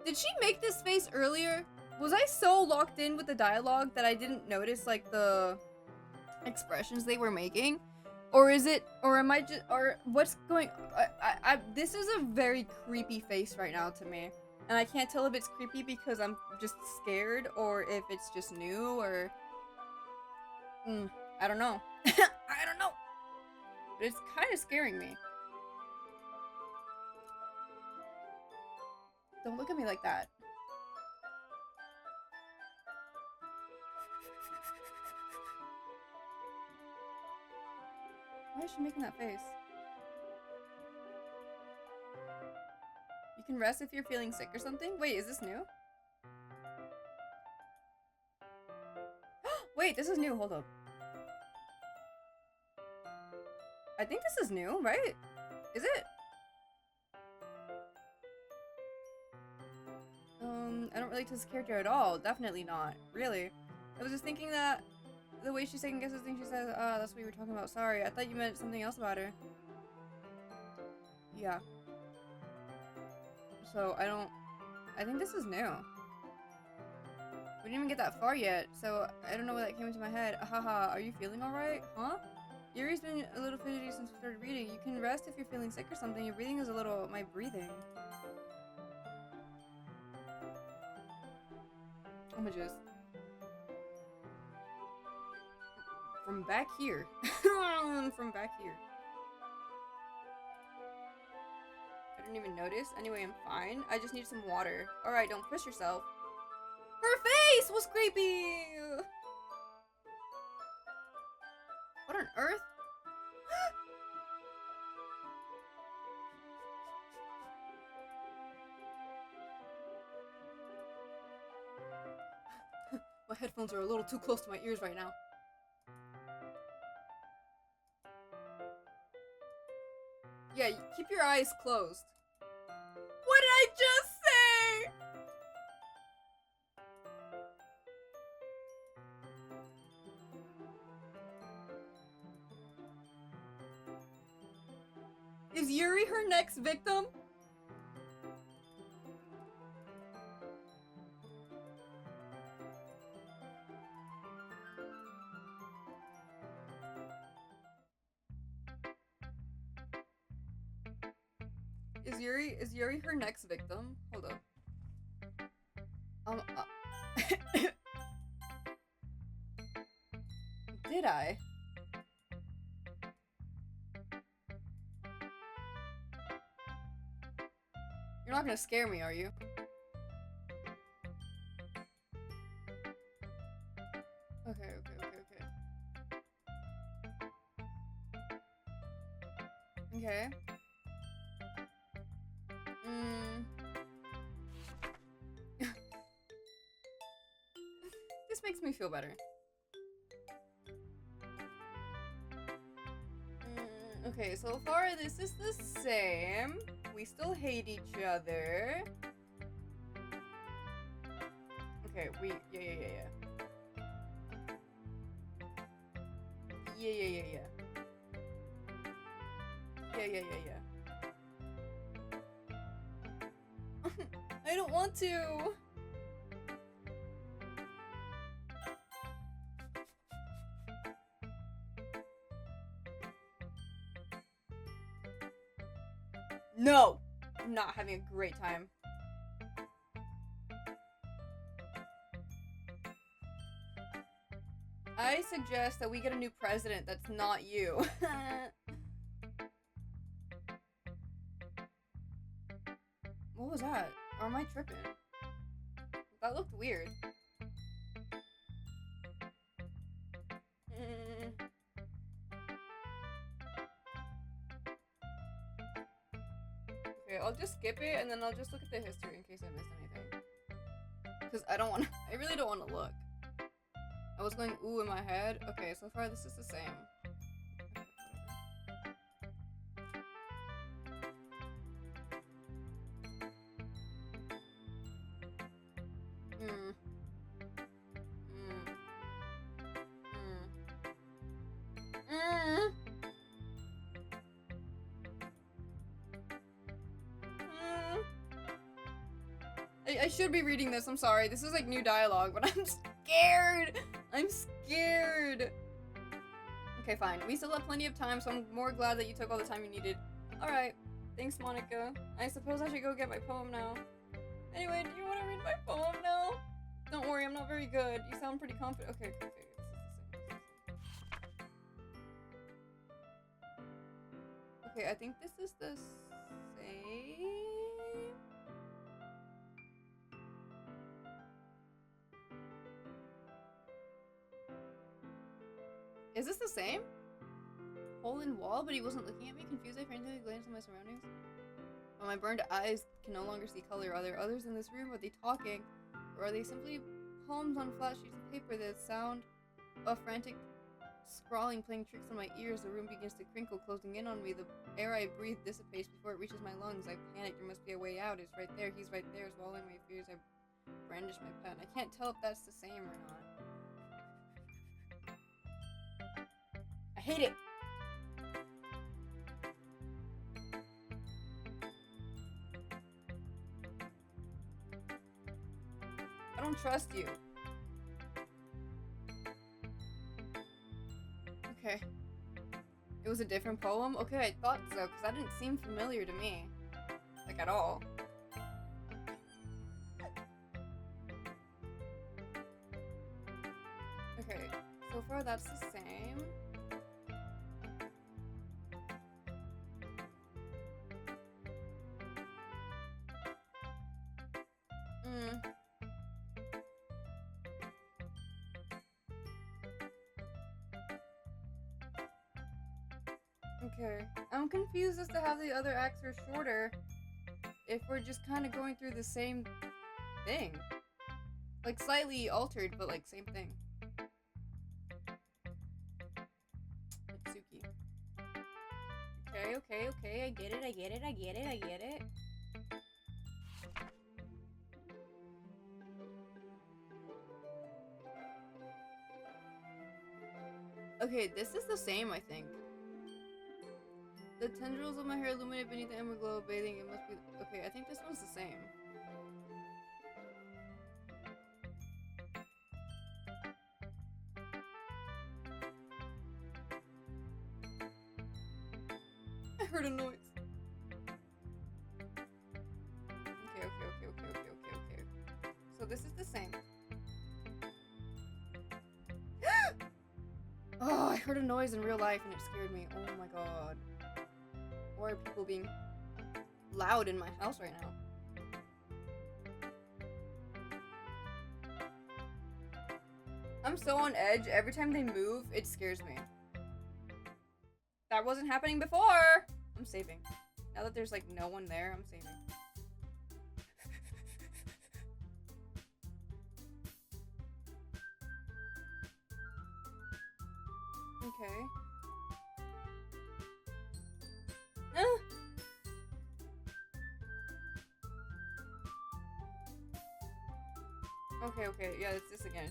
Did she make this face earlier? Was I so locked in with the dialogue that I didn't notice, like, the expressions they were making? Or is it, or am I just, or what's going, this is a very creepy face right now to me. And I can't tell if it's creepy because I'm just scared or if it's just new or... I don't know. I don't know. But it's kind of scaring me. Don't look at me like that. Why is she making that face? You can rest if you're feeling sick or something? Wait, is this new? Wait, this is new. Hold up. I think this is new, right? Is it? I don't relate to this character at all. Definitely not. Really. I was just thinking that the way she second guesses things, she says, that's what you were talking about. Sorry, I thought you meant something else about her. Yeah. So, I think this is new. We didn't even get that far yet, so I don't know where that came into my head. Haha, are you feeling alright? Huh? Yuri's been a little fidgety since we started reading. You can rest if you're feeling sick or something. Your breathing is a little... my breathing. I'm gonna just... From back here. From back here. I didn't even notice. Anyway, I'm fine. I just need some water. Alright, don't push yourself. Her face was creepy! What on earth? My headphones are a little too close to my ears right now. Yeah, keep your eyes closed. What did I just say? Is Yuri her next victim? Is Yuri her next victim? Hold up. Did I? You're not gonna scare me, are you? Okay. Okay. This makes me feel better. Okay, so far this is the same. We still hate each other. Okay, yeah. Yeah. I don't want to. No! I'm not having a great time. I suggest that we get a new president that's not you. What was that? Or am I tripping? That looked weird. Okay, I'll just skip it and then I'll just look at the history in case I missed anything. Because I really don't want to look. I was going ooh in my head. Okay, so far this is the same. I should be reading this, I'm sorry. This is like new dialogue, but I'm scared! I'm scared! Okay, fine. We still have plenty of time, so I'm more glad that you took all the time you needed. Alright. Thanks, Monica. I suppose I should go get my poem now. Anyway, do you want to read my poem now? Don't worry, I'm not very good. You sound pretty confident. Okay. Okay, I think this is the same. Is this the same? Hole in wall, but he wasn't looking at me. Confused, I frantically glanced at my surroundings. When my burned eyes can no longer see color. Are there others in this room? Are they talking? Or are they simply poems on flat sheets of paper? The sound of frantic scrawling playing tricks on my ears. The room begins to crinkle, closing in on me. The air I breathe dissipates before it reaches my lungs. I panic. There must be a way out. It's right there. He's right there, swallowing my fears. I brandish my pen. I can't tell if that's the same or not. I hate it! I don't trust you. Okay. It was a different poem? Okay, I thought so, because that didn't seem familiar to me. Like, at all. Okay, so far that's the same. Okay. I'm confused as to how the other acts are shorter if we're just kind of going through the same thing. Like, slightly altered, but, like, same thing. Mitsuki. Okay. I get it. Okay, this is the same, I think. The tendrils of my hair illuminate beneath the amber glow of bathing. It must be... Okay, I think this one's the same. I heard a noise. Okay. So this is the same. Oh, I heard a noise in real life and it scared me. Oh my god. Why are people being loud in my house right now? I'm so on edge. Every time they move, it scares me. That wasn't happening before! I'm saving. Now that there's like no one there, I'm saving. Okay. Okay. Yeah, it's this again.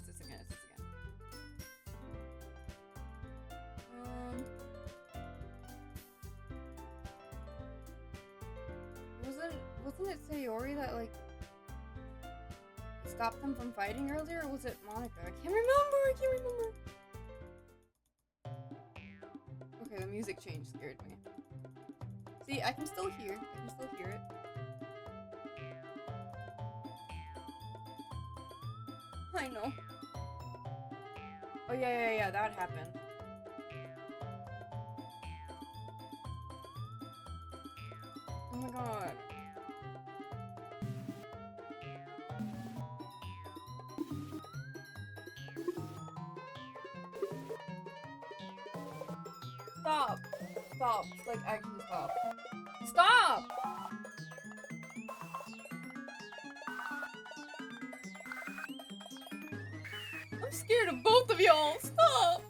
Wasn't it Sayori that like stopped them from fighting earlier, or was it Monica? I can't remember. Okay, the music change scared me. See, I can still hear it. I know. Oh yeah, that happened. Oh my god. Stop. Like, actually stop. Stop! I'm scared of both of y'all. Stop!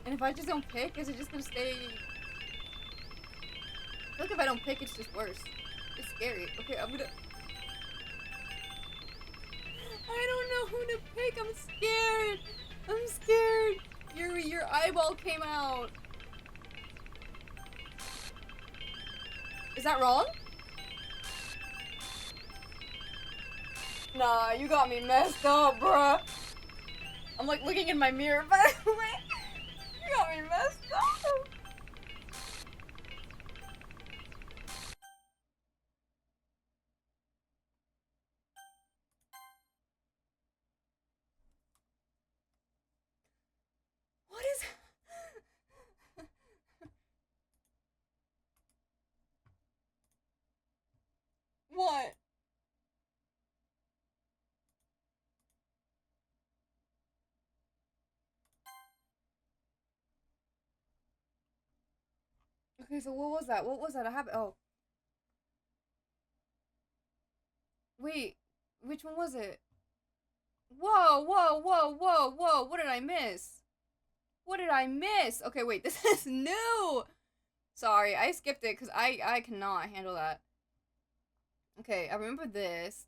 And if I just don't pick, is it just gonna stay... I feel like if I don't pick, it's just worse. It's scary. Okay, I'm gonna... I don't know who to pick. I'm scared. Your eyeball came out. Is that wrong? Nah, you got me messed up, bruh. I'm like looking in my mirror, but you got me messed up. What is... What? Okay, so what was that? I have... Oh. Wait. Which one was it? Whoa. What did I miss? Okay, wait. This is new. Sorry, I skipped it because I cannot handle that. Okay, I remember this.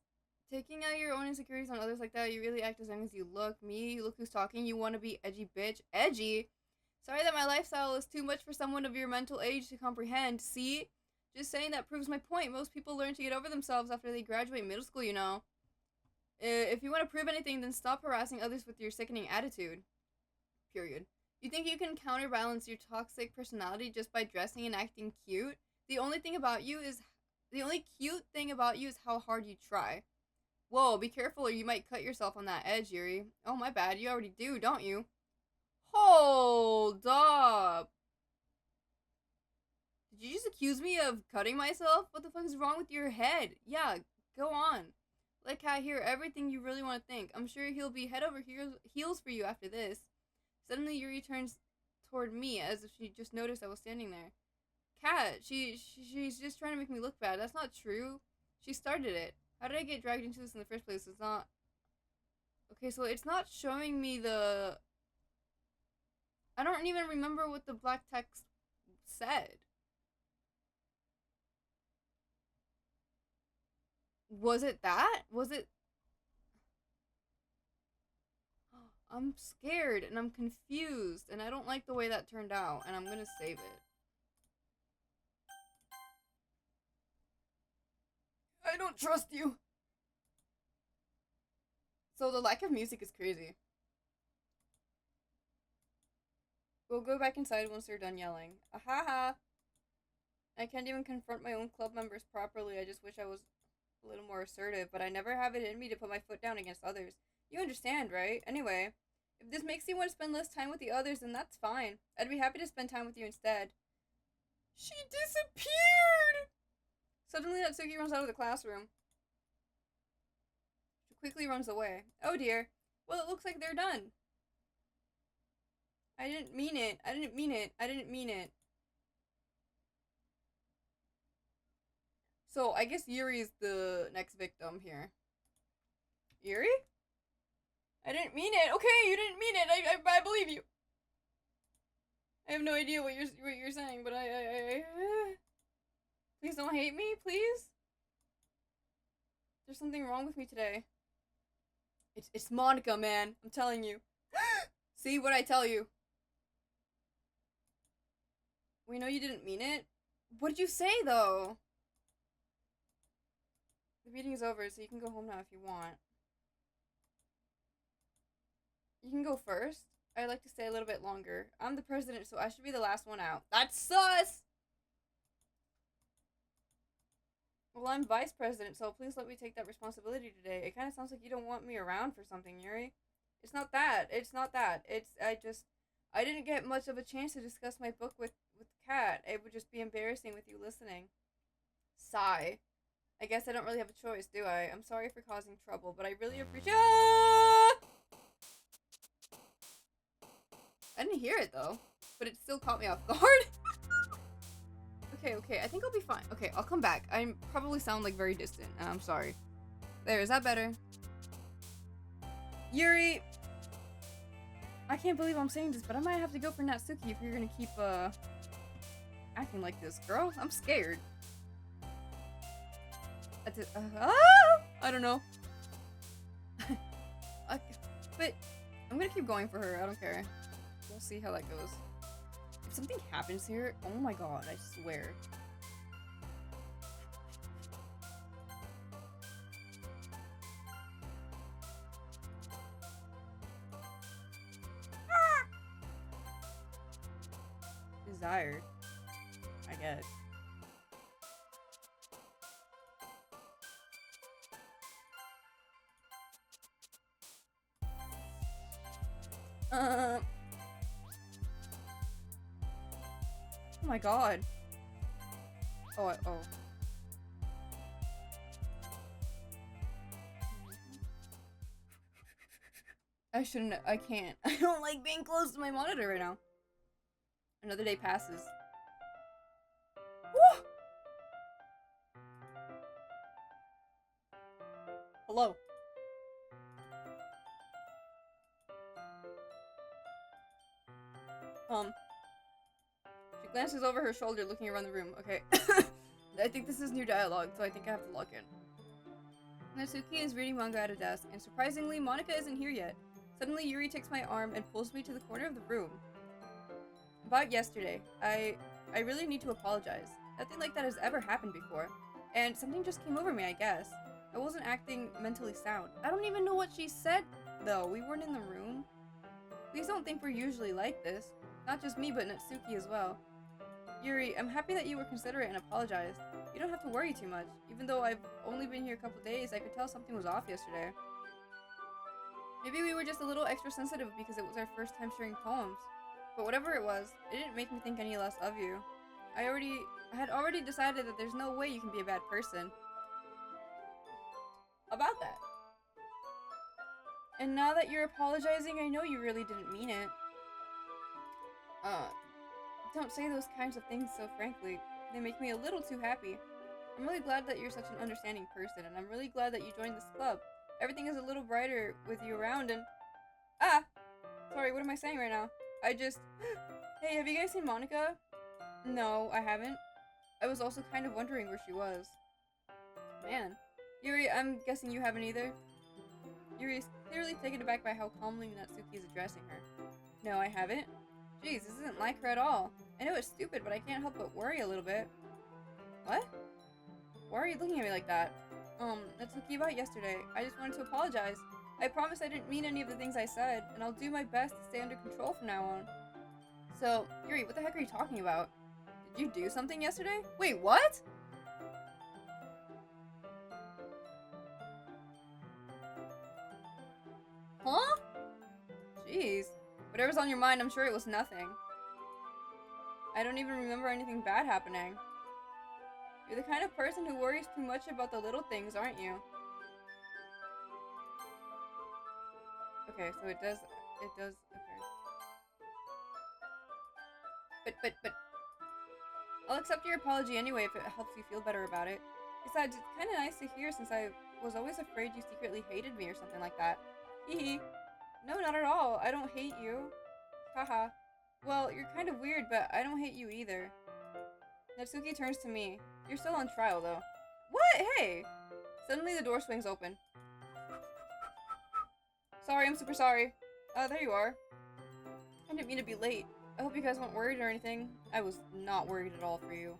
Taking out your own insecurities on others like that, you really act as young as you look. Me, you look who's talking, you want to be edgy bitch. Edgy? Sorry that my lifestyle is too much for someone of your mental age to comprehend. See? Just saying that proves my point. Most people learn to get over themselves after they graduate middle school, you know. If you want to prove anything, then stop harassing others with your sickening attitude. Period. You think you can counterbalance your toxic personality just by dressing and acting cute? The only cute thing about you is how hard you try. Whoa, be careful or you might cut yourself on that edge, Yuri. Oh, my bad. You already do, don't you? Hold up. Did you just accuse me of cutting myself? What the fuck is wrong with your head? Yeah, go on. Let Cat hear everything you really want to think. I'm sure he'll be head over heels for you after this. Suddenly, Yuri turns toward me as if she just noticed I was standing there. Cat, she's just trying to make me look bad. That's not true. She started it. How did I get dragged into this in the first place? It's not... Okay, so it's not showing me the... I don't even remember what the black text said. Was it that? Was it... I'm scared and I'm confused and I don't like the way that turned out and I'm gonna save it. I don't trust you. So the lack of music is crazy. We'll go back inside once they're done yelling. Ahaha! I can't even confront my own club members properly. I just wish I was a little more assertive, but I never have it in me to put my foot down against others. You understand, right? Anyway, if this makes you want to spend less time with the others, then that's fine. I'd be happy to spend time with you instead. She disappeared! Suddenly, Natsuki runs out of the classroom. She quickly runs away. Oh dear. Well, it looks like they're done. I didn't mean it. I didn't mean it. I didn't mean it. So, I guess Yuri's the next victim here. Yuri? I didn't mean it. Okay, you didn't mean it. I believe you. I have no idea what you're saying, but I please don't hate me, please. There's something wrong with me today. It's Monica, man. I'm telling you. See what I tell you. We know you didn't mean it. What did you say, though? The meeting is over, so you can go home now if you want. You can go first. I'd like to stay a little bit longer. I'm the president, so I should be the last one out. That's sus! Well, I'm vice president, so please let me take that responsibility today. It kind of sounds like you don't want me around for something, Yuri. It's not that. It's not that. I didn't get much of a chance to discuss my book with Kat. It would just be embarrassing with you listening. Sigh. I guess I don't really have a choice, do I? I'm sorry for causing trouble, but I really appreciate... I didn't hear it, though. But it still caught me off guard. Okay, I think I'll be fine. Okay, I'll come back. I probably sound, like, very distant, and I'm sorry. There, is that better? Yuri! I can't believe I'm saying this, but I might have to go for Natsuki if you're gonna keep, acting like this, girl. I'm scared. I don't know. But I'm gonna keep going for her. I don't care. We'll see how that goes. If something happens here, oh my god, I swear. Desired, I guess. Oh my god. Oh. I shouldn't. I can't. I don't like being close to my monitor right now. Another day passes. Woo! Hello. She glances over her shoulder, looking around the room. Okay. I think this is new dialogue, so I think I have to log in. Natsuki is reading manga at a desk, and surprisingly, Monica isn't here yet. Suddenly, Yuri takes my arm and pulls me to the corner of the room. About yesterday, I really need to apologize. Nothing like that has ever happened before. And something just came over me, I guess. I wasn't acting mentally sound. I don't even know what she said, though. We weren't in the room. Please don't think we're usually like this. Not just me, but Natsuki as well. Yuri, I'm happy that you were considerate and apologized. You don't have to worry too much. Even though I've only been here a couple days, I could tell something was off yesterday. Maybe we were just a little extra sensitive because it was our first time sharing poems. But whatever it was, it didn't make me think any less of you. I had already decided that there's no way you can be a bad person. about that. And now that you're apologizing, I know you really didn't mean it. Don't say those kinds of things so frankly. They make me a little too happy. I'm really glad that you're such an understanding person, and I'm really glad that you joined this club. Everything is a little brighter with you around, and... Ah! Sorry, what am I saying right now? Hey, have you guys seen Monica? No, I haven't. I was also kind of wondering where she was. Man. Yuri, I'm guessing you haven't either? Yuri is clearly taken aback by how calmly Natsuki is addressing her. No, I haven't. Jeez, this isn't like her at all. I know it's stupid, but I can't help but worry a little bit. What? Why are you looking at me like that? Natsuki, about yesterday. I just wanted to apologize. I promise I didn't mean any of the things I said, and I'll do my best to stay under control from now on. So, Yuri, what the heck are you talking about? Did you do something yesterday? Wait, what? Huh? Jeez. Whatever's on your mind, I'm sure it was nothing. I don't even remember anything bad happening. You're the kind of person who worries too much about the little things, aren't you? Okay, so it does, okay. But, I'll accept your apology anyway if it helps you feel better about it. Besides, it's kinda nice to hear since I was always afraid you secretly hated me or something like that. Hee. No, not at all. I don't hate you. Haha. Well, you're kind of weird, but I don't hate you either. Natsuki turns to me. You're still on trial, though. What? Hey! Suddenly the door swings open. Sorry, I'm super sorry. There you are. I didn't mean to be late. I hope you guys weren't worried or anything. I was not worried at all for you.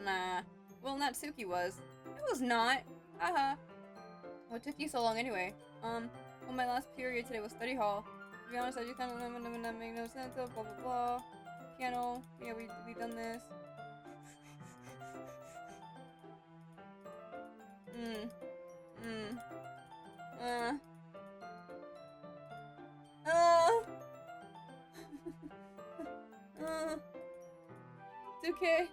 Nah. Well, Natsuki was. I was not. Haha. What took you so long anyway? Well, my last period today was study hall. To be honest, I just kind of make no sense of blah blah blah. Piano. Yeah, we done this. It's okay.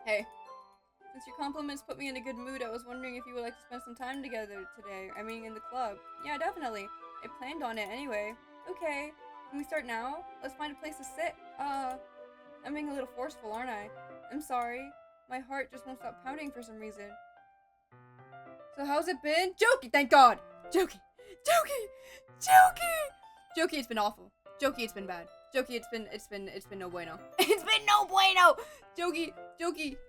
Hey, since your compliments put me in a good mood, I was wondering if you would like to spend some time together today. I mean, in the club. Yeah, definitely. I planned on it anyway. Okay, can we start now? Let's find a place to sit. I'm being a little forceful, aren't I? I'm sorry. My heart just won't stop pounding for some reason. So how's it been? Jokey, thank God! Jokey! Jokey, it's been awful. Jokey, it's been bad. Jokey, it's been no bueno. It's been no bueno! Jokey,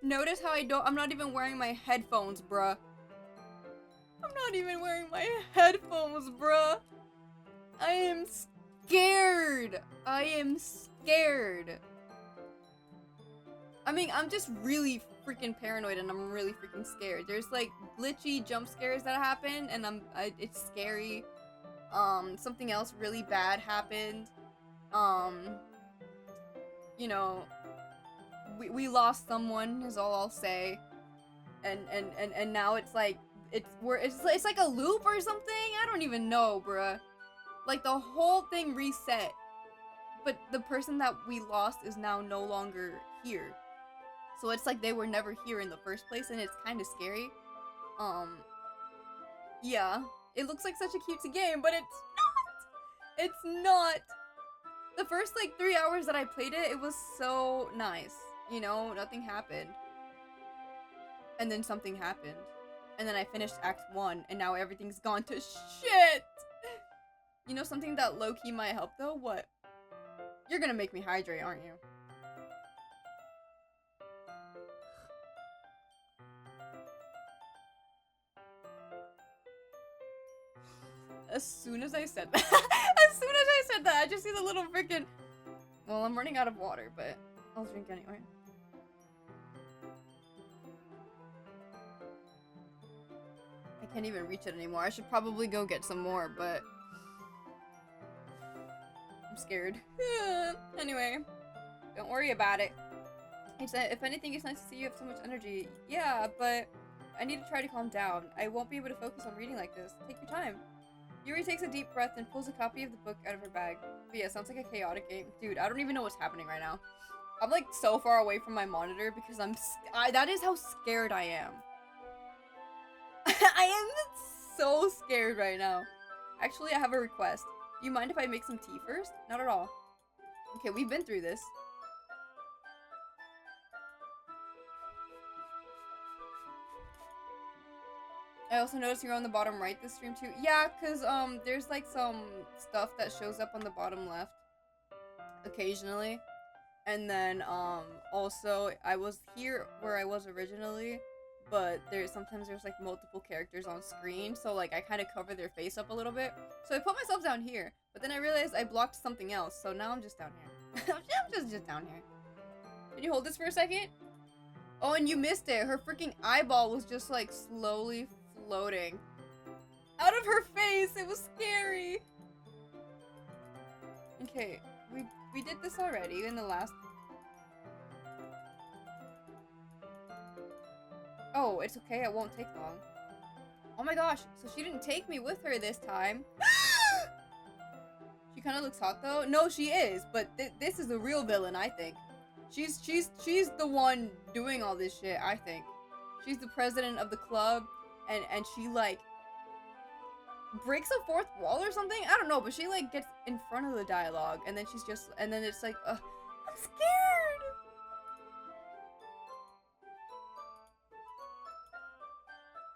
notice how I'm not even wearing my headphones, bruh. I'm not even wearing my headphones, bruh. I am scared. I mean, I'm just really freaking paranoid and I'm really freaking scared. There's like glitchy jump scares that happen and it's scary. Something else really bad happened. You know, we lost someone is all I'll say. And now it's like it's like a loop or something. I don't even know, bruh. Like the whole thing reset. But the person that we lost is now no longer here. So it's like they were never here in the first place, and it's kind of scary. Yeah. It looks like such a cutesy game, but it's not! It's not! The first, like, 3 hours that I played it, it was so nice. You know, nothing happened. And then something happened. And then I finished Act 1, and now everything's gone to shit! You know something that low-key might help, though? What? You're gonna make me hydrate, aren't you? As soon as I said that, I just see the little freaking... Well, I'm running out of water, but I'll drink anyway. I can't even reach it anymore. I should probably go get some more, but... I'm scared. Anyway, don't worry about it. If anything, it's nice to see you have so much energy. Yeah, but I need to try to calm down. I won't be able to focus on reading like this. Take your time. Yuri takes a deep breath and pulls a copy of the book out of her bag. But yeah, sounds like a chaotic game. Dude, I don't even know what's happening right now. I'm like so far away from my monitor because that is how scared I am. I am so scared right now. Actually, I have a request. You mind if I make some tea first? Not at all. Okay, we've been through this. I also noticed you're on the bottom right this stream too. Yeah, cause there's like some stuff that shows up on the bottom left occasionally. And then also I was here where I was originally, but sometimes there's like multiple characters on screen, so like I kind of cover their face up a little bit. So I put myself down here, but then I realized I blocked something else, so now I'm just down here. I'm just down here. Can you hold this for a second? Oh, and you missed it. Her freaking eyeball was just like slowly floating out of her face. It was scary. Okay, we did this already in the last. Oh, it's okay. It won't take long. Oh my gosh. So she didn't take me with her this time. She kind of looks hot though. No, she is. But this is the real villain, I think. She's the one doing all this shit, I think. She's the president of the club, and she like breaks a fourth wall or something. I don't know, but she like gets in front of the dialogue, and then and then it's like, I'm scared.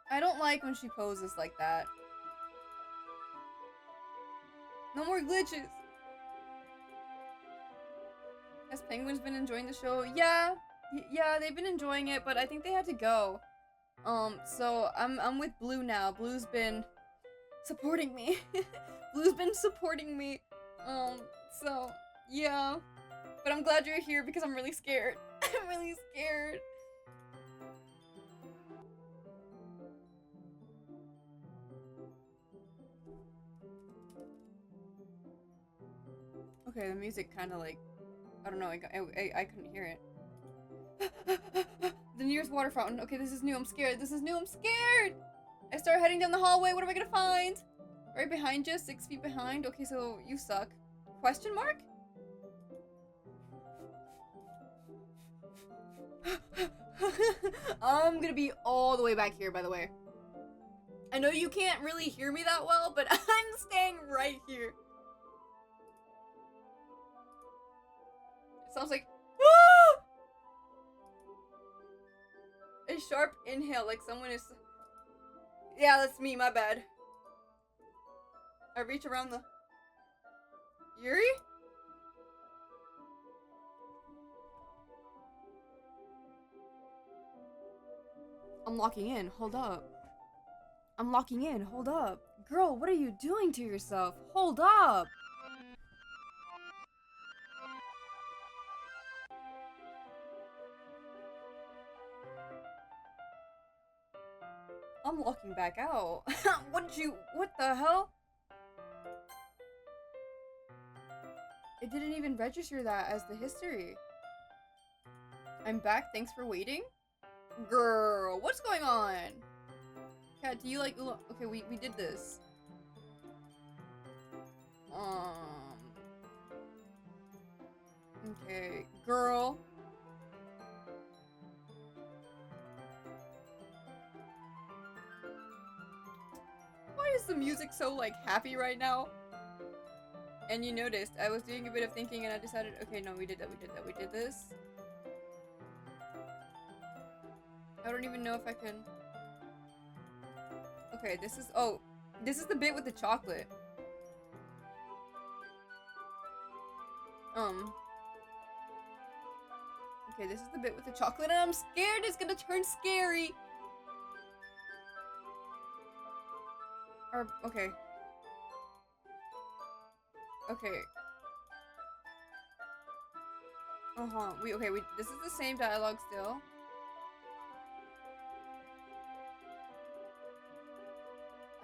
I don't like when she poses like that. No more glitches. Has Penguins been enjoying the show? Yeah, they've been enjoying it, but I think they had to go. So I'm with Blue now. Blue's been supporting me. Blue's been supporting me. So yeah. But I'm glad you're here because I'm really scared. I'm really scared. Okay, the music kind of like, I don't know, I couldn't hear it. The nearest water fountain. Okay, this is new. I'm scared. This is new. I'm scared. I start heading down the hallway. What am I gonna find? Right behind you, 6 feet behind. Okay, so you suck. Question mark? I'm gonna be all the way back here, by the way. I know you can't really hear me that well, but I'm staying right here. It sounds like a sharp inhale, like someone is. Yeah, that's me, my bad. I reach around the. Yuri? I'm locking in, hold up. I'm locking in, hold up. Girl, what are you doing to yourself? Hold up! I'm locking back out. What the hell? It didn't even register that as the history. I'm back, thanks for waiting? Girl, what's going on? Kat, do you like Oolong? Okay, we did this. Okay, girl. Why is the music so, like, happy right now? And you noticed, I was doing a bit of thinking and I decided, okay, no, we did that, we did this. I don't even know if I can... Okay, this is the bit with the chocolate. Okay, this is the bit with the chocolate and I'm scared it's gonna turn scary! Okay. Okay. This is the same dialogue still.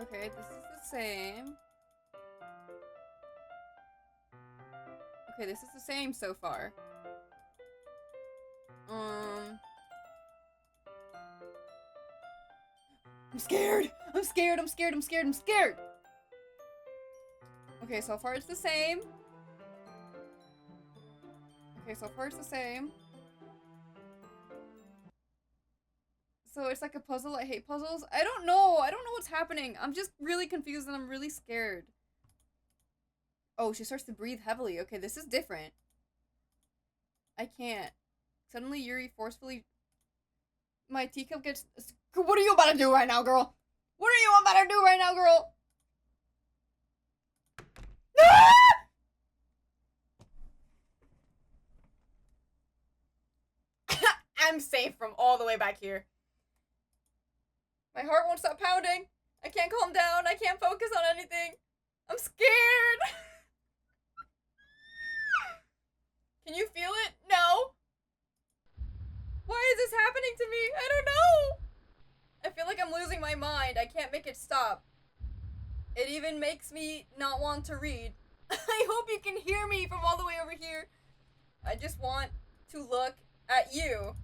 Okay, this is the same. Okay, this is the same so far. I'm scared! I'm scared! I'm scared! I'm scared! I'm scared! Okay, so far it's the same. Okay, so far it's the same. So it's like a puzzle. I hate puzzles. I don't know. I don't know what's happening. I'm just really confused and I'm really scared. Oh, she starts to breathe heavily. Okay, this is different. I can't. Suddenly, Yuri forcefully... My teacup gets... What are you about to do right now, girl? What are you about to do right now, girl? I'm safe from all the way back here. My heart won't stop pounding. I can't calm down. I can't focus on anything. I'm scared. Can you feel it? No. Why is this happening to me? I don't know. I feel like I'm losing my mind. I can't make it stop. It even makes me not want to read. I hope you can hear me from all the way over here. I just want to look at you.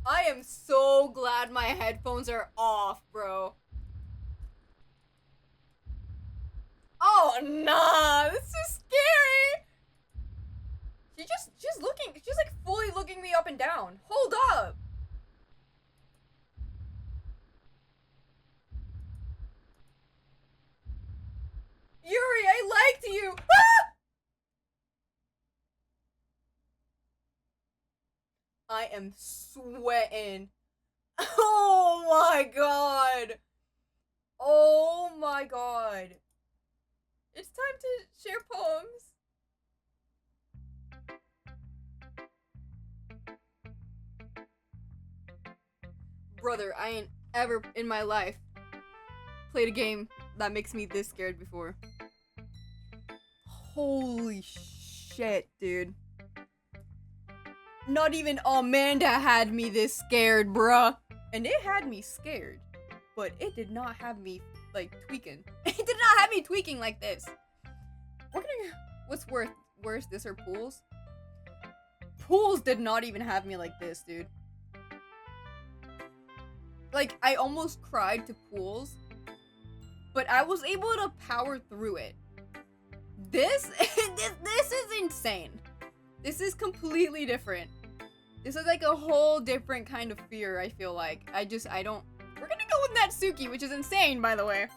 I am so glad my headphones are off, bro. Oh, nah, this is scary. She's looking, she's like fully looking me up and down. Hold up. Yuri, I liked you. Ah! I am sweating. Oh my god. Oh my god. It's time to share poems. Brother, I ain't ever in my life played a game that makes me this scared before. Holy shit, dude. Not even Amanda had me this scared, bruh. And it had me scared, but it did not have me, like, tweaking. It did not have me tweaking like this. We're gonna... What's worse, this or Pools? Pools did not even have me like this, dude. Like, I almost cried to Pools, but I was able to power through it. This is insane. This is completely different. This is like a whole different kind of fear, I feel like. I don't... We're gonna go with Natsuki, which is insane, by the way.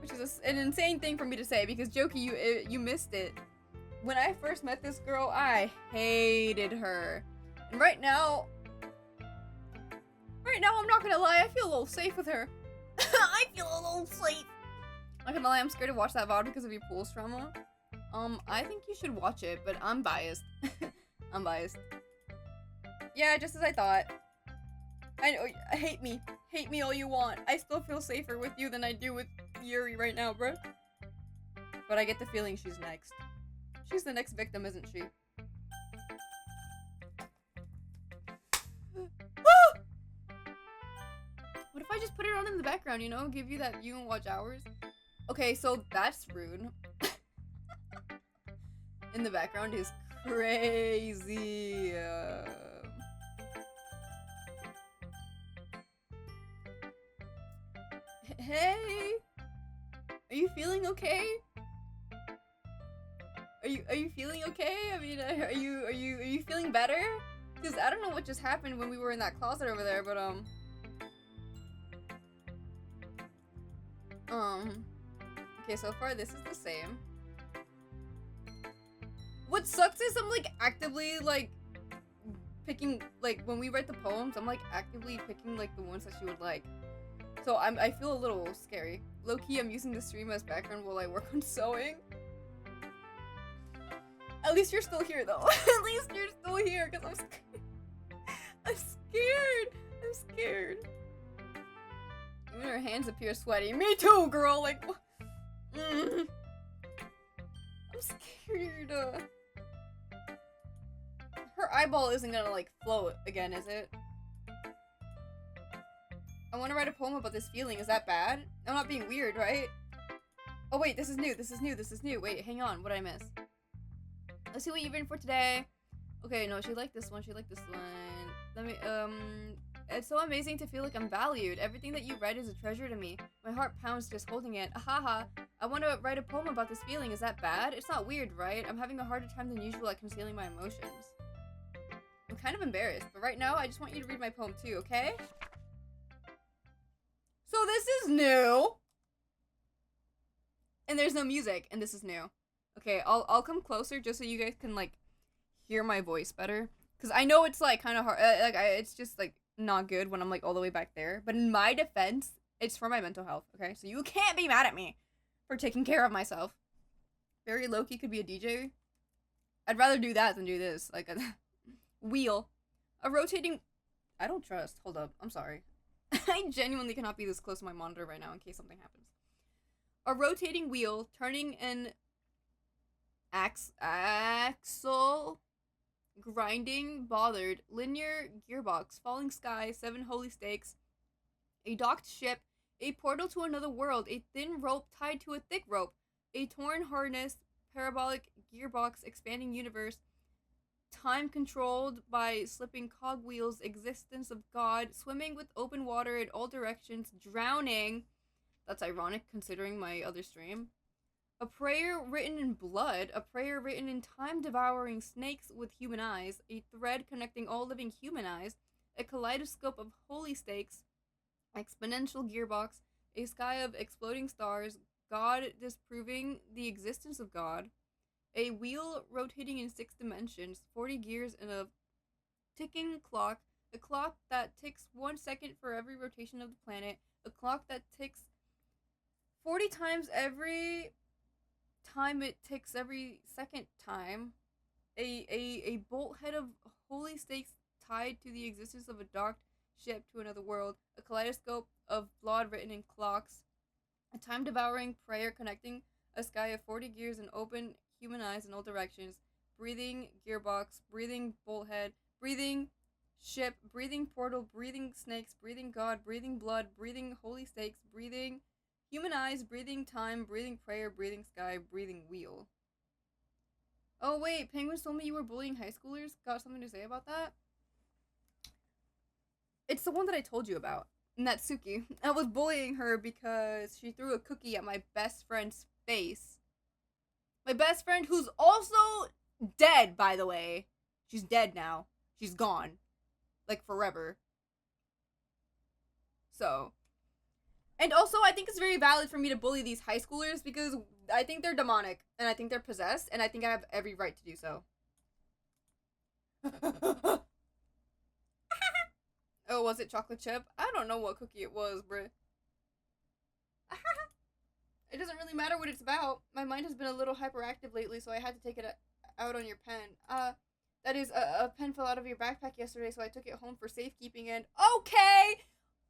Which is an insane thing for me to say, because Joki, you missed it. When I first met this girl, I hated her. And right now, I'm not gonna lie, I feel a little safe with her. I feel a little safe. I'm not gonna lie, I'm scared to watch that VOD because of your Pools trauma. I think you should watch it, but I'm biased. I'm biased. Yeah, just as I thought. I know, hate me. Hate me all you want. I still feel safer with you than I do with Yuri right now, bro. But I get the feeling she's next. She's the next victim, isn't she? What if I just put it on in the background, you know? Give you that view and watch hours? Okay, so that's rude. In the background is crazy. Hey! Are you feeling okay? Are you feeling okay? I mean, are you feeling better? Because I don't know what just happened when we were in that closet over there, but okay, so far this is the same. What sucks is I'm like actively like picking, like when we write the poems, I'm like actively picking like the ones that she would like. So I feel a little scary. Low-key, I'm using the stream as background while I work on sewing. At least you're still here though. At least you're still here, because I'm scared. I'm scared. I'm scared. Even her hands appear sweaty. Me too, girl. Like, I'm scared. Her eyeball isn't gonna like float again, is it? I want to write a poem about this feeling. Is that bad? I'm not being weird, right? Oh wait, this is new. This is new. This is new. Wait, hang on. What did I miss? Let's see what you've written for today. Okay, no, she liked this one. She liked this one. Let me, It's so amazing to feel like I'm valued. Everything that you write is a treasure to me. My heart pounds just holding it. Ahaha. I want to write a poem about this feeling. Is that bad? It's not weird, right? I'm having a harder time than usual at concealing my emotions. I'm kind of embarrassed, but right now I just want you to read my poem too, okay? So this is new. And there's no music, and this is new. Okay, I'll come closer just so you guys can like hear my voice better. Cause I know it's like kind of hard. It's just like not good when I'm like all the way back there. But in my defense, it's for my mental health. Okay, so you can't be mad at me for taking care of myself. Very low-key could be a DJ. I'd rather do that than do this. Like a wheel, a rotating. I don't trust. Hold up. I'm sorry. I genuinely cannot be this close to my monitor right now in case something happens. A rotating wheel, turning an axle, grinding, bothered, linear gearbox, falling sky, 7 holy stakes, a docked ship, a portal to another world, a thin rope tied to a thick rope, a torn harness, parabolic gearbox, expanding universe, time controlled by slipping cogwheels, existence of God, swimming with open water in all directions, drowning. That's ironic considering my other stream. A prayer written in blood, a prayer written in time-devouring snakes with human eyes, a thread connecting all living human eyes, a kaleidoscope of holy stakes, exponential gearbox, a sky of exploding stars, God disproving the existence of God, a wheel rotating in 6 dimensions, 40 gears in a ticking clock, a clock that ticks 1 second for every rotation of the planet, a clock that ticks 40 times every time it ticks every second time, a bolt head of holy stakes tied to the existence of a docked ship to another world, a kaleidoscope of blood written in clocks, a time-devouring prayer connecting a sky of 40 gears and open human eyes in all directions, breathing gearbox, breathing bolt head, breathing ship, breathing portal, breathing snakes, breathing God, breathing blood, breathing holy stakes, breathing human eyes, breathing time, breathing prayer, breathing sky, breathing wheel. Oh wait, Penguins told me you were bullying high schoolers? Got something to say about that? It's the one that I told you about. Natsuki. I was bullying her because she threw a cookie at my best friend's face. My best friend, who's also dead, by the way. She's dead now. She's gone. Like, forever. So. And also, I think it's very valid for me to bully these high schoolers because I think they're demonic. And I think they're possessed. And I think I have every right to do so. Oh, was it chocolate chip? I don't know what cookie it was, bruh. It doesn't really matter what it's about. My mind has been a little hyperactive lately, so I had to take it out on your pen. That is, a pen fell out of your backpack yesterday, so I took it home for safekeeping and... Okay!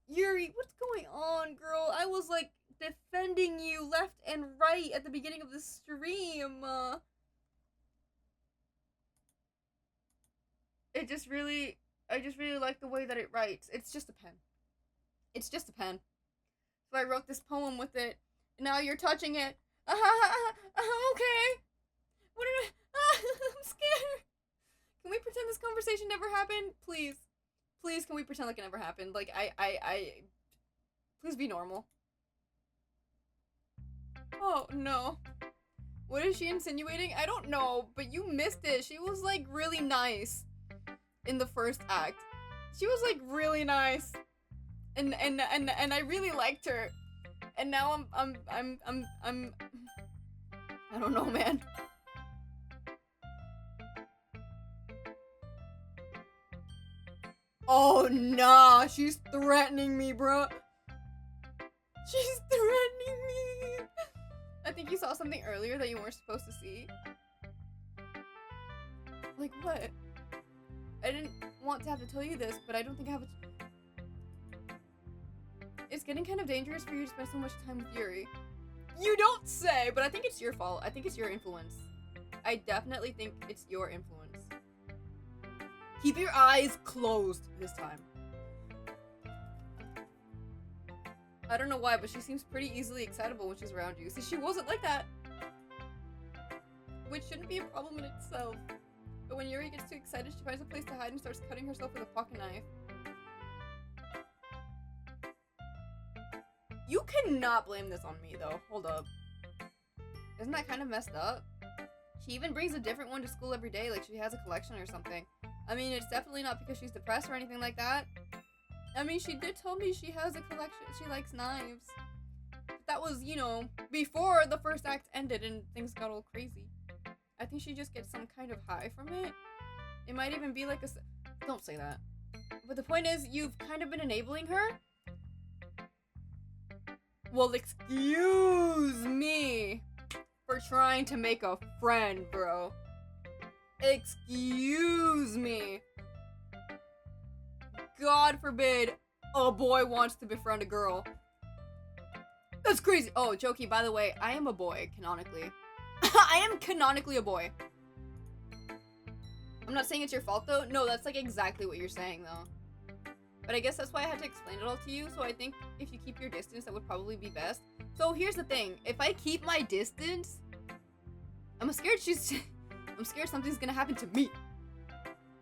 Yuri, what's going on, girl? I was, like, defending you left and right at the beginning of the stream. I just really like the way that it writes. It's just a pen. It's just a pen. So I wrote this poem with it. And now you're touching it. Okay. What did I'm scared. Can we pretend this conversation never happened? Please. Please, can we pretend like it never happened? Like, please be normal. Oh, no. What is she insinuating? I don't know, but you missed it. She was, like, really nice in the first act. She was, like, really nice. And I really liked her. And now I'm I don't know, man. Oh, nah, she's threatening me, bro. She's threatening me. I think you saw something earlier that you weren't supposed to see. Like what? I didn't want to have to tell you this, but I don't think I have a... It's getting kind of dangerous for you to spend so much time with Yuri. You don't say, but I think it's your fault. I think it's your influence. I definitely think it's your influence. Keep your eyes closed this time. I don't know why, but she seems pretty easily excitable when she's around you. See, she wasn't like that. Which shouldn't be a problem in itself. But when Yuri gets too excited, she finds a place to hide and starts cutting herself with a pocket knife. You cannot blame this on me, though. Hold up. Isn't that kind of messed up? She even brings a different one to school every day, like she has a collection or something. I mean, it's definitely not because she's depressed or anything like that. I mean, she did tell me she has a collection. She likes knives. But that was, you know, before the first act ended and things got all crazy. I think she just gets some kind of high from it. It might even be like a... Don't say that. But the point is, you've kind of been enabling her. Well, excuse me for trying to make a friend, bro. Excuse me. God forbid a boy wants to befriend a girl. That's crazy. Oh, Doki, by the way, I am a boy, canonically. I am canonically a boy. I'm not saying it's your fault, though. No, that's like exactly what you're saying, though. But I guess that's why I had to explain it all to you, so I think if you keep your distance, that would probably be best. So here's the thing. If I keep my distance, I'm scared I'm scared something's gonna happen to me.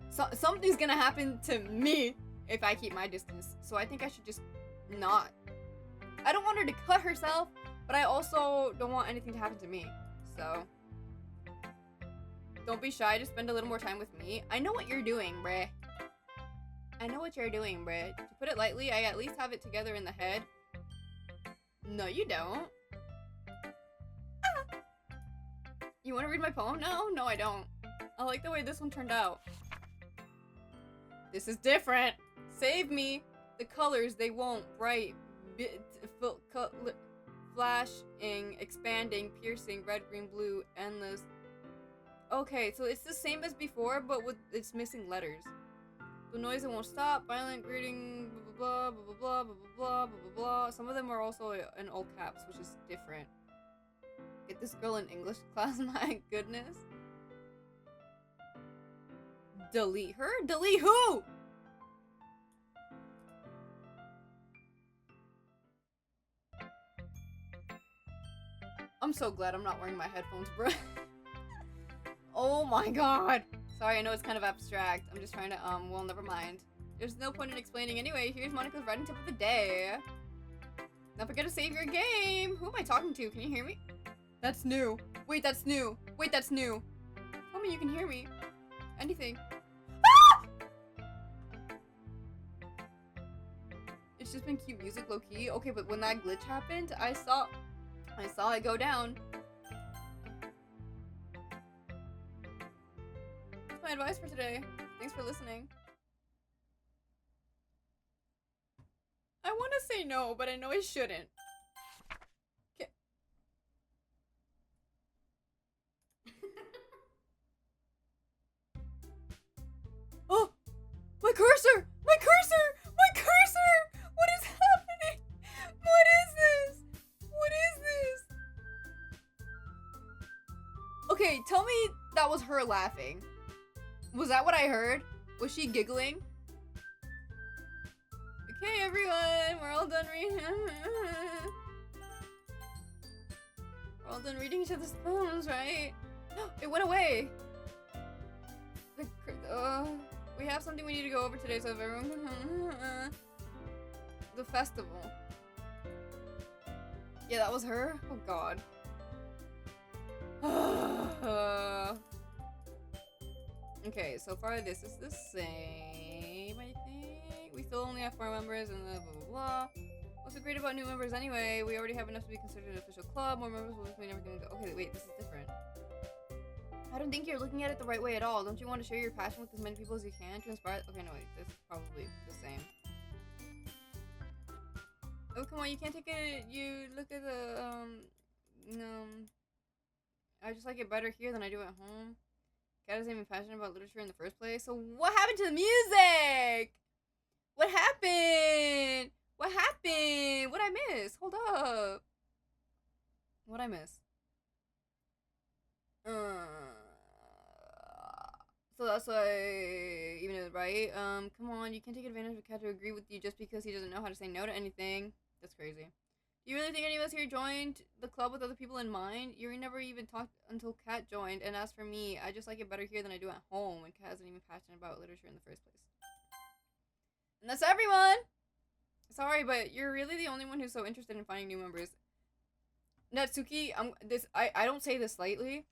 Something's gonna happen to me if I keep my distance. So I think I should just not. I don't want her to cut herself, but I also don't want anything to happen to me. So don't be shy to spend a little more time with me. I know what you're doing, bruh. I know what you're doing, bruh. To put it lightly, I at least have it together in the head. No, you don't. Ah. You want to read my poem now? No, I don't. I like the way this one turned out. This is different. Save me. The colors, they won't. Bright. Flashing. Expanding. Piercing. Red, green, blue. Endless. Okay, so it's the same as before, but it's missing letters. The noise that won't stop. Violent greeting. Blah, blah, blah, blah, blah, blah, blah, blah, blah. Some of them are also in all caps, which is different. Get this girl in English class, my goodness. Delete her? Delete who? I'm so glad I'm not wearing my headphones, bro. Oh my god. Sorry, I know it's kind of abstract. I'm just trying to, well, never mind. There's no point in explaining anyway. Here's Monica's writing tip of the day. Don't forget to save your game. Who am I talking to? Can you hear me? That's new. Wait, that's new. Wait, that's new. Tell me you can hear me. Anything. Ah! It's just been cute music, low-key. Okay, but when that glitch happened, I saw it go down. That's my advice for today. Thanks for listening. I want to say no, but I know I shouldn't. Okay. Oh! My cursor! My cursor! My cursor! What is happening? What is this? What is this? Okay, tell me that was her laughing. Was that what I heard? Was she giggling? Okay, everyone, we're all done reading. We're all done reading each other's poems, right? It went away. We have something we need to go over today, so if everyone can... The festival. Yeah, that was her? Oh, God. Okay, so far this is the same, I think. We still only have 4 members and blah, blah, blah. What's so great about new members anyway? We already have enough to be considered an official club. More members will just make everything go. Okay, wait, this is different. I don't think you're looking at it the right way at all. Don't you want to share your passion with as many people as you can to inspire? Okay, no, wait, this is probably the same. Oh, come on, you can't take it. You look at the, I just like it better here than I do at home. Cat isn't even passionate about literature in the first place. So what happened to the music? What happened? What happened? What'd I miss? Hold up. What'd I miss? So that's why, even if right? Come on, you can't take advantage of a cat to agree with you just because he doesn't know how to say no to anything. That's crazy. Do you really think any of us here joined the club with other people in mind? Yuri never even talked until Kat joined, and as for me, I just like it better here than I do at home, and Kat isn't even passionate about literature in the first place. And that's everyone! Sorry, but you're really the only one who's so interested in finding new members. Natsuki, I don't say this lightly.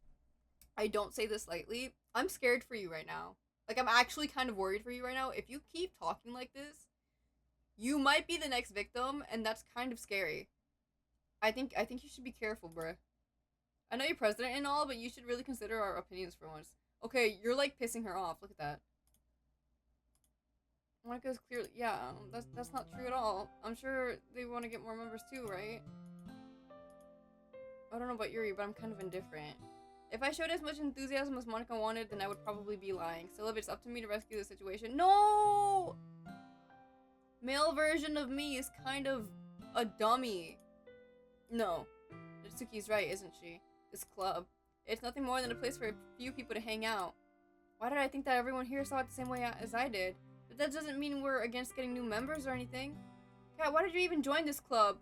I don't say this lightly. I'm scared for you right now. Like, I'm actually kind of worried for you right now. If you keep talking like this, you might be the next victim, and that's kind of scary. I think you should be careful, bruh. I know you're president and all, but you should really consider our opinions for once. Okay, you're like pissing her off. Look at that. Monica's clearly, yeah, that's not true at all. I'm sure they want to get more members too, right? I don't know about Yuri, but I'm kind of indifferent. If I showed as much enthusiasm as Monica wanted, then I would probably be lying. Still, if it's up to me to rescue the situation, no! Male version of me is kind of a dummy. No, Natsuki's right, isn't she? This club, it's nothing more than a place for a few people to hang out. Why did I think that everyone here saw it the same way as I did? But that doesn't mean we're against getting new members or anything. Kat, why did you even join this club?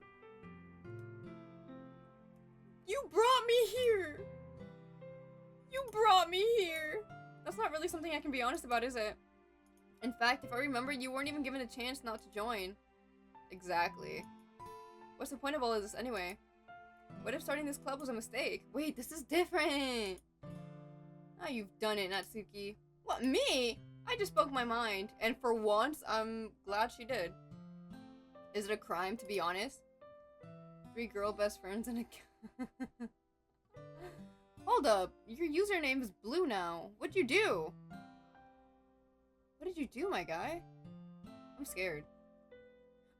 You brought me here! You brought me here! That's not really something I can be honest about, is it? In fact, if I remember, you weren't even given a chance not to join. Exactly. What's the point of all of this anyway? What if starting this club was a mistake? Wait, this is different! Ah, you've done it, Natsuki. What, me? I just spoke my mind, and for once, I'm glad she did. Is it a crime, to be honest? 3 girl best friends and a... Hold up, your username is blue now. What'd you do? What did you do, my guy? I'm scared.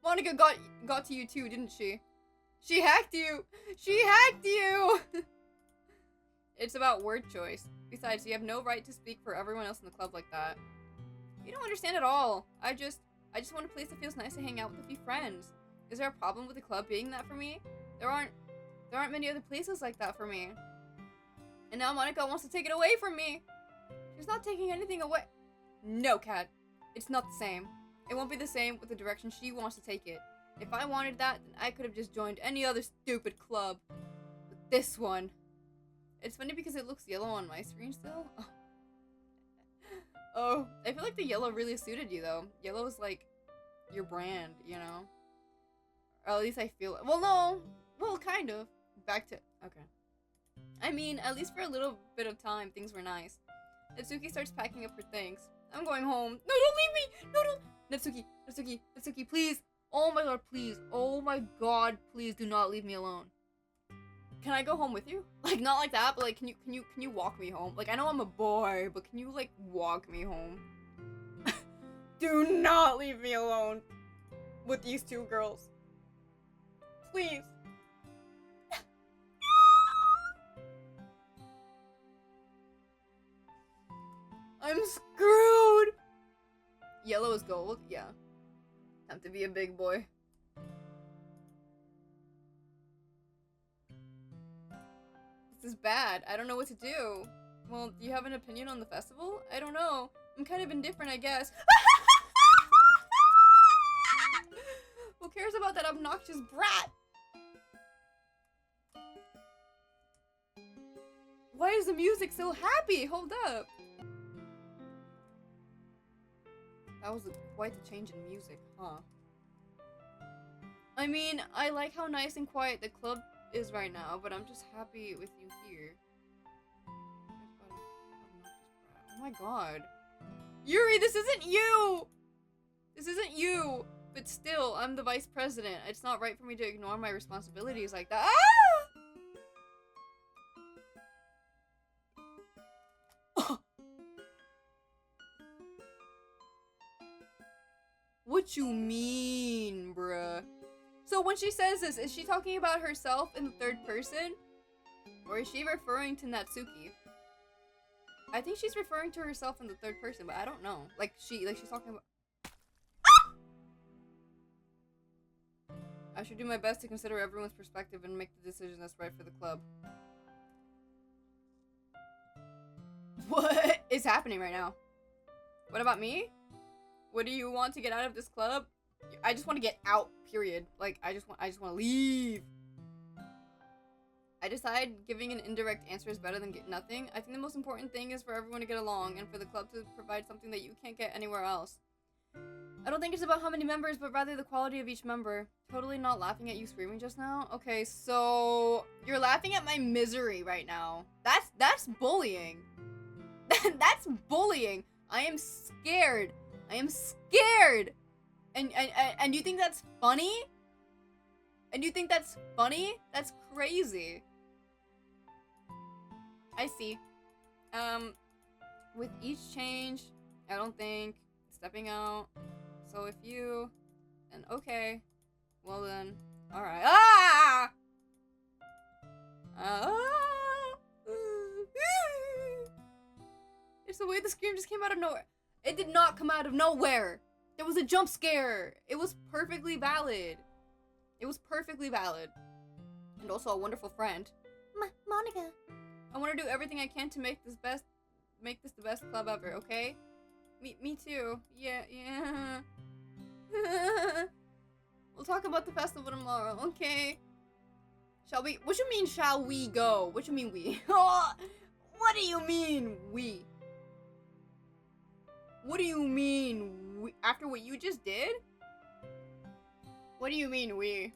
Monica got to you too, didn't she? She hacked you! She hacked you! It's about word choice. Besides, you have no right to speak for everyone else in the club like that. You don't understand at all. I just want a place that feels nice to hang out with a few friends. Is there a problem with the club being that for me? There aren't many other places like that for me. And now Monica wants to take it away from me. She's not taking anything away. No, Kat. It's not the same. It won't be the same with the direction she wants to take it. If I wanted that, then I could have just joined any other stupid club. But this one... It's funny because it looks yellow on my screen still. Oh, I feel like the yellow really suited you though. Yellow is like your brand, you know? Or at least I feel it. Well, no. Well, kind of. Back to... Okay. I mean, at least for a little bit of time, things were nice. Natsuki starts packing up her things. I'm going home. No, don't leave me! No, don't! Natsuki, please! Oh my god, please. Oh my god, please do not leave me alone. Can I go home with you? Like, not like that, but like, can you walk me home? Like, I know I'm a boy, but can you, like, walk me home? Do not leave me alone with these 2 girls. Please. I'm screwed! Yellow is gold? Yeah. Time to be a big boy. This is bad. I don't know what to do. Well, do you have an opinion on the festival? I don't know. I'm kind of indifferent, I guess. Who cares about that obnoxious brat? Why is the music so happy? Hold up. That was quite a change in music, huh? I mean, I like how nice and quiet the club is right now, but I'm just happy with you here. Oh my god. Yuri, this isn't you! This isn't you! But still, I'm the vice president. It's not right for me to ignore my responsibilities like that. Ah! What you mean, bruh? So when she says this, is she talking about herself in the 3rd person? Or is she referring to Natsuki? I think she's referring to herself in the 3rd person, but I don't know. Like she's talking about... I should do my best to consider everyone's perspective and make the decision that's right for the club. What is happening right now? What about me? What do you want to get out of this club? I just want to get out, period. Like, I just want to leave. I decide giving an indirect answer is better than nothing. I think the most important thing is for everyone to get along and for the club to provide something that you can't get anywhere else. I don't think it's about how many members, but rather the quality of each member. Totally not laughing at you screaming just now. Okay, so you're laughing at my misery right now. That's bullying. That's bullying. I am scared. I am scared. And you think that's funny? And you think that's funny? That's crazy. I see. With each change, I don't think stepping out. So if you, then okay. Well then, all right. Ah! It's the way the scream just came out of nowhere. It did not come out of nowhere. There was a jump scare. It was perfectly valid. It was perfectly valid. And also a wonderful friend. Monica. I want to do everything I can to make this the best club ever, okay? Me too. Yeah. We'll talk about the festival tomorrow, okay? Shall we? What you mean, shall we go? What you mean, we? What do you mean, we? What do you mean, we? After what you just did? What do you mean, we?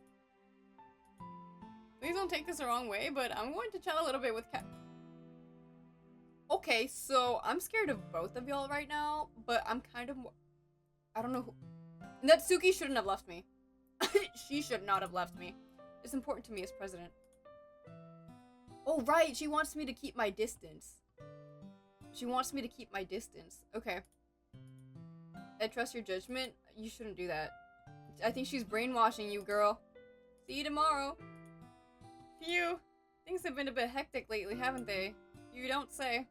Please don't take this the wrong way, but I'm going to chat a little bit with Kat. Okay, so I'm scared of both of y'all right now, but I'm kind of... I don't know who... Natsuki shouldn't have left me. She should not have left me. It's important to me as president. Oh, right, she wants me to keep my distance. She wants me to keep my distance. Okay. I trust your judgment. You shouldn't do that. I think she's brainwashing you, girl. See you tomorrow. Phew. Things have been a bit hectic lately, haven't they? You don't say.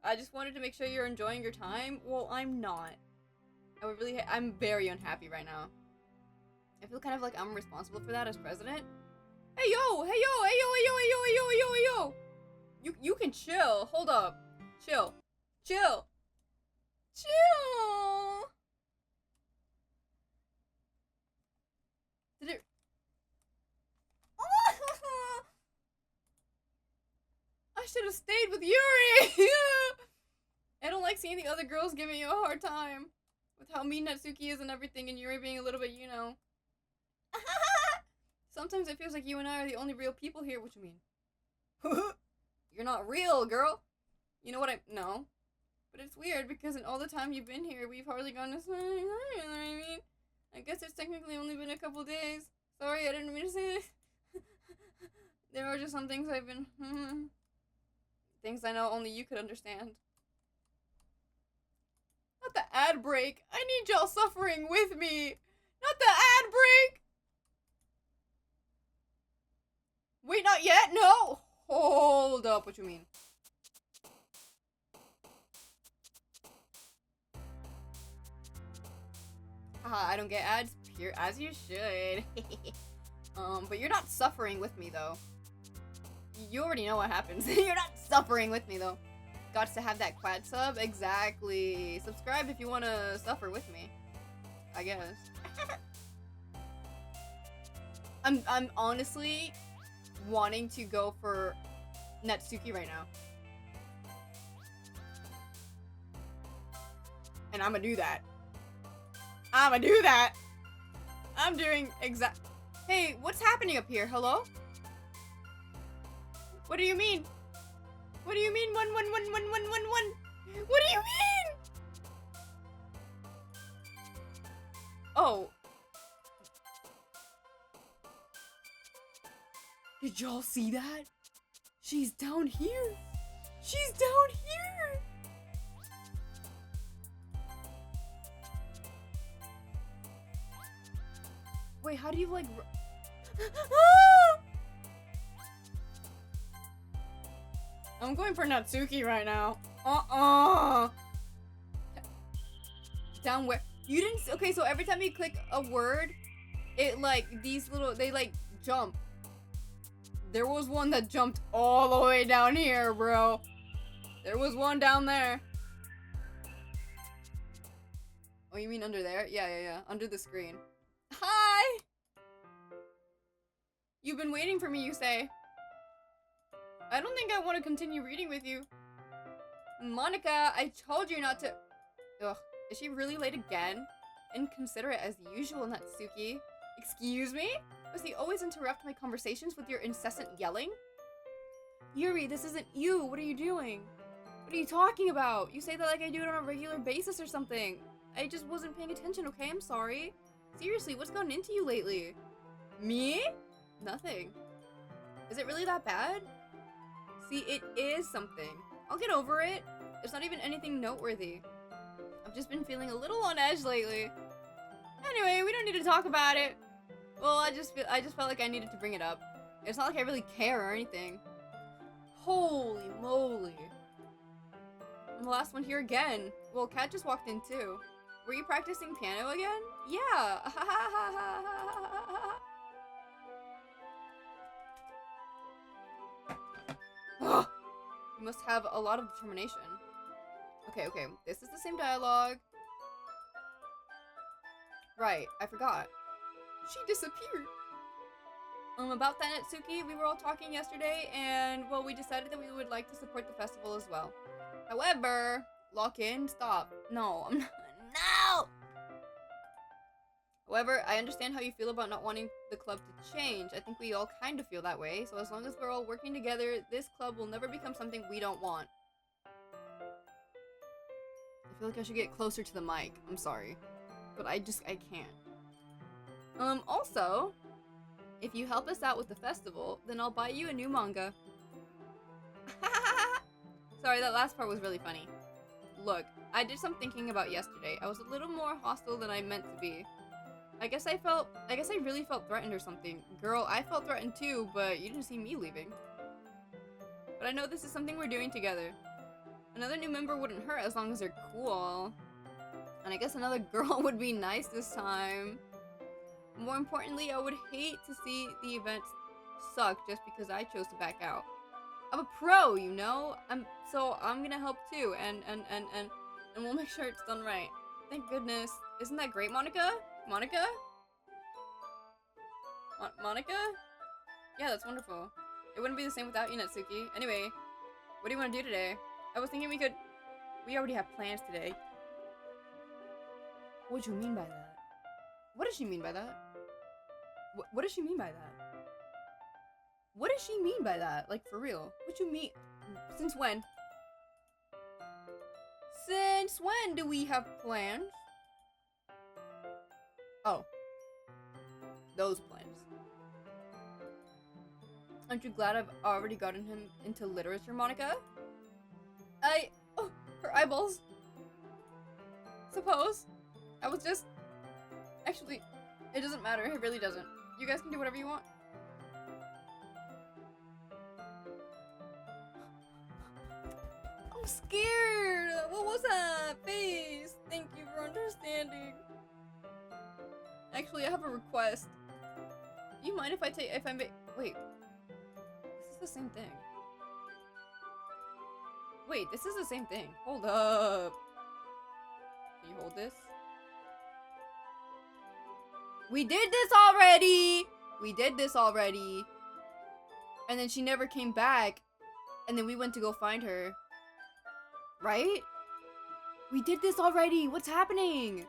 I just wanted to make sure you're enjoying your time. Well, I'm not. I'm very unhappy right now. I feel kind of like I'm responsible for that as president. Hey yo, hey yo, hey yo, hey yo, hey yo, hey yo, hey yo, hey yo. You can chill. Hold up. Chill. Chill. Chill. Did it? I should have stayed with Yuri. I don't like seeing the other girls giving you a hard time with how mean Natsuki is and everything, and Yuri being a little bit, you know. Sometimes it feels like you and I are the only real people here. What you mean? You're not real, girl. You know what no. But it's weird because in all the time you've been here, we've hardly gone to say, you know what I mean? I guess it's technically only been a couple days. Sorry, I didn't mean to say this. There are just some things I've been... things I know only you could understand. Not the ad break. I need y'all suffering with me. Not the ad break. Wait, not yet? No. Hold up. What you mean? I don't get ads. Pure as you should. But you're not suffering with me though. You already know what happens. You're not suffering with me though. Got to have that quad sub? Exactly. Subscribe if you want to suffer with me. I guess. I'm honestly wanting to go for Natsuki right now. And I'ma do that. I'ma do that. I'm doing Hey, what's happening up here? Hello? What do you mean? What do you mean? One? What do you mean? Oh. Did y'all see that? She's down here. She's down here. Wait, how do you like... I'm going for Natsuki right now. Down where? You didn't... Okay, so every time you click a word, it like, these little... They like jump. There was one that jumped all the way down here, bro. There was one down there. Oh, you mean under there? Yeah. Under the screen. Hi! You've been waiting for me, you say. I don't think I want to continue reading with you. Monica, I told you not to... Ugh, is she really late again? inconsiderate as usual, Natsuki. Excuse me? Does he always interrupt my conversations with your incessant yelling? Yuri, this isn't you. What are you doing? What are you talking about? You say that like I do it on a regular basis or something. I just wasn't paying attention, okay? I'm sorry. Seriously, what's gotten into you lately? Me? Nothing. Is it really that bad? See, it is something. I'll get over it. It's not even anything noteworthy. I've just been feeling a little on edge lately. Anyway, we don't need to talk about it. Well, I just felt like I needed to bring it up. It's not like I really care or anything. Holy moly. I'm the last one here again. Well, Kat just walked in too. Were you practicing piano again? Yeah. You must have a lot of determination. Okay. This is the same dialogue. Right, I forgot. She disappeared. About that, Natsuki, we were all talking yesterday, and, well, we decided that we would like to support the festival as well. However, lock in, stop. No, I'm not. No! However, I understand how you feel about not wanting the club to change. I think we all kind of feel that way, so as long as we're all working together, this club will never become something we don't want. I feel like I should get closer to the mic. I'm sorry. But I can't. Also, if you help us out with the festival, then I'll buy you a new manga. Sorry, that last part was really funny. Look, I did some thinking about yesterday. I was a little more hostile than I meant to be. I guess I really felt threatened or something. Girl, I felt threatened too, but you didn't see me leaving. But I know this is something we're doing together. Another new member wouldn't hurt as long as they're cool. And I guess another girl would be nice this time. More importantly, I would hate to see the event suck just because I chose to back out. I'm a pro, you know? So I'm gonna help too, and we'll make sure it's done right. Thank goodness. Isn't that great, Monica? Monica? Monica? Yeah, that's wonderful. It wouldn't be the same without you, Natsuki. Anyway, what do you want to do today? I was thinking we already have plans today. What do you mean by that? What does she mean by that? What does she mean by that? What does she mean by that? Like, for real. What you mean? Since when? Since when do we have plans? Oh. Those plans. Aren't you glad I've already gotten him into literature, Monica? Oh, her eyeballs. Suppose. I was just... Actually, it doesn't matter. It really doesn't. You guys can do whatever you want. I'm scared. What was that face? Thank you for understanding. Actually, I have a request. Do you mind if I wait. This is the same thing. Wait, this is the same thing. Hold up. Can you hold this? We did this already! We did this already. And then she never came back. And then we went to go find her. Right? We did this already. What's happening?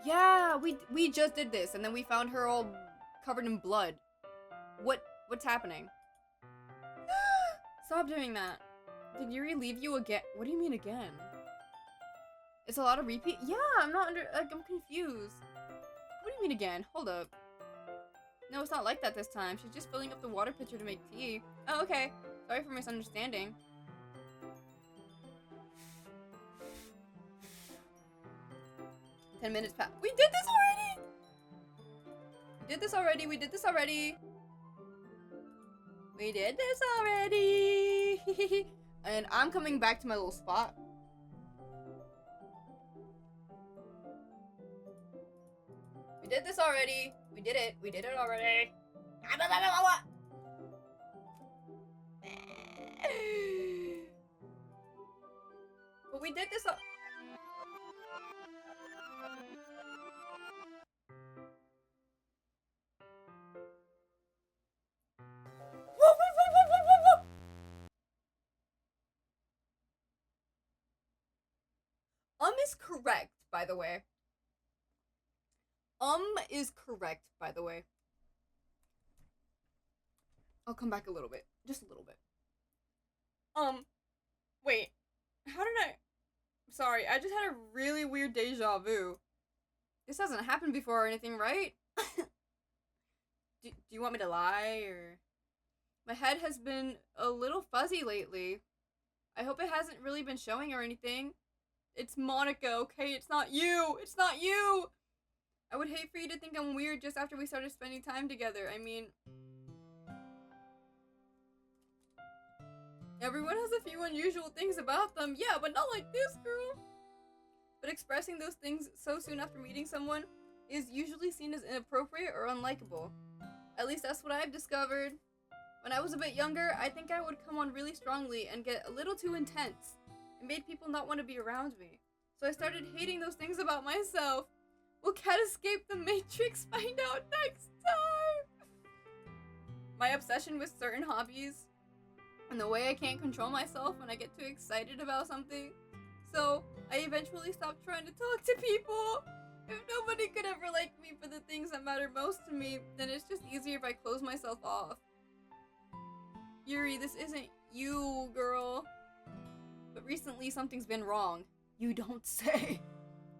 Yeah, we just did this. And then we found her all covered in blood. What's happening? Stop doing that. Did Yuri leave you again? What do you mean again? It's a lot of repeat? Yeah, I'm confused. What do you mean again? Hold up. No, it's not like that this time. She's just filling up the water pitcher to make tea. Oh, okay. Sorry for misunderstanding. "10 minutes past." We did this already! We did this already. We did this already. We did this already. And I'm coming back to my little spot. We did this already. We did it. We did it already. But we did this. correct, by the way. Is correct, by the way. I'll come back a little bit. Just a little bit. Wait. How did I... Sorry, I just had a really weird deja vu. This hasn't happened before or anything, right? Do you want me to lie, or... My head has been a little fuzzy lately. I hope it hasn't really been showing or anything. It's Monica, okay? It's not you! It's not you! I would hate for you to think I'm weird just after we started spending time together. I mean... Everyone has a few unusual things about them. Yeah, but not like this, girl. But expressing those things so soon after meeting someone is usually seen as inappropriate or unlikable. At least that's what I've discovered. When I was a bit younger, I think I would come on really strongly and get a little too intense. It made people not want to be around me. So I started hating those things about myself. Will Cat escape the Matrix? Find out next time! My obsession with certain hobbies, and the way I can't control myself when I get too excited about something. So, I eventually stopped trying to talk to people. If nobody could ever like me for the things that matter most to me, then it's just easier if I close myself off. Yuri, this isn't you, girl. But recently something's been wrong. You don't say.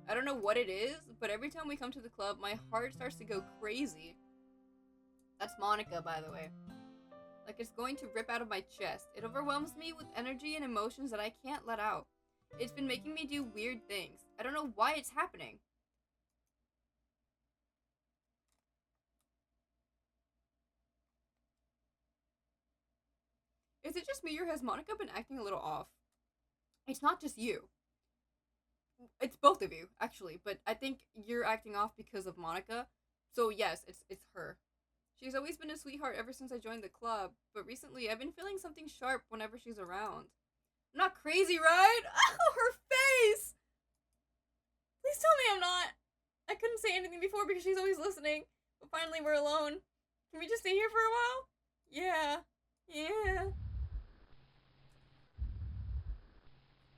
I don't know what it is, but every time we come to the club, my heart starts to go crazy. That's Monica, by the way. Like it's going to rip out of my chest. It overwhelms me with energy and emotions that I can't let out. It's been making me do weird things. I don't know why it's happening. Is it just me, or has Monica been acting a little off? It's not just you. It's both of you, actually, but I think you're acting off because of Monica. So yes, it's her. She's always been a sweetheart ever since I joined the club, but recently I've been feeling something sharp whenever she's around. I'm not crazy, right? Oh, her face! Please tell me I'm not. I couldn't say anything before because she's always listening, but finally we're alone. Can we just stay here for a while? Yeah. Yeah.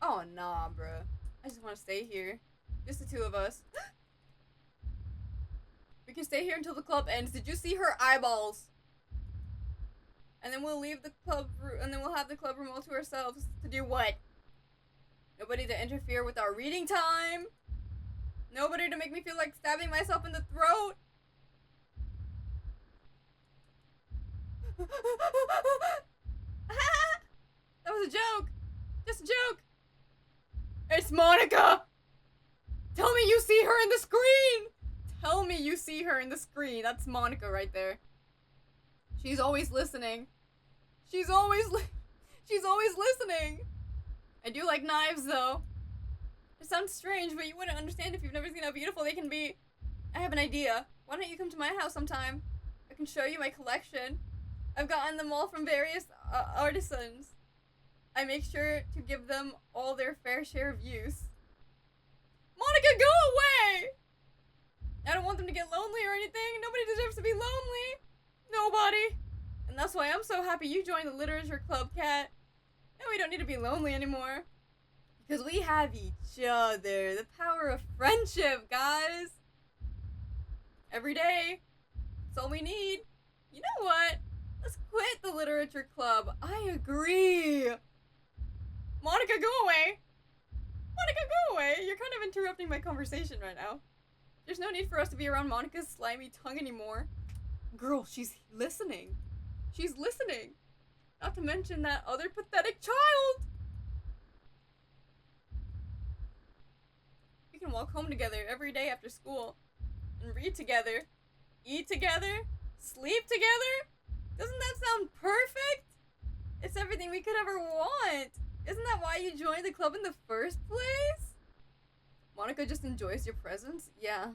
Oh, nah, bruh. I just want to stay here. Just the two of us. We can stay here until the club ends. Did you see her eyeballs? And then we'll leave the club and then we'll have the club room all to ourselves. To do what? Nobody to interfere with our reading time. Nobody to make me feel like stabbing myself in the throat. That was a joke. Just a joke. It's Monica! Tell me you see her in the screen! Tell me you see her in the screen. That's Monica right there. She's always listening. She's always listening. I do like knives, though. It sounds strange, but you wouldn't understand if you've never seen how beautiful they can be. I have an idea. Why don't you come to my house sometime? I can show you my collection. I've gotten them all from various artisans. I make sure to give them all their fair share of use. Monica, go away! I don't want them to get lonely or anything. Nobody deserves to be lonely. Nobody. And that's why I'm so happy you joined the literature club, Cat. Now we don't need to be lonely anymore. Because we have each other. The power of friendship, guys. Every day. That's all we need. You know what? Let's quit the literature club. I agree. Monica, go away. Monica, go away. You're kind of interrupting my conversation right now. There's no need for us to be around Monica's slimy tongue anymore. Girl, she's listening. She's listening. Not to mention that other pathetic child. We can walk home together every day after school. And read together. Eat together. Sleep together. Doesn't that sound perfect? It's everything we could ever want. Isn't that why you joined the club in the first place? Monica just enjoys your presence? Yeah.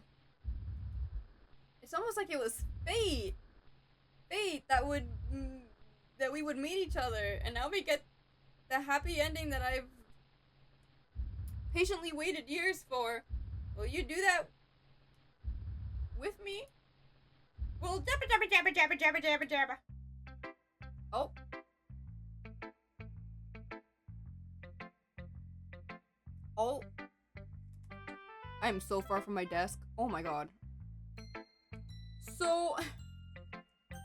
It's almost like it was fate. Fate that we would meet each other. And now we get the happy ending that I've patiently waited years for. Will you do that with me? Well, jabba jabba jabba jabba jabba jabba jabba. Oh. Oh. I am so far from my desk. Oh my god. So...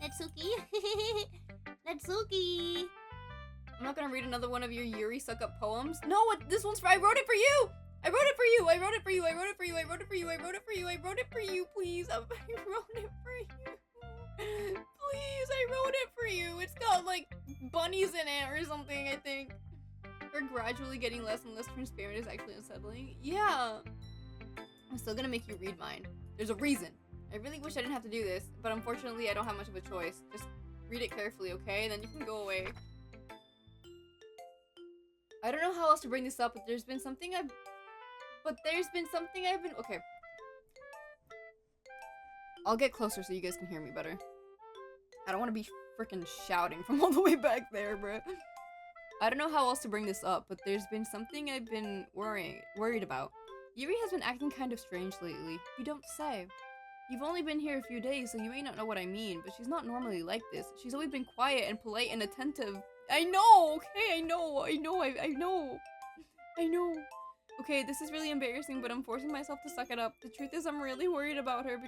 Natsuki. Natsuki. I'm not gonna read another one of your Yuri suck-up poems. No, this one's for- I wrote it for you! I wrote it for you! I wrote it for you! I wrote it for you! I wrote it for you! I wrote it for you! I wrote it for you, please! I wrote it for you! Please, I wrote it for you! It's got, like, bunnies in it or something, I think. We're gradually getting less and less transparent is actually unsettling. Yeah! I'm still gonna make you read mine. There's a reason. I really wish I didn't have to do this, but unfortunately I don't have much of a choice. Just read it carefully, okay? Then you can go away. I don't know how else to bring this up, but there's been something I've been... Okay. I'll get closer so you guys can hear me better. I don't want to be freaking shouting from all the way back there, bruh. I don't know how else to bring this up, but there's been something I've been worried about. Yuri has been acting kind of strange lately. You don't say. You've only been here a few days, so you may not know what I mean, but she's not normally like this. She's always been quiet and polite and attentive. I know, okay, I know. Okay, this is really embarrassing, but I'm forcing myself to suck it up. The truth is I'm really worried about her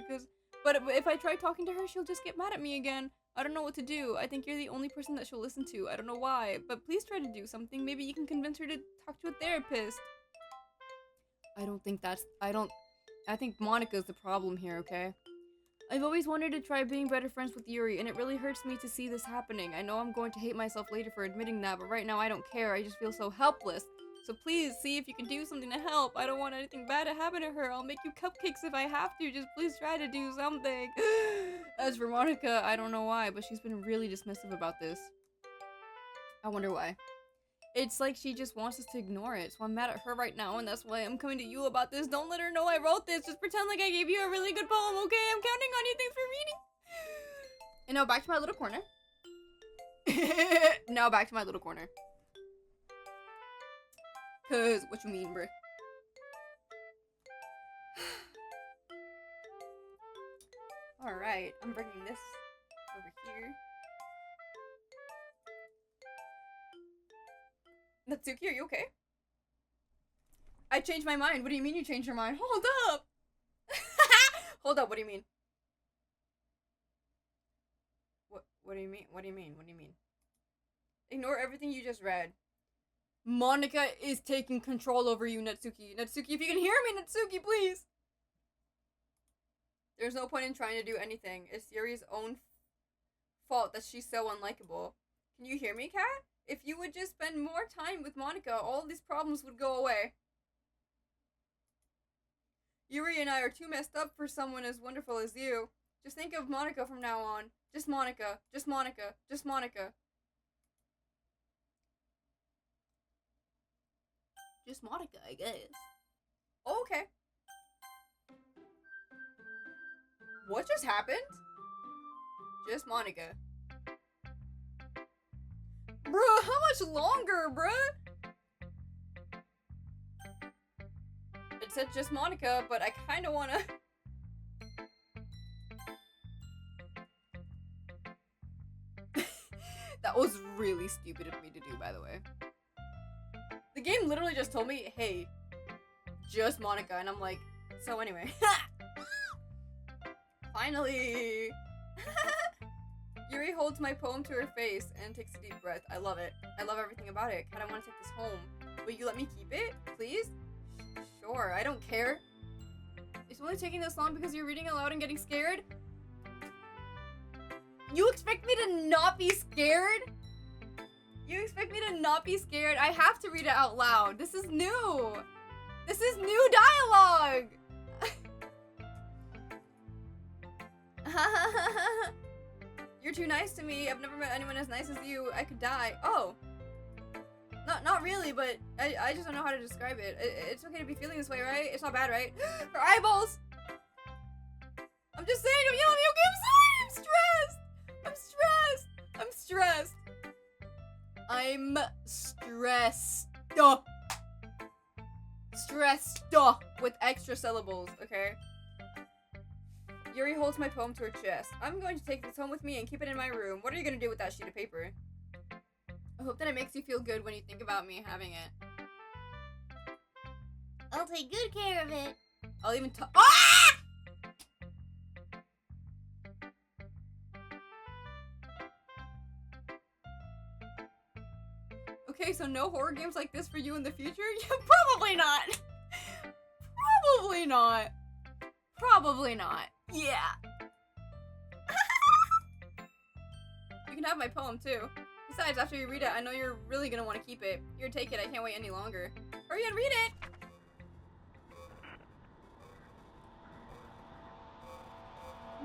but if I try talking to her, she'll just get mad at me again. I don't know what to do. I think you're the only person that she'll listen to. I don't know why, but please try to do something. Maybe you can convince her to talk to a therapist. I think Monica's the problem here, okay? I've always wanted to try being better friends with Yuri, and it really hurts me to see this happening. I know I'm going to hate myself later for admitting that, but right now I don't care. I just feel so helpless. So please, see if you can do something to help. I don't want anything bad to happen to her. I'll make you cupcakes if I have to. Just please try to do something. As for Monica, I don't know why, but she's been really dismissive about this. I wonder why. It's like she just wants us to ignore it, so I'm mad at her right now, and that's why I'm coming to you about this. Don't let her know I wrote this. Just pretend like I gave you a really good poem, okay? I'm counting on you. Thanks for reading. And now back to my little corner. Now back to my little corner. Cause, what you mean, bruh? Alright, I'm bringing this over here. Natsuki, are you okay? I changed my mind. What do you mean you changed your mind? Hold up! Hold up, what do you mean? What do you mean? What do you mean? What do you mean? Ignore everything you just read. Monica is taking control over you, Natsuki. Natsuki, if you can hear me, Natsuki, please! There's no point in trying to do anything. It's Yuri's own fault that she's so unlikable. Can you hear me, Kat? If you would just spend more time with Monica, all these problems would go away. Yuri and I are too messed up for someone as wonderful as you. Just think of Monica from now on. Just Monica. Just Monica. Just Monica. Just Monica, I guess. Oh, okay. What just happened? Just Monica. Bruh, how much longer, bruh? It said just Monica, but I kinda wanna... That was really stupid of me to do, by the way. The game literally just told me, hey, just Monica, and I'm like, so anyway. Finally! Yuri holds my poem to her face and takes a deep breath. I love it. I love everything about it. Kat, I want to take this home. Will you let me keep it, please? Sure, I don't care. It's only taking this long because you're reading aloud and getting scared? You expect me to not be scared? You expect me to not be scared? I have to read it out loud. This is new. This is new dialogue. You're too nice to me. I've never met anyone as nice as you. I could die. Oh. Not really, but I just don't know how to describe it. It's okay to be feeling this way, right? It's not bad, right? Her eyeballs! I'm just saying, don't yell at me, okay? I'm sorry! I'm stressed! I'm stressed! I'm stressed. Stressed with extra syllables, okay? Yuri holds my poem to her chest. I'm going to take this home with me and keep it in my room. What are you going to do with that sheet of paper? I hope that it makes you feel good when you think about me having it. I'll take good care of it. I'll even talk. Ah! Okay, so no horror games like this for you in the future? Yeah, probably not. Probably not. Probably not. Yeah. You can have my poem too. Besides, after you read it, I know you're really gonna want to keep it. Here, take it. I can't wait any longer. Hurry and read it!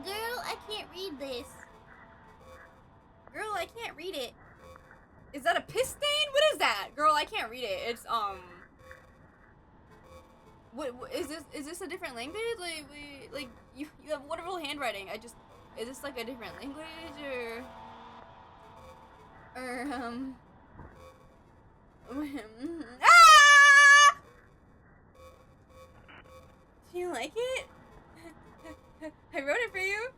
Girl, I can't read this. Girl, I can't read it. Is that a piss stain? What is that? Girl, I can't read it. It's, What is this? Is this a different language? Like you have wonderful handwriting. Is this like a different language or ah! Do you like it? I wrote it for you.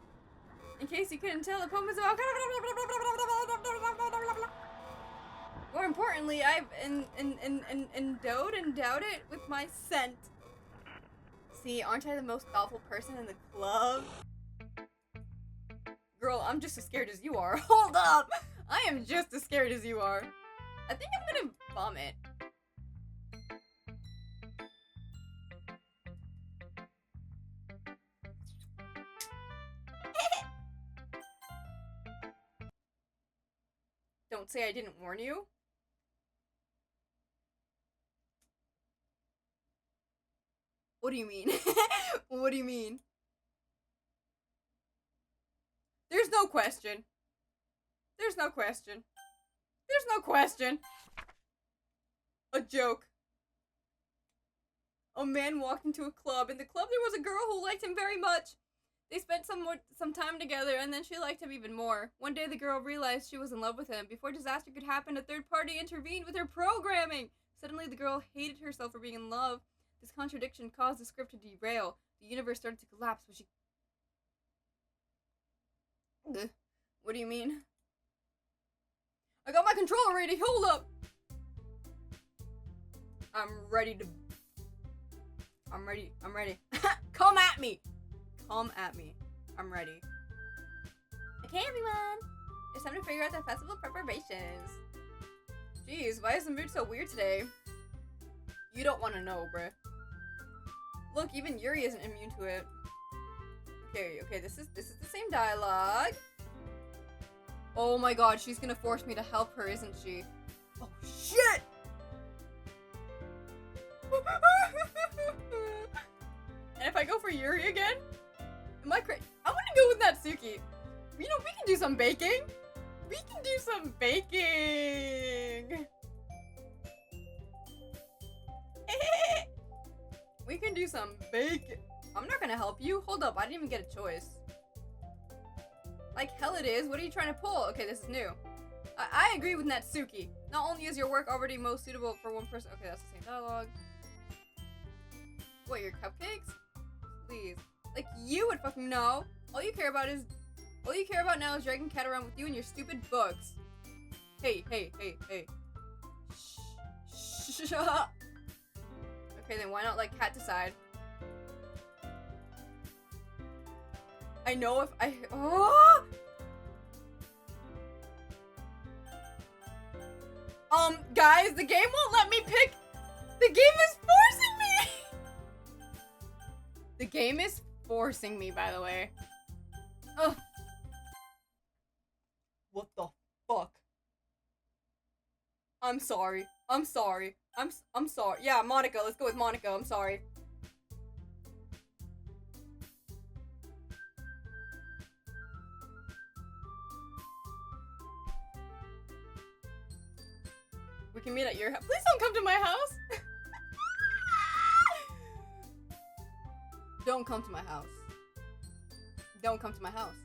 In case you couldn't tell, the poem is about. More importantly, I've endowed it with my scent. See, aren't I the most thoughtful person in the club? Girl, I'm just as scared as you are. Hold up! I am just as scared as you are. I think I'm gonna vomit. Don't say I didn't warn you. What do you mean? What do you mean? There's no question. There's no question. There's no question. A joke. A man walked into a club. In the club there was a girl who liked him very much. They spent some time together, and then she liked him even more. One day the girl realized she was in love with him. Before disaster could happen, a third party intervened with her programming. Suddenly the girl hated herself for being in love. This contradiction caused the script to derail. The universe started to collapse, but she... What do you mean? I got my controller ready, hold up! I'm ready. Come at me! Come at me. I'm ready. Okay, everyone. It's time to figure out the festival preparations. Jeez, why is the mood so weird today? You don't want to know, bruh. Look, even Yuri isn't immune to it. Okay, this is the same dialogue. Oh my god, she's gonna force me to help her, isn't she? Oh shit! And if I go for Yuri again? Am I crazy? I'm gonna go with Natsuki. You know, we can do some baking. We can do some baking. We can do some baking. I'm not gonna help you. Hold up, I didn't even get a choice. Like hell it is. What are you trying to pull? Okay, this is new. I agree with Natsuki. Not only is your work already most suitable for one person. Okay, that's the same dialogue. What, your cupcakes? Please. Like, you would fucking know. All you care about now is dragging Cat around with you and your stupid books. Hey. Shh. Okay, then why not let Cat decide? I know if I... Oh! Guys, the game won't let me pick... The game is forcing me! The game is forcing me, by the way. Ugh. What the fuck? I'm sorry. I'm sorry. Yeah, Monica. Let's go with Monica. I'm sorry. We can meet at your house. Please don't come to my house. Don't come to my house. Don't come to my house.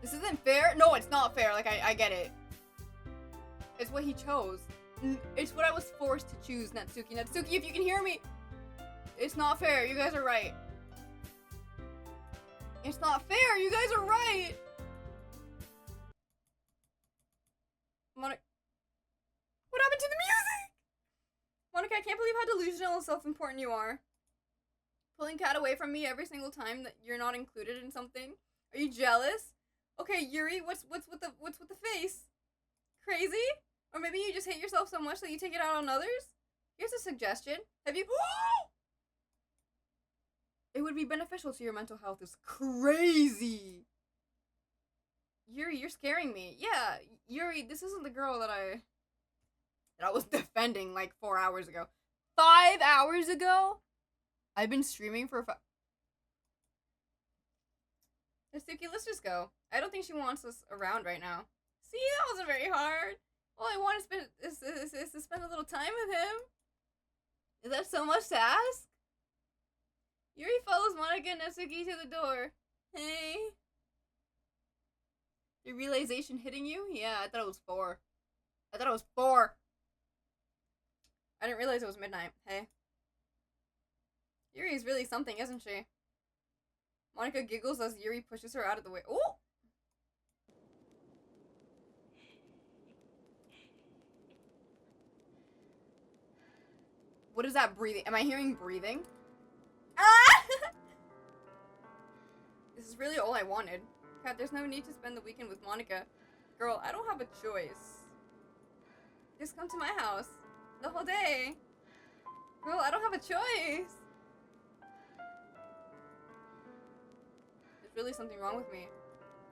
This isn't fair. No, it's not fair. Like, I get it. It's what he chose. It's what I was forced to choose, Natsuki. Natsuki, if you can hear me. It's not fair. You guys are right. It's not fair. You guys are right. Monica. What happened to the music? Monica, I can't believe how delusional and self-important you are. Pulling Kat away from me every single time that you're not included in something? Are you jealous? Okay, Yuri, what's with the face? Crazy? Or maybe you just hate yourself so much that you take it out on others? Here's a suggestion. Have you It would be beneficial to your mental health is crazy. Yuri, you're scaring me. Yeah, Yuri, this isn't the girl that I was defending like 4 hours ago. 5 hours ago? I've been streaming for Suki, let's just go. I don't think she wants us around right now. See, that wasn't very hard. All I want is to spend a little time with him. Is that so much to ask? Yuri follows Monica and Natsuki to the door. Hey. Your realization hitting you? Yeah, I thought it was 4. I thought it was 4. I didn't realize it was midnight. Hey. Yuri's really something, isn't she? Monica giggles as Yuri pushes her out of the way. Ooh! What is that breathing? Am I hearing breathing? Ah! This is really all I wanted. Kat, there's no need to spend the weekend with Monica. Girl, I don't have a choice. Just come to my house. The whole day. Girl, I don't have a choice. There's really something wrong with me.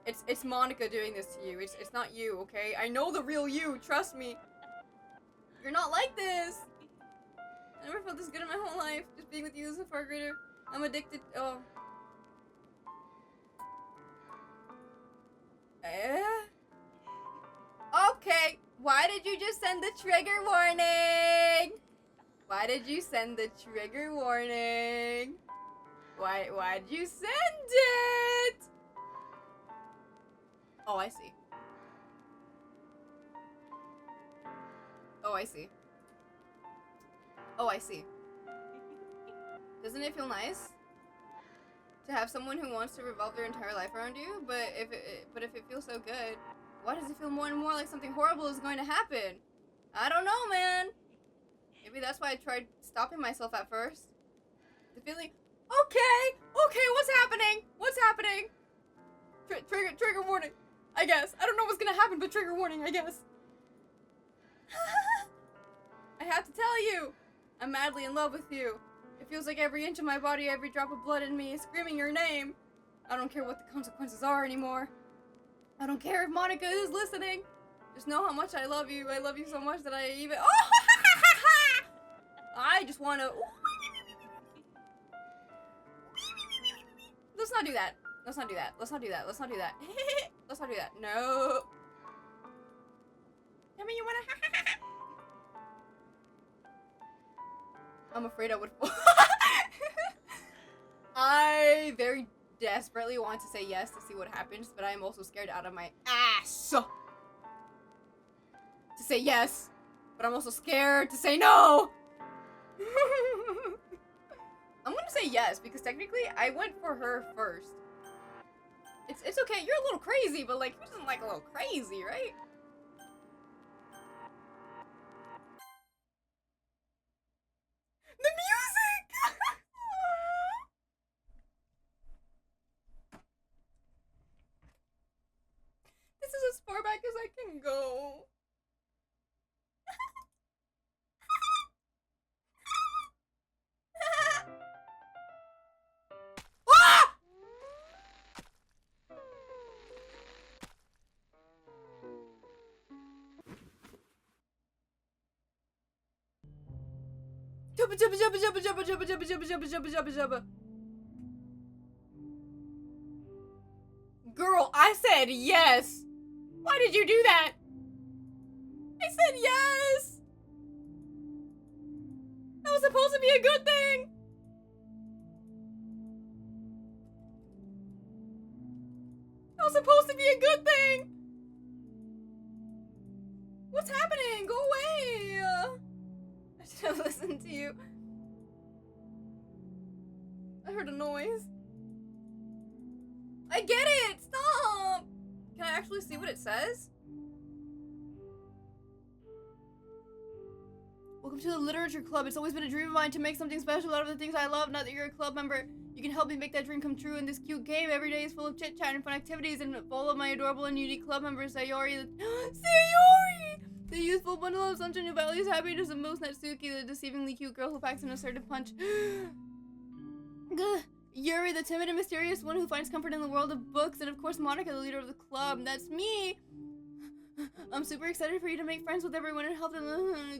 It's Monica doing this to you. It's not you, okay? I know the real you, trust me. You're not like this. I never felt this good in my whole life. Just being with you is a far greater. I'm addicted. Oh. Okay. Why did you just send the trigger warning? Why did you send the trigger warning? Why'd you send it? Oh, I see. Oh, I see. Oh, I see. Doesn't it feel nice to have someone who wants to revolve their entire life around you? But if it feels so good, why does it feel more and more like something horrible is going to happen? I don't know, man. Maybe that's why I tried stopping myself at first. The feeling. Okay, what's happening? What's happening? Trigger warning. I guess. I don't know what's gonna happen, but trigger warning, I guess. I have to tell you, I'm madly in love with you. It feels like every inch of my body, every drop of blood in me is screaming your name. I don't care what the consequences are anymore. I don't care if Monica is listening. Just know how much I love you. I love you so much that I even... Oh! I just want to... Let's not do that. Let's not do that. Let's not do that. Let's not do that. Let's not do that. No. Tell me you want to... I'm afraid I would... I very desperately want to say yes to see what happens, but I am also scared out of my ass to say yes, but I'm also scared to say no. I'm gonna say yes because technically I went for her first. It's okay. You're a little crazy, but like, who doesn't like a little crazy, right? The music. This is as far back as I can go. Ah! Jubba jubba jubba jubba jubba jubba jubba jubba jubba jubba jubba jubba. Girl, I said yes. Why did you do that? I said yes. That was supposed to be a good thing. That was supposed to be a good thing. What's happening? Go away. I should have listened to you. I heard a noise. I get it! Stop! Can I actually see what it says? Welcome to the literature club. It's always been a dream of mine to make something special out of the things I love. Now that you're a club member, you can help me make that dream come true in this cute game. Every day is full of chit chat and fun activities, and full of my adorable and unique club members. Sayori, Sayori, the youthful bundle of sunshine who values happiness, and most Natsuki, the deceivingly cute girl who packs an assertive punch. Yuri, the timid and mysterious one who finds comfort in the world of books, and of course Monica, the leader of the club. That's me. I'm super excited for you to make friends with everyone and help them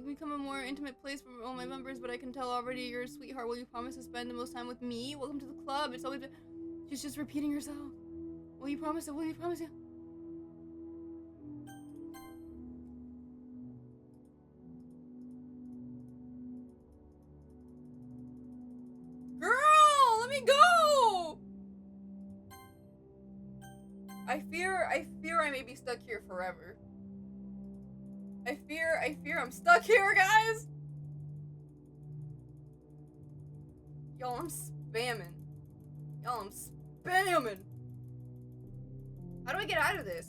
become a more intimate place for all my members, but I can tell already you're a sweetheart. Will you promise to spend the most time with me? Welcome to the club. It's always been... She's just repeating herself. Will you promise it? Will you promise it? Girl, let me go! I fear I may be stuck here forever. I fear I'm stuck here, guys! Y'all, I'm spamming. Y'all, I'm spamming. How do I get out of this?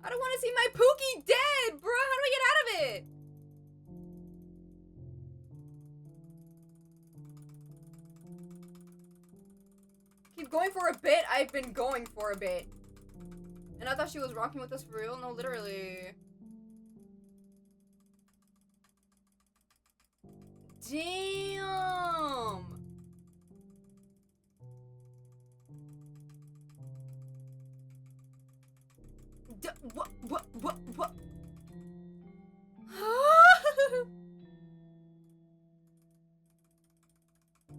I don't want to see my Pookie dead, bro! How do I get out of it? Keep going for a bit. I've been going for a bit. And I thought she was rocking with us for real. No, literally. Damn. What?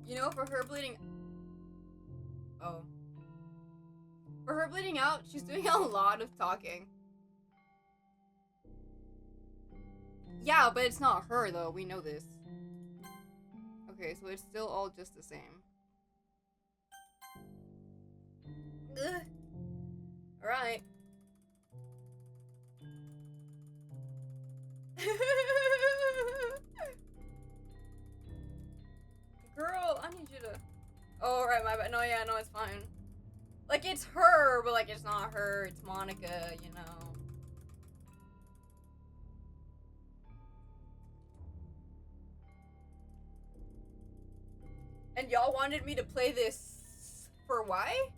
You know, for her bleeding... Oh. For her bleeding out, she's doing a lot of talking. Yeah, but it's not her, though. We know this. Okay, so it's still all just the same. Ugh. Alright. Girl, I need you to... Oh, right, my bad. No, yeah, no, it's fine. Like, it's her, but, like, it's not her. It's Monica, you know. And y'all wanted me to play this for why?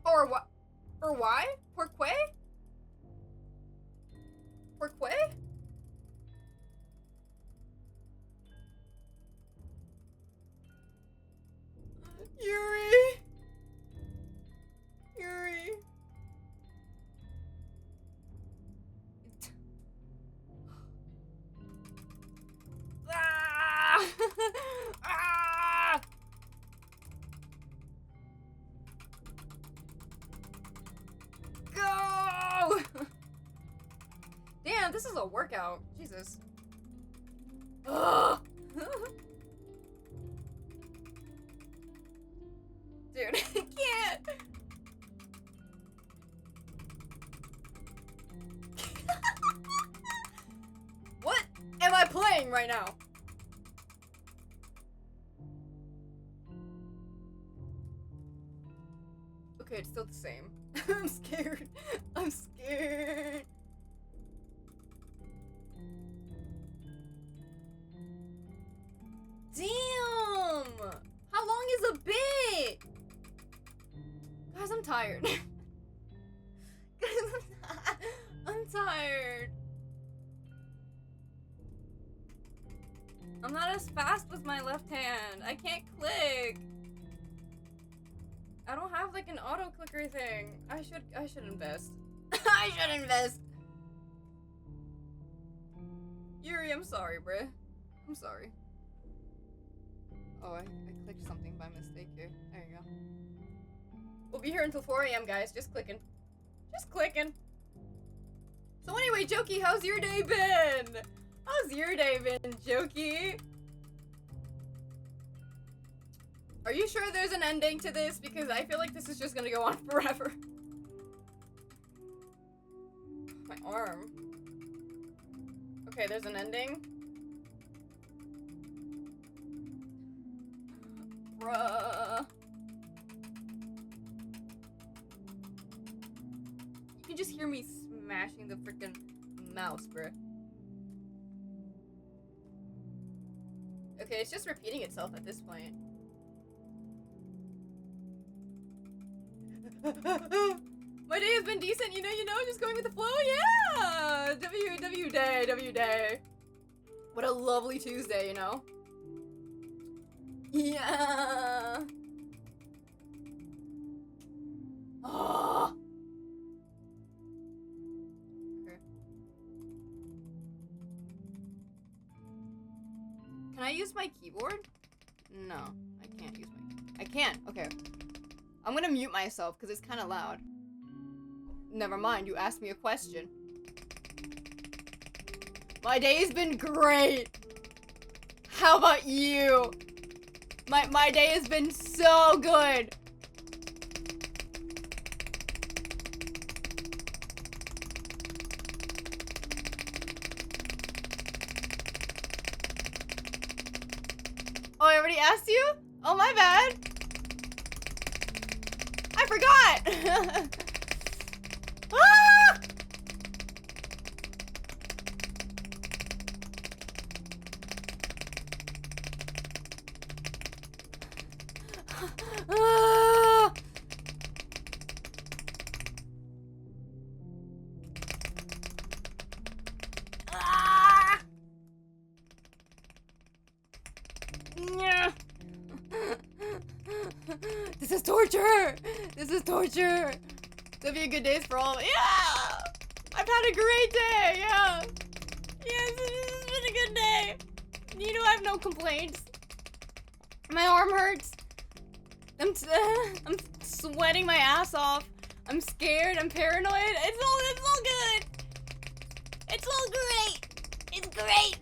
For what? For why? Pourquoi? Pourquoi? Yuri! Yuri! Ah! Ah! Go! Damn, this is a workout. Jesus. Ugh. Dude, I can't. What am I playing right now? Okay, it's still the same. I'm scared. I'm scared. Damn! How long is a bit? Guys, I'm tired. Guys, I'm tired. I'm not as fast with my left hand. I can't click. I don't have like an auto clicker thing. I should invest. I should invest. Yuri, I'm sorry, bruh. I'm sorry. Oh, I clicked something by mistake here. There you go. We'll be here until 4 a.m., guys. Just clicking. Just clicking. So anyway, Doki, how's your day been? How's your day been, Doki? Are you sure there's an ending to this? Because I feel like this is just gonna go on forever. My arm. Okay, there's an ending. Bruh. You can just hear me smashing the freaking mouse, bruh. okay, it's just repeating itself at this point. My day has been decent, you know, just going with the flow, yeah! W day. What a lovely Tuesday, you know? Yeah! Oh. Okay. Can I use my keyboard? No, I can't use my... I can't, okay. I'm gonna mute myself because it's kind of loud. Never mind, you asked me a question. My day's been great. How about you? My day has been so good. Oh, I already asked you? Oh, my bad. I forgot. Ah! Ah! Ah! Yeah. This is torture. This is torture. There'll be a good days for all. Yeah. I've had a great day. Yeah. Yes, this has been a good day. You know, I have no complaints. My arm hurts. I'm sweating my ass off. I'm scared. I'm paranoid. It's all good. It's all great. It's great.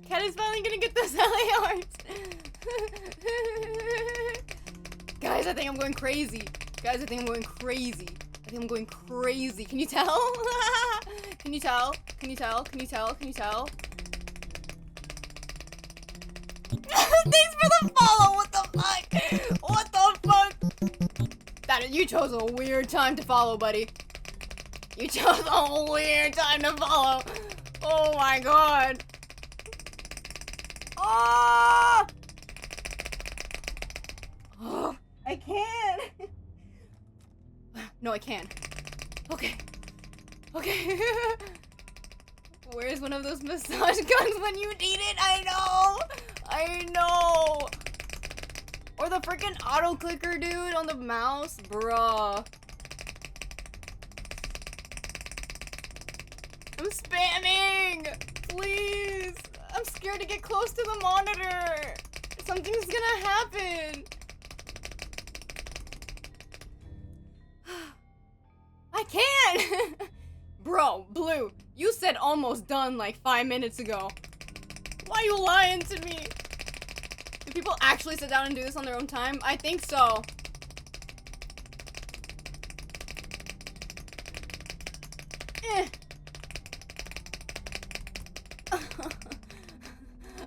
Cat is finally gonna get those LA arts. Guys, I think I'm going crazy. Guys, I think I'm going crazy. I think I'm going crazy. Can you tell? Can you tell? Can you tell? Can you tell? Can you tell? Thanks for the follow. What the fuck? What the fuck? You chose a weird time to follow, buddy. You chose a weird time to follow. Oh my god. Oh! Oh, I can't. No, I can. Okay. Okay. Where's one of those massage guns when you need it? I know. I know. Or the freaking auto clicker dude on the mouse, bruh. I'm spamming. Please. I'm scared to get close to the monitor. Something's gonna happen. I can't. Bro, Blue, you said almost done like 5 minutes ago. Why are you lying to me? Do people actually sit down and do this on their own time? I think so. Eh.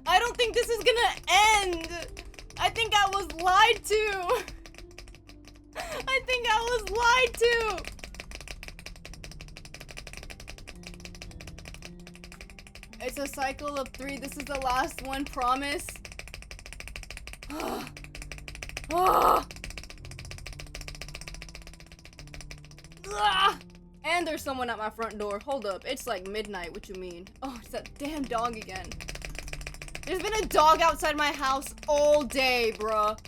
I don't think this is gonna end. I think I was lied to. I think I was lied to. It's a cycle of 3. This is the last one, promise. And there's someone at my front door. Hold up, it's like midnight, what you mean? Oh, it's that damn dog again. There's been a dog outside my house all day, bruh.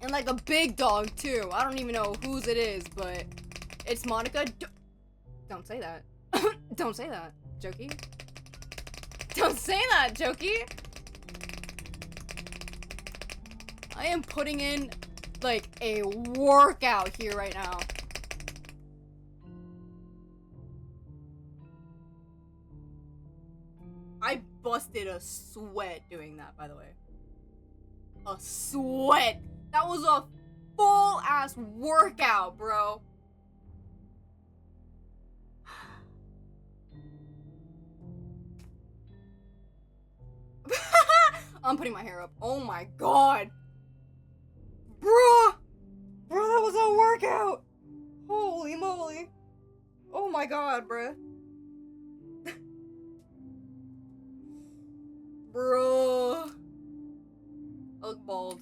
And like a big dog, too. I don't even know whose it is, but it's Monica. Don't say that. Don't say that, Doki. Don't say that, Doki. I am putting in, like, a workout here right now. I busted a sweat doing that, by the way. A sweat. That was a full-ass workout, bro. I'm putting my hair up. Oh my god. Bruh. Bro, that was a workout. Holy moly. Oh my god, bruh. Bro. I look bald.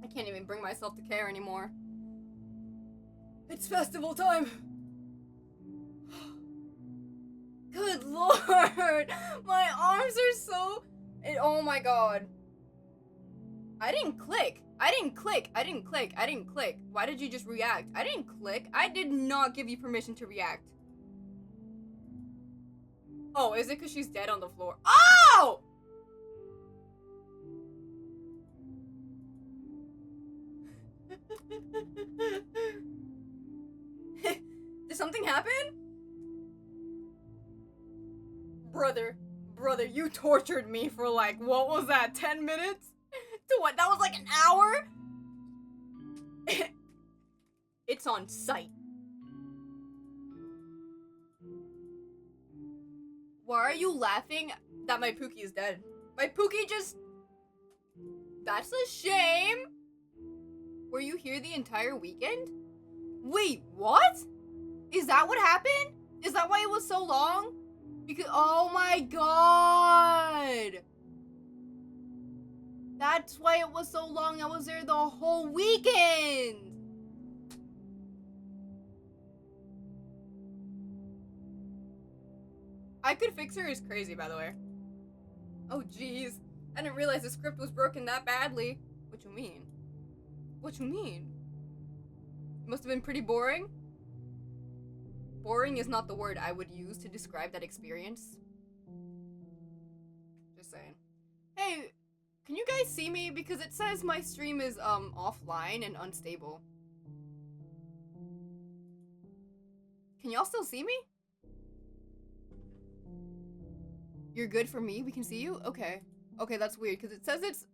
I can't even bring myself to care anymore. It's festival time. Good lord. My arms are so... oh my god. I didn't click. I didn't click. I didn't click. I didn't click. Why did you just react? I didn't click. I did not give you permission to react. Oh, is it because she's dead on the floor? Oh! Did something happen? Brother, you tortured me for like, what was that, 10 minutes? To what, that was like an hour? It's on sight. Why are you laughing that my Pookie is dead? My Pookie just... That's a shame. Were you here the entire weekend? Wait, what? Is that what happened? Is that why it was so long? Because, oh my god! That's why it was so long. I was there the whole weekend! I could fix her is crazy, by the way. Oh, jeez. I didn't realize the script was broken that badly. What you mean? What you mean? It must have been pretty boring? Boring is not the word I would use to describe that experience. Just saying. Hey, can you guys see me? Because it says my stream is, offline and unstable. Can y'all still see me? You're good for me? We can see you? Okay. Okay, that's weird, because it says it's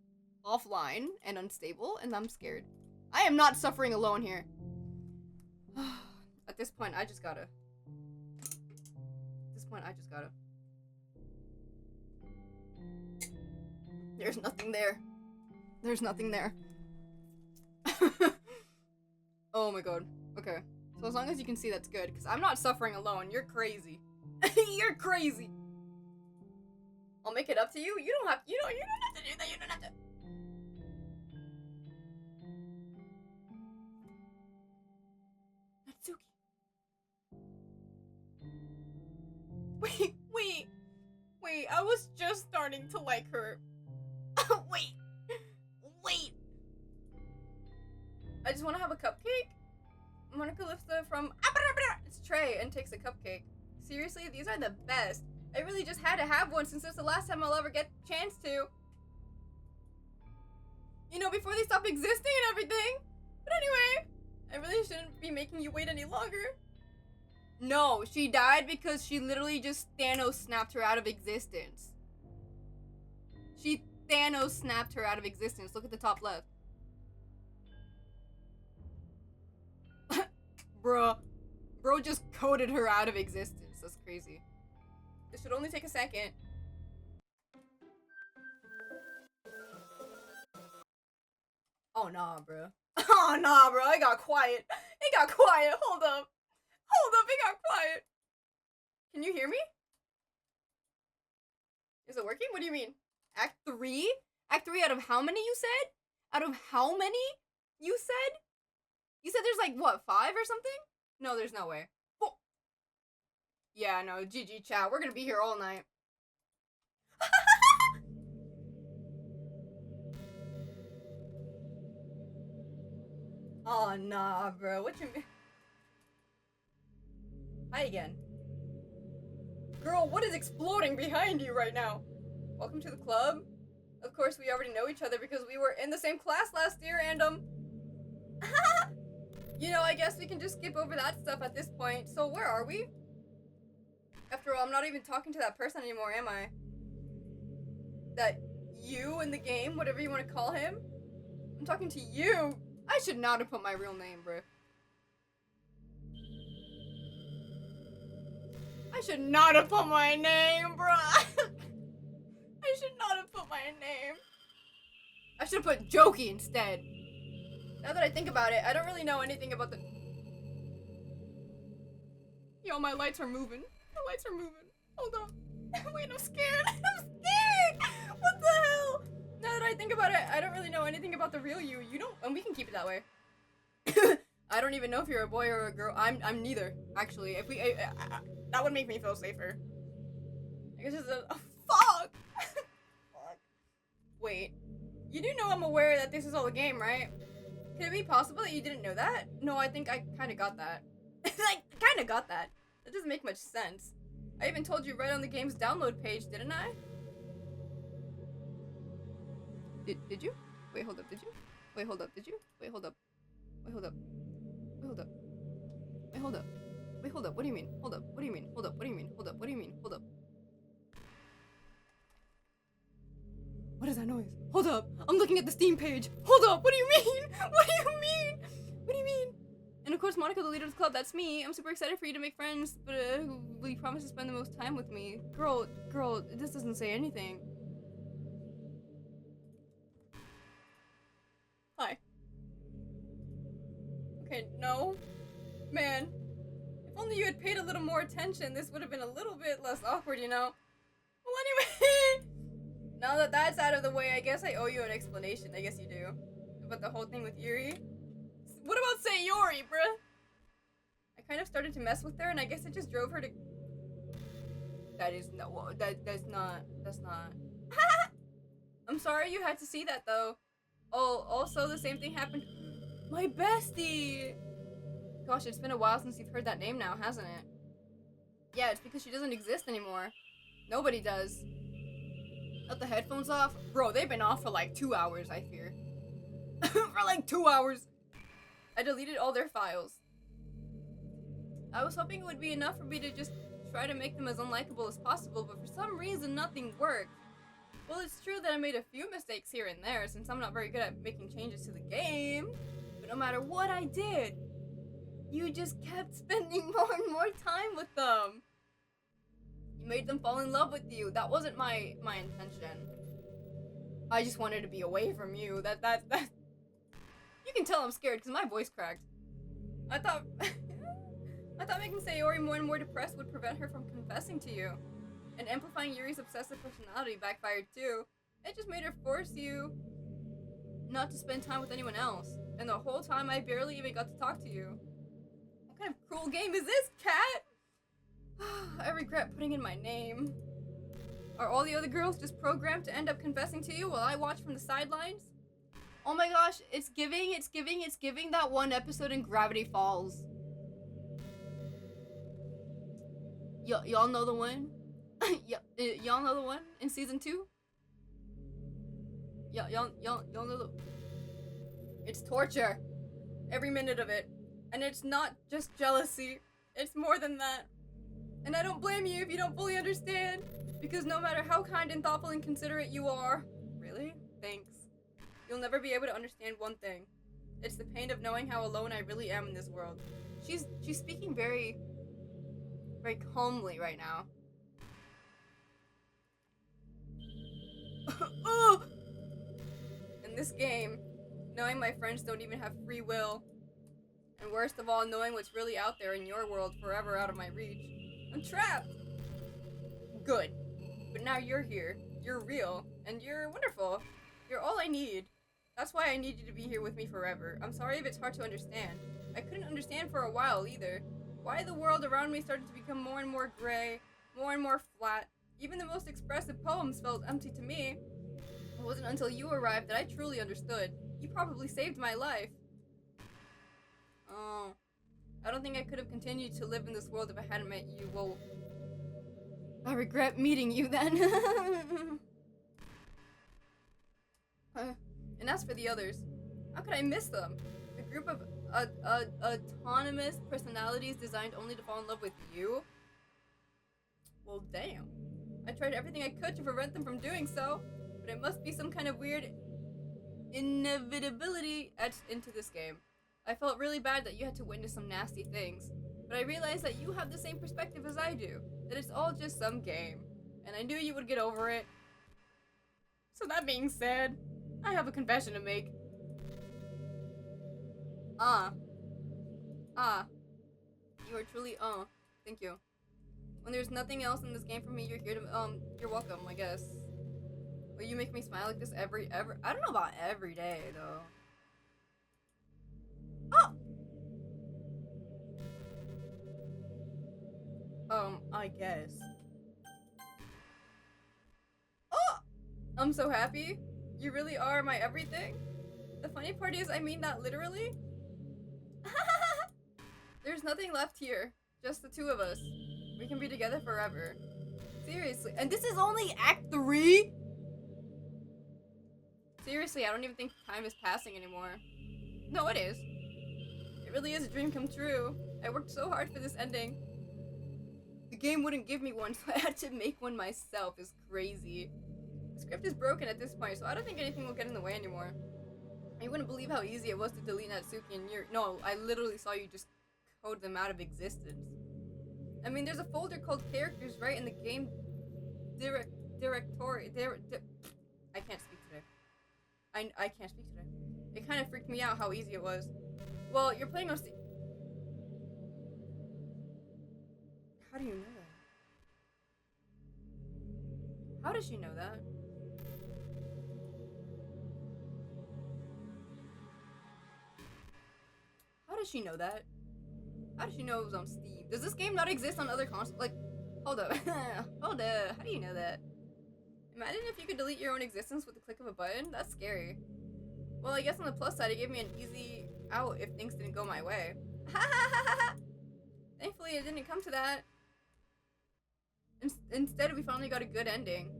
offline and unstable, and I'm scared. I am not suffering alone here. At this point, I just gotta. There's nothing there. There's nothing there. Oh my god. Okay. So as long as you can see, that's good, because I'm not suffering alone. You're crazy. You're crazy. I'll make it up to you. You don't have to do that. You don't have to. Natsuki. Wait. I was just starting to like her. Wait. I just want to have a cupcake. Monica lifts from its tray and takes a cupcake. Seriously, these are the best. I really just had to have one since it's the last time I'll ever get a chance to. You know, before they stop existing and everything. But anyway, I really shouldn't be making you wait any longer. No, she died because she literally just Thanos snapped her out of existence. She Thanos snapped her out of existence. Look at the top left. Bro just coded her out of existence. That's crazy. This should only take a second. Oh nah, bro. Oh nah, bro. It got quiet. Hold up. It got quiet. Can you hear me? Is it working? What do you mean? Act 3? Act 3 out of how many you said? Out of how many you said? You said there's like, what, 5 or something? No, there's no way. Oh. Yeah, no, GG chat. We're gonna be here all night. Oh, nah, bro. What you mean? Hi again. Girl, what is exploding behind you right now? Welcome to the club. Of course, we already know each other because we were in the same class last year, and, you know, I guess we can just skip over that stuff at this point. So, where are we? After all, I'm not even talking to that person anymore, am I? That you in the game, whatever you want to call him? I'm talking to you! I should not have put my real name, bro. I should not have put my name, bro. I should not have put my name. I should have put Doki instead. Now that I think about it, I don't really know anything about the... Yo, my lights are moving. Hold on. Wait, I'm scared. I'm scared. Now that I think about it, I don't really know anything about the real you. You don't, and we can keep it that way. I don't even know if you're a boy or a girl. I'm neither, actually. If we, that would make me feel safer. I guess it's a, oh, fuck! Fuck. Wait. You do know I'm aware that this is all a game, right? Could it be possible that you didn't know that? No, I think I kinda got that. I kinda got that. That doesn't make much sense. I even told you right on the game's download page, didn't I? Did you? Wait, hold up, did you? Wait, hold up, did you? Wait, hold up. Wait, hold up. Wait, hold up. Wait, hold up. Wait, hold up. What do you mean? Hold up. What do you mean? Hold up. What do you mean? Hold up. What do you mean? Hold up. What is that noise? Hold up. I'm looking at the Steam page. Hold up. What do you mean? What do you mean? What do you mean? And of course, Monica, the leader of the club, that's me. I'm super excited for you to make friends, but will you promise to spend the most time with me? Girl, this doesn't say anything. Hi. Okay, no. Man. If only you had paid a little more attention, this would have been a little bit less awkward, you know? Well, anyway. Now that that's out of the way, I guess I owe you an explanation. I guess you do. About the whole thing with Yuri. What about Sayori, bruh? I kind of started to mess with her, and I guess it just drove her to... that's not... I'm sorry you had to see that, though. Oh, also the same thing happened... My bestie! Gosh, it's been a while since you've heard that name now, hasn't it? Yeah, it's because she doesn't exist anymore. Nobody does. Got the headphones off? Bro, they've been off for like 2 hours, I fear. For like 2 hours. I deleted all their files. I was hoping it would be enough for me to just try to make them as unlikable as possible, but for some reason nothing worked. Well, it's true that I made a few mistakes here and there, since I'm not very good at making changes to the game. But no matter what I did, you just kept spending more and more time with them. You made them fall in love with you. That wasn't my intention. I just wanted to be away from you. That You can tell I'm scared because my voice cracked. I thought making Sayori more and more depressed would prevent her from confessing to you. And amplifying Yuri's obsessive personality backfired too. It just made her force you not to spend time with anyone else. And the whole time I barely even got to talk to you. What kind of cruel game is this, cat? I regret putting in my name. Are all the other girls just programmed to end up confessing to you while I watch from the sidelines? Oh my gosh, it's giving that one episode in Gravity Falls. Y'all know the one? Y'all know the one in season 2? Y'all know the... It's torture. Every minute of it. And it's not just jealousy. It's more than that. And I don't blame you if you don't fully understand. Because no matter how kind and thoughtful and considerate you are... Really? Thanks. You'll never be able to understand one thing. It's the pain of knowing how alone I really am in this world. She's speaking very calmly right now. In this game, knowing my friends don't even have free will, and worst of all, knowing what's really out there in your world forever out of my reach, I'm trapped. Good. But now you're here. You're real, and you're wonderful. You're all I need. That's why I need you to be here with me forever. I'm sorry if it's hard to understand. I couldn't understand for a while either. Why the world around me started to become more and more gray, more and more flat. Even the most expressive poems felt empty to me. It wasn't until you arrived that I truly understood. You probably saved my life. Oh. I don't think I could have continued to live in this world if I hadn't met you. Well, I regret meeting you then. And as for the others, how could I miss them? A group of autonomous personalities designed only to fall in love with you? Well, damn. I tried everything I could to prevent them from doing so, but it must be some kind of weird inevitability etched into this game. I felt really bad that you had to witness some nasty things, but I realized that you have the same perspective as I do, that it's all just some game, and I knew you would get over it. So that being said, I have a confession to make. You are truly, thank you. When there's nothing else in this game for me, you're here to, you're welcome, I guess. Will you make me smile like this every I don't know about every day though. Oh! I guess. Oh! I'm so happy. You really are my everything. The funny part is I mean that literally. There's nothing left here. Just the two of us. We can be together forever. Seriously. And this is only Act 3? Seriously, I don't even think time is passing anymore. No, it is. It really is a dream come true. I worked so hard for this ending. The game wouldn't give me one, so I had to make one myself. It's crazy. The script is broken at this point, so I don't think anything will get in the way anymore. You wouldn't believe how easy it was to delete Natsuki and Yuri. No, I literally saw you just code them out of existence. I mean, there's a folder called characters, right, in the game directory. I can't speak today. I can't speak today. It kind of freaked me out how easy it was. Well, you're playing on Steam. How do you know that? How does she know that? How does she know that? How does she know it was on Steam? Does this game not exist on other consoles? Like, hold up. Hold up. How do you know that? Imagine if you could delete your own existence with the click of a button. That's scary. Well, I guess on the plus side, it gave me an easy out if things didn't go my way. Thankfully, it didn't come to that. Instead, we finally got a good ending.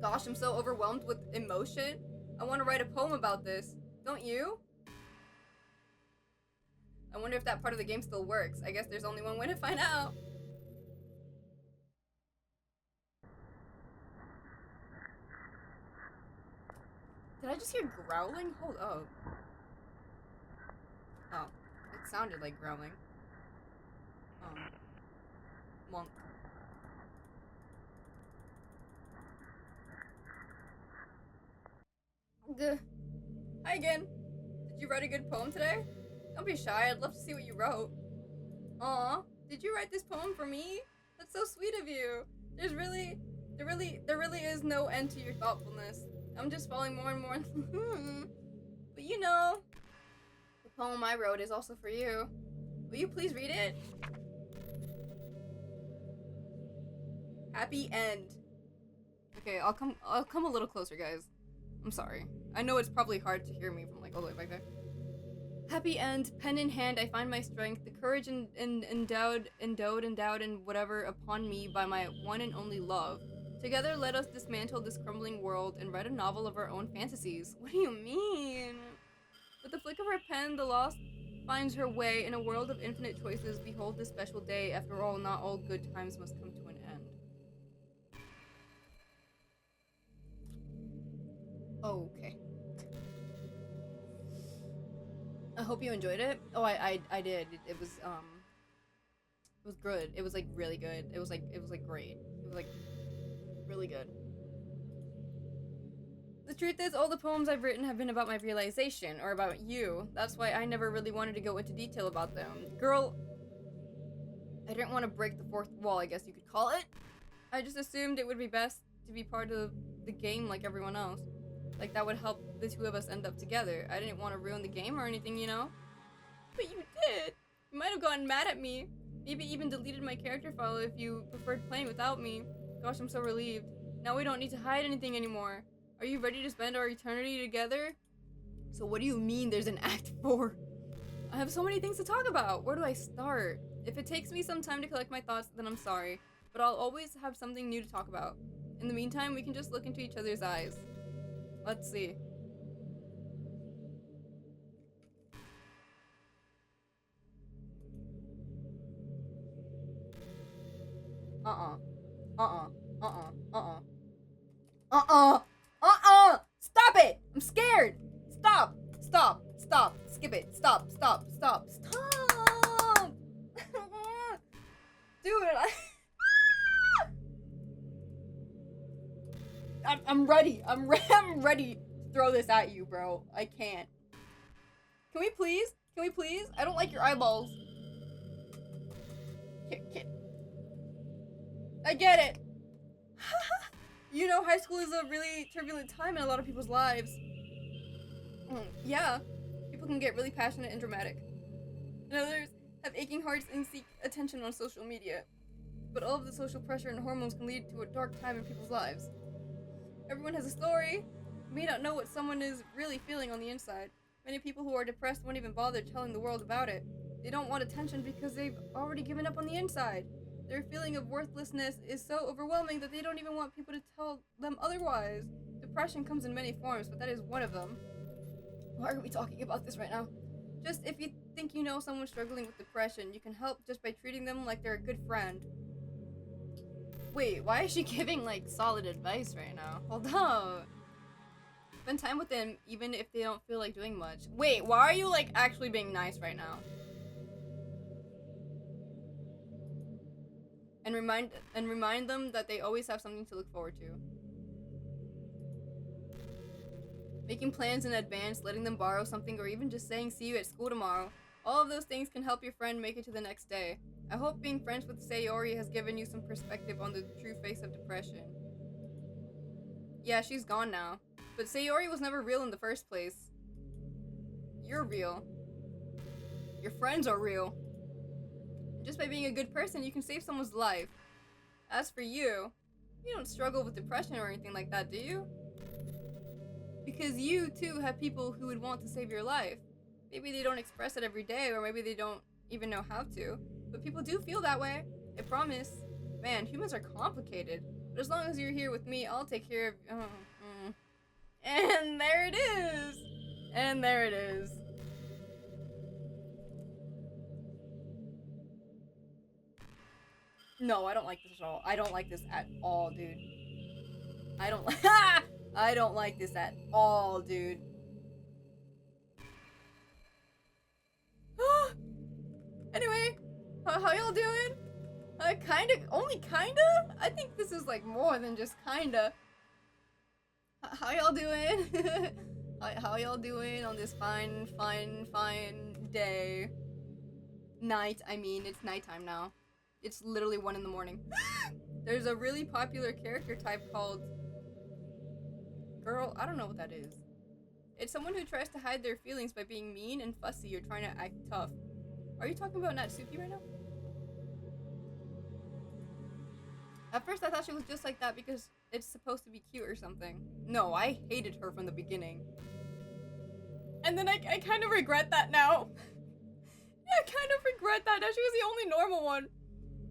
Gosh, I'm so overwhelmed with emotion. I want to write a poem about this. Don't you? I wonder if that part of the game still works. I guess there's only one way to find out. Did I just hear growling? Hold up. Oh, it sounded like growling. Monk. Gah. Hi again. Did you write a good poem today? Don't be shy, I'd love to see what you wrote. Aw, did you write this poem for me? That's so sweet of you. There really is no end to your thoughtfulness. I'm just falling more and more. But you know, the poem I wrote is also for you. Will you please read it? Happy end. Okay, I'll come a little closer, guys. I'm sorry. I know it's probably hard to hear me from like all the way back there. Happy end, pen in hand, I find my strength, the courage endowed and whatever upon me by my one and only love. Together let us dismantle this crumbling world and write a novel of our own fantasies. What do you mean? With the flick of her pen, the lost finds her way in a world of infinite choices. Behold this special day. After all, not all good times must come to an end. Okay. I hope you enjoyed it. Oh, I did. It was good. It was like really good. It was like great. It was like really good. The truth is, all the poems I've written have been about my realization, or about you. That's why I never really wanted to go into detail about them. Girl, I didn't want to break the fourth wall, I guess you could call it. I just assumed it would be best to be part of the game like everyone else. Like, that would help the two of us end up together. I didn't want to ruin the game or anything, you know? But you did! You might have gotten mad at me. Maybe even deleted my character file if you preferred playing without me. Gosh, I'm so relieved. Now we don't need to hide anything anymore. Are you ready to spend our eternity together? So what do you mean there's an Act 4? I have so many things to talk about. Where do I start? If it takes me some time to collect my thoughts, then I'm sorry. But I'll always have something new to talk about. In the meantime, we can just look into each other's eyes. Let's see. Stop it! I'm scared! Stop! Skip it. Stop! Dude, I'm ready. I'm ready to throw this at you, bro. I can't. Can we please? I don't like your eyeballs. I get it. You know, high school is a really turbulent time in a lot of people's lives. Yeah, people can get really passionate and dramatic. And others have aching hearts and seek attention on social media. But all of the social pressure and hormones can lead to a dark time in people's lives. Everyone has a story. You may not know what someone is really feeling on the inside. Many people who are depressed won't even bother telling the world about it. They don't want attention because they've already given up on the inside. Their feeling of worthlessness is so overwhelming that they don't even want people to tell them otherwise. Depression comes in many forms, but that is one of them. Why are we talking about this right now? Just if you think you know someone struggling with depression, you can help just by treating them like they're a good friend. Wait, why is she giving like solid advice right now? Hold up. Spend time with them even if they don't feel like doing much. Wait, why are you like actually being nice right now? And remind them that they always have something to look forward to. Making plans in advance, letting them borrow something, or even just saying see you at school tomorrow. All of those things can help your friend make it to the next day. I hope being friends with Sayori has given you some perspective on the true face of depression. Yeah, she's gone now. But Sayori was never real in the first place. You're real. Your friends are real. And just by being a good person, you can save someone's life. As for you, you don't struggle with depression or anything like that, do you? Because you, too, have people who would want to save your life. Maybe they don't express it every day, or maybe they don't even know how to. But people do feel that way. I promise. Man, humans are complicated. But as long as you're here with me, I'll take care of... And there it is! And there it is. No, I don't like this at all. I don't like this at all, dude. I don't like... I don't like this at all, dude. Anyway, how y'all doing? Only kinda? I think this is like more than just kinda. How y'all doing? How y'all doing on this fine day? Night, I mean, it's nighttime now. It's literally 1 in the morning. There's a really popular character type called... Girl, I don't know what that is. It's someone who tries to hide their feelings by being mean and fussy or trying to act tough. Are you talking about Natsuki right now? At first I thought she was just like that because it's supposed to be cute or something. No, I hated her from the beginning. And then I kind of regret that now. Yeah, I kind of regret that. Now she was the only normal one.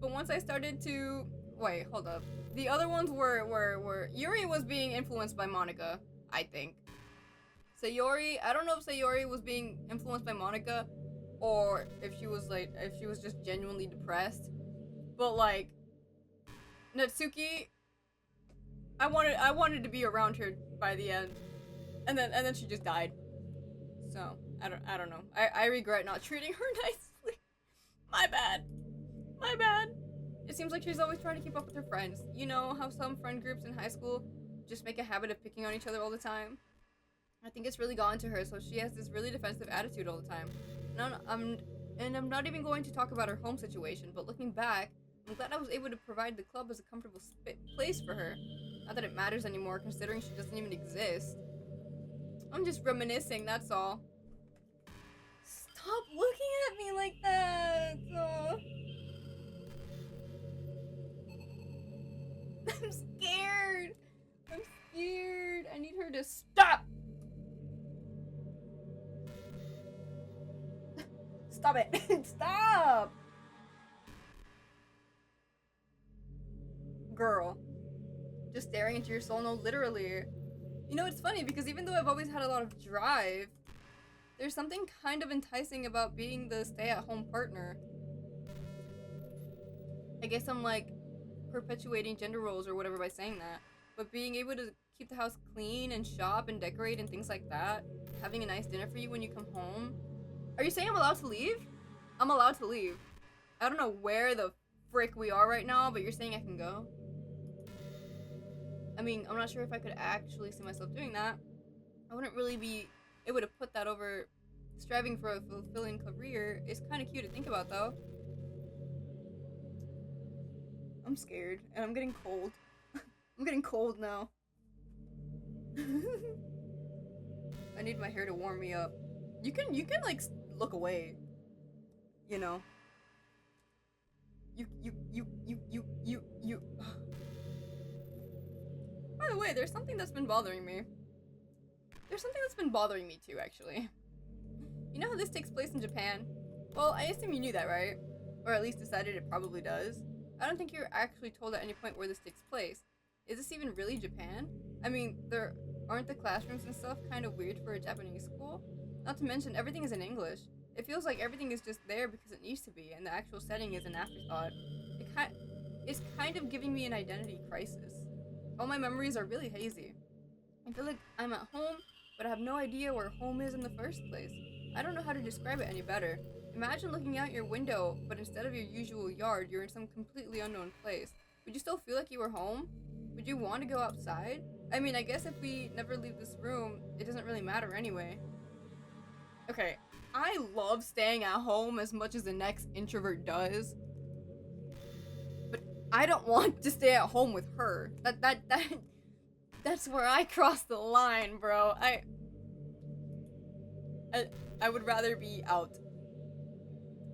But once I started to... Wait, hold up. The other ones were... Yuri was being influenced by Monica, I think. Sayori, I don't know if Sayori was being influenced by Monica or if she was just genuinely depressed. But like Natsuki, I wanted to be around her by the end. And then she just died. So, I don't know. I regret not treating her nicely. My bad. My bad. It seems like she's always trying to keep up with her friends. You know how some friend groups in high school just make a habit of picking on each other all the time? I think it's really gotten to her, so she has this really defensive attitude all the time. I'm not even going to talk about her home situation, but looking back, I'm glad I was able to provide the club as a comfortable place for her. Not that it matters anymore, considering she doesn't even exist. I'm just reminiscing, that's all. Stop looking at me like that! Oh. I'm scared! I'm scared! I need her to stop! Stop it! Stop! Girl. Just staring into your soul, no, literally. You know, it's funny because even though I've always had a lot of drive, there's something kind of enticing about being the stay-at-home partner. I guess I'm like perpetuating gender roles or whatever by saying that. But being able to keep the house clean and shop and decorate and things like that, having a nice dinner for you when you come home. Are you saying I'm allowed to leave? I'm allowed to leave. I don't know where the frick we are right now, but you're saying I can go? I mean, I'm not sure if I could actually see myself doing that. I wouldn't really be able to put that over striving for a fulfilling career. It's kind of cute to think about, though. I'm scared, and I'm getting cold. I'm getting cold now. I need my hair to warm me up. You can like look away. You know. You. By the way, there's something that's been bothering me. There's something that's been bothering me too, actually. You know how this takes place in Japan? Well, I assume you knew that, right? Or at least decided it probably does. I don't think you're actually told at any point where this takes place. Is this even really Japan? I mean, aren't the classrooms and stuff kind of weird for a Japanese school? Not to mention, everything is in English. It feels like everything is just there because it needs to be, and the actual setting is an afterthought. It's kind of giving me an identity crisis. All my memories are really hazy. I feel like I'm at home, but I have no idea where home is in the first place. I don't know how to describe it any better. Imagine looking out your window, but instead of your usual yard, you're in some completely unknown place. Would you still feel like you were home? Would you want to go outside? I mean, I guess if we never leave this room, it doesn't really matter anyway. Okay, I love staying at home as much as the next introvert does. But I don't want to stay at home with her. That's where I cross the line, bro. I would rather be out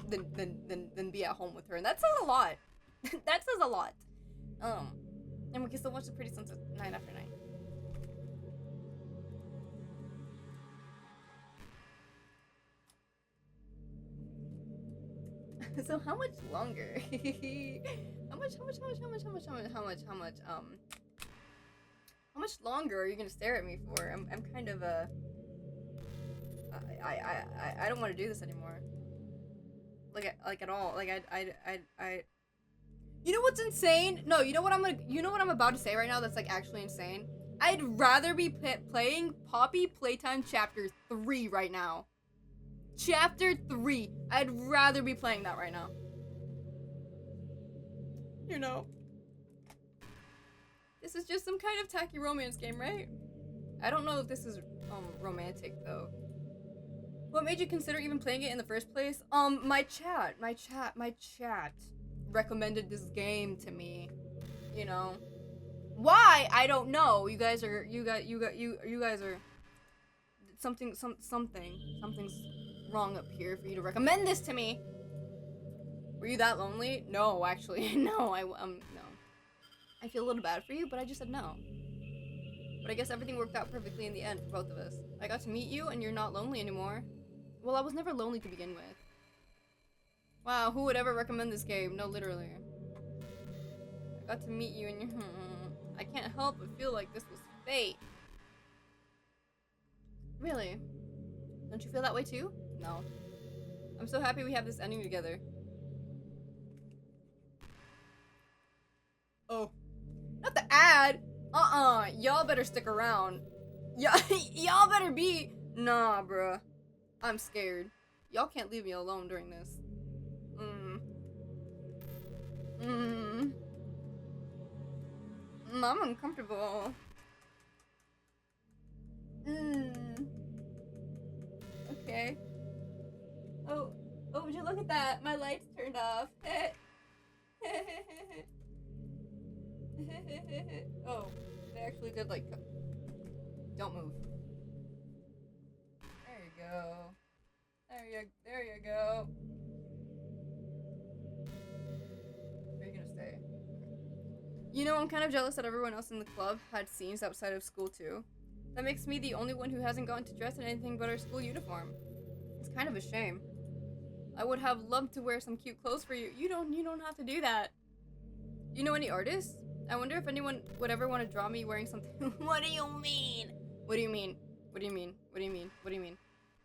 than be at home with her, and that says a lot. That says a lot. And we can still watch the pretty sunset night after night. So how much longer? How much longer are you gonna stare at me for? I'm kind of I don't want to do this anymore. Like at all. Like I. You know what's insane? No, you know what I'm about to say right now that's like actually insane? I'd rather be playing Poppy Playtime Chapter 3 right now. Chapter 3. I'd rather be playing that right now. You know. This is just some kind of tacky romance game, right? I don't know if this is romantic though. What made you consider even playing it in the first place? My chat recommended this game to me. You know. Why? I don't know. You guys are something's wrong up here for you to recommend this to me. Were you that lonely? No, actually. No, no. I feel a little bad for you, but I just said no. But I guess everything worked out perfectly in the end for both of us. I got to meet you and you're not lonely anymore. Well, I was never lonely to begin with. Wow, who would ever recommend this game? No, literally. I got to meet you and you're I can't help but feel like this was fate. Really? Don't you feel that way too? No. I'm so happy we have this ending together. Oh. Not the ad! Y'all better stick around. Y'all better be... Nah, bruh. I'm scared. Y'all can't leave me alone during this. I'm uncomfortable. Okay. Oh, would you look at that? My lights turned off. Oh, they actually did like... Don't move. There you go. There you go. Where are you gonna stay? You know, I'm kind of jealous that everyone else in the club had scenes outside of school too. That makes me the only one who hasn't gotten to dress in anything but our school uniform. It's kind of a shame. I would have loved to wear some cute clothes for you. You don't have to do that. You know any artists? I wonder if anyone would ever want to draw me wearing something. What do you mean? What do you mean? What do you mean? What do you mean? What do you mean?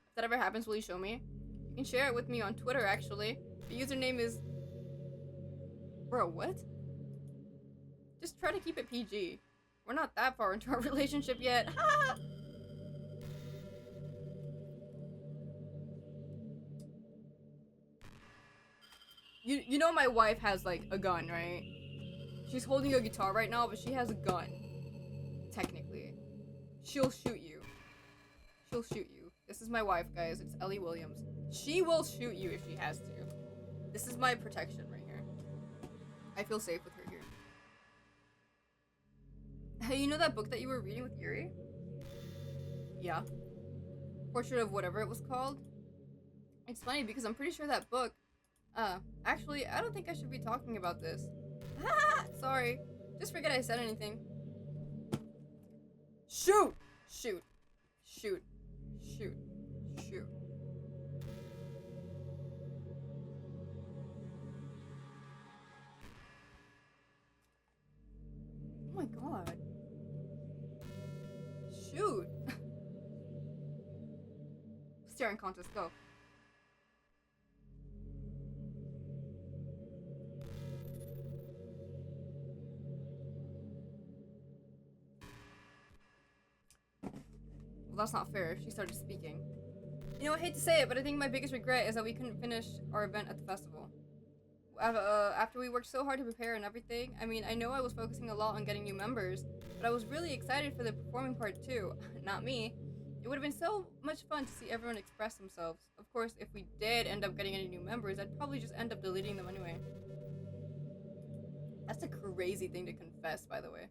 If that ever happens, will you show me? You can share it with me on Twitter, actually. The username is... Bro, what? Just try to keep it PG. We're not that far into our relationship yet. You know my wife has, like, a gun, right? She's holding a guitar right now, but she has a gun. Technically. She'll shoot you. She'll shoot you. This is my wife, guys. It's Ellie Williams. She will shoot you if she has to. This is my protection right here. I feel safe with her here. Hey, you know that book that you were reading with Yuri? Yeah. Portrait of whatever it was called? It's funny because I'm pretty sure that book, actually, I don't think I should be talking about this. Sorry. Just forget I said anything. Shoot! Shoot. Shoot. Shoot. Shoot. Oh my god. Shoot. Staring contest, go. Well, that's not fair. She started speaking. You know, I hate to say it, but I think my biggest regret is that we couldn't finish our event at the festival. After we worked so hard to prepare and everything, I mean, I know I was focusing a lot on getting new members, but I was really excited for the performing part too. Not me. It would have been so much fun to see everyone express themselves. Of course, if we did end up getting any new members, I'd probably just end up deleting them anyway. That's a crazy thing to confess, by the way.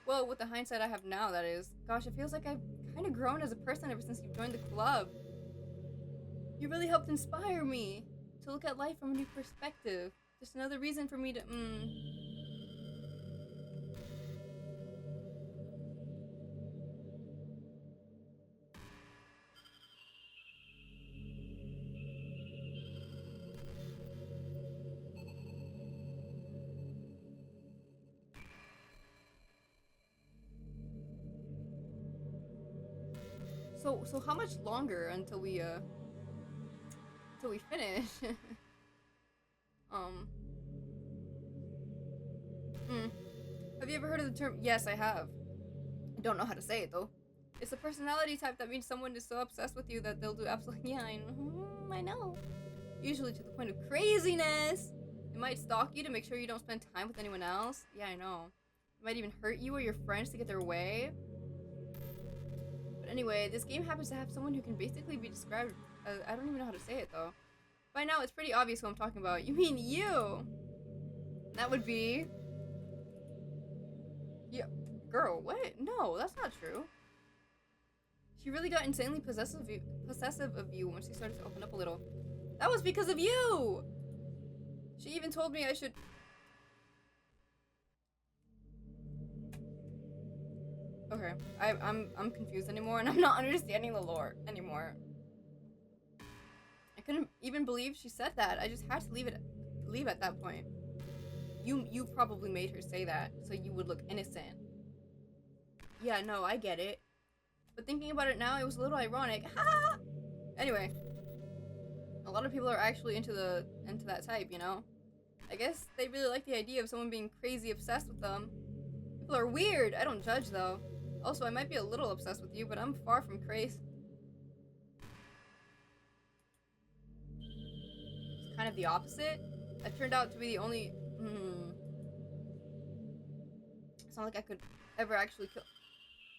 Well, with the hindsight I have now, that is. Gosh, it feels like I've kind of grown as a person ever since you've joined the club. You really helped inspire me to look at life from a new perspective. Just another reason for me to, So how much longer until we finish? Have you ever heard of the term? Yes, I have. I don't know how to say it though. It's a personality type that means someone is so obsessed with you that they'll do absolutely. Yeah, I know. Usually to the point of craziness. It might stalk you to make sure you don't spend time with anyone else. Yeah, I know. It might even hurt you or your friends to get their way. But anyway, this game happens to have someone who can basically be described as, I don't even know how to say it though. By now, it's pretty obvious who I'm talking about. You mean you? That would be... Yeah, girl, what? No, that's not true. She really got insanely possessive of you when she started to open up a little. That was because of you! She even told me I should... Okay, I'm confused anymore, and I'm not understanding the lore anymore. I couldn't even believe she said that. I just had to leave at that point. You probably made her say that so you would look innocent. Yeah, no, I get it. But thinking about it now, it was a little ironic. Ha! Anyway, a lot of people are actually into that type, you know? I guess they really like the idea of someone being crazy obsessed with them. People are weird. I don't judge though. Also, I might be a little obsessed with you, but I'm far from crazy. It's kind of the opposite. I turned out to be the only... It's not like I could ever actually kill...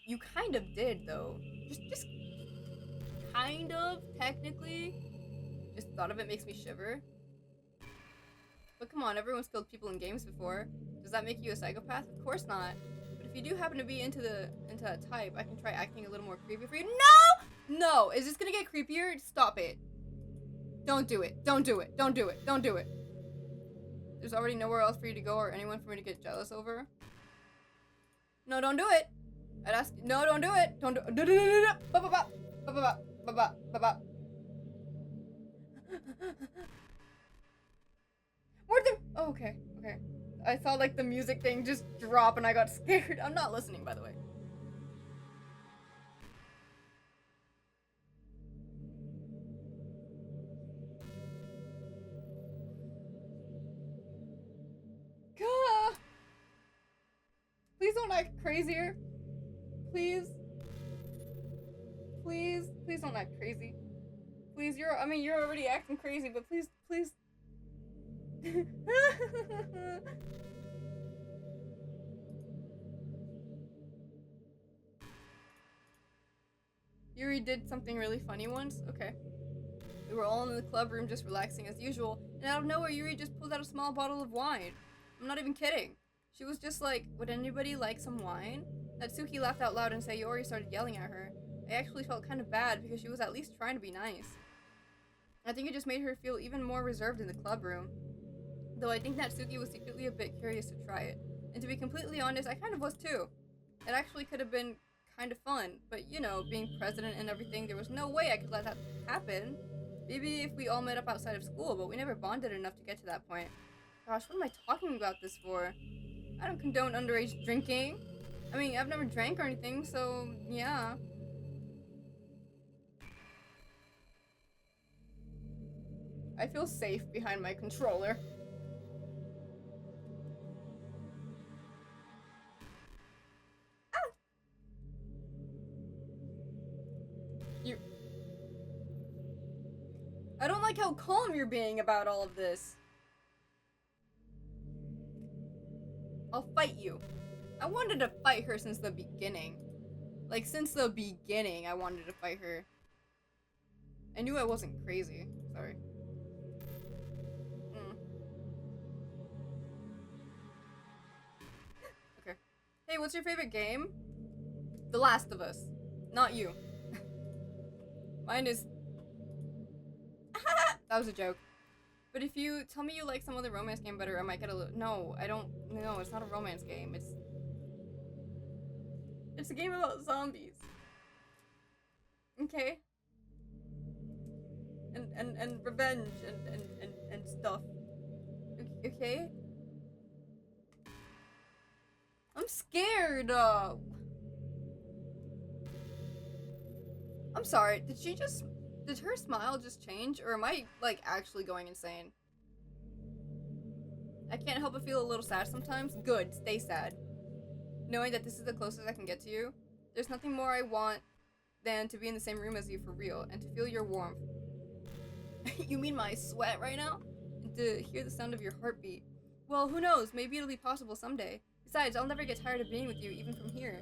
You kind of did, though. Just kind of, technically. Just thought of it makes me shiver. But come on, everyone's killed people in games before. Does that make you a psychopath? Of course not. But if you do happen to be into that type, I can try acting a little more creepy for you. No! No! Is this gonna get creepier? Stop it. Don't do it. Don't do it. Don't do it. Don't do it. There's already nowhere else for you to go or anyone for me to get jealous over. No, don't do it. I'd ask. No, don't do it. Don't do it. Where'd the... Oh, okay. Okay. I saw like the music thing just drop and I got scared. I'm not listening, by the way. Gah! Please don't act crazier. Please. Please. Please don't act crazy. Please, you're already acting crazy, but please, please. Yuri did something really funny once. Okay. We were all in the club room just relaxing as usual, and out of nowhere Yuri just pulled out a small bottle of wine. I'm not even kidding. She was just like, would anybody like some wine? Natsuki laughed out loud and Sayori started yelling at her. I actually felt kind of bad because she was at least trying to be nice. I think it just made her feel even more reserved in the club room. Though I think Natsuki was secretly a bit curious to try it. And to be completely honest, I kind of was too. It actually could have been kind of fun, but you know, being president and everything, there was no way I could let that happen. Maybe if we all met up outside of school, but we never bonded enough to get to that point. Gosh, what am I talking about this for? I don't condone underage drinking. I mean, I've never drank or anything, so yeah. I feel safe behind my controller. Ah! I don't like how calm you're being about all of this. I'll fight you. I wanted to fight her since the beginning. Like, since the beginning, I wanted to fight her. I knew I wasn't crazy. Sorry. Okay. Hey, what's your favorite game? The Last of Us. Not you. Mine is... That was a joke. But if you tell me you like some other romance game better, I might get a little... No, I don't... No, it's not a romance game. It's a game about zombies. Okay? And revenge and stuff. Okay? I'm scared. I'm sorry. Did her smile just change? Or am I, like, actually going insane? I can't help but feel a little sad sometimes. Good, stay sad. Knowing that this is the closest I can get to you. There's nothing more I want than to be in the same room as you for real, and to feel your warmth. You mean my sweat right now? And to hear the sound of your heartbeat. Well, who knows? Maybe it'll be possible someday. Besides, I'll never get tired of being with you, even from here.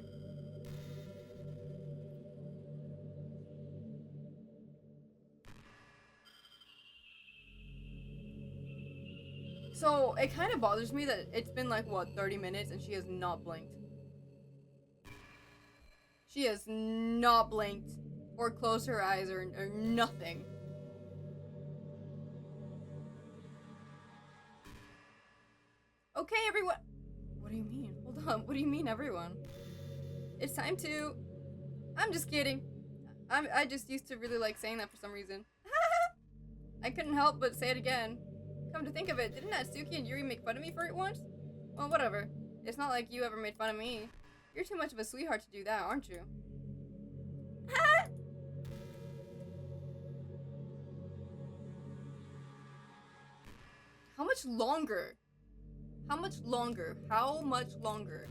So, it kind of bothers me that it's been like, what, 30 minutes and she has not blinked. She has not blinked or closed her eyes or nothing. Okay, everyone. What do you mean? Hold on. What do you mean, everyone? It's time to... I'm just kidding. I just used to really like saying that for some reason. I couldn't help but say it again. Come to think of it, didn't Natsuki and Yuri make fun of me for it once? Well, whatever. It's not like you ever made fun of me. You're too much of a sweetheart to do that, aren't you? How much longer? How much longer? How much longer?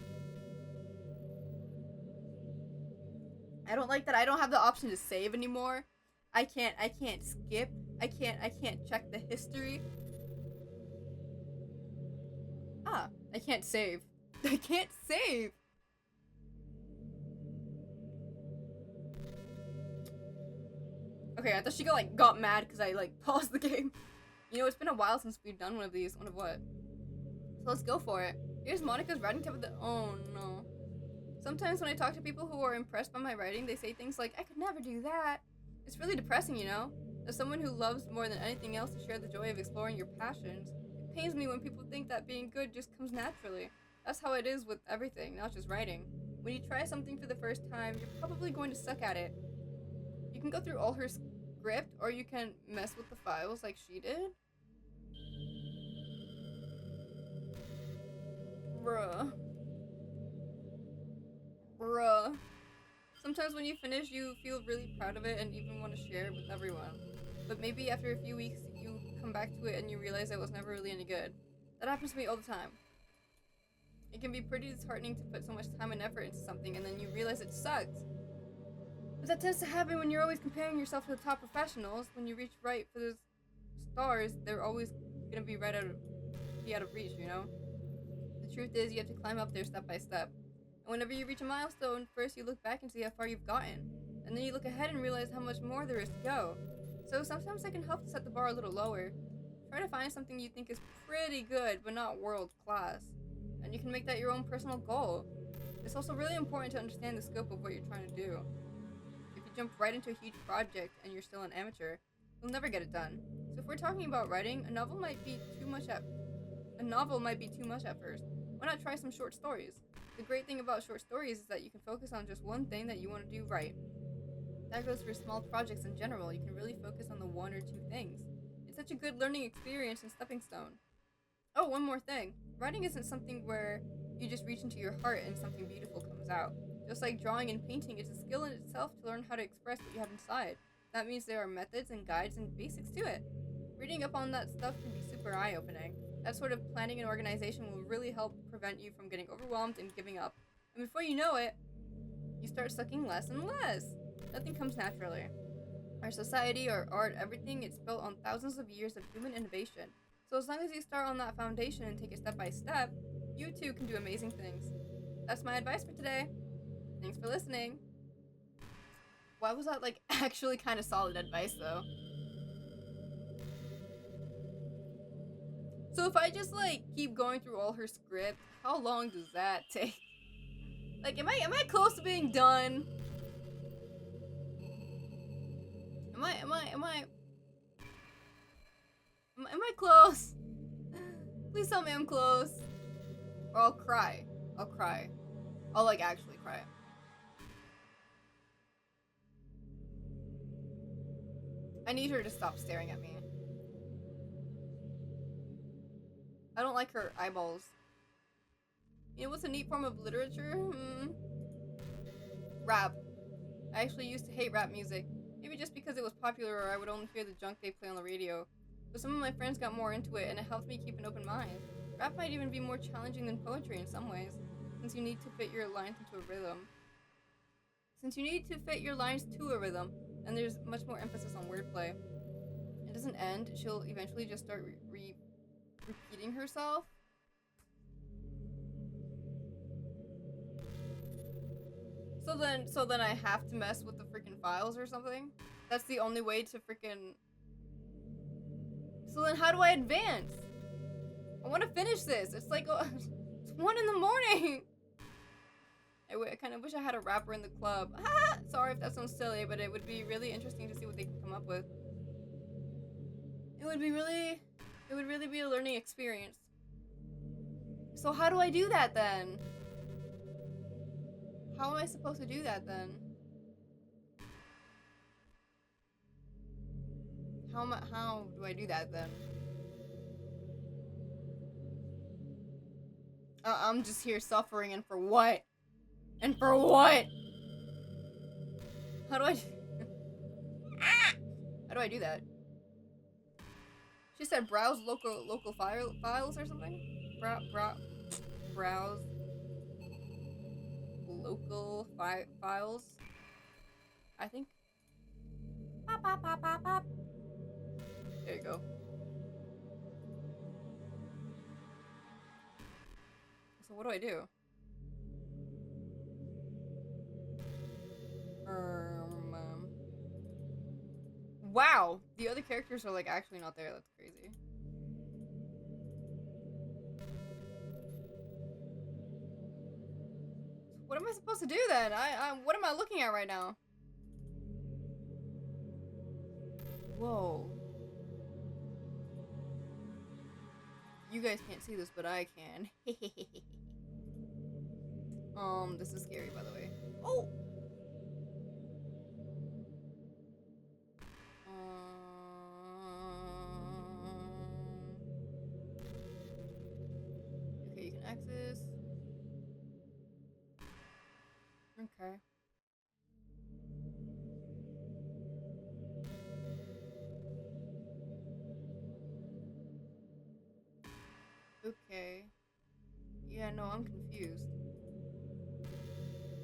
I don't like that I don't have the option to save anymore. I can't skip. I can't check the history. Ah, I can't save. I can't save. Okay, I thought she got mad because I paused the game. You know, it's been a while since we've done one of these. One of what? So let's go for it. Here's Monica's writing tab with the... Oh, no. Sometimes when I talk to people who are impressed by my writing, they say things like, I could never do that. It's really depressing, you know? As someone who loves more than anything else to share the joy of exploring your passions, it pains me when people think that being good just comes naturally. That's how it is with everything, not just writing. When you try something for the first time, you're probably going to suck at it. You can go through all her script, or you can mess with the files like she did. Bruh. Sometimes when you finish, you feel really proud of it and even want to share it with everyone. But maybe after a few weeks, you come back to it and you realize it was never really any good. That happens to me all the time. It can be pretty disheartening to put so much time and effort into something and then you realize it sucks. But that tends to happen when you're always comparing yourself to the top professionals. When you reach right for those stars, they're always gonna be out of reach, you know? The truth is, you have to climb up there step by step. And whenever you reach a milestone, first you look back and see how far you've gotten. And then you look ahead and realize how much more there is to go. So sometimes it can help to set the bar a little lower. Try to find something you think is pretty good, but not world class. And you can make that your own personal goal. It's also really important to understand the scope of what you're trying to do. If you jump right into a huge project and you're still an amateur, you'll never get it done. So if we're talking about writing, a novel might be too much at first. Why not try some short stories? The great thing about short stories is that you can focus on just one thing that you want to do right. That goes for small projects in general. You can really focus on the one or two things. It's such a good learning experience and stepping stone. Oh, one more thing. Writing isn't something where you just reach into your heart and something beautiful comes out. Just like drawing and painting, it's a skill in itself to learn how to express what you have inside. That means there are methods and guides and basics to it. Reading up on that stuff can be super eye-opening. That sort of planning and organization will really help prevent you from getting overwhelmed and giving up. And before you know it, you start sucking less and less. Nothing comes naturally. Our society, our art, everything, it's built on thousands of years of human innovation. So as long as you start on that foundation and take it step by step, you too can do amazing things. That's my advice for today. Thanks for listening. Why was that like actually kind of solid advice though? So if I just like keep going through all her script, how long does that take? Like am I close to being done? Am I close? Please tell me I'm close. Or I'll cry. I'll cry. I'll like actually cry. I need her to stop staring at me. I don't like her eyeballs. You know what's a neat form of literature? Rap. I actually used to hate rap music. Maybe just because it was popular or I would only hear the junk they play on the radio. But some of my friends got more into it and it helped me keep an open mind. Rap might even be more challenging than poetry in some ways, since you need to fit your lines into a rhythm. And there's much more emphasis on wordplay. It doesn't end, she'll eventually just start repeating herself. So then I have to mess with the freaking files or something? That's the only way to freaking... So then how do I advance? I want to finish this. It's like, it's 1 in the morning. I kind of wish I had a rapper in the club. Sorry if that sounds silly, but it would be really interesting to see what they can come up with. It would really be a learning experience. So how do I do that then? How am I supposed to do that then? How do I do that then? I'm just here suffering, and for what? And for what? How do I... How do I do that? She said browse local files or something? Browse local files? I think. Pop. There you go. So what do I do? Wow! The other characters are like actually not there. That's crazy. What am I supposed to do then? What am I looking at right now? Whoa. You guys can't see this, but I can. This is scary, by the way. Oh! Okay, you can access. Okay. Okay. Yeah, no, I'm confused.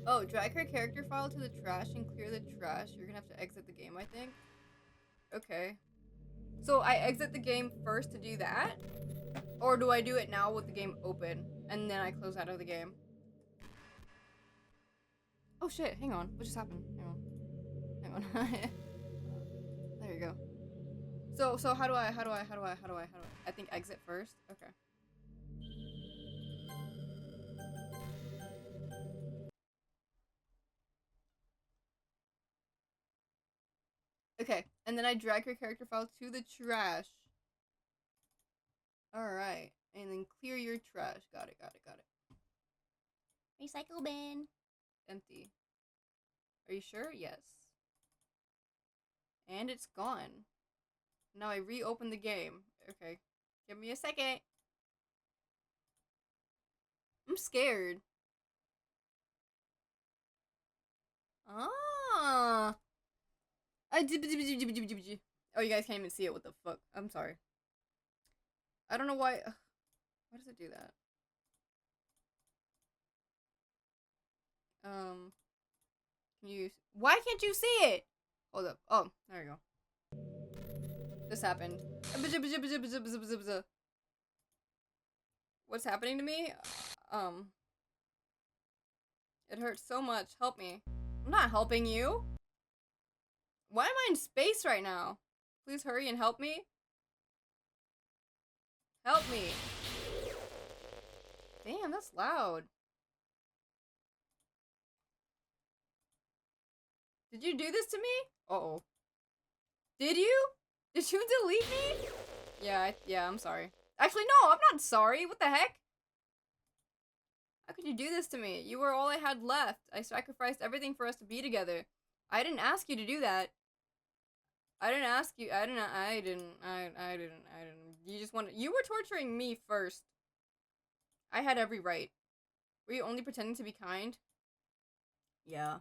Oh, drag her character file to the trash and clear the trash. You're gonna have to exit the game, I think. Okay. So I exit the game first to do that? Or do I do it now with the game open and then I close out of the game? Oh shit, hang on. What just happened? Hang on. There you go. So how do I I think exit first? Okay. Okay, and then I drag your character file to the trash. Alright, and then clear your trash. Got it. Recycle bin. Empty. Are you sure? Yes. And it's gone. Now I reopen the game. Okay, give me a second. I'm scared. Ah. Oh, you guys can't even see it. What the fuck? I'm sorry. I don't know why. Why does it do that? Can you? Why can't you see it? Hold up. Oh, there you go. This happened. What's happening to me? It hurts so much. Help me. I'm not helping you. Why am I in space right now? Please hurry and help me. Help me. Damn, that's loud. Did you do this to me? Uh-oh. Did you? Did you delete me? Yeah, I'm sorry. Actually, no, I'm not sorry. What the heck? How could you do this to me? You were all I had left. I sacrificed everything for us to be together. I didn't ask you to do that. I didn't ask you. I didn't. You just wanted. You were torturing me first. I had every right. Were you only pretending to be kind? Yeah.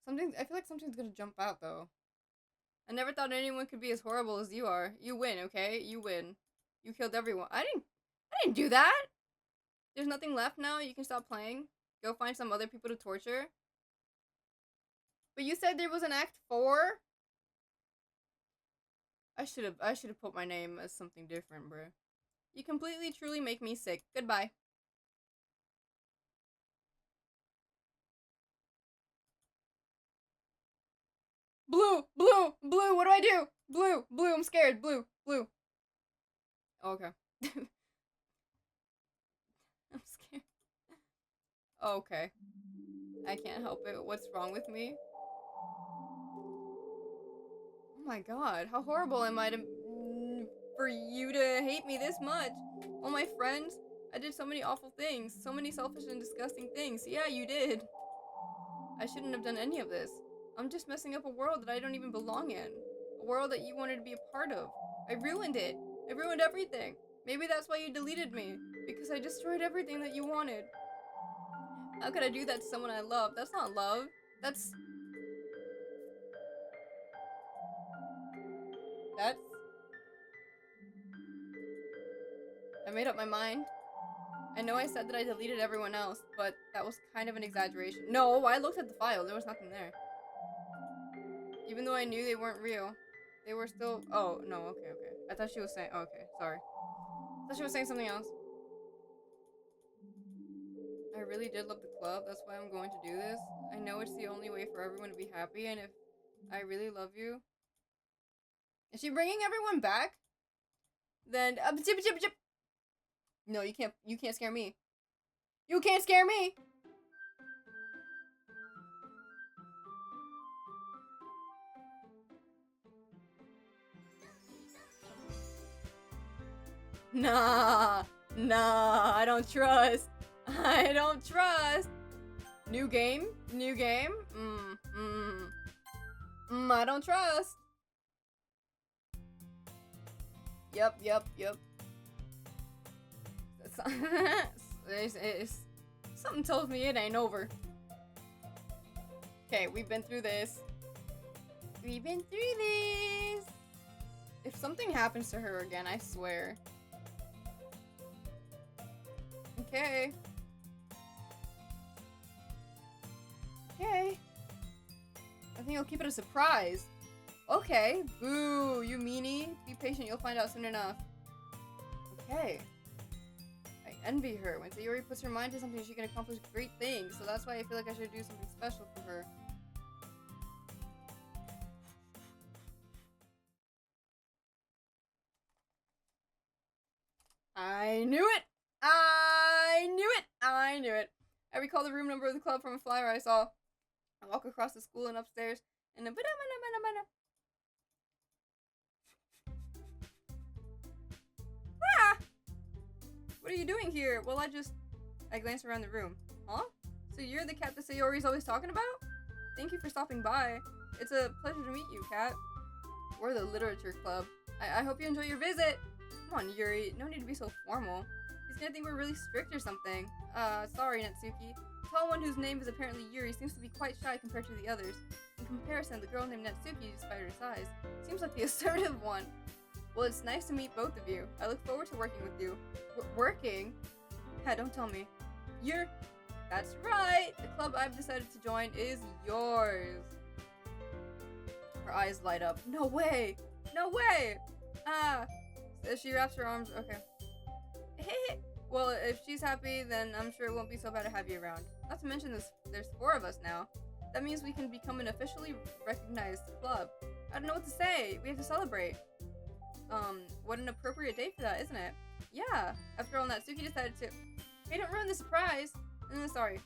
I feel like something's gonna jump out though. I never thought anyone could be as horrible as you are. You win, okay? You win. You killed everyone. I didn't do that. There's nothing left now. You can stop playing. Go find some other people to torture. But you said there was an act 4? I should have put my name as something different, bro. You completely truly make me sick. Goodbye. Blue, what do I do? Blue, I'm scared. Blue. Oh, okay. I'm scared. Okay. I can't help it. What's wrong with me? Oh my god, how horrible am I for you to hate me this much? All my friends, I did so many awful things, so many selfish and disgusting things. Yeah, you did. I shouldn't have done any of this. I'm just messing up a world that I don't even belong in. A world that you wanted to be a part of. I ruined it. I ruined everything. Maybe that's why you deleted me. Because I destroyed everything that you wanted. How could I do that to someone I love? That's not love. That's... I made up my mind. I know I said that I deleted everyone else, but that was kind of an exaggeration. No, I looked at the file. There was nothing there. Even though I knew they weren't real, they were still... Oh, no, okay. I thought she was saying... Oh, okay, sorry. I thought she was saying something else. I really did love the club. That's why I'm going to do this. I know it's the only way for everyone to be happy, and if I really love you... Is she bringing everyone back? Then... No, you can't scare me. You can't scare me! Nah, I don't trust. I don't trust. New game? I don't trust. Yep. Something tells me it ain't over. Okay, we've been through this. If something happens to her again, I swear. Okay. I think I'll keep it a surprise. Okay. Boo, you meanie. Be patient, you'll find out soon enough. Okay. I envy her. When Sayori puts her mind to something, she can accomplish great things. So that's why I feel like I should do something special for her. I knew it! I recall the room number of the club from a flyer I saw. I walk across the school and upstairs, and then What are you doing here? Well, I glanced around the room. Huh? So you're the cat that Sayori's always talking about? Thank you for stopping by. It's a pleasure to meet you, Cat. We're the literature club. I hope you enjoy your visit. Come on, Yuri. No need to be so formal. He's gonna think we're really strict or something. Sorry, Natsuki. The tall one whose name is apparently Yuri seems to be quite shy compared to the others. In comparison, the girl named Natsuki, despite her size, seems like the assertive one. Well, it's nice to meet both of you. I look forward to working with you. Working? Yeah, don't tell me. That's right! The club I've decided to join is yours. Her eyes light up. No way! No way! So she wraps her arms. Okay. Well, if she's happy, then I'm sure it won't be so bad to have you around. Not to mention there's 4 of us now. That means we can become an officially recognized club. I don't know what to say. We have to celebrate. What an appropriate day for that, isn't it? Yeah. After all, Natsuki decided to... Hey, don't ruin the surprise! Sorry.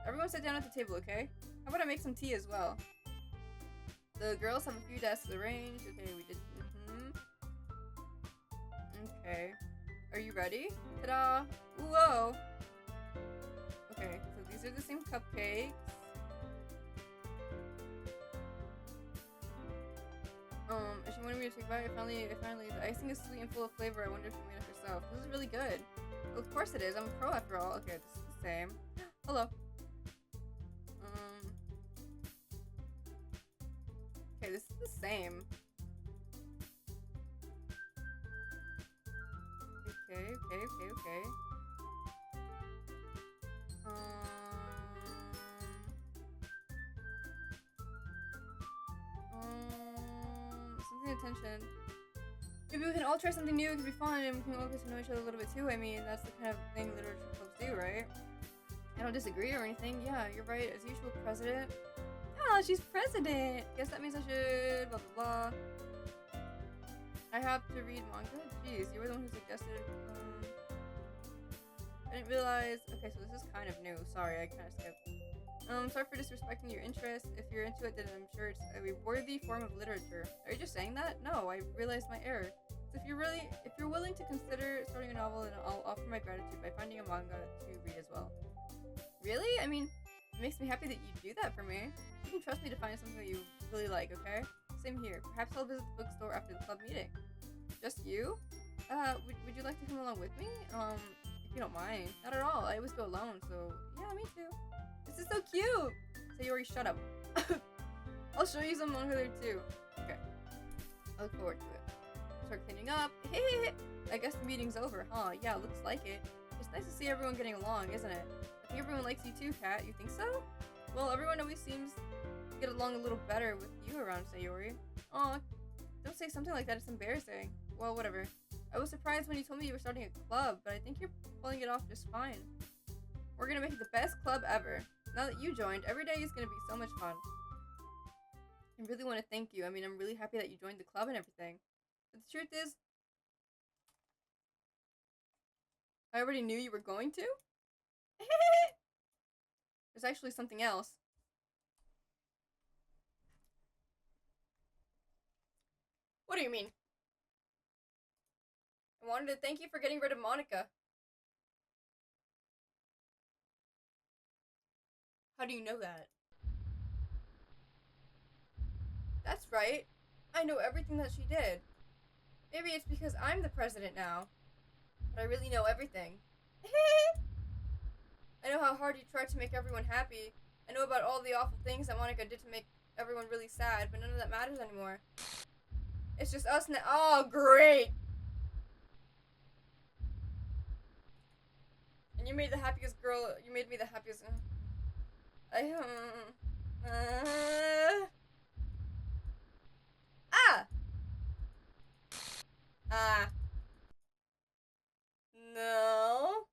Everyone sit down at the table, okay? How about I make some tea as well? The girls have a few desks arranged. Okay, we did... Okay. Are you ready? Ta-da! Whoa! Okay, so these are the same cupcakes. If she wanted me to take a bite, finally, the icing is sweet and full of flavor. I wonder if she made it herself. This is really good. Well, of course it is. I'm a pro after all. Okay, this is the same. Hello. Okay, this is the same. Okay. Something attention. Maybe we can all try something new. It could be fun, and we can all get to know each other a little bit too. I mean, that's the kind of thing literature clubs do, right? I don't disagree or anything. Yeah, you're right. As usual, president. Ah, she's president. Guess that means I should blah blah blah. I have to read manga? Jeez, you were the one who suggested I didn't realize... Okay, so this is kind of new. Sorry, I kind of skipped. Sorry for disrespecting your interest. If you're into it, then I'm sure it's a worthy form of literature. Are you just saying that? No, I realized my error. So if you're willing to consider starting a novel, then I'll offer my gratitude by finding a manga to read as well. Really? I mean, it makes me happy that you do that for me. You can trust me to find something that you really like, okay? Same here. Perhaps I'll visit the bookstore after the club meeting. Just you? Would you like to come along with me? If you don't mind. Not at all. I always go alone, so yeah, me too. This is so cute! Sayori, shut up. I'll show you some manga there too. Okay. I look forward to it. Start cleaning up. I guess the meeting's over, huh? Yeah, looks like it. It's nice to see everyone getting along, isn't it? I think everyone likes you too, Kat. You think so? Well, everyone always seems to get along a little better with you around, Sayori. Aw, don't say something like that. It's embarrassing. Well, whatever. I was surprised when you told me you were starting a club, but I think you're pulling it off just fine. We're gonna make it the best club ever. Now that you joined, every day is gonna be so much fun. I really want to thank you. I mean, I'm really happy that you joined the club and everything. But the truth is, I already knew you were going to. There's actually something else. What do you mean? I wanted to thank you for getting rid of Monica. How do you know that? That's right. I know everything that she did. Maybe it's because I'm the president now. But I really know everything. I know how hard you tried to make everyone happy. I know about all the awful things that Monica did to make everyone really sad, but none of that matters anymore. It's just us now. Oh, great! And you made the happiest girl. You made me the happiest. No.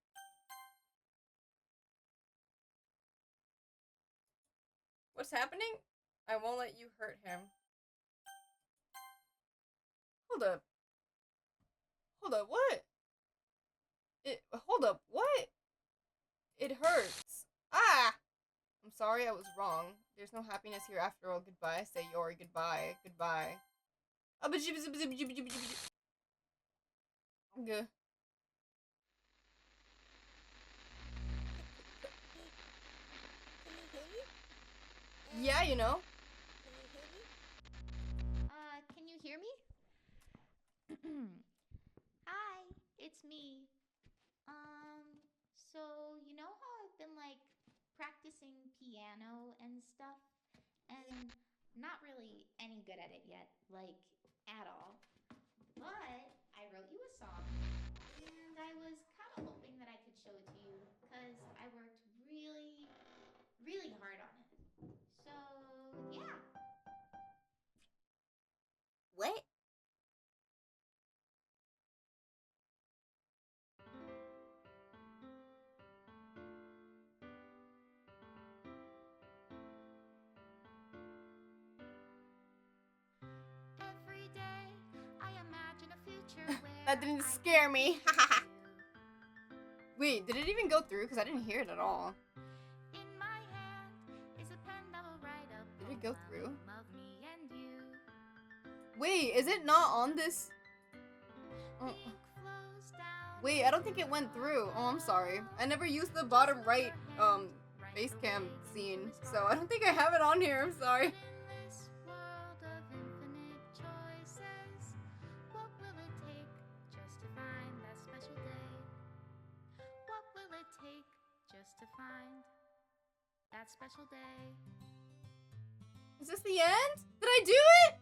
What's happening? I won't let you hurt him. Hold up. What? Hold up, what? It hurts. Ah! I'm sorry, I was wrong. There's no happiness here after all. Goodbye, Sayori. Goodbye. Goodbye. Good. Yeah, you know. Can you hear me? Hi, it's me. So you know how I've been like practicing piano and stuff, and not really any good at it yet, like at all. But I wrote you a song, and I was kind of hoping that I could show it to you because I worked really, really hard on it. So yeah. What? Every day I imagine a future where That didn't I scare can me. be with Wait, did it even go through? Because I didn't hear it at all. you. In my hand is a pen that will write a Did it go through? poem of me and you. Wait, is it not on this? The ink flows down Wait, I don't think it went through. Oh, I'm sorry. I never used the bottom right face cam scene, so I don't think I have it on here. I'm sorry. In this world of infinite choices, what will it take just to find that special day? What will it take just to find that special day? Is this the end? Did I do it?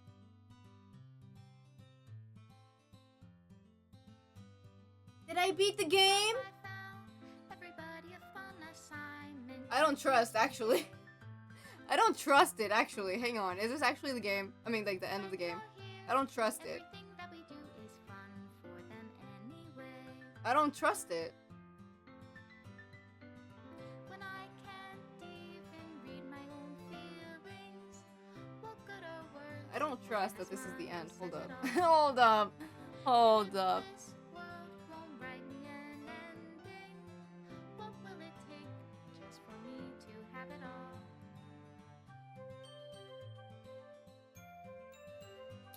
Did I beat the game? I found everybody a fun assignment. I don't trust, actually. I don't trust it, actually. Hang on. Is this actually the game? I mean, like, the end of the game. I don't trust it. Everything that we do is fun for them anyway. I don't trust it. When I can't even read my own feelings, what good are words? I don't trust that this is the end. Hold up. Says it all. Hold up. Hold up. This world won't write me an ending. What will it take just for me to have it all?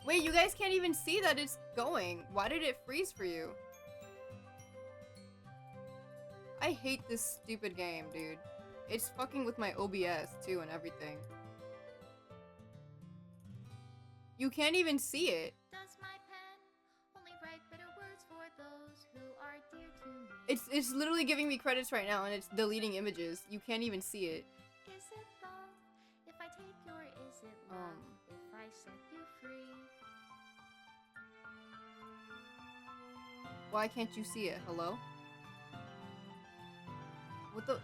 Wait, you guys can't even see that it's going. Why did it freeze for you? I hate this stupid game, dude. It's fucking with my OBS too and everything. You can't even see it. Does my pen only write bitter words for those who are dear to me? It's literally giving me credits right now and it's deleting images. You can't even see it. Is it love if I take your is it love if I set you free? Why can't you see it? Hello? What the?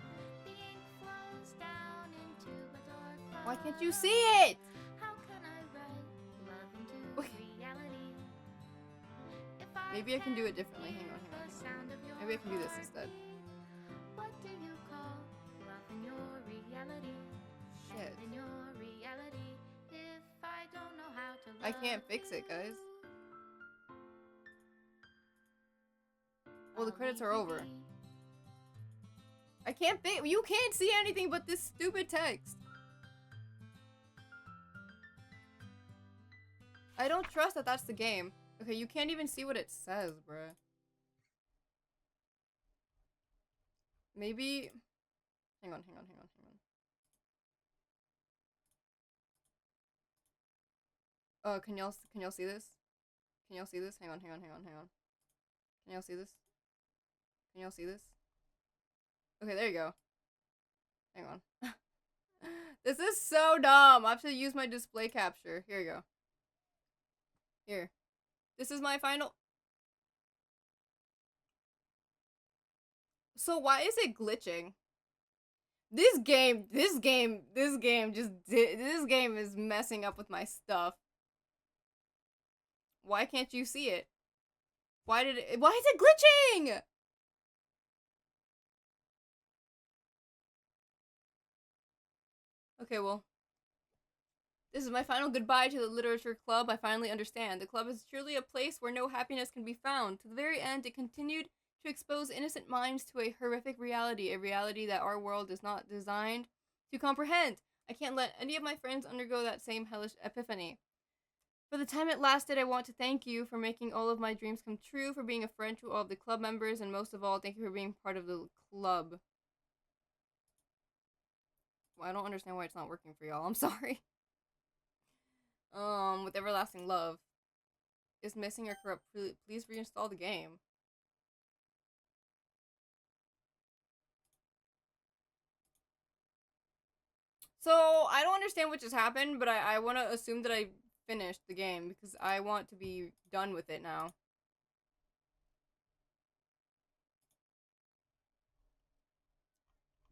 The ink flows down into a dark Why can't cloud. you see it? How can I write love into Okay. reality? If Maybe I can do it differently. can't Hang on, hear hang on, the hang sound on. of your Maybe I can do this heart instead. beat, what do you call love in your reality? Shit. And in your reality, if I don't know how to love I can't fix it, guys. you, Well, the I'll credits leave are you over. be. I can't fix. You can't see anything but this stupid text. I don't trust that that's the game. Okay, you can't even see what it says, bruh. Maybe. Hang on, hang on, hang on, hang on. Can y'all see this? Can y'all see this? Hang on, hang on, hang on, hang on. Can y'all see this? Can y'all see this? Okay, there you go. Hang on. This is so dumb. I have to use my display capture. Here you go. Here. This is my final. So why is it glitching? This game is messing up with my stuff. Why can't you see it? Why is it glitching? Okay, well. This is my final goodbye to the literature club. I finally understand. The club is truly a place where no happiness can be found. To the very end, it continued to expose innocent minds to a horrific reality, a reality that our world is not designed to comprehend. I can't let any of my friends undergo that same hellish epiphany. For the time it lasted, I want to thank you for making all of my dreams come true, for being a friend to all of the club members, and most of all, thank you for being part of the club. I don't understand why it's not working for y'all. I'm sorry. With Everlasting Love is missing or corrupt. Please reinstall the game. So I don't understand what just happened, but I want to assume that I finished the game because I want to be done with it now.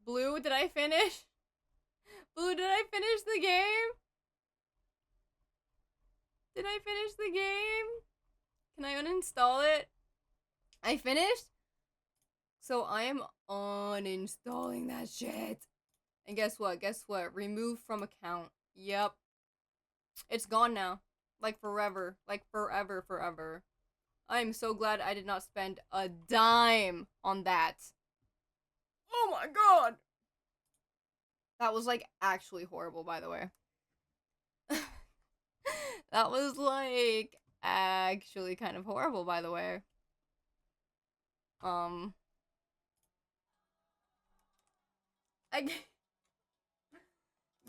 Blue, did I finish? Blue, did I finish the game? Did I finish the game? Can I uninstall it? I finished? So I am uninstalling that shit. And guess what? Guess what? Remove from account. Yep. It's gone now. Like forever. Like forever, forever. I am so glad I did not spend a dime on that. Oh my god! That was like actually horrible, by the way. That was like actually kind of horrible, by the way. I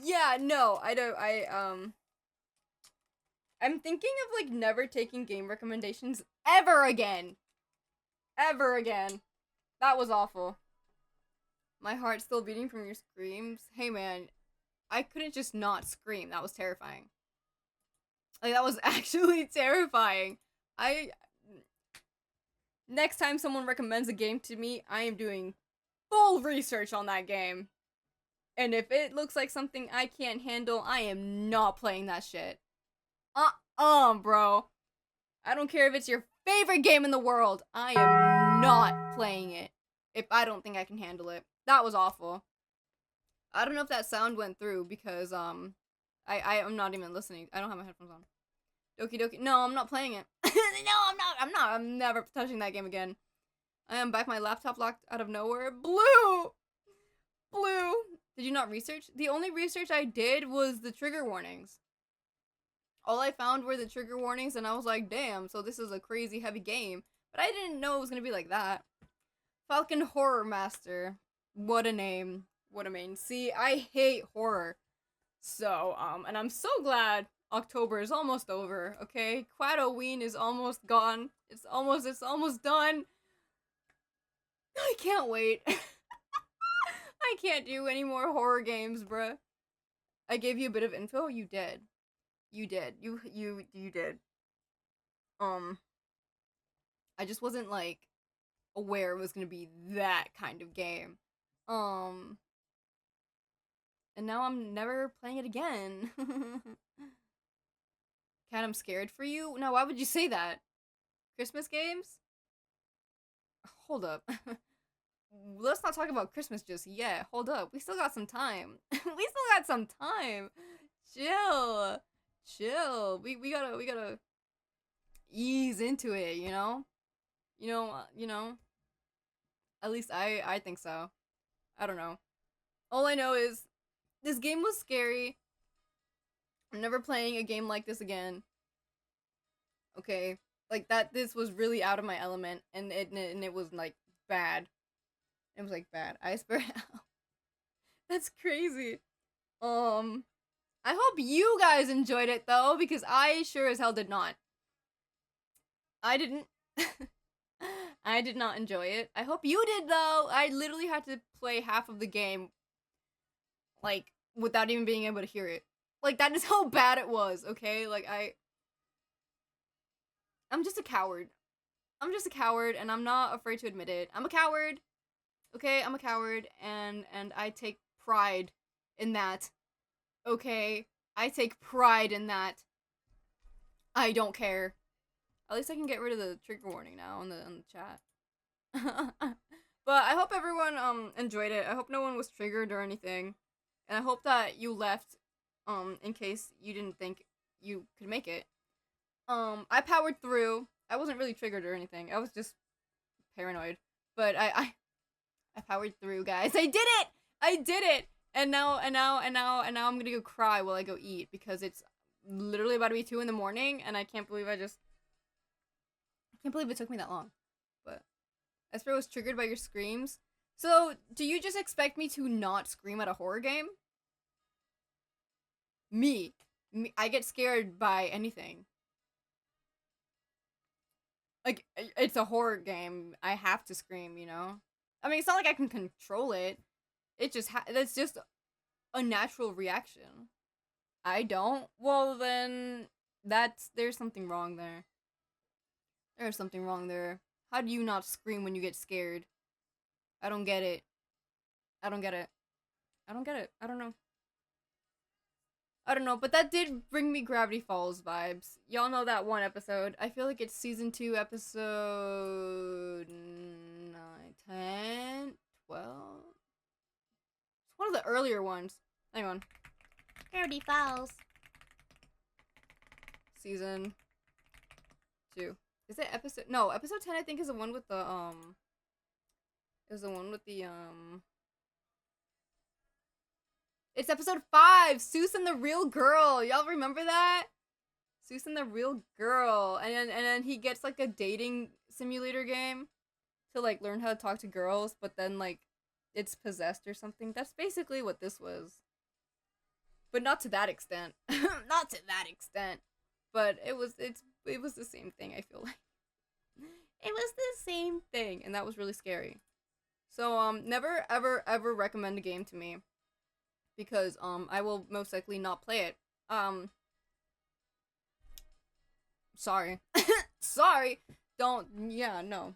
yeah, no, I don't. I'm thinking of like never taking game recommendations ever again. Ever again. That was awful. My heart's still beating from your screams. Hey man, I couldn't just not scream. That was terrifying. Like that was actually terrifying. Next time someone recommends a game to me, I am doing full research on that game. And if it looks like something I can't handle, I am not playing that shit. Bro. I don't care if it's your favorite game in the world. I am not playing it if I don't think I can handle it. That was awful. I don't know if that sound went through because I'm not even listening. I don't have my headphones on. Doki Doki. No, I'm not playing it. No, I'm not. I'm never touching that game again. I am back. My laptop locked out of nowhere. Blue. Did you not research? The only research I did was the trigger warnings. All I found were the trigger warnings, and I was like, damn, so this is a crazy heavy game. But I didn't know it was gonna be like that. Falcon Horror Master. What a name. What a name. See, I hate horror. So, and I'm so glad October is almost over, okay? Quadoween is almost gone. It's almost done. I can't wait. I can't do any more horror games, bruh. I gave you a bit of info. You did. You did. You did. I just wasn't like aware it was gonna be that kind of game. And now I'm never playing it again. Cat, I'm scared for you? No, why would you say that? Christmas games? Hold up. Let's not talk about Christmas just yet. Hold up. We still got some time. We still got some time. Chill. We gotta ease into it, you know? At least I think so. I don't know. All I know is this game was scary. I'm never playing a game like this again. Okay? Like that this was really out of my element and it was like bad. It was like bad. I swear. That's crazy. I hope you guys enjoyed it though because I sure as hell did not. I didn't. I did not enjoy it. I hope you did though. I literally had to play half of the game like without even being able to hear it. Like that is how bad it was, okay? Like I'm just a coward. I'm just a coward and I'm not afraid to admit it. I'm a coward. Okay? I'm a coward and I take pride in that. Okay? I take pride in that. I don't care. At least I can get rid of the trigger warning now on the chat. But I hope everyone enjoyed it. I hope no one was triggered or anything. And I hope that you left in case you didn't think you could make it. I powered through. I wasn't really triggered or anything. I was just paranoid. But I powered through, guys. I did it. And now I'm gonna go cry while I go eat because it's literally about to be 2 a.m. and I can't believe it took me that long. But Esper was triggered by your screams. So, do you just expect me to not scream at a horror game? Me. I get scared by anything. Like, it's a horror game. I have to scream, you know? I mean, it's not like I can control it. It just that's just a natural reaction. I don't. Well, then there's something wrong there. There's something wrong there. How do you not scream when you get scared? I don't get it. I don't get it. I don't get it. I don't know. I don't know, but that did bring me Gravity Falls vibes. Y'all know that one episode. I feel like it's season 2, episode 9, 10, 12. It's one of the earlier ones. Hang on. Gravity Falls. Season 2. Is it episode? No, episode 10 I think is the one with the, is the one with the, It's episode 5, Seuss and the Real Girl. Y'all remember that? Seuss and the Real Girl. And then he gets, like, a dating simulator game to, like, learn how to talk to girls, but then, like, it's possessed or something. That's basically what this was. But not to that extent. Not to that extent. But it was the same thing, I feel like. It was the same thing, and that was really scary. So, never, ever, ever recommend a game to me. Because, I will most likely not play it. Sorry. Sorry! Don't, yeah, no.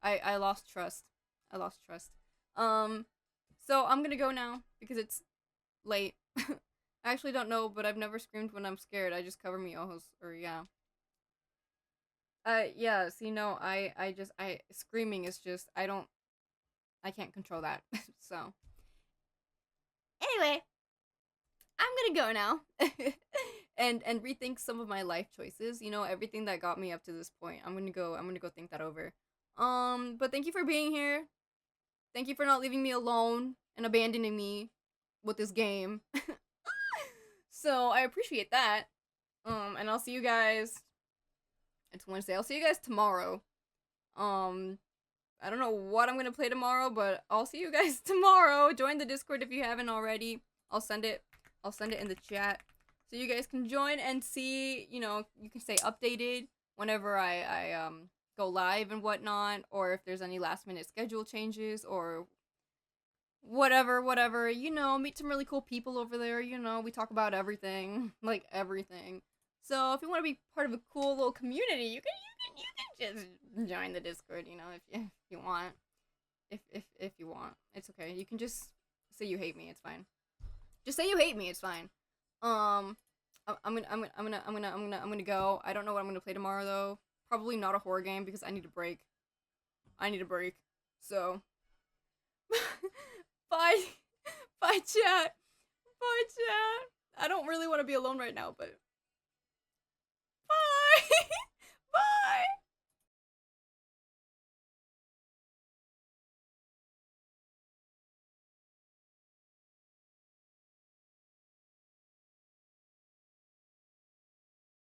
I lost trust. I lost trust. So I'm gonna go now, because it's late. I actually don't know, but I've never screamed when I'm scared. I just cover my ojos, or yeah. Yeah, see, no, screaming is just, I can't control that, so. Anyway, I'm gonna go now, and rethink some of my life choices, you know, everything that got me up to this point. I'm gonna go think that over. But thank you for being here. Thank you for not leaving me alone and abandoning me with this game. So, I appreciate that. And I'll see you guys, it's Wednesday, I'll see you guys tomorrow. I don't know what I'm gonna play tomorrow, but I'll see you guys tomorrow. Join the Discord if you haven't already. I'll send it in the chat, so you guys can join and see, you know, you can stay updated whenever I go live and whatnot, or if there's any last minute schedule changes, or whatever, you know, meet some really cool people over there, you know, we talk about everything, like everything. So if you want to be part of a cool little community, you can just join the Discord, you know, if you want. If you want. It's okay. You can just say you hate me, it's fine. Just say you hate me, it's fine. I'm gonna go. I don't know what I'm gonna play tomorrow though. Probably not a horror game because I need a break. So bye. Bye chat. Bye chat. I don't really want to be alone right now, but bye. Bye.